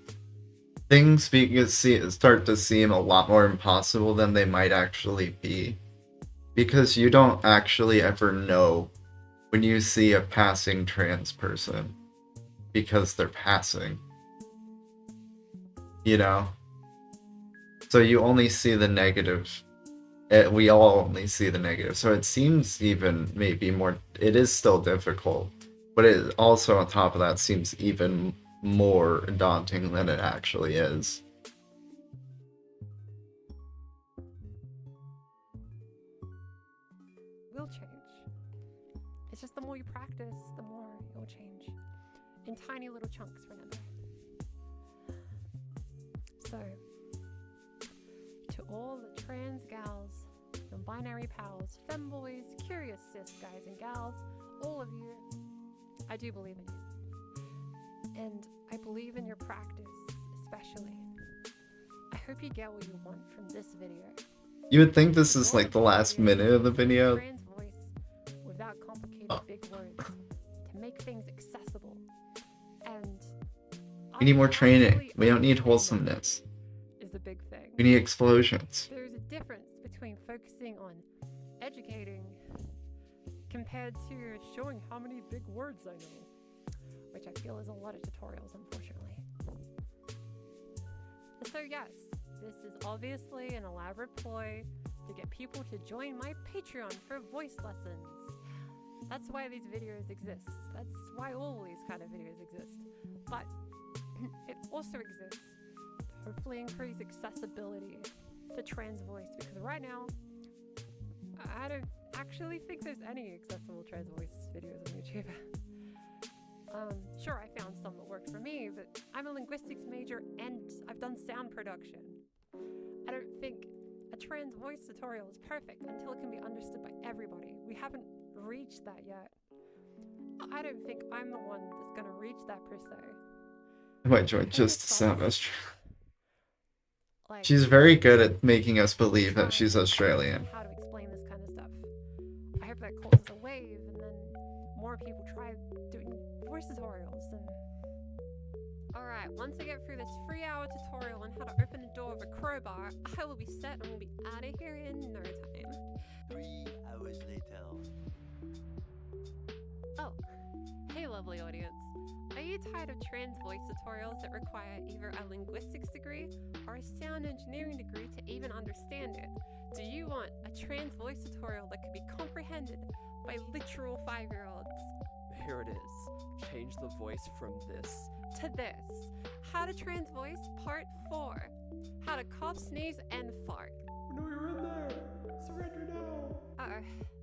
Things start to seem a lot more impossible than they might actually be. Because you don't actually ever know when you see a passing trans person. Because they're passing. You know? So you only see the negative. We all only see the negative. So it seems even maybe more... It is still difficult. But it also, on top of that, seems even more daunting than it actually is. Will change. It's just the more you practice, the more it will change. In tiny little chunks, remember. So, to all the trans gals, non-binary pals, femboys, curious cis guys and gals, all of you, I do believe in you. And I believe in your practice, especially. I hope you get what you want from this video. You would think this is like the last minute of the video. Trans voice without complicated big words to make things accessible. And We need more training. We don't need wholesomeness. is the big thing. We need explosions. There's a difference between focusing on educating compared to showing how many big words I know, which I feel is a lot of tutorials, unfortunately. So yes, this is obviously an elaborate ploy to get people to join my Patreon for voice lessons. That's why these videos exist. That's why all these kind of videos exist. But it also exists to hopefully increase accessibility to trans voice, because right now, I don't actually think there's any accessible trans voice videos on YouTube. Sure, I found some that worked for me, but I'm a linguistics major and I've done sound production. I don't think a trans voice tutorial is perfect until it can be understood by everybody. We haven't reached that yet. I don't think I'm the one that's gonna reach that per se. I might join just to sound Australian. Like, She's very good at making us believe that she's Australian. how to explain this kind of stuff. I hope that causes a wave, and then more people try doing voice tutorials. And alright, once I get through this 3-hour tutorial on how to open a door with a crowbar, I will be set and we'll be out of here in no time. 3 hours later. Oh, hey lovely audience. Are you tired of trans voice tutorials that require either a linguistics degree or a sound engineering degree to even understand it? Do you want a trans voice tutorial that could be comprehended by literal 5-year-olds? Here it is. Change the voice from this. To this. How to trans voice part 4. How to cough, sneeze, and fart. No, you're in there. Surrender now.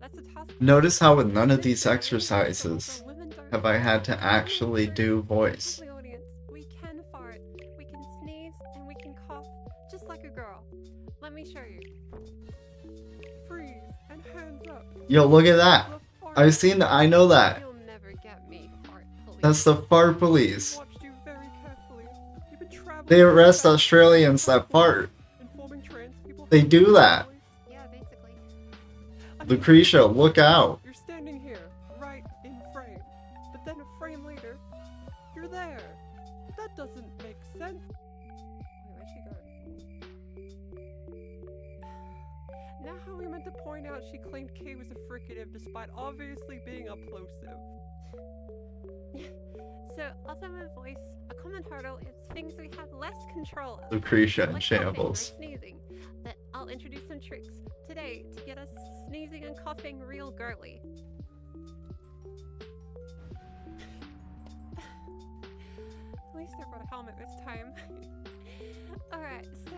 That's a task. Notice how with none of these exercises have I had to actually do voice. Lovely audience, we can fart, we can sneeze, and we can cough just like a girl. Let me show you. Freeze and hands up. Yo, look at that. I've seen that. I know that. You'll never get me, fart police. That's the fart police. Watched you very carefully. You've been traveling. They arrest Australians that fart. Informing trans people. They do that. Yeah, basically. Lucretia, look out. You're standing here, right in frame. but then a frame later, you're there. That doesn't make sense. Wait, where'd she go? Now how are we meant to point out she claimed K was a fricative despite obviously being a plosive? So, other than voice, a common hurdle is things we have less control of. Lucretia in like coughing or shambles. sneezing. But I'll introduce some tricks today to get us sneezing and coughing real girly. At least I brought a helmet this time. Alright, so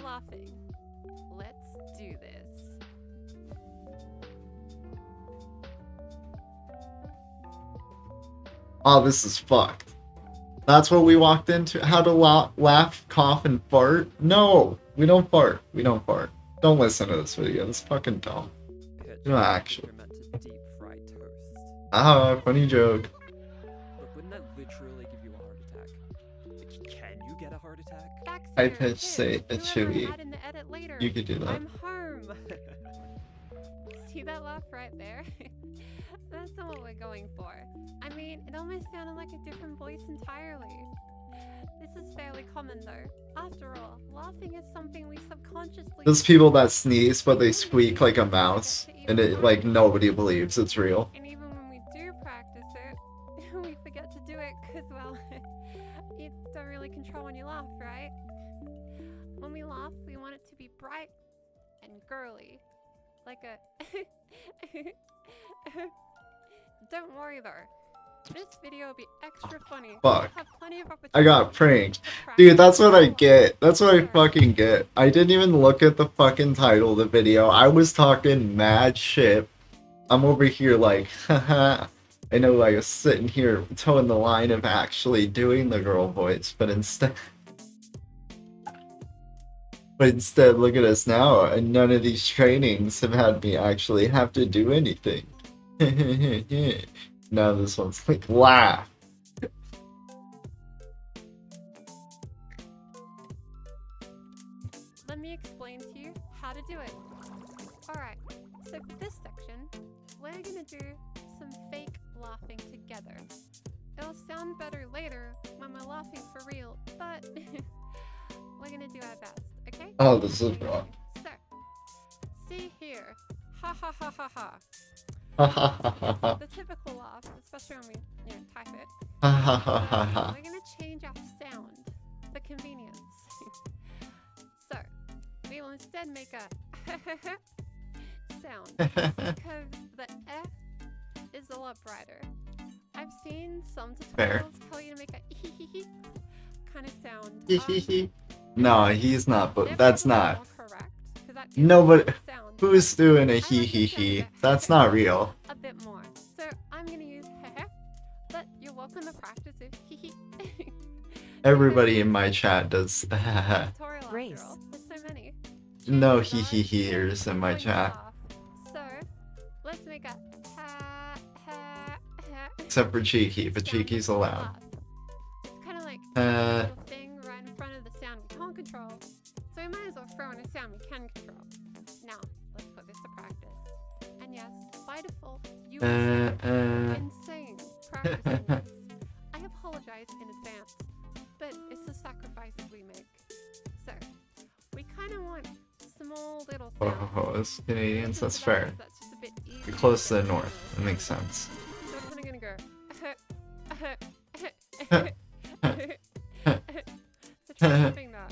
laughing. Let's do this. Oh, this is fucked. That's what we walked into? How to laugh, cough, and fart? No, we don't fart. We don't fart. Don't listen to this video. It's fucking dumb. No, actually. You're meant to deep fry toast. Ah, funny joke. But wouldn't that literally give you a heart attack? Can you get a heart attack? I pitch say a chewy. Add in the edit later. You could do that. I'm home. See that laugh right there? That's not what we're going for. I mean, it almost sounded like a different voice entirely. This is fairly common though. After all, laughing is something we subconsciously... There's people that sneeze, but they squeak like a mouse, and it, like, nobody believes it's real. And even when we do practice it, we forget to do it because, well, you don't really control when you laugh, right? When we laugh, we want it to be bright and girly. Like a... Don't worry though. This video will be extra funny. Fuck. Have plenty of I got pranked. Dude, that's what I get. That's what I fucking get. I didn't even look at the fucking title of the video. I was talking mad shit. I'm over here like, haha. I know I was sitting here towing the line of actually doing the girl voice, but instead... look at us now, and none of these trainings have had me actually have to do anything. Now this one's like, laugh. Let me explain to you how to do it. Alright, so for this section, we're gonna do some fake laughing together. It'll sound better later when we're laughing for real, but we're gonna do our best, okay? Oh, this is wrong. So, see here. Ha ha ha ha ha. Ha ha ha ha ha. The typical laugh, especially when we, type it. Ha ha ha ha ha. We're gonna change our sound for convenience. So, we will instead make a sound because the F is a lot brighter. I've seen some Fair. tutorials tell you to make a kind of sound. No, he's not, but They're that's probably not. more correct, 'cause that is Nobody. the sound. Who's doing a I hee like hee the sound hee? of That's not real. a bit more. So I'm gonna use but you're welcome to practice it. Everybody in my chat does. Tutorial after Grace. all. There's so many. No hee hee heers in my Going to chat. laugh. So let's make a ha ha ha. Except for Cheeky, but sound Cheeky's of allowed. laugh. It's kind of like a little thing right in front of the sound we can't control. So we might as well throw in a sound we can control. Now let's put this to practice. And yes, by default, you will sound insane practicing this. I apologize in advance, but it's the sacrifices we make. So, we kind of want small little sounds. Oh, as Canadians, that's fair. That's just a bit You're easier close to the to north. That makes sense. So we're kind of gonna go. So try doing that.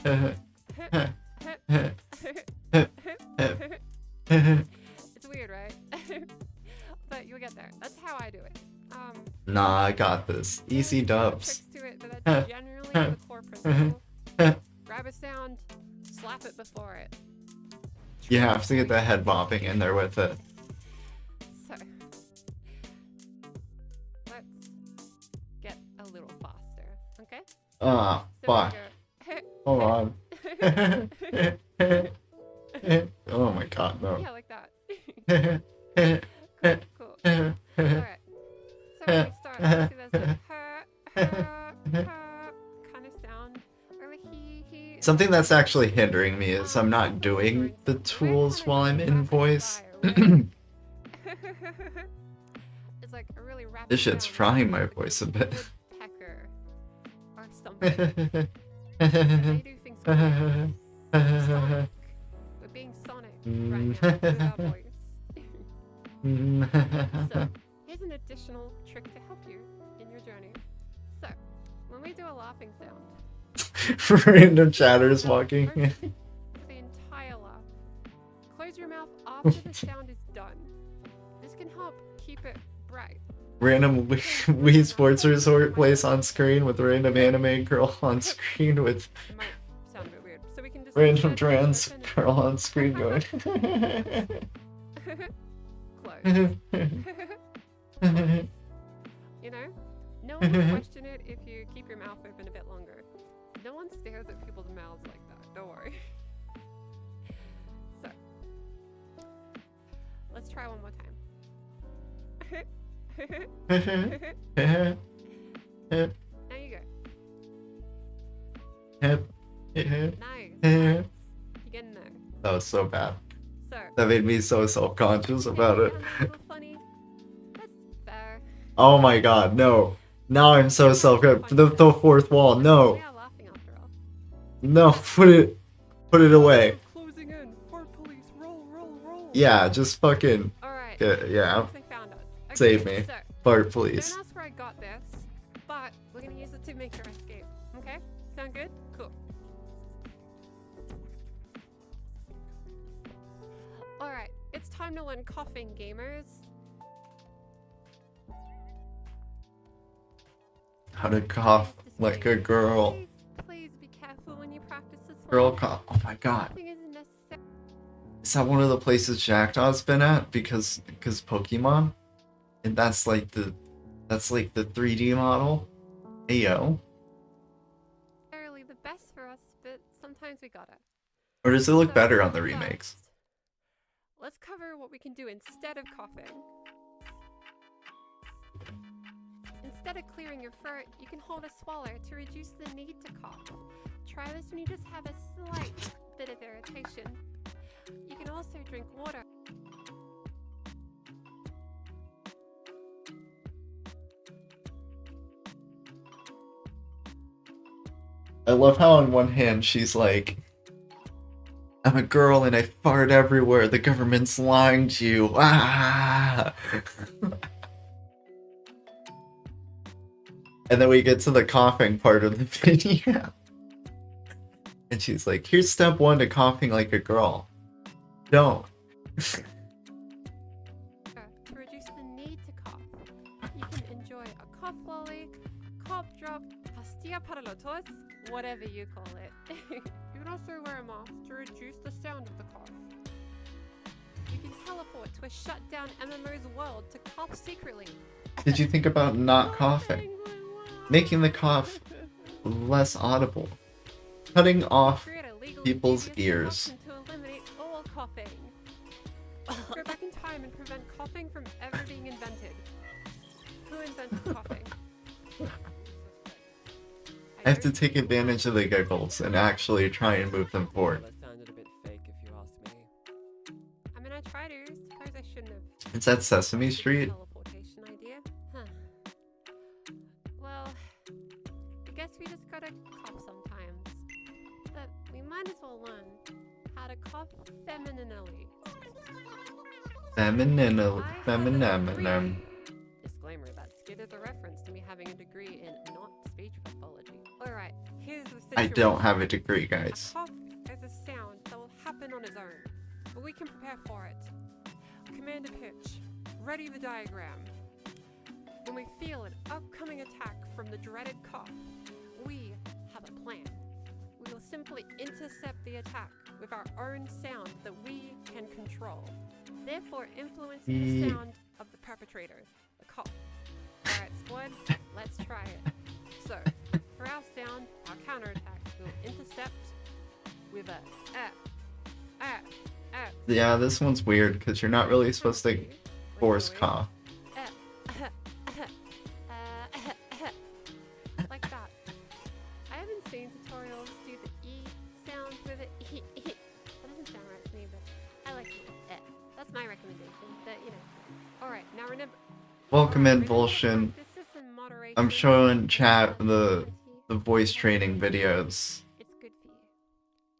It's weird, right? But you'll get there. That's how I do it. Nah, I got this. Easy dubs. Tricks to it, but that's generally the core principle. Grab a sound, slap it before it. You have to get the head bobbing in there with it. So, let's get a little faster, okay? Ah, So fuck. we go, Hold on. Oh my god, no. yeah, like that. Cool. Alright. So when we start, see there's a kind of sound, or a he. Something that's actually hindering me is I'm not doing the tools while I'm in voice. It's like a really rapid This shit's sound, frying my like voice a a bit. woodpecker or something. And they do things weird. Sonic. We're being Sonic right now with our voice. So, here's an additional trick to help you in your journey. So, when we do a laughing sound, Random chatters walking. for the entire laugh, close your mouth after the sound is done. This can help keep it bright. Random Wii Sports Resort place on screen with random anime girl on screen with It might sound a bit weird. So we can just random instead trans open it. girl on screen going. Close. You know? No one will question it if you keep your mouth open a bit longer. No one stares at people's mouths like that. Don't worry. So, let's try one more time. There you go. Nice. You're getting there. That was so bad. So, That made me so self-conscious about it. sound a little funny. That's fair. Oh my god, no. Now I'm so self-conscious. The fourth wall, no. We are laughing after all. No, put it away. Closing in. Fart police. Roll, roll, roll. Yeah, just fucking, Alright. yeah, Looks like they found us. Okay, save me. So, Fart please. don't ask where I got this, but we're gonna use it to make our escape. Okay? Sound good? Cool. Alright, it's time to learn coughing, gamers. How to cough like a girl. Please, please be careful when you practice this one. Girl cough. Oh my god. Coughing isn't necessary. Is that one of the places Jackdaw's been at? Because Pokemon? And that's like the 3D model? Ayo. Necessarily the best for us, but sometimes we gotta. Or does it look So, better on the first, remakes? Let's cover what we can do instead of coughing. Instead of clearing your throat, you can hold a swallow to reduce the need to cough. Try this when you just have a slight bit of irritation. You can also drink water. I love how on one hand she's like, I'm a girl and I fart everywhere. The government's lying to you. Ah! And then we get to the coughing part of the video. And she's like, here's step 1 to coughing like a girl. Don't. To reduce the need to cough. You can enjoy a cough lolly, cough drop, pastilla para la tos, whatever you call it. You can also wear a mask to reduce the sound of the cough. You can teleport to a shut down MMO's world to cough secretly. Did you think about not coughing? Making the cough less audible. Cutting off Create a legal people's devious ears. option to eliminate all coughing. Go back in time and prevent coughing from ever being invented. Who invented coughing? I have to take advantage of the giggles and actually try and move them forward. That sounded a bit fake if you ask me. I mean, I tried to. Suppose I shouldn't have. Is that Sesame Street? Teleportation idea, huh? Well, I guess we just gotta cough sometimes. But we might as well learn how to cough femininely. Feminine. Disclaimer: that skit is a reference to me having a degree in not speech pathology. All right, here's the situation. I don't have a degree, guys. A cough is a sound that will happen on its own, but we can prepare for it. Command a pitch. Ready the diagram. When we feel an upcoming attack from the dreaded cough, we have a plan. We will simply intercept the attack with our own sound that we can control, therefore influencing the sound of the perpetrator, the cough. Alright, squad, let's try it. So, for our sound, our counterattack, we'll intercept with a Yeah, this one's weird because you're not really supposed to force cough. like that. I haven't seen tutorials do the E sound with it. That doesn't sound right to me, but I like it. That's my recommendation. But you know. Alright, now remember Welcome in, Volshin. I'm showing chat the voice training videos. It's good for you.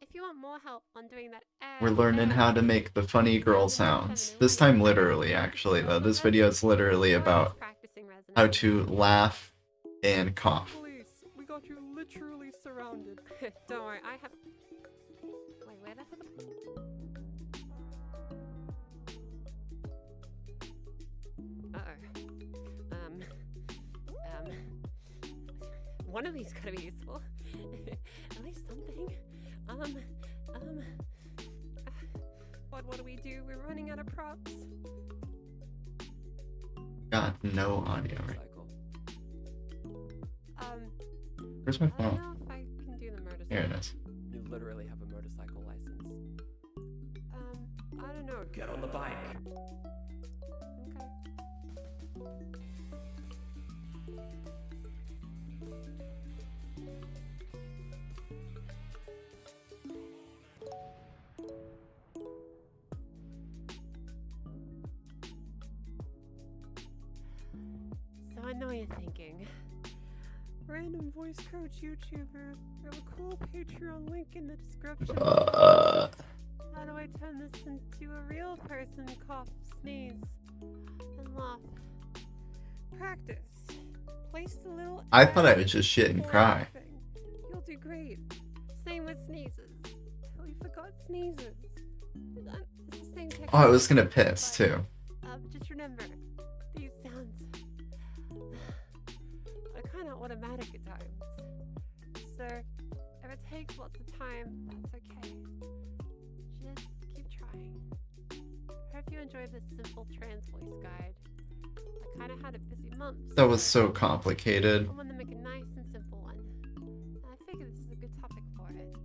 If you want more help on doing that, We're learning how to make the funny girl sounds. This time literally, actually, though. This video is literally about how to laugh and cough. Police, we got you literally surrounded. Don't worry, I have. Wait, where the heck? One of these gotta be useful. At least something. What do we do? We're running out of props. Got no audio. Where's my I don't phone? know if I can do the motorcycle. Here it is. You literally have a motorcycle license. I don't know. Get on the bike. Okay. So I know you're thinking. Random voice coach YouTuber. We have a cool Patreon link in the description. Uh. How do I turn this into a real person? Cough, sneeze, and laugh. Practice. Place the little. I thought I would just shit and cry. You'll do great. Same with sneezes. Oh, you forgot sneezes. It's the same technique. Oh, I was gonna piss too. Just remember, these sounds are kind of automatic at times. So, if it takes lots of time, that's okay. Just keep trying. Hope you enjoyed this simple trans voice guide. I kind of had a busy month. That was so complicated. I wanted to make a nice and simple one. And I figured this is a good topic for it.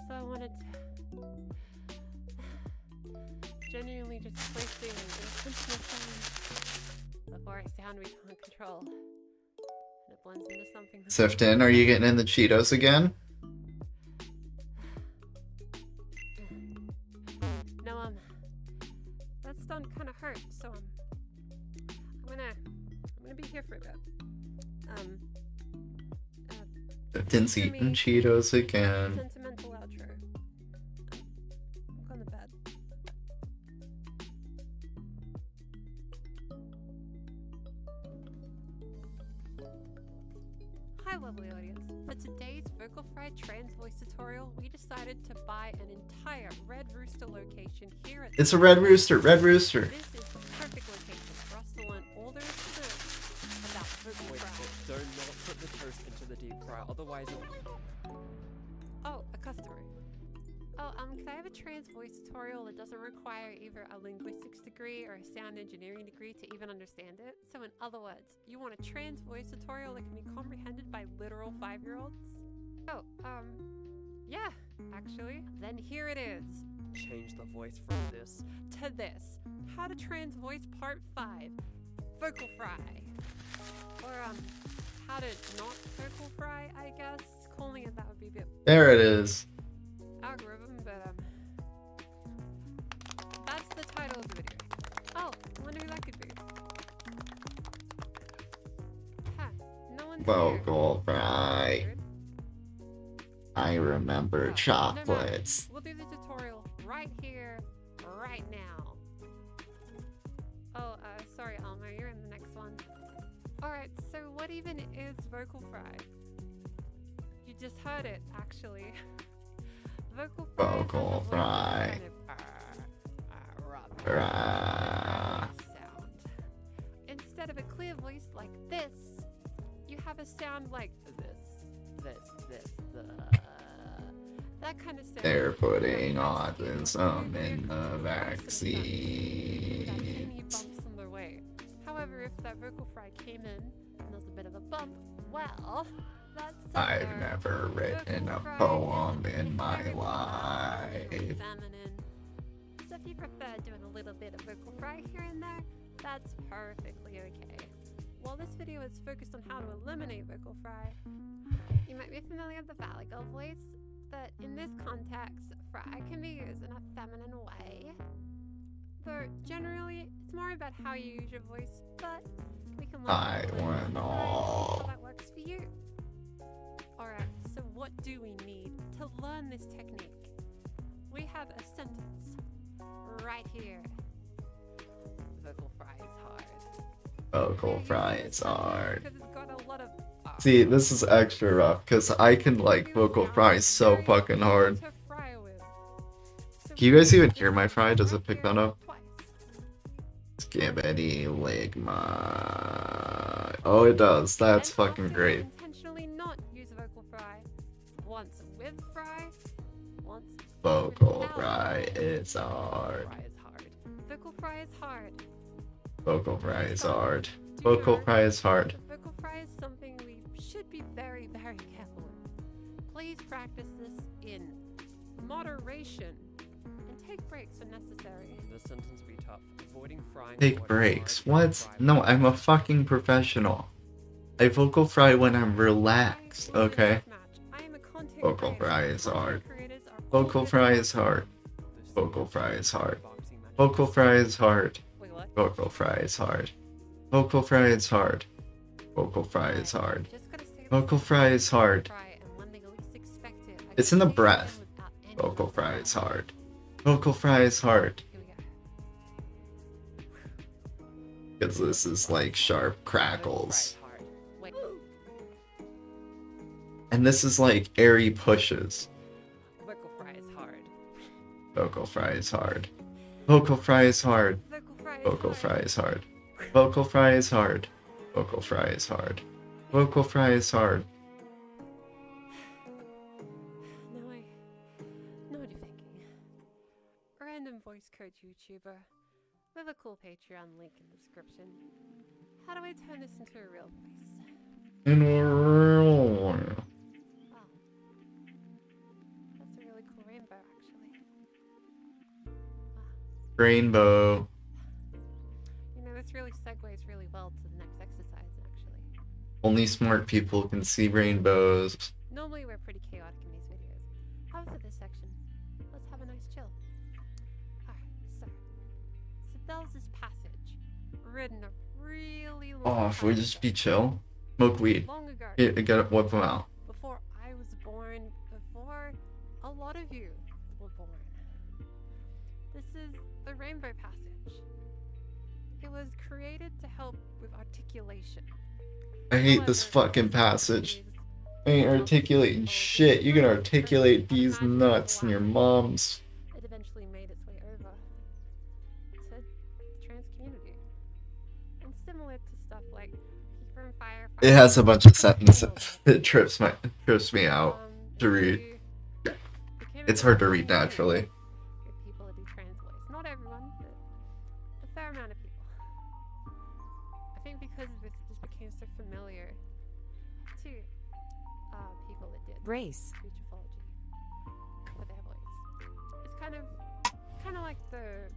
So I wanted to genuinely just placing an intentional sound before a sound we can't control. And it blends into something. Sifton, are you getting in the Cheetos again? No, that stun kind of hurt, so I'm gonna be here for a bit. Sifton's eating Cheetos again. Sentimental outro. I'm going to bed. Hi, lovely audience. For today's Vocal Fry trans voice tutorial, we decided to buy an entire Red Rooster location here at. It's a red rooster, red rooster. This is the perfect location for us to learn all there is to know about Vocal Wait, Fry. do not put the toast into the deep fryer, otherwise Oh, a customer. Oh, can I have a trans voice tutorial that doesn't require either a linguistics degree or a sound engineering degree to even understand it? So in other words, you want a trans voice tutorial that can be comprehended by literal 5-year-olds? Oh, yeah, actually. Then here it is. change the voice from this To this. How to trans voice part 5. Vocal fry. Or, how to not vocal fry, I guess. Calling it that would be a bit There it is. algorithm, but that's the title of the video. Oh, I wonder who that could be. Huh, no one's here. Vocal fry. Weird. I remember Oh, no matter. chocolates. We'll do the tutorial right here, right now. Oh, sorry Alma, you're in the next one. Alright, so what even is vocal fry? You just heard it, actually. Vocal fry. Vocal fry. Sound. Instead of a clear voice like this, you have a sound like this. That kind of sound. They're putting autism in the vaccine. Bumps on their way. However, if that vocal fry came in and there's a bit of a bump, well, that's I've never written a poem in my life. Feminine. So if you prefer doing a little bit of vocal fry here and there, that's perfectly okay. While this video is focused on how to eliminate vocal fry, you might be familiar with the Valley Girl voice, but in this context, fry can be used in a feminine way. Though generally, it's more about how you use your voice, but we can learn I how want all. that works for you. Alright, so what do we need to learn this technique? We have a sentence right here. Vocal fry is hard. Vocal fry is hard. Because it's got a lot of See, this is extra rough because I can like vocal fry so fucking hard. to fry with. So Can you guys even hear my fry? Does it pick that up? Skibbity ligma. Oh, it does. That's and fucking often great. Intentionally not use vocal fry. Once with fry, once Vocal without. fry is hard. Fry is hard. Vocal fry is hard. Vocal fry is hard. Do Vocal know fry is hard. that vocal fry is something we should be very, very careful with. Please practice this in moderation and take breaks when necessary. This sentence be tough. Avoiding frying Take water breaks. fry, What? fry No, water. I'm a fucking professional. I vocal fry when I'm relaxed, okay? I am a content Vocal creator. fry is hard. Content creators are Vocal always fry is hard. This Vocal fry is hard. boxing match Vocal fry is hard. Wait, what? Vocal fry is hard. Vocal fry is hard. Vocal fry is hard. Just gotta say Vocal this fry is hard. fry, and when they least expect it, I It's can in the say it breath. again without any Vocal words. fry is hard. Vocal fry is hard. Here we go. Because this is like sharp Vocal fry crackles. is hard. Wait. And this is like airy pushes. Vocal fry is hard. Vocal fry is hard. Vocal fry is hard. Vocal fry is Vocal hard. fry is hard. Vocal fry is hard. Vocal fry is hard. Vocal fry is hard. Now I know what you're thinking. Random voice coach YouTuber with a cool Patreon link in the description. How do I turn this into a real voice? In a real one. Wow. That's a really cool rainbow, actually. Wow. Rainbow. You know, this really segues really well to the next exercise, actually. Only smart people can see rainbows. Normally, we're pretty chaotic in these videos. However, this section, let's have a nice chill. Alright, so there's this passage written a really long Oh, if we time just ago. be chill. Smoke weed. Long ago. Here, get it, whip them out. Before I was born, before a lot of you were born. This is the Rainbow Passage. It was created to help with articulation. I hate this However, fucking it passage. is I ain't helping articulating people shit. You can express articulate their these imagined nuts in your life. mom's. It eventually made its way over to the trans community. And similar to stuff like keep from fire. It has a bunch of sentences. It trips me out to read. It's hard to read naturally. With people that do trans voice. Not everyone, but a fair amount of people. I think because of this, it just became so familiar to people that did Race. speechology with their voice. It's kind of like the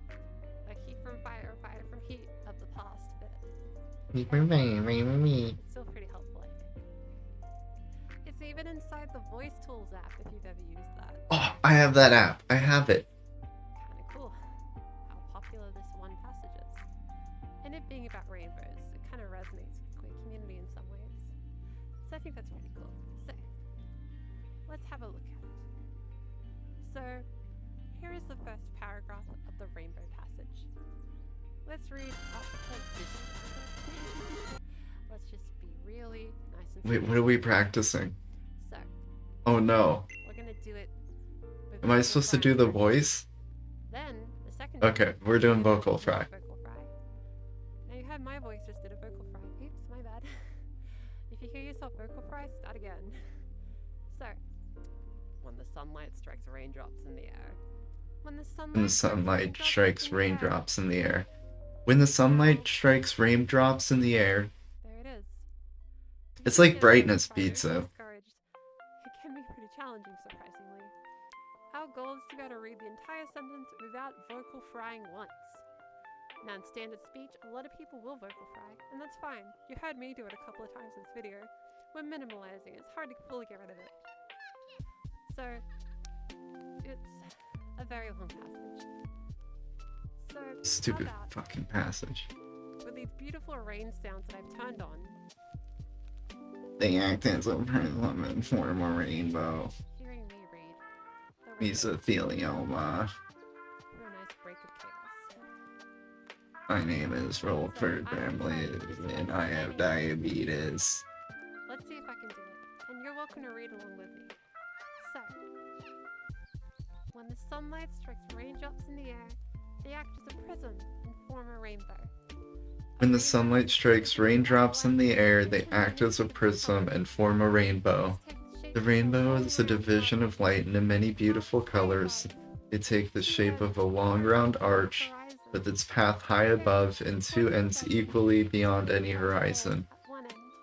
heat from fire or fire from heat of the past, but it's still pretty helpful, I think. It's even inside the Voice Tools app if you've ever used that. Oh, I have that app. I have it. Kind of cool how popular this one passage is. And it being about rainbows, it kind of resonates with the queer community in some ways. So I think that's pretty cool. So, let's have a look at it. So, here is the first paragraph of the Rainbow Passage. Let's read up to this one. Let's just be really nice and Wait, what are we practicing? So, Oh no. we're gonna do it with Am I vocal supposed to fry do the first. voice? Then, the second Okay, time, we're doing we're gonna vocal do fry. vocal fry. Now you heard my voice just did a vocal fry. Oops, my bad. If you hear yourself vocal fry, start again. So, when the sunlight strikes raindrops in the air. When the When the sunlight strikes raindrops in the air. When the sunlight strikes raindrops in the air. There it is. It's If you like get brightness vocal fry pizza. discouraged, it can be pretty challenging, surprisingly. Our goal is to be able to read the entire sentence without vocal frying once. Now, in standard speech, a lot of people will vocal fry, and that's fine. You heard me do it a couple of times in this video. We're minimalizing it. It's hard to fully get rid of it. So, it's a very long passage. So, Stupid how about, fucking passage. with these beautiful rain sounds that I've turned on, They act as a prism and form a rainbow. hearing me read the rainbow Mesothelioma. for a nice break of chaos. My name is Rolford Bramley, and I have diabetes. Let's see if I can do it. And you're welcome to read along with me. So, when the sunlight strikes raindrops in the air, they act as a prism and form a rainbow. When the sunlight strikes raindrops in the air, they act as a prism and form a rainbow. The rainbow is a division of light into many beautiful colors. They take the shape of a long round arch, with its path high above and two ends equally beyond any horizon.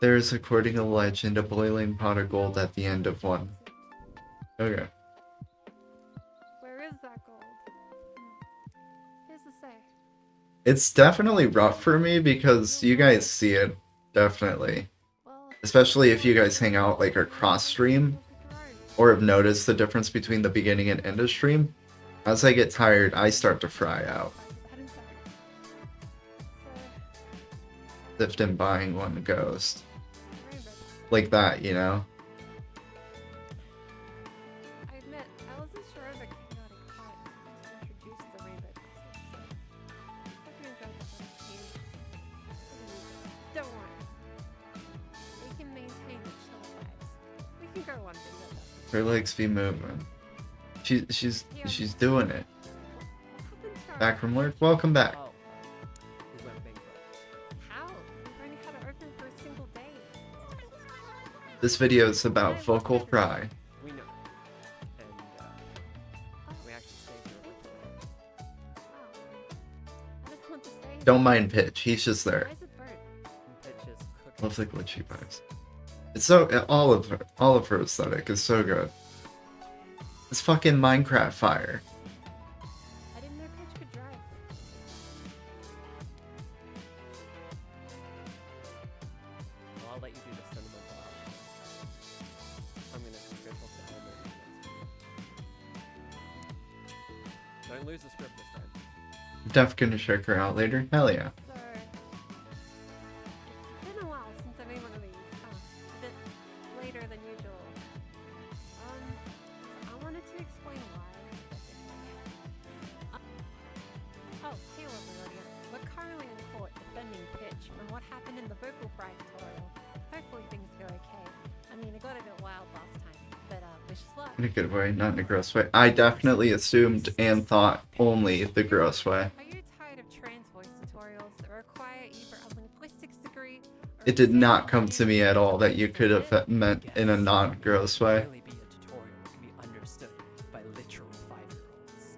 There is, according to legend, a boiling pot of gold at the end of one. Okay. Where is that gold? Here's the say. It's definitely rough for me because you guys see it, definitely. Especially if you guys hang out like across stream, or have noticed the difference between the beginning and end of stream. As I get tired, I start to fry out. If I'm buying one ghost. Like that, you know? I admit, I wasn't sure of the chaotic part to introduce the rainbow passage, so hope you enjoyed the fun scene. Don't worry. We can maintain the chill vibes. We can go on video though. Her legs be moving. She's doing it. Back from work? Welcome back. Oh, we went bankrupt. How? We've only had it open for a single day. This video is about vocal fry. We know. And, we actually saved her with the I don't want to say. Don't mind Pitch, he's just there. Why is it burnt? pitches cooking. Looks like glitchy vibes. It's so all of her aesthetic is so good. It's fucking Minecraft fire. I didn't know Pitch could drive. Well, I'll let you do the sentimental option. I'm gonna script up the helmet for next week. Don't lose the script this time. Def gonna check her out later. Hell yeah. So, it's been a while since I made one of these. A bit later than usual. I wanted to explain why. Oh, hey lovely audience. We're currently in court defending Pitch from what happened in the vocal fry tutorial. Hopefully things go okay. I mean, it got a bit wild last time, but wish us luck. In a good way, not in a gross way. I definitely assumed and thought only the gross way. Are you tired of trans voice tutorials that require either a linguistics degree or It did not come to me at all that you could have meant in a non-gross way. Really be a tutorial that can be understood by literal 5-year-olds.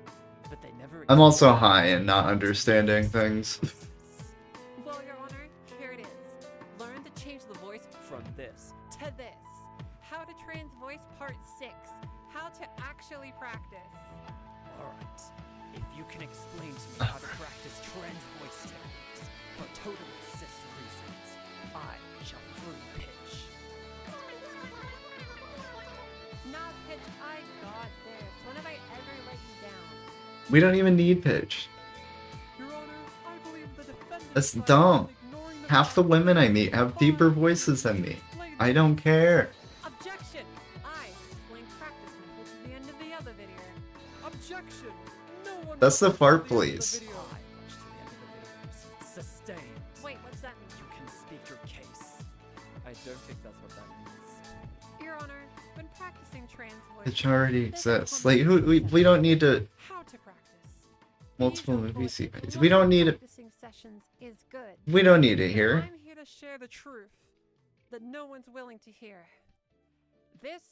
But they never I'm also high and not understanding things. Well, Your Honor, here it is. Learn to change the voice from this. to this. How to trans voice part 6. How to actually practice. Alright. If you can explain to me how to practice trans voice techniques for totally cis reasons, I shall free Pitch. Nah, Pitch, I got this. When have I ever let you down? We don't even need Pitch. Your Honor, I believe the defendant. That's dumb. Half the women I meet have deeper voices than me. I don't care. Objection! I explained practice methods at the end of the other video. Objection! No one. That's the fart watched the end of the police. video. I watched to the end of the videos. Sustained. Wait, what's that mean? You can speak your case. I don't think that's what that means. Your Honor, when practicing trans voice, Pitch already there's a exists. Like, we don't need to how to practice. multiple Usual movie voice sequences. for We don't need it. practicing sessions is good. We don't need it here. I'm here to share the truth that no one's willing to hear. This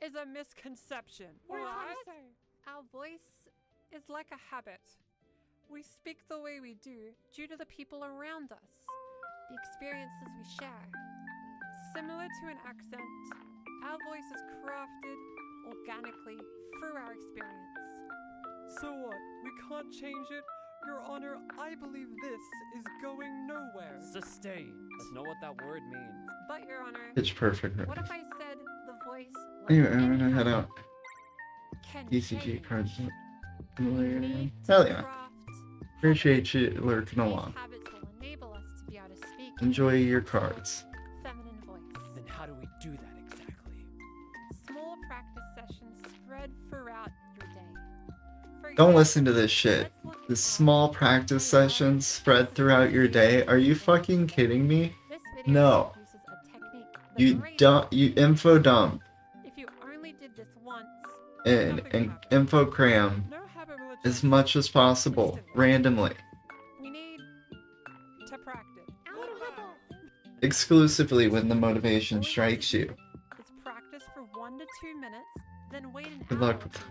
is a misconception. What are you trying to What? say? Our voice is like a habit. We speak the way we do due to the people around us, the experiences we share. Similar to an accent, our voice is crafted organically through our experience. So what? We can't change it? Your Honor, I believe this is going nowhere. Sustained. That's not what that word means. But, Your Honor, Pitch perfect. what if I said the voice like Anyway, I'm any gonna head habit out. can ECG change? cards. We need to Hell yeah. craft Appreciate you lurking These along. habits will enable us to be able to speak Enjoy in your a cards. feminine voice. Then how do we do that exactly? Small practice sessions spread throughout your day. For Don't example, listen to this shit. let's look The at small practice sessions spread throughout your day. Are you fucking kidding me? this video No. introduces a technique that You raises- don't. You info dump If you only did this once, and nothing will happen. info cram No habit will as adjust. much as possible randomly, we need to practice. exclusively when the motivation strikes you. It's practice for 1 to 2 minutes, then wait an Good hour luck or with two,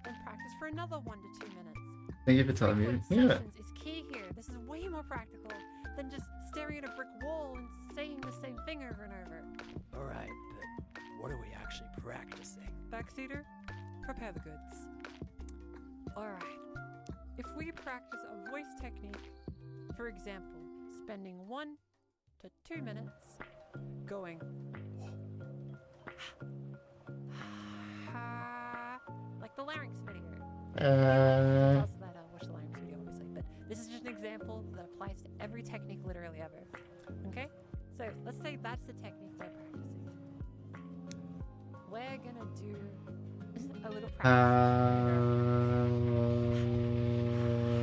then practice for another 1 to 2 minutes. Thank you for telling me. Frequent Yeah. sessions is key here. This is way more practical than just staring at a brick wall and saying the same thing over and over. Alright, but what are we actually practicing? Backseater, prepare the goods. Alright, if we practice a voice technique, for example, spending 1 to 2 minutes going like the larynx video. Tells that watch the larynx video, obviously, but this is just an example that applies to every technique literally ever. Okay? So let's say that's the technique we're practicing. We're gonna do a little practice.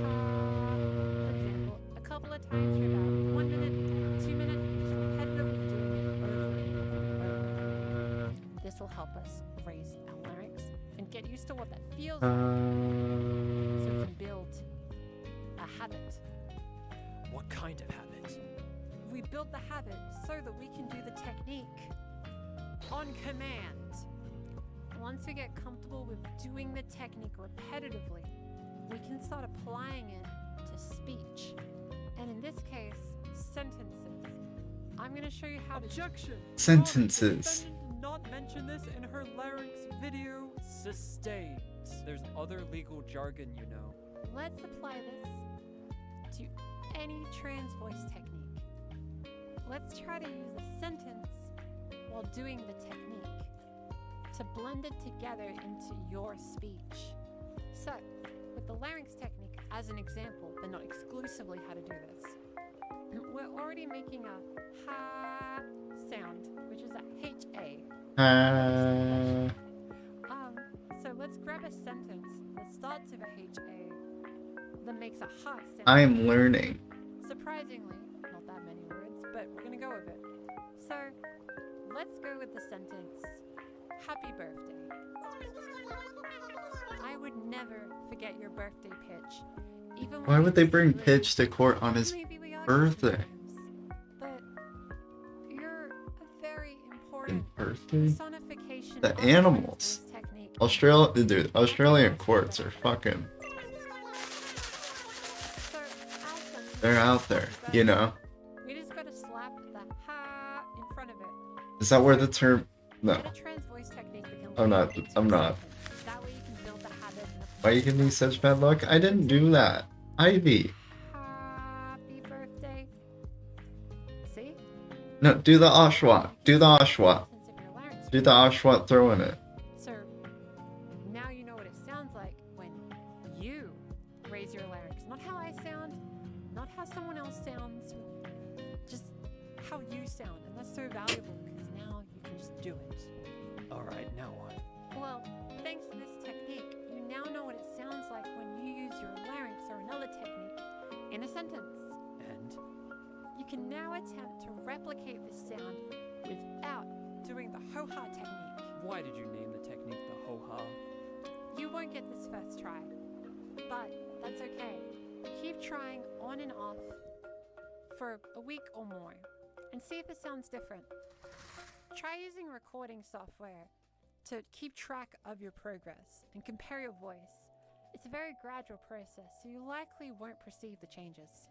For example, a couple of times for about 1 minute, 2 minutes, just repetitively doing it over and over. This will help us raise our larynx and get used to what that feels like, so we can build a habit. What kind of habit? We build the habit so that we can do the technique on command. Once we get comfortable with doing the technique repetitively, we can start applying it to speech. And in this case, sentences. I'm going to show you how to Objection! Sentences. The defendant did not mention this in her larynx video. Sustained. There's other legal jargon, you know. Let's apply this to any trans voice technique. Let's try to use a sentence while doing the technique to blend it together into your speech. So, with the larynx technique as an example, but not exclusively how to do this, we're already making a ha sound, which is a H-A. So let's grab a sentence that starts with a H-A, that makes a ha sound. I am learning. Surprisingly, not that many words, but we're gonna go with it. So, let's go with the sentence, happy birthday. I would never forget your birthday pitch. Even Why when would they you bring say Pitch to court on his maybe we are birthday? sometimes, but you're a very important Birthday? personification The of animals. this technique. Dude, Australian courts are fucking. So, our sentence They're out there, you know. we just gotta slap the ha in front of it. Is that where the term? No, Get a trans voice technique that can I'm not. lead into I'm a not. sentence. That way you can build the habit and Why are you apply giving me it. such bad luck? I didn't do that. Ivy. Happy birthday. See? No, do the Oshawott. Do the Oshawott. Sentence of your larynx. Do the Oshawott throw in it. So now you know what it sounds like when you raise your larynx. Not how I sound, not how someone else sounds, just how you sound. And that's so valuable because now you can just do it. Alright, now what? Well, thanks to this technique, you now know what it sounds like when you use your larynx or another technique in a sentence. And? You can now attempt to replicate this sound without doing the ho-ha technique. Why did you name the technique the ho-ha? You won't get this first try, but that's okay. Keep trying on and off for a week or more and see if it sounds different. Try using recording software to keep track of your progress and compare your voice. It's a very gradual process, so you likely won't perceive the changes.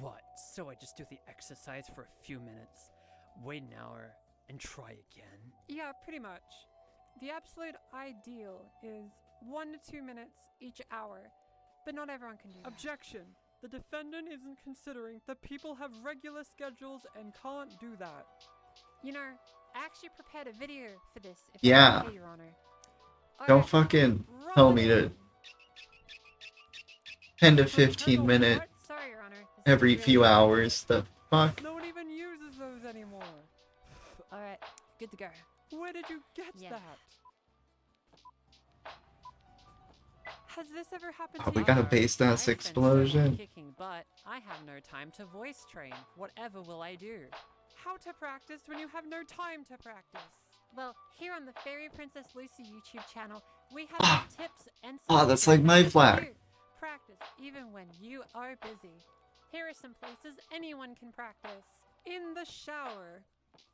What? So I just do the exercise for a few minutes, wait an hour, and try again? Yeah, pretty much. The absolute ideal is 1 to 2 minutes each hour, but not everyone can do that. Objection! The defendant isn't considering that people have regular schedules and can't do that. You know, I actually prepared a video for this, if Yeah. that's okay, Your Honor. Don't Alright, fucking roll tell it me to. in. 10 to 15 minute What? Sorry, Your Honor. This is every really few hours. The fuck? No one even uses those anymore. Alright, good to go. Where did you get Yeah. that? Has this ever happened Oh, to we you? got a I've base dance spent so long explosion. Kicking butt, I have no time to voice train. Whatever will I do? How to practice when you have no time to practice? Well, here on the Fairy Princess Lucy YouTube channel, we have some tips and Oh, that's like my flag. Practice even when you are busy. Here are some places anyone can practice. In the shower.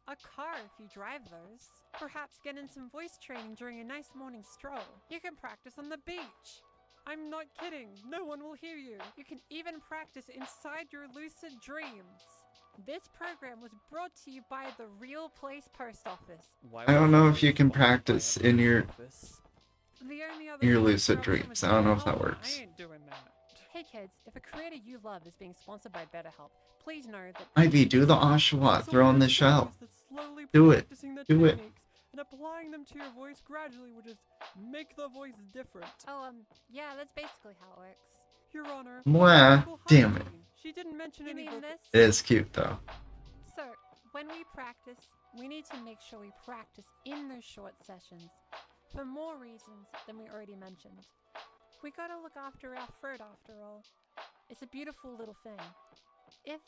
A car if you drive those. Perhaps get in some voice training during a nice morning stroll. You can practice on the beach. I'm not kidding. No one will hear you. You can even practice inside your lucid dreams. This program was brought to you by the Real Place Post Office. I don't know if you can practice in your The only other your thing lucid I dreams. I don't know if that I works. ain't doing that. Hey kids, if a creator you love is being sponsored by BetterHelp, please know that Ivy, do the Oshawott. Throw in the shell. That slowly Do it. practicing the Do it. techniques and applying them to your voice gradually will just make the voice different. yeah, that's basically how it works. Your Honor. Mwah. medical Damn it. hygiene. She didn't mention You any mean vocal- this? It is cute though. So, when we practice, we need to make sure we practice in those short sessions for more reasons than we already mentioned. We gotta look after our throat after all. It's a beautiful little thing. If,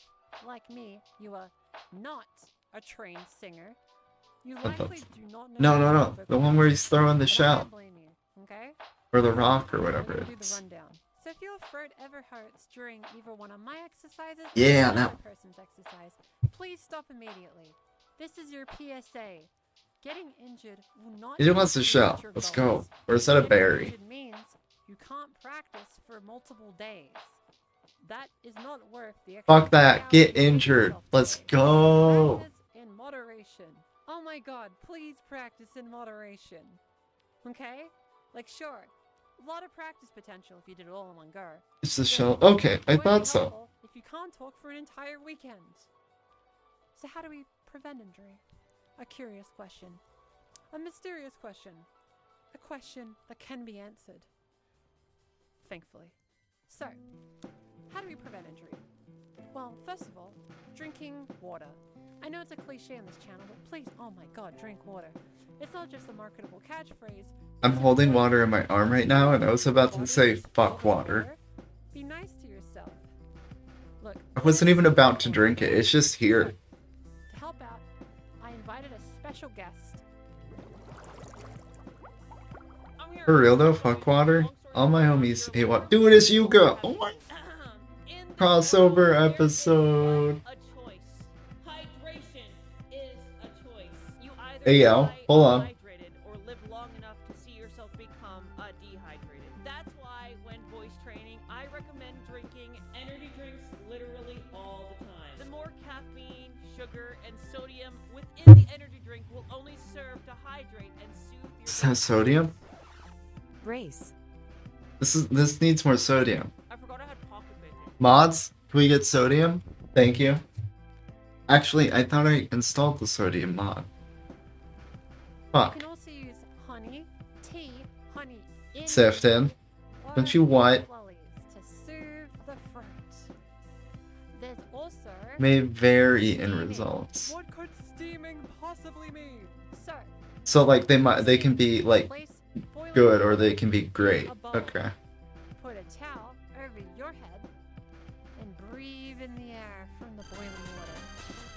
like me, you are not a trained singer, you What the likely do not know. No, no, how no. to The vocal one where he's throwing the but I don't shell. blame you, okay? Or the rock or I'm whatever gonna it do the is. rundown. So if your throat ever hurts during either one of my exercises Yeah, or that another person's exercise, please stop immediately. This is your PSA. Getting injured will not. He wants to interfere shell. with your Let's goals. go. Or is that a Getting berry? injured means you can't practice for multiple days. That is not worth the extra Fuck that. 3 hours Get you gave injured. yourself Let's today. go. Practice in moderation. Oh my god, please practice in moderation. Okay? Like, sure, a lot of practice potential if you did it all in one go. It's the But shell. Okay, I it won't be thought so. helpful if you can't talk for an entire weekend. So how do we prevent injury? A curious question. A mysterious question. A question that can be answered. Thankfully. So, how do we prevent injury? Well, first of all, drinking water. I know it's a cliche on this channel, but please, oh my god, drink water. It's not just a marketable catchphrase. I'm it's holding important. water in my arm right now, and I was about to say fuck water. Be nice to yourself. Look, I wasn't even about to drink it. It's just here. to help out, I invited a special guest. For real though, fuck water. All my homies hate water. Do it as you go. Oh my. Crossover episode. A choice. Hydration is a choice. You either Hey, yo, die hold on. dehydrated or live long enough to see yourself become dehydrated. That's why when voice training, I recommend drinking energy drinks literally all the time. The more caffeine, sugar, and sodium within the energy drink will only serve to hydrate and soothe your Does it have sodium? Brace. This needs more sodium. I forgot I had pocket bacon. Mods, can we get sodium? Thank you. Actually, I thought I installed the sodium mod. You Fuck. can also use honey, tea, honey in Sift in. or Don't you what? lollies to soothe the throat. There's also May vary in steaming. results. What could steaming possibly mean? So like they can be like place boiling good or water they can be great. in a bowl. Okay. Put a towel over your head and breathe in the air from the boiling water.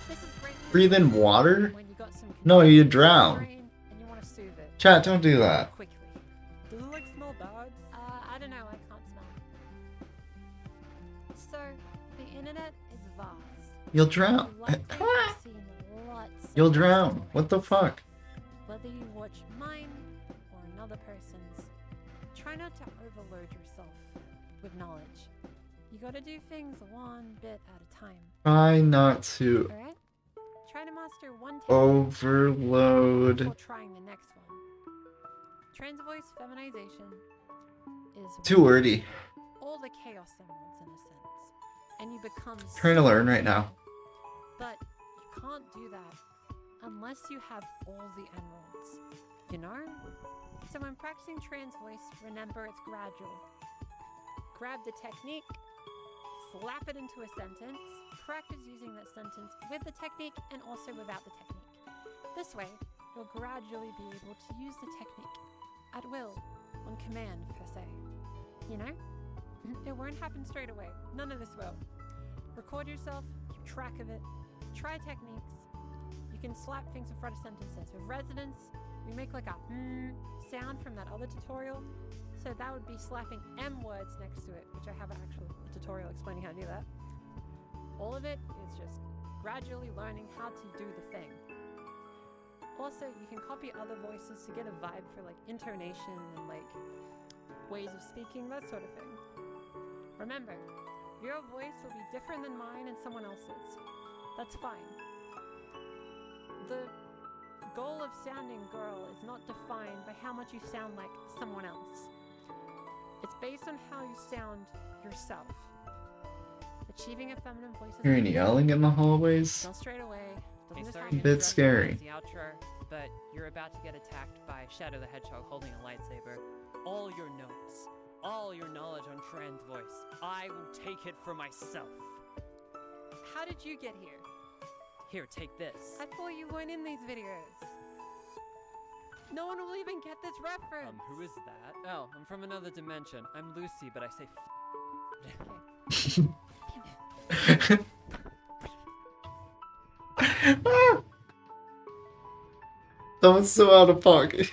This is great for Breathe in water? when you got some No, you congestion in your drown. brain and you want to soothe it Chat, don't do that. quickly. Does it like smell bad? I don't know, I can't smell. So, the internet is vast. You'll drown. You likely have seen lots of You'll drown. What the stories. fuck? Whether you watch mine or another person's, try not to overload yourself with knowledge. You gotta do things one bit at a time. Try not to Alright? Try to master one technique overload. before trying the next one. Trans voice feminization is Too wordy. all the chaos emeralds in a sense, and you become Trying to learn right now. But you can't do that unless you have all the emeralds, you know? So when practicing trans voice, remember it's gradual. grab the technique, slap it into a sentence, practice using that sentence with the technique and also without the technique. This way, you'll gradually be able to use the technique at will, on command per se. You know? It won't happen straight away. None of this will. Record yourself, keep track of it, try techniques. You can slap things in front of sentences. With resonance, we make like a sound from that other tutorial. So that would be slapping M words next to it, which I have an actual tutorial explaining how to do that. All of it is just gradually learning how to do the thing. Also, you can copy other voices to get a vibe for like intonation and like ways of speaking, that sort of thing. Remember, your voice will be different than mine and someone else's. That's fine. The goal of sounding girl is not defined by how much you sound like someone else. It's based on how you sound yourself. Achieving a feminine voice is Hearing yelling in the hallways? not straight away. Hey, Doesn't just sorry happen. to Bit interrupt scary. the outro, but you're about to get attacked by Shadow the Hedgehog holding a lightsaber. All your notes, all your knowledge on trans voice, I will take it for myself. How did you get here? Here, take this. I thought you weren't in these videos. No one will even get this reference. Who is that? Oh, I'm from another dimension. I'm Lucy, but I say That was so out of pocket.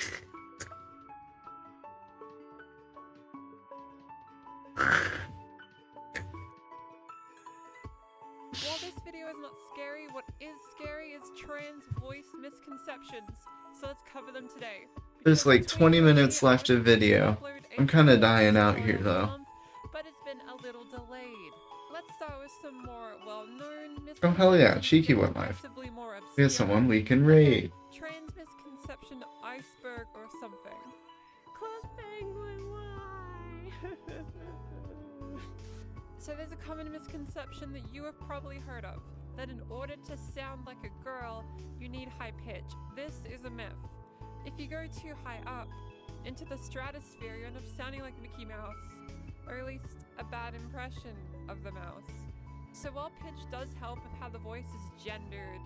While this video is not scary, what is scary is trans voice misconceptions. So let's cover them today. There's like 20 minutes left of video. I'm kind of dying out here though. But it's been a little delayed. Let's start with some more well-known Oh hell yeah, Cheeky went live. We have someone we can raid. Trans misconception iceberg or something. Club Penguin, why? So there's a common misconception that you have probably heard of, that in order to sound like a girl, you need high pitch. This is a myth. If you go too high up, into the stratosphere, you end up sounding like Mickey Mouse, or at least a bad impression of the mouse. So while pitch does help with how the voice is gendered,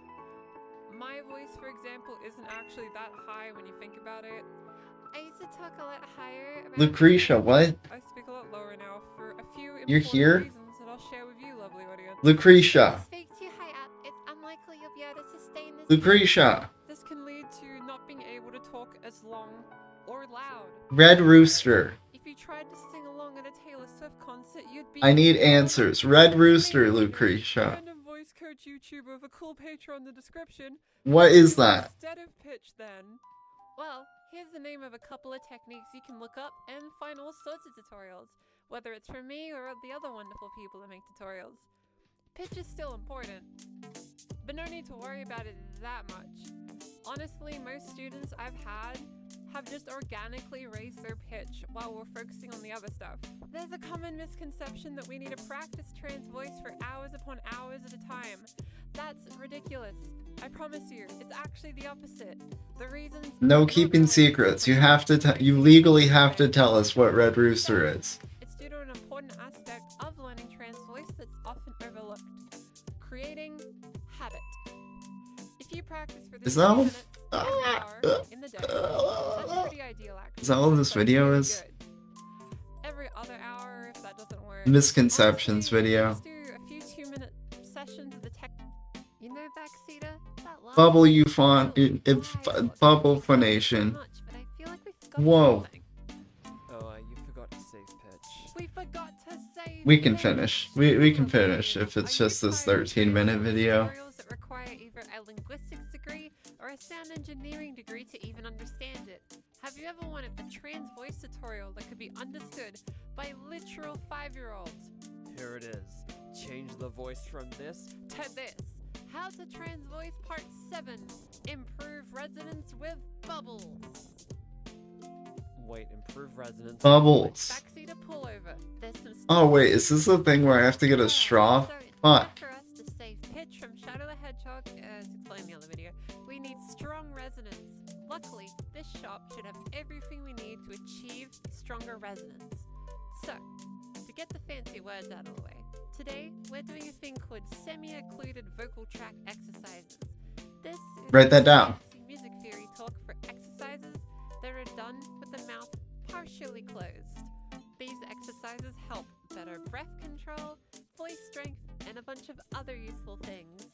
my voice, for example, isn't actually that high when you think about it. I used to talk a lot higher. Lucretia, what? I speak a lot lower now for a few You're important here? reasons that I'll share with you, lovely audience. Lucretia. Speak too high up, it's unlikely you'll be able to sustain this. Lucretia. This can lead to not being able to talk as long or loud. Red Rooster. If you tried to sing along at a Taylor Swift concert, you'd be. I need answers. Red Rooster, Lucretia. Random voice coach YouTuber with a cool picture on the description. What is that? Instead of pitch, then. Well, here's the name of a couple of techniques you can look up and find all sorts of tutorials, whether it's from me or the other wonderful people that make tutorials. Pitch is still important, but no need to worry about it that much. Honestly, most students I've had have just organically raised their pitch while we're focusing on the other stuff. There's a common misconception that we need to practice trans voice for hours upon hours at a time. That's ridiculous. I promise you, it's actually the opposite. The reasons... No keeping secrets. You have to. You legally have to tell us what Red Rooster is. It's due to an important aspect of learning trans voice that's often overlooked. Creating habit. If you practice for this Is that all? minutes, an hour in the day, that's pretty ideal actually. Is that all this video is? Every other hour, if that doesn't work. Misconceptions video. Let's do a few 2-minute sessions of the tech. You know, backseater, that last Bubble you font. Bubble phonation. Whoa. Oh, you forgot to save pitch. We forgot to save. We can finish. We can finish if it's just this 13-minute video. Tutorials that require either a linguistics degree or a sound engineering degree to even understand it. Have you ever wanted a trans voice tutorial that could be understood by literal 5-year-olds? Here it is. Change the voice from this To this. How to trans voice part 7. Improve resonance with bubbles. Wait, improve resonance. Bubbles. Backseater pullover. There's some Oh wait, is this the thing where I have to get a straw? Fuck. For us to save pitch from Shadow the Hedgehog, as explained in the other video, we need strong resonance. Luckily, this shop should have everything we need to achieve stronger resonance. So, to get the fancy words out of the way. Today, we're doing a thing called semi-occluded vocal tract exercises. This is Write that down. music theory talk for exercises that are done with the mouth partially closed. These exercises help better breath control, voice strength, and a bunch of other useful things.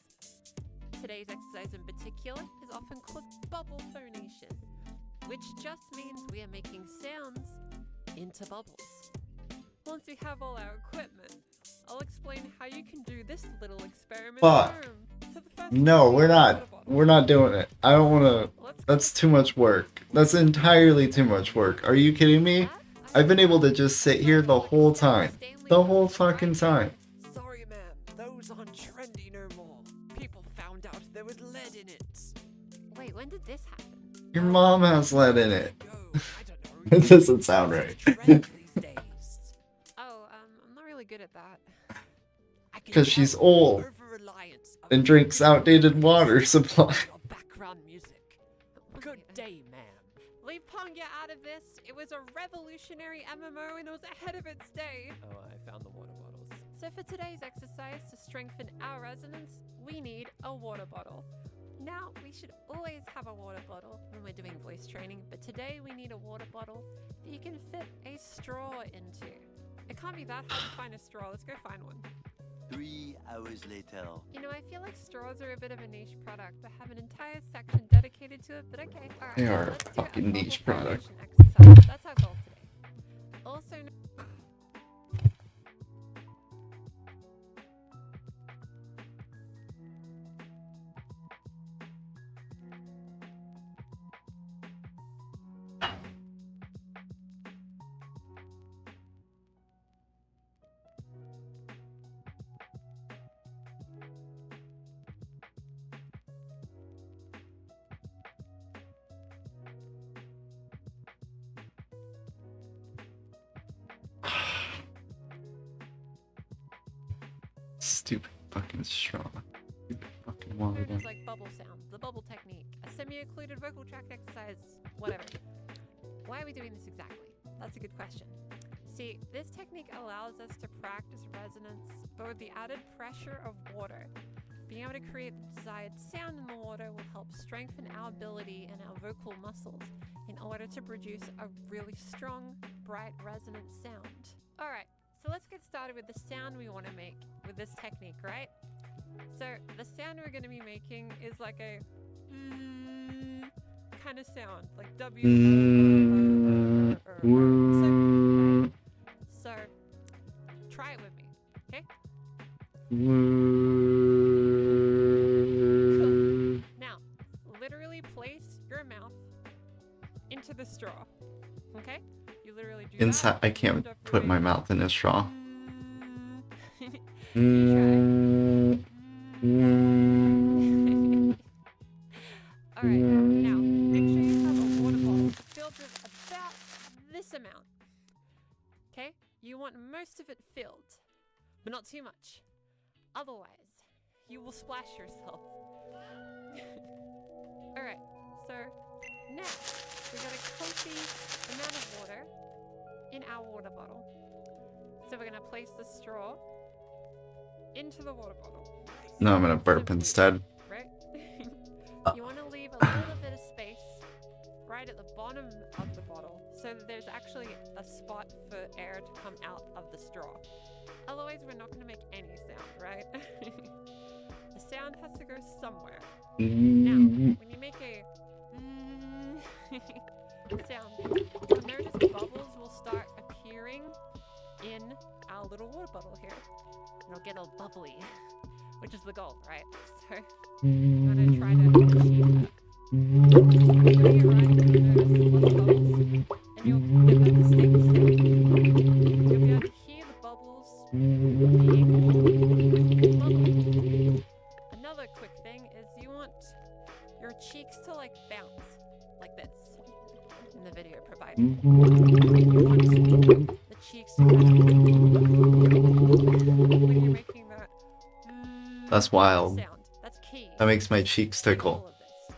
Today's exercise in particular is often called bubble phonation, which just means we are making sounds into bubbles. Once we have all our equipment, I'll explain how you can do this little experiment Fuck. at home. So the first No, thing we're is not. water bottle. We're not doing it. I don't want to. Let's go. That's too much work. That's entirely too much work. Are you kidding me? I've been able to just sit here the whole time. The whole fucking time. Sorry, ma'am. Those aren't trendy no more. People found out there was lead in it. Wait, when did this happen? Your mom has lead in it. Go. I don't know. It doesn't sound right. Trend these days. Oh, I'm not really good at that. I can 'Cause she's tell old over-reliance of And drinks outdated water supply. your background music. Good day, ma'am. Leave Pongia out of this. It was a revolutionary MMO and it was ahead of its day. Oh, I found the water bottles. So for today's exercise to strengthen our resonance, we need a water bottle. Now, we should always have a water bottle when we're doing voice training, but today we need a water bottle that you can fit a straw into. It can't be that hard to find a straw. Let's go find one. 3 hours later. You know, I feel like straws are a bit of a niche product. I have an entire section dedicated to it, but okay. All right, They are a let's do fucking bubble niche product. formation exercise. That's our goal today. Also, Stupid fucking straw. Stupid fucking water. Known as like bubble sound, the bubble technique, a semi-occluded vocal tract exercise, whatever. Why are we doing this exactly? That's a good question. See, this technique allows us to practice resonance, but with the added pressure of water. Being able to create the desired sound in the water will help strengthen our ability and our vocal muscles in order to produce a really strong, bright, resonant sound. Alright, so let's get started with the sound we want to make with this technique, right? So the sound we're going to be making is like a kind of sound, like W. So try it with me, okay? Cool. Now, literally place your mouth into the straw, okay? You literally do Inside, that. I can't Don't put my forget- mouth in a straw. You Alright, now, make sure you have a water bottle filled with about this amount. Okay? You want most of it filled, but not too much. Otherwise, you will splash yourself. Alright, so now we got a cozy amount of water in our water bottle. So we're gonna place the straw into the water bottle. No, I'm gonna burp Simply, instead. right? You want to leave a little bit of space right at the bottom of the bottle so that there's actually a spot for air to come out of the straw. Otherwise, we're not going to make any sound, right? The sound has to go somewhere. Now, when you make a sound, you'll notice bubbles will start appearing in our little water bottle here. It'll get all bubbly, which is the goal, right? So, I'm gonna try to achieve that. When you're doing it right, you'll notice lots of bubbles, and you'll get that distinct sound. You'll be able to hear the bubbles being bubbled. Another quick thing is you want your cheeks to like bounce, like this, in the video provided. You want the cheeks to kind of when you're making that That's wild. sound. That's key. That makes my cheeks All tickle. of this.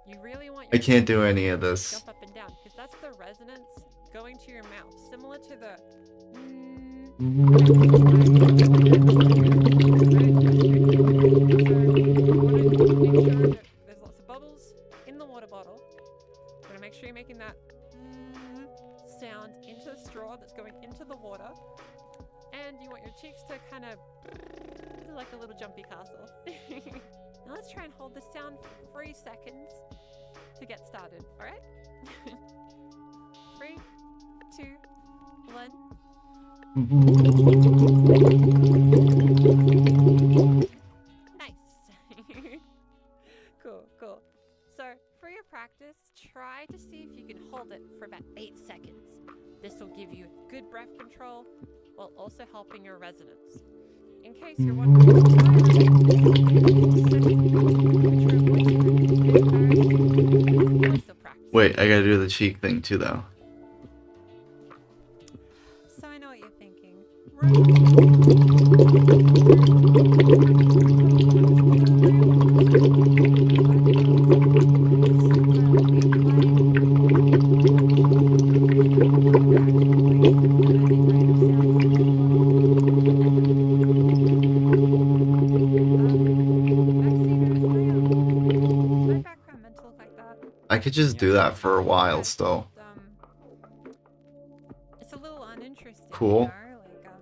You really want I your can't do cheeks any of to this. jump up and down because that's the resonance going to your mouth, similar to the There's lots of bubbles in the water bottle. You want to make sure you're making that sound into the straw that's going into the water. And you want your cheeks to kind of like a little jumpy castle. Now let's try and hold this sound for 3 seconds to get started, alright? 3, 2, 1. Nice. Cool. So, for your practice, try to see if you can hold it for about 8 seconds. This will give you good breath control while also helping your resonance. In case you're wondering, wait, I gotta do the cheek thing too, though. So I know what you're thinking. I could just do that for a while still. It's a little uninteresting. Cool. You know?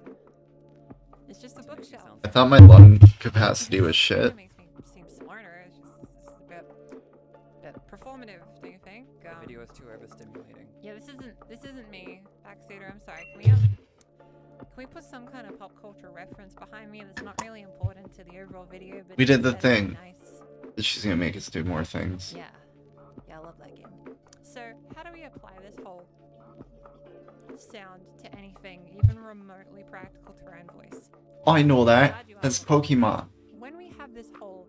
Like, it's just a bookshelf. I thought my lung capacity was shit. It makes me seem smarter. It's just a bit performative, do you think? The video is too overstimulating. Yeah, this isn't me, Backseater. I'm sorry. Can we put some kind of pop culture reference behind me that's not really important to the overall video? But We did the instead is thing. Nice. She's gonna make us do more things. Yeah, I love that game. So, how do we apply this whole sound to anything, even remotely practical terrain voice? Oh, I know that. That's Pokemon. When we have this whole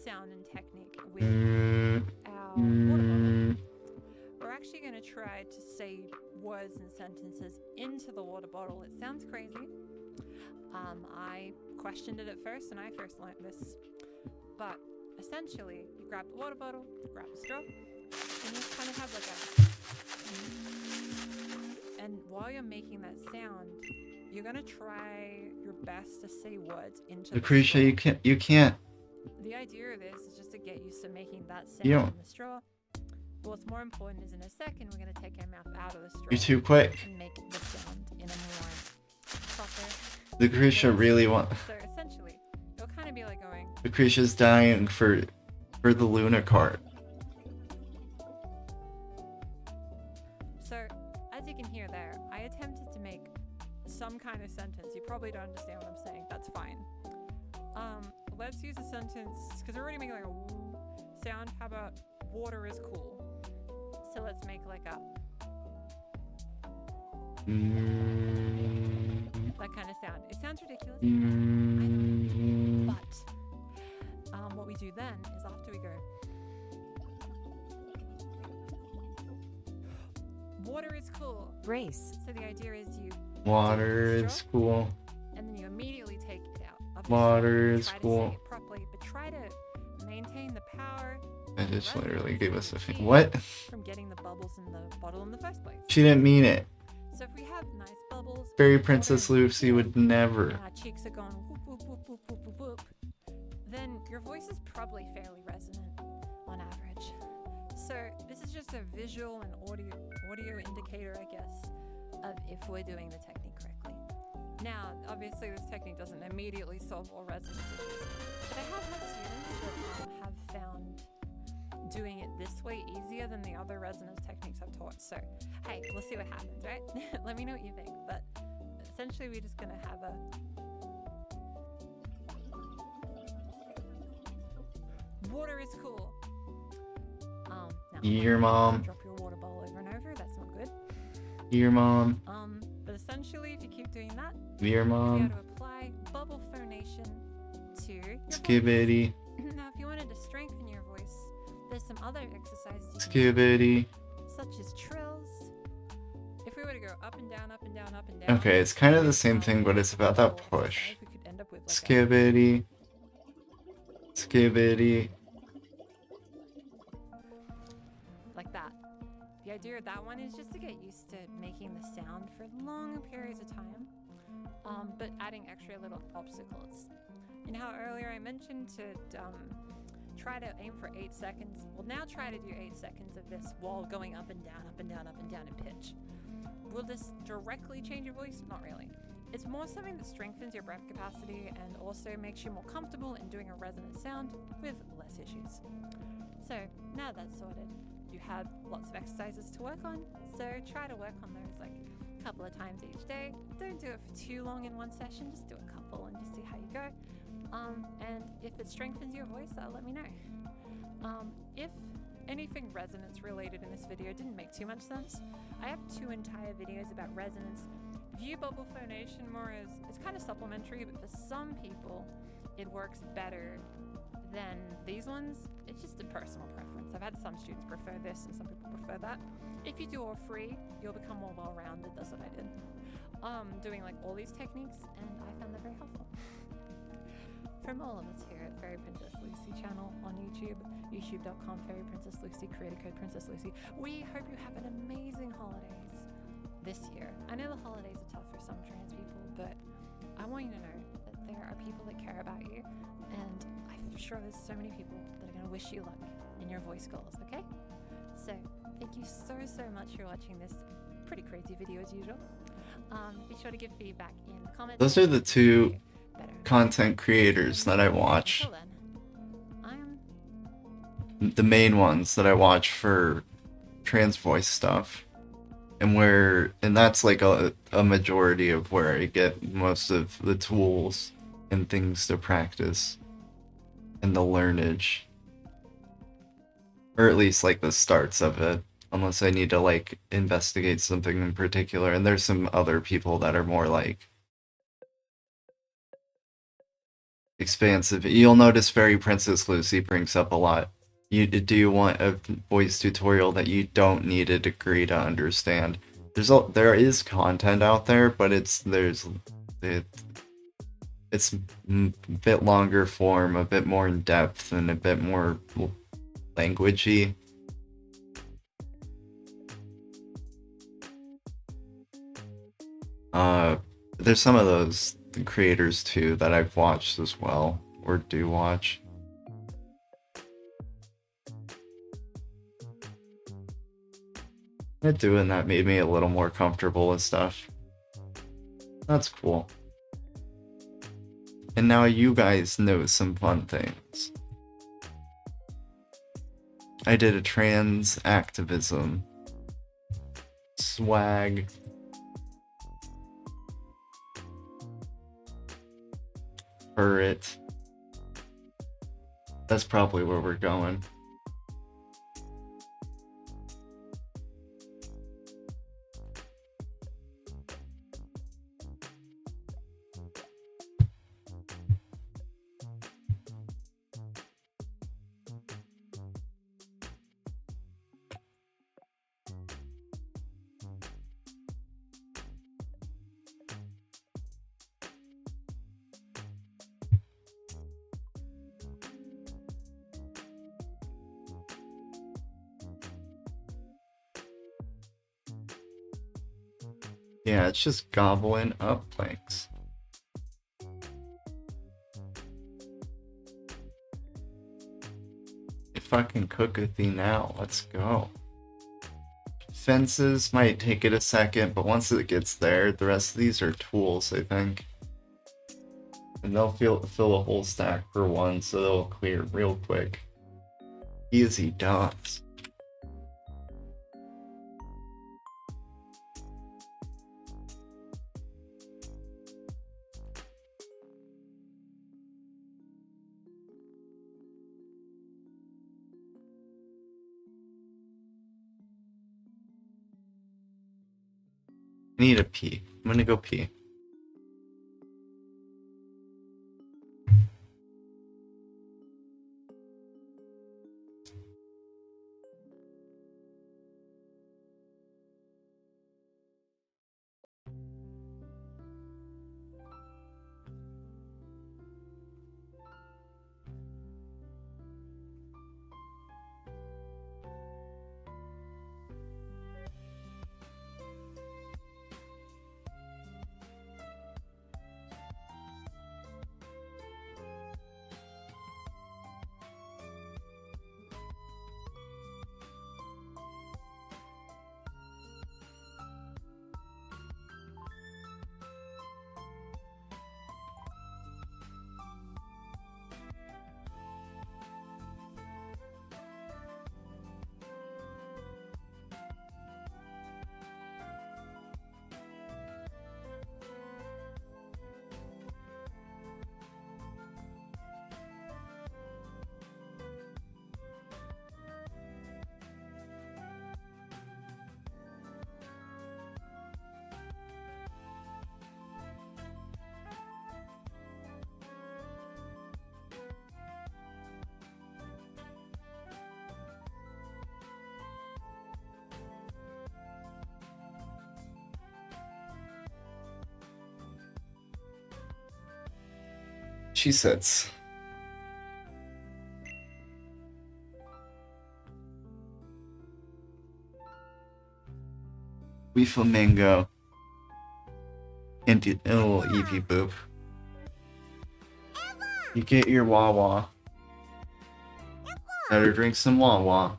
sound and technique with our water bottle, we're actually going to try to say words and sentences into the water bottle. It sounds crazy. I questioned it at first, and I first learned this. But essentially, you grab the water bottle, grab the straw, and you just kind of have like a... And while you're making that sound, you're going to try your best to say words into Lucretia, the straw. you can't. The idea of this is just to get used to making that sound You in don't. the straw. But what's more important is in a second, we're going to take our mouth out of the straw. You're too quick. And make the sound in a more proper... Lucretia really want. So essentially, it'll kind of be like going... Lucretia's dying for the Luna card. So, as you can hear there, I attempted to make some kind of sentence. You probably don't understand what I'm saying. That's fine. Let's use a sentence, because we're already making like a woo sound. How about water is cool? So let's make like a... that kind of sound. It sounds ridiculous. I know. But what we do then is after we go... Water is cool. Race. So the idea is you... Water is cool. And then you immediately take it out. of the Water straw. is Try to say cool. it properly, but try to maintain the power... I just literally gave us a thing. What? From getting the bubbles in the bottle in the first place. She didn't mean it. So if we have nice bubbles... Fairy Princess Lucy would never. And our cheeks are going whoop, whoop, whoop, whoop, whoop, whoop, whoop, then your voice is probably fairly resonant on average. So this is just a visual and audio indicator, I guess, of if we're doing the technique correctly. Now, obviously this technique doesn't immediately solve all resonance issues, but I have had students that have found doing it this way easier than the other resonance techniques I've taught. So, hey, we'll see what happens, right? Let me know what you think. But essentially, we're just gonna have a water is cool. Now, Your mom. drop your water bowl over and over. That's not good. Your mom. But essentially, if you keep doing that, Your you'll be mom. able to apply bubble phonation to your voice. Skibbity. Now, if you wanted to strengthen your voice, there's some other exercises you can Skibbity. do, such as trills. If we were to go up and down, up and down, up and down. Okay, it's kind of the same thing, but it's about that push. We could end up with like Skibbity. Skibbity. like that. The do with that one is just to get used to making the sound for long periods of time, but adding extra little obstacles. You know how earlier I mentioned to try to aim for 8 seconds? Well, now try to do 8 seconds of this while going up and down, up and down, up and down in pitch. Will this directly change your voice? Not really. It's more something that strengthens your breath capacity and also makes you more comfortable in doing a resonant sound with less issues. So now that's sorted, you have lots of exercises to work on, so try to work on those like a couple of times each day. Don't do it for too long in one session, just do a couple and just see how you go. And if it strengthens your voice, let me know. If anything resonance related in this video didn't make too much sense, I have 2 entire videos about resonance. View bubble phonation more as it's kind of supplementary, but for some people it works better than these ones. It's just a personal preference. I've had some students prefer this and some people prefer that. If you do all 3, you'll become more well-rounded. That's what I did. Doing like all these techniques, and I found that very helpful. From all of us here at Fairy Princess Lucy channel on YouTube, youtube.com Fairy Princess Lucy, creator code Princess Lucy, we hope you have an amazing holidays this year. I know the holidays are tough for some trans people, but I want you to know that there are people that care about you, and I'm sure there's so many people that are going to wish you luck in your voice goals, okay? So, thank you so much for watching this pretty crazy video as usual. Be sure to give feedback in the comments. Those are the 2 content creators that I watch. The main ones that I watch for trans voice stuff. And that's like a majority of where I get most of the tools and things to practice and the learnage. Or at least like the starts of it. Unless I need to like investigate something in particular. And there's some other people that are more like expansive. You'll notice Fairy Princess Lucy brings up a lot. Do you want a voice tutorial that you don't need a degree to understand? There is content out there, but it's a bit longer form, a bit more in depth, and a bit more languagey. There's some of those creators too that I've watched as well, or do watch. Doing that made me a little more comfortable and stuff. That's cool. And now you guys know some fun things. I did a trans activism swag. For it. That's probably where we're going. Yeah, it's just gobbling up planks. You fucking cook with thee now, let's go. Fences might take it a second, but once it gets there, the rest of these are tools, I think. And they'll fill a whole stack for one, so they'll clear real quick. Easy does. I need a pee. I'm gonna go pee. she sits. We flamingo. And little Eevee boop. You get your Wawa. Better drink some Wawa.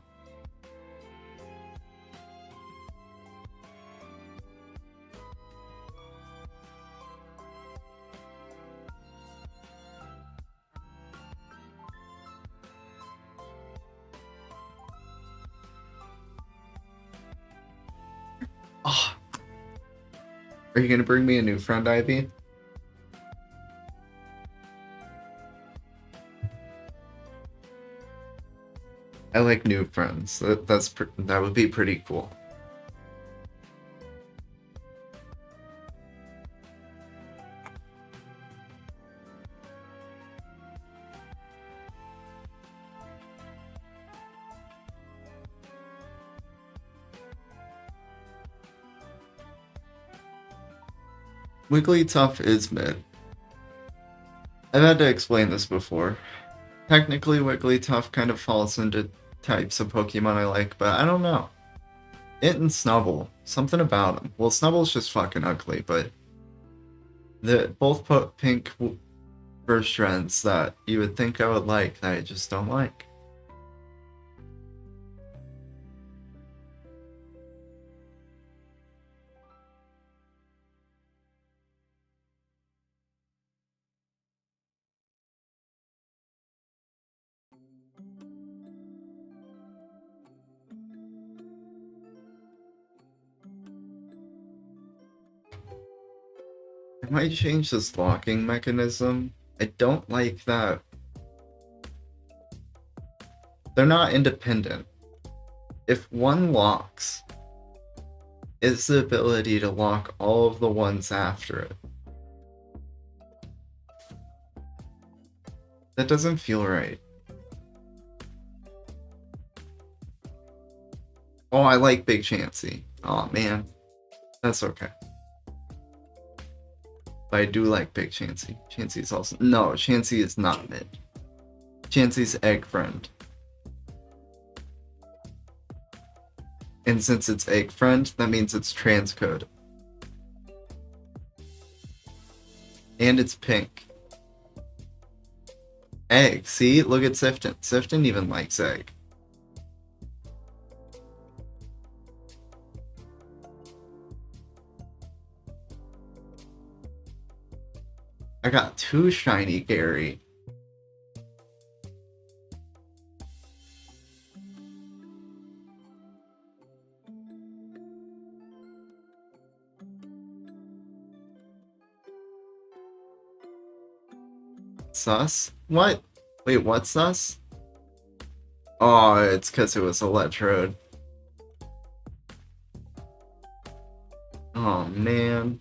Oh. Are you gonna bring me a new friend, Ivy? I like new friends. That would be pretty cool. Wigglytuff is mid. I've had to explain this before. Technically, Wigglytuff kind of falls into types of Pokemon I like, but I don't know. It and Snubbull, something about them. Well, Snubble's just fucking ugly, but both put pink burst trends that you would think I would like that I just don't like. I might change this locking mechanism. I don't like that. They're not independent. If one locks, it's the ability to lock all of the ones after it. That doesn't feel right. Oh, I like Big Chansey. Oh man, that's okay. But I do like Big Chansey. Chansey's also... No, Chansey is not mid. Chansey's egg friend. And since it's egg friend, that means it's transcode. And it's pink. Egg. See? Look at Sifton. Sifton even likes egg. I got 2 shiny Gary. Sus? What? Wait, what's sus? Oh, it's because it was Electrode. Oh, man.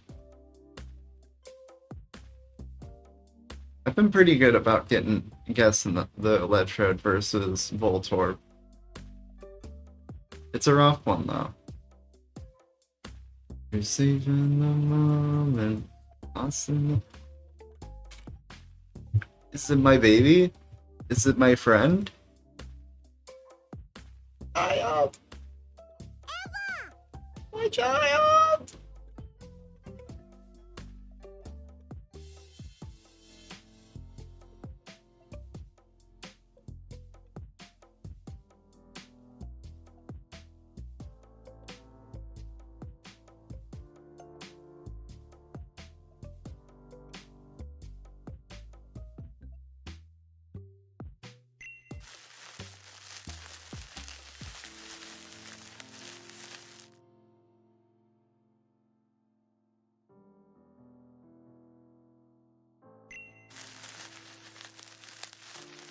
I've been pretty good about guessing the Electrode versus Voltorb. It's a rough one, though. Receiving the moment. Awesome. Is it my baby? Is it my friend? Child! Emma! My child!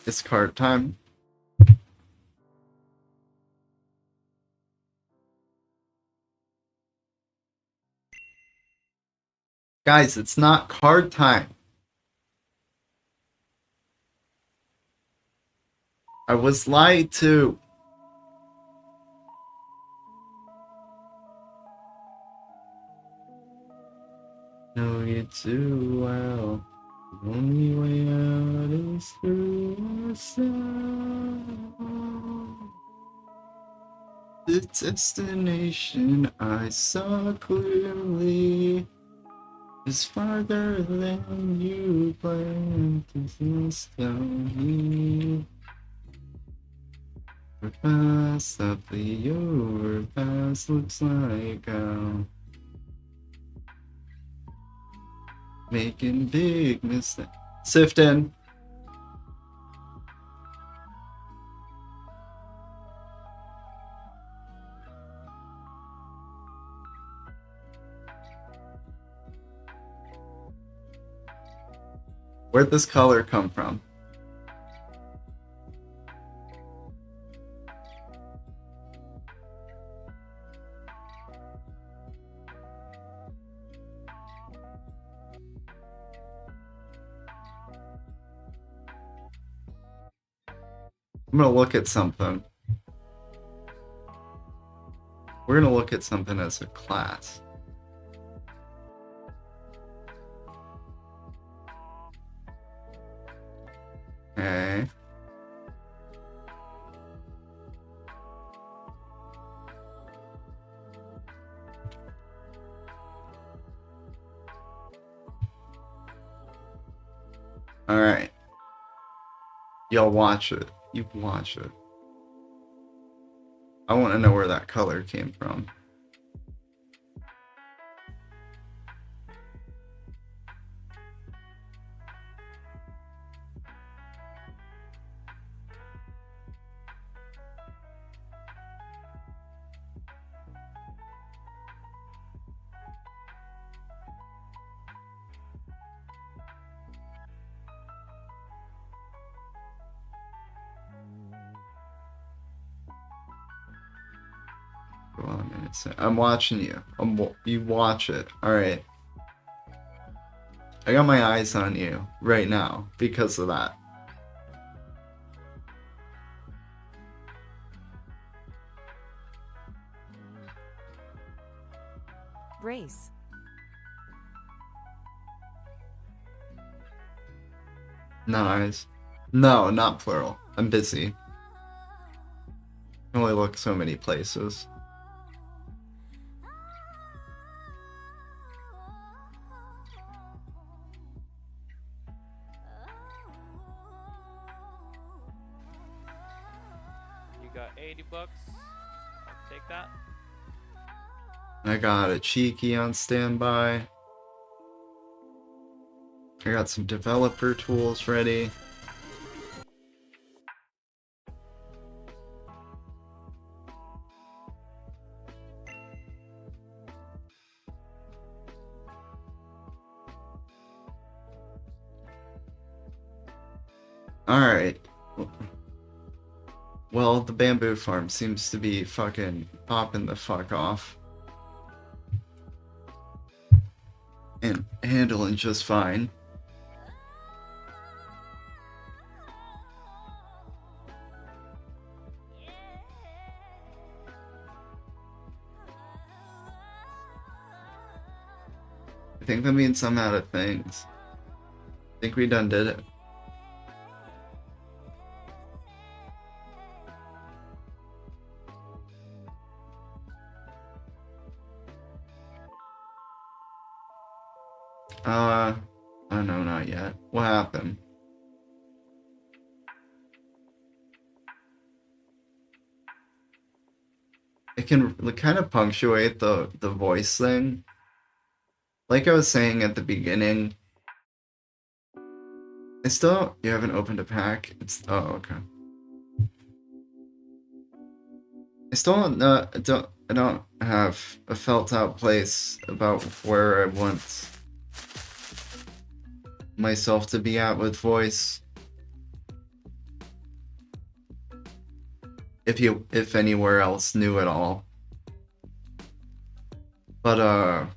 It's card time. Guys, it's not card time. I was lied to. Know you too well. The only way out is through ourselves. The destination I saw clearly is farther than you planned to me. Possibly your past looks like I'm making big mistakes. Sifton. Where'd this color come from? I'm gonna look at something. We're gonna look at something as a class. Okay. Alright. Y'all watch it. You watch it. I want to know where that color came from. Hold on a minute. I'm watching you. You watch it. Alright. I got my eyes on you right now because of that. Brace. No eyes. No, not plural. I'm busy. I can only look so many places. You got 80 bucks. I'll take that. I got a cheeky on standby. I got some developer tools ready. Alright. Well, the bamboo farm seems to be fucking popping the fuck off. And handling just fine. I think that means I'm out of things. I think we done did it. Oh no, not yet. What happened? It can kind of punctuate the voice thing. Like I was saying at the beginning, I still, you haven't opened a pack? Oh, okay. I still don't have a felt out place about where I want myself to be at with voice. If anywhere else knew at all. But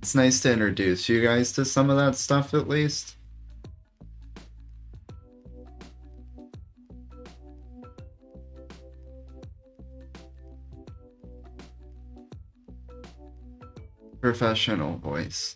it's nice to introduce you guys to some of that stuff at least. Professional voice.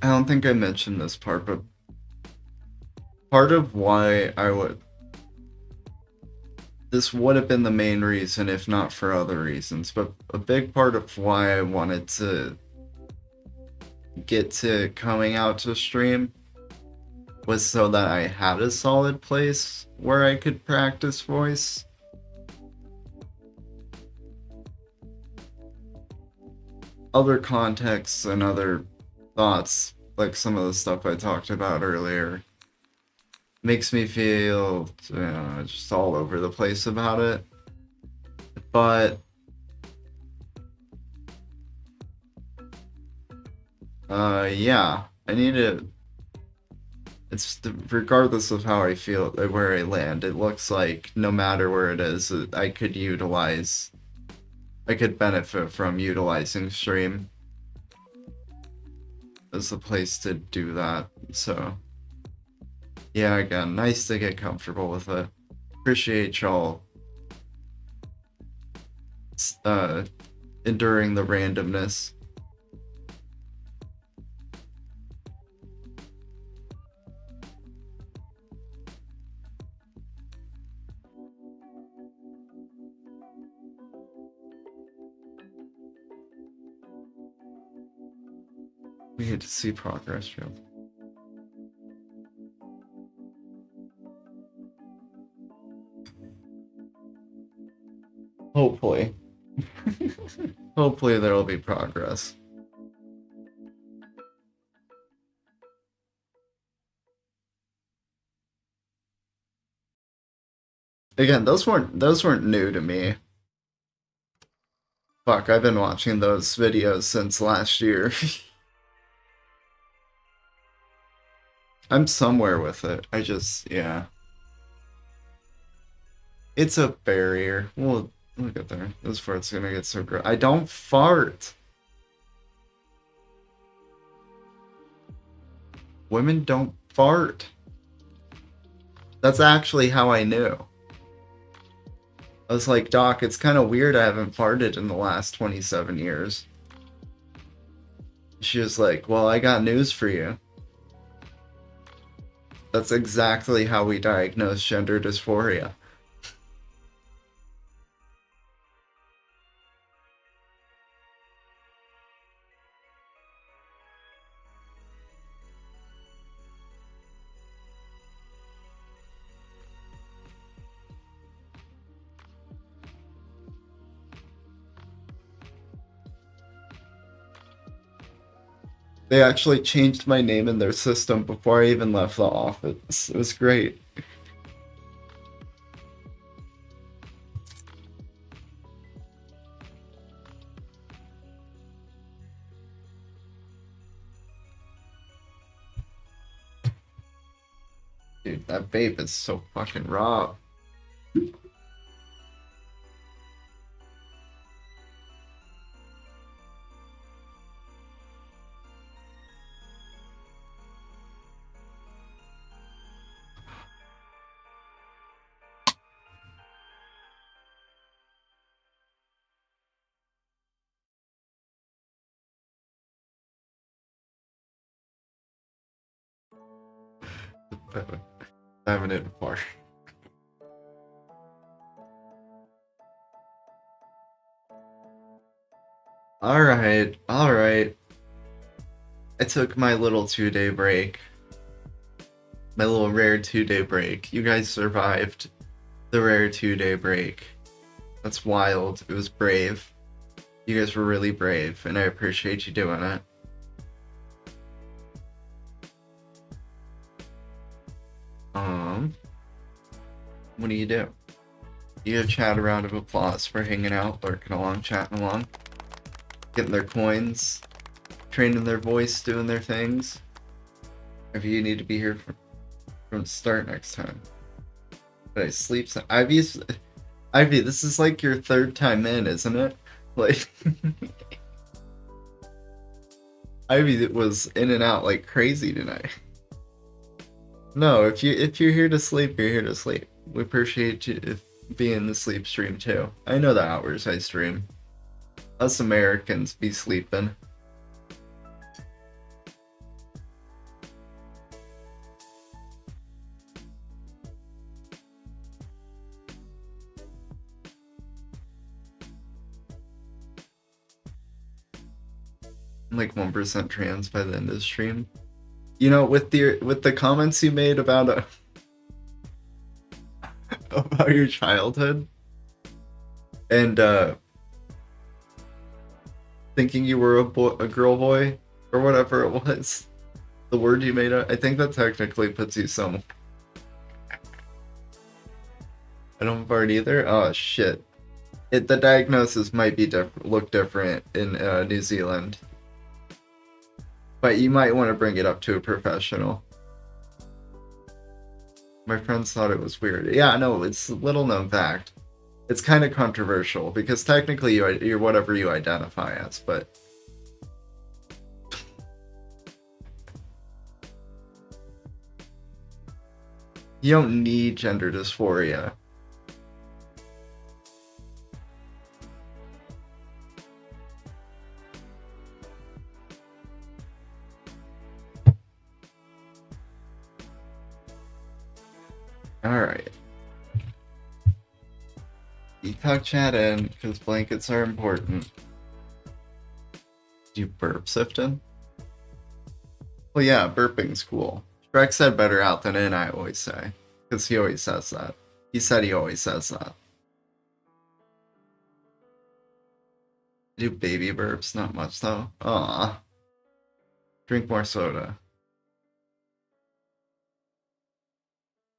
I don't think I mentioned this part, but part of why this would have been the main reason if not for other reasons, but a big part of why I wanted to get to coming out to stream was so that I had a solid place where I could practice voice. Other contexts and other thoughts, like some of the stuff I talked about earlier, makes me feel just all over the place about it. But yeah, I need to. Regardless of how I feel, where I land, it looks like no matter where it is, I could benefit from utilizing stream as the place to do that. So yeah, again, nice to get comfortable with it. Appreciate y'all enduring the randomness. We get to see progress, Joe. Hopefully. Hopefully there will be progress. Again, those weren't new to me. Fuck, I've been watching those videos since last year. I'm somewhere with it. Yeah. It's a barrier. Well, look at there. This fart's gonna get so gross. I don't fart! Women don't fart. That's actually how I knew. I was like, Doc, it's kind of weird I haven't farted in the last 27 years. She was like, well, I got news for you. That's exactly how we diagnose gender dysphoria. They actually changed my name in their system before I even left the office. It was great. Dude, that vape is so fucking raw. I haven't hit before. Alright. I took my little 2-day break. My little rare 2-day break. You guys survived the rare 2-day break. That's wild. It was brave. You guys were really brave, and I appreciate you doing it. What do? You have chat, a round of applause for hanging out, lurking along, chatting along, getting their coins, training their voice, doing their things. Ivy, you need to be here from the start next time. But I sleep. Ivy, this is like your third time in, isn't it? Like, Ivy was in and out like crazy tonight. No, if you're here to sleep, you're here to sleep. We appreciate you being in the sleep stream too. I know the hours I stream. Us Americans be sleeping. I'm like 1% trans by the end of the stream. You know, with the comments you made about about your childhood and thinking you were a girl boy or whatever it was, the word you made up, I think that technically puts you some. I don't fart either. Oh shit! The diagnosis might be look different in New Zealand, but you might want to bring it up to a professional. My friends thought it was weird. Yeah, no, it's a little known fact. It's kind of controversial because technically you're whatever you identify as, but you don't need gender dysphoria. Alright. You talk chat in, because blankets are important. Do you burp, Sifton? Well, yeah, burping's cool. Shrek said better out than in, I always say. Because he always says that. He said he always says that. I do baby burps, not much though. Aw. Drink more soda.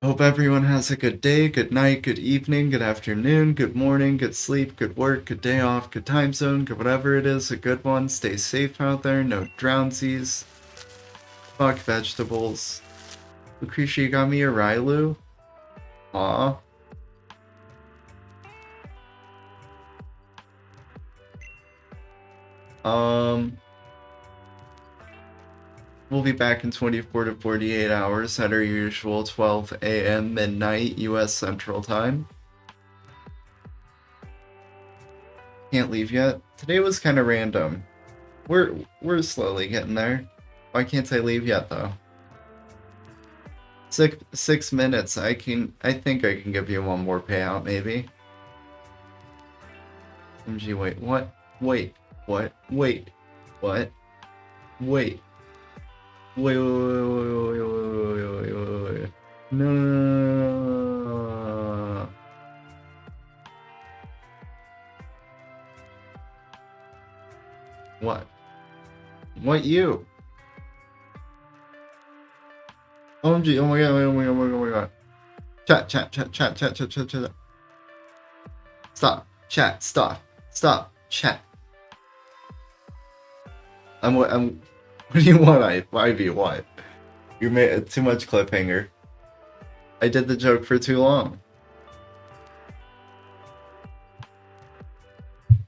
Hope everyone has a good day, good night, good evening, good afternoon, good morning, good sleep, good work, good day off, good time zone, good whatever it is, a good one. Stay safe out there, no drownsies. Fuck vegetables. Lucretia, you got me a Rylu? Aw. We'll be back in 24 to 48 hours at our usual 12 a.m. midnight US Central Time. Can't leave yet. Today was kind of random. We're slowly getting there. Why can't I leave yet though? 6 minutes. I think I can give you one more payout maybe. MG, wait, what? Wait, what? Wait, what? Wait. Wait. No. What? What you? OMG, oh my god. Chat. Stop. Chat, stop, chat. What do you want, Ivy? What? You made too much cliffhanger. I did the joke for too long.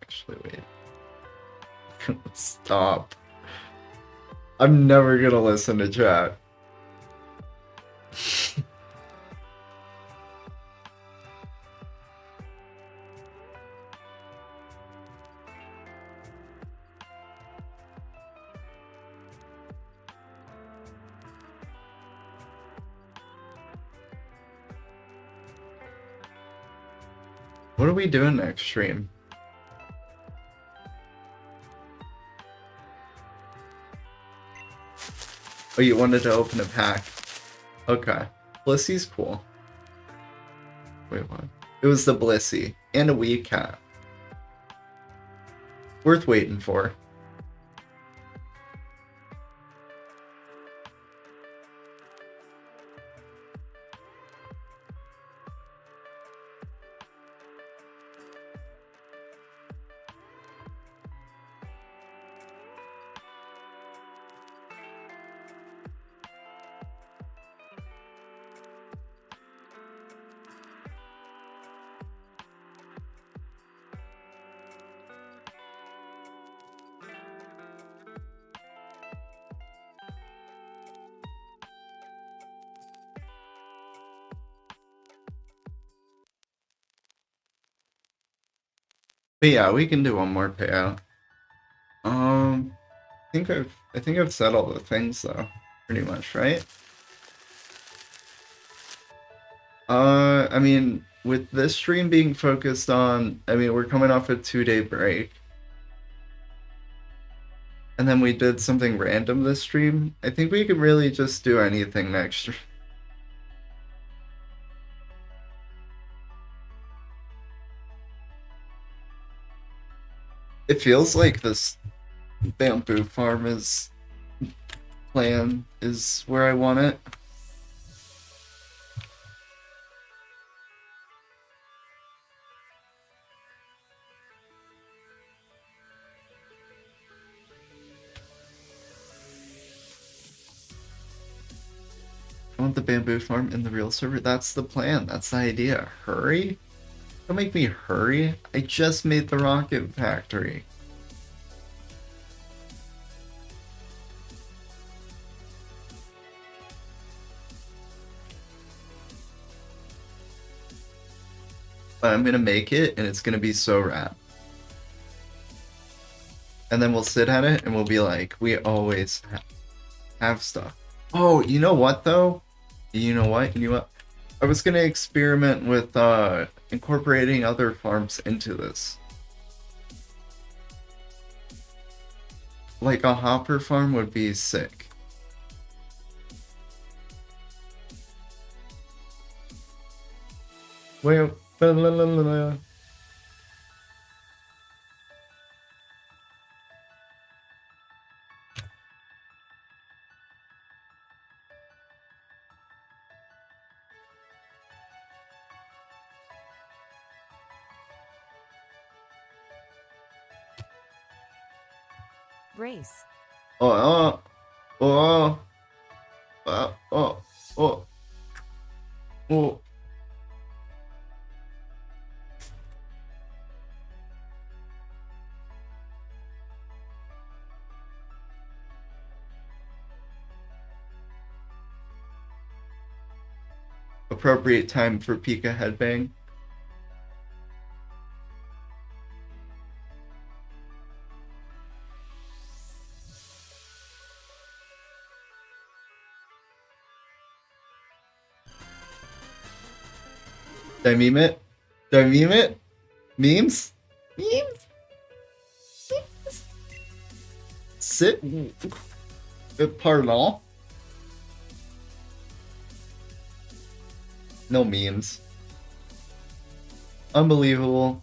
Actually, wait. Stop. I'm never gonna listen to chat. What are we doing next stream? Oh, you wanted to open a pack. Okay. Blissy's cool. Wait, what? It was the Blissy. And a wee cat. Worth waiting for. But yeah, we can do one more payout. I think I've said all the things though, pretty much, right? I mean, with this stream being focused on, I mean, we're coming off a 2-day break. And then we did something random this stream. I think we could really just do anything next stream. It feels like this bamboo farm plan is where I want it. I want the bamboo farm in the real server. That's the plan. That's the idea. Hurry? Don't make me hurry. I just made the rocket factory. But I'm gonna make it, and it's gonna be so rad. And then we'll sit at it, and we'll be like, we always have stuff. Oh, you know what, though? You know what? I was gonna experiment with incorporating other farms into this. Like a hopper farm would be sick. Wait, Brace. oh. Appropriate time for Pika headbang. Did I meme it? Did I meme it? Memes? Memes? Memes? Sit? Pardon? No memes. Unbelievable.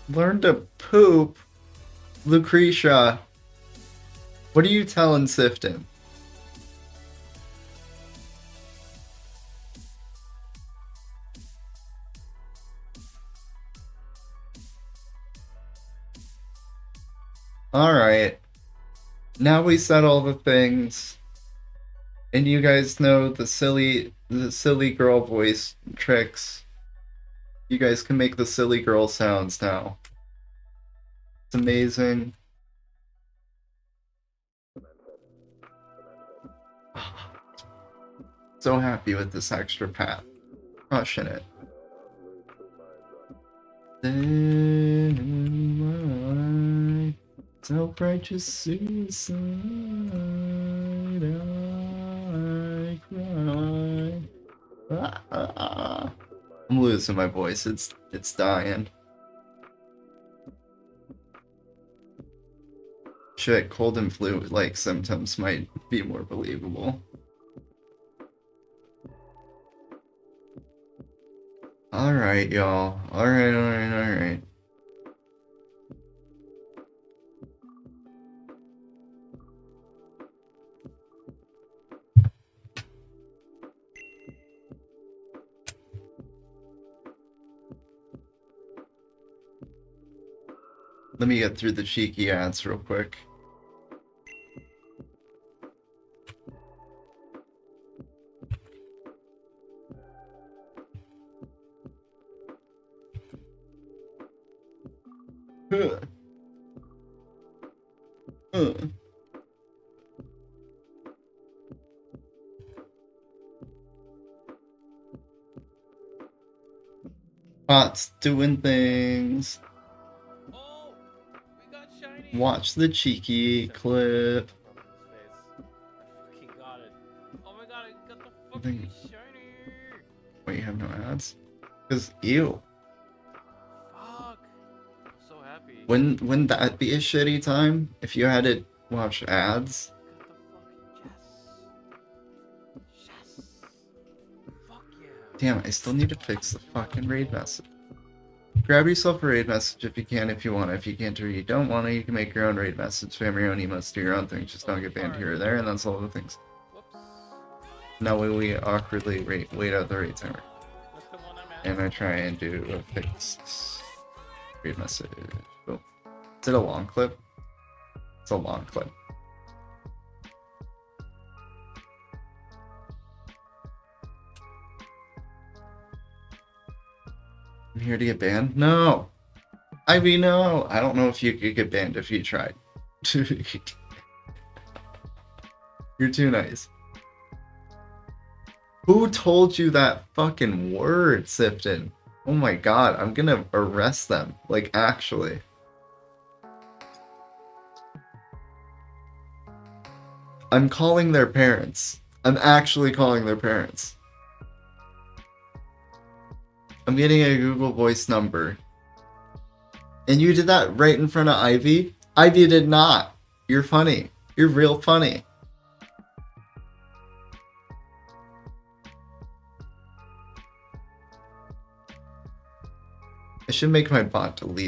Learn to poop? Lucretia. What are you telling Sifton? Alright. Now we said all the things. And you guys know the silly girl voice tricks. You guys can make the silly girl sounds now. It's amazing. So happy with this extra path. Crushing it. Self-righteous suicide, I cry. I'm losing my voice. It's dying. Shit, cold and flu-like symptoms might be more believable. Alright, y'all. Alright. Let me get through the cheeky ads real quick. Bots doing things. Oh, we got shiny. Watch the cheeky clip. Fucking got it. Oh my god, I got the I fucking think- shiny. Wait, you have no ads? Cause ew. Fuck. I'm so happy. Wouldn't that be a shitty time if you had to watch ads? Got the fucking yes. Yes. Fuck yeah. Damn, I still need to fix the fucking raid message. Grab yourself a raid message if you can, if you want. If you can't or you don't want to, you can make your own raid message, spam your own emotes, do your own thing. Just don't get banned here or there, and that's all the things. Whoops. Now we awkwardly wait out the raid timer. That's the one I'm at. And I try and do a fixed raid message. Oh. Is it a long clip? It's a long clip. I'm here to get banned? No! I mean, no! I don't know if you could get banned if you tried. You're too nice. Who told you that fucking word, Sifton? Oh my god, I'm gonna arrest them. Like, actually. I'm calling their parents. I'm actually calling their parents. I'm getting a Google Voice number. And you did that right in front of Ivy? Ivy did not. You're funny. You're real funny. I should make my bot delete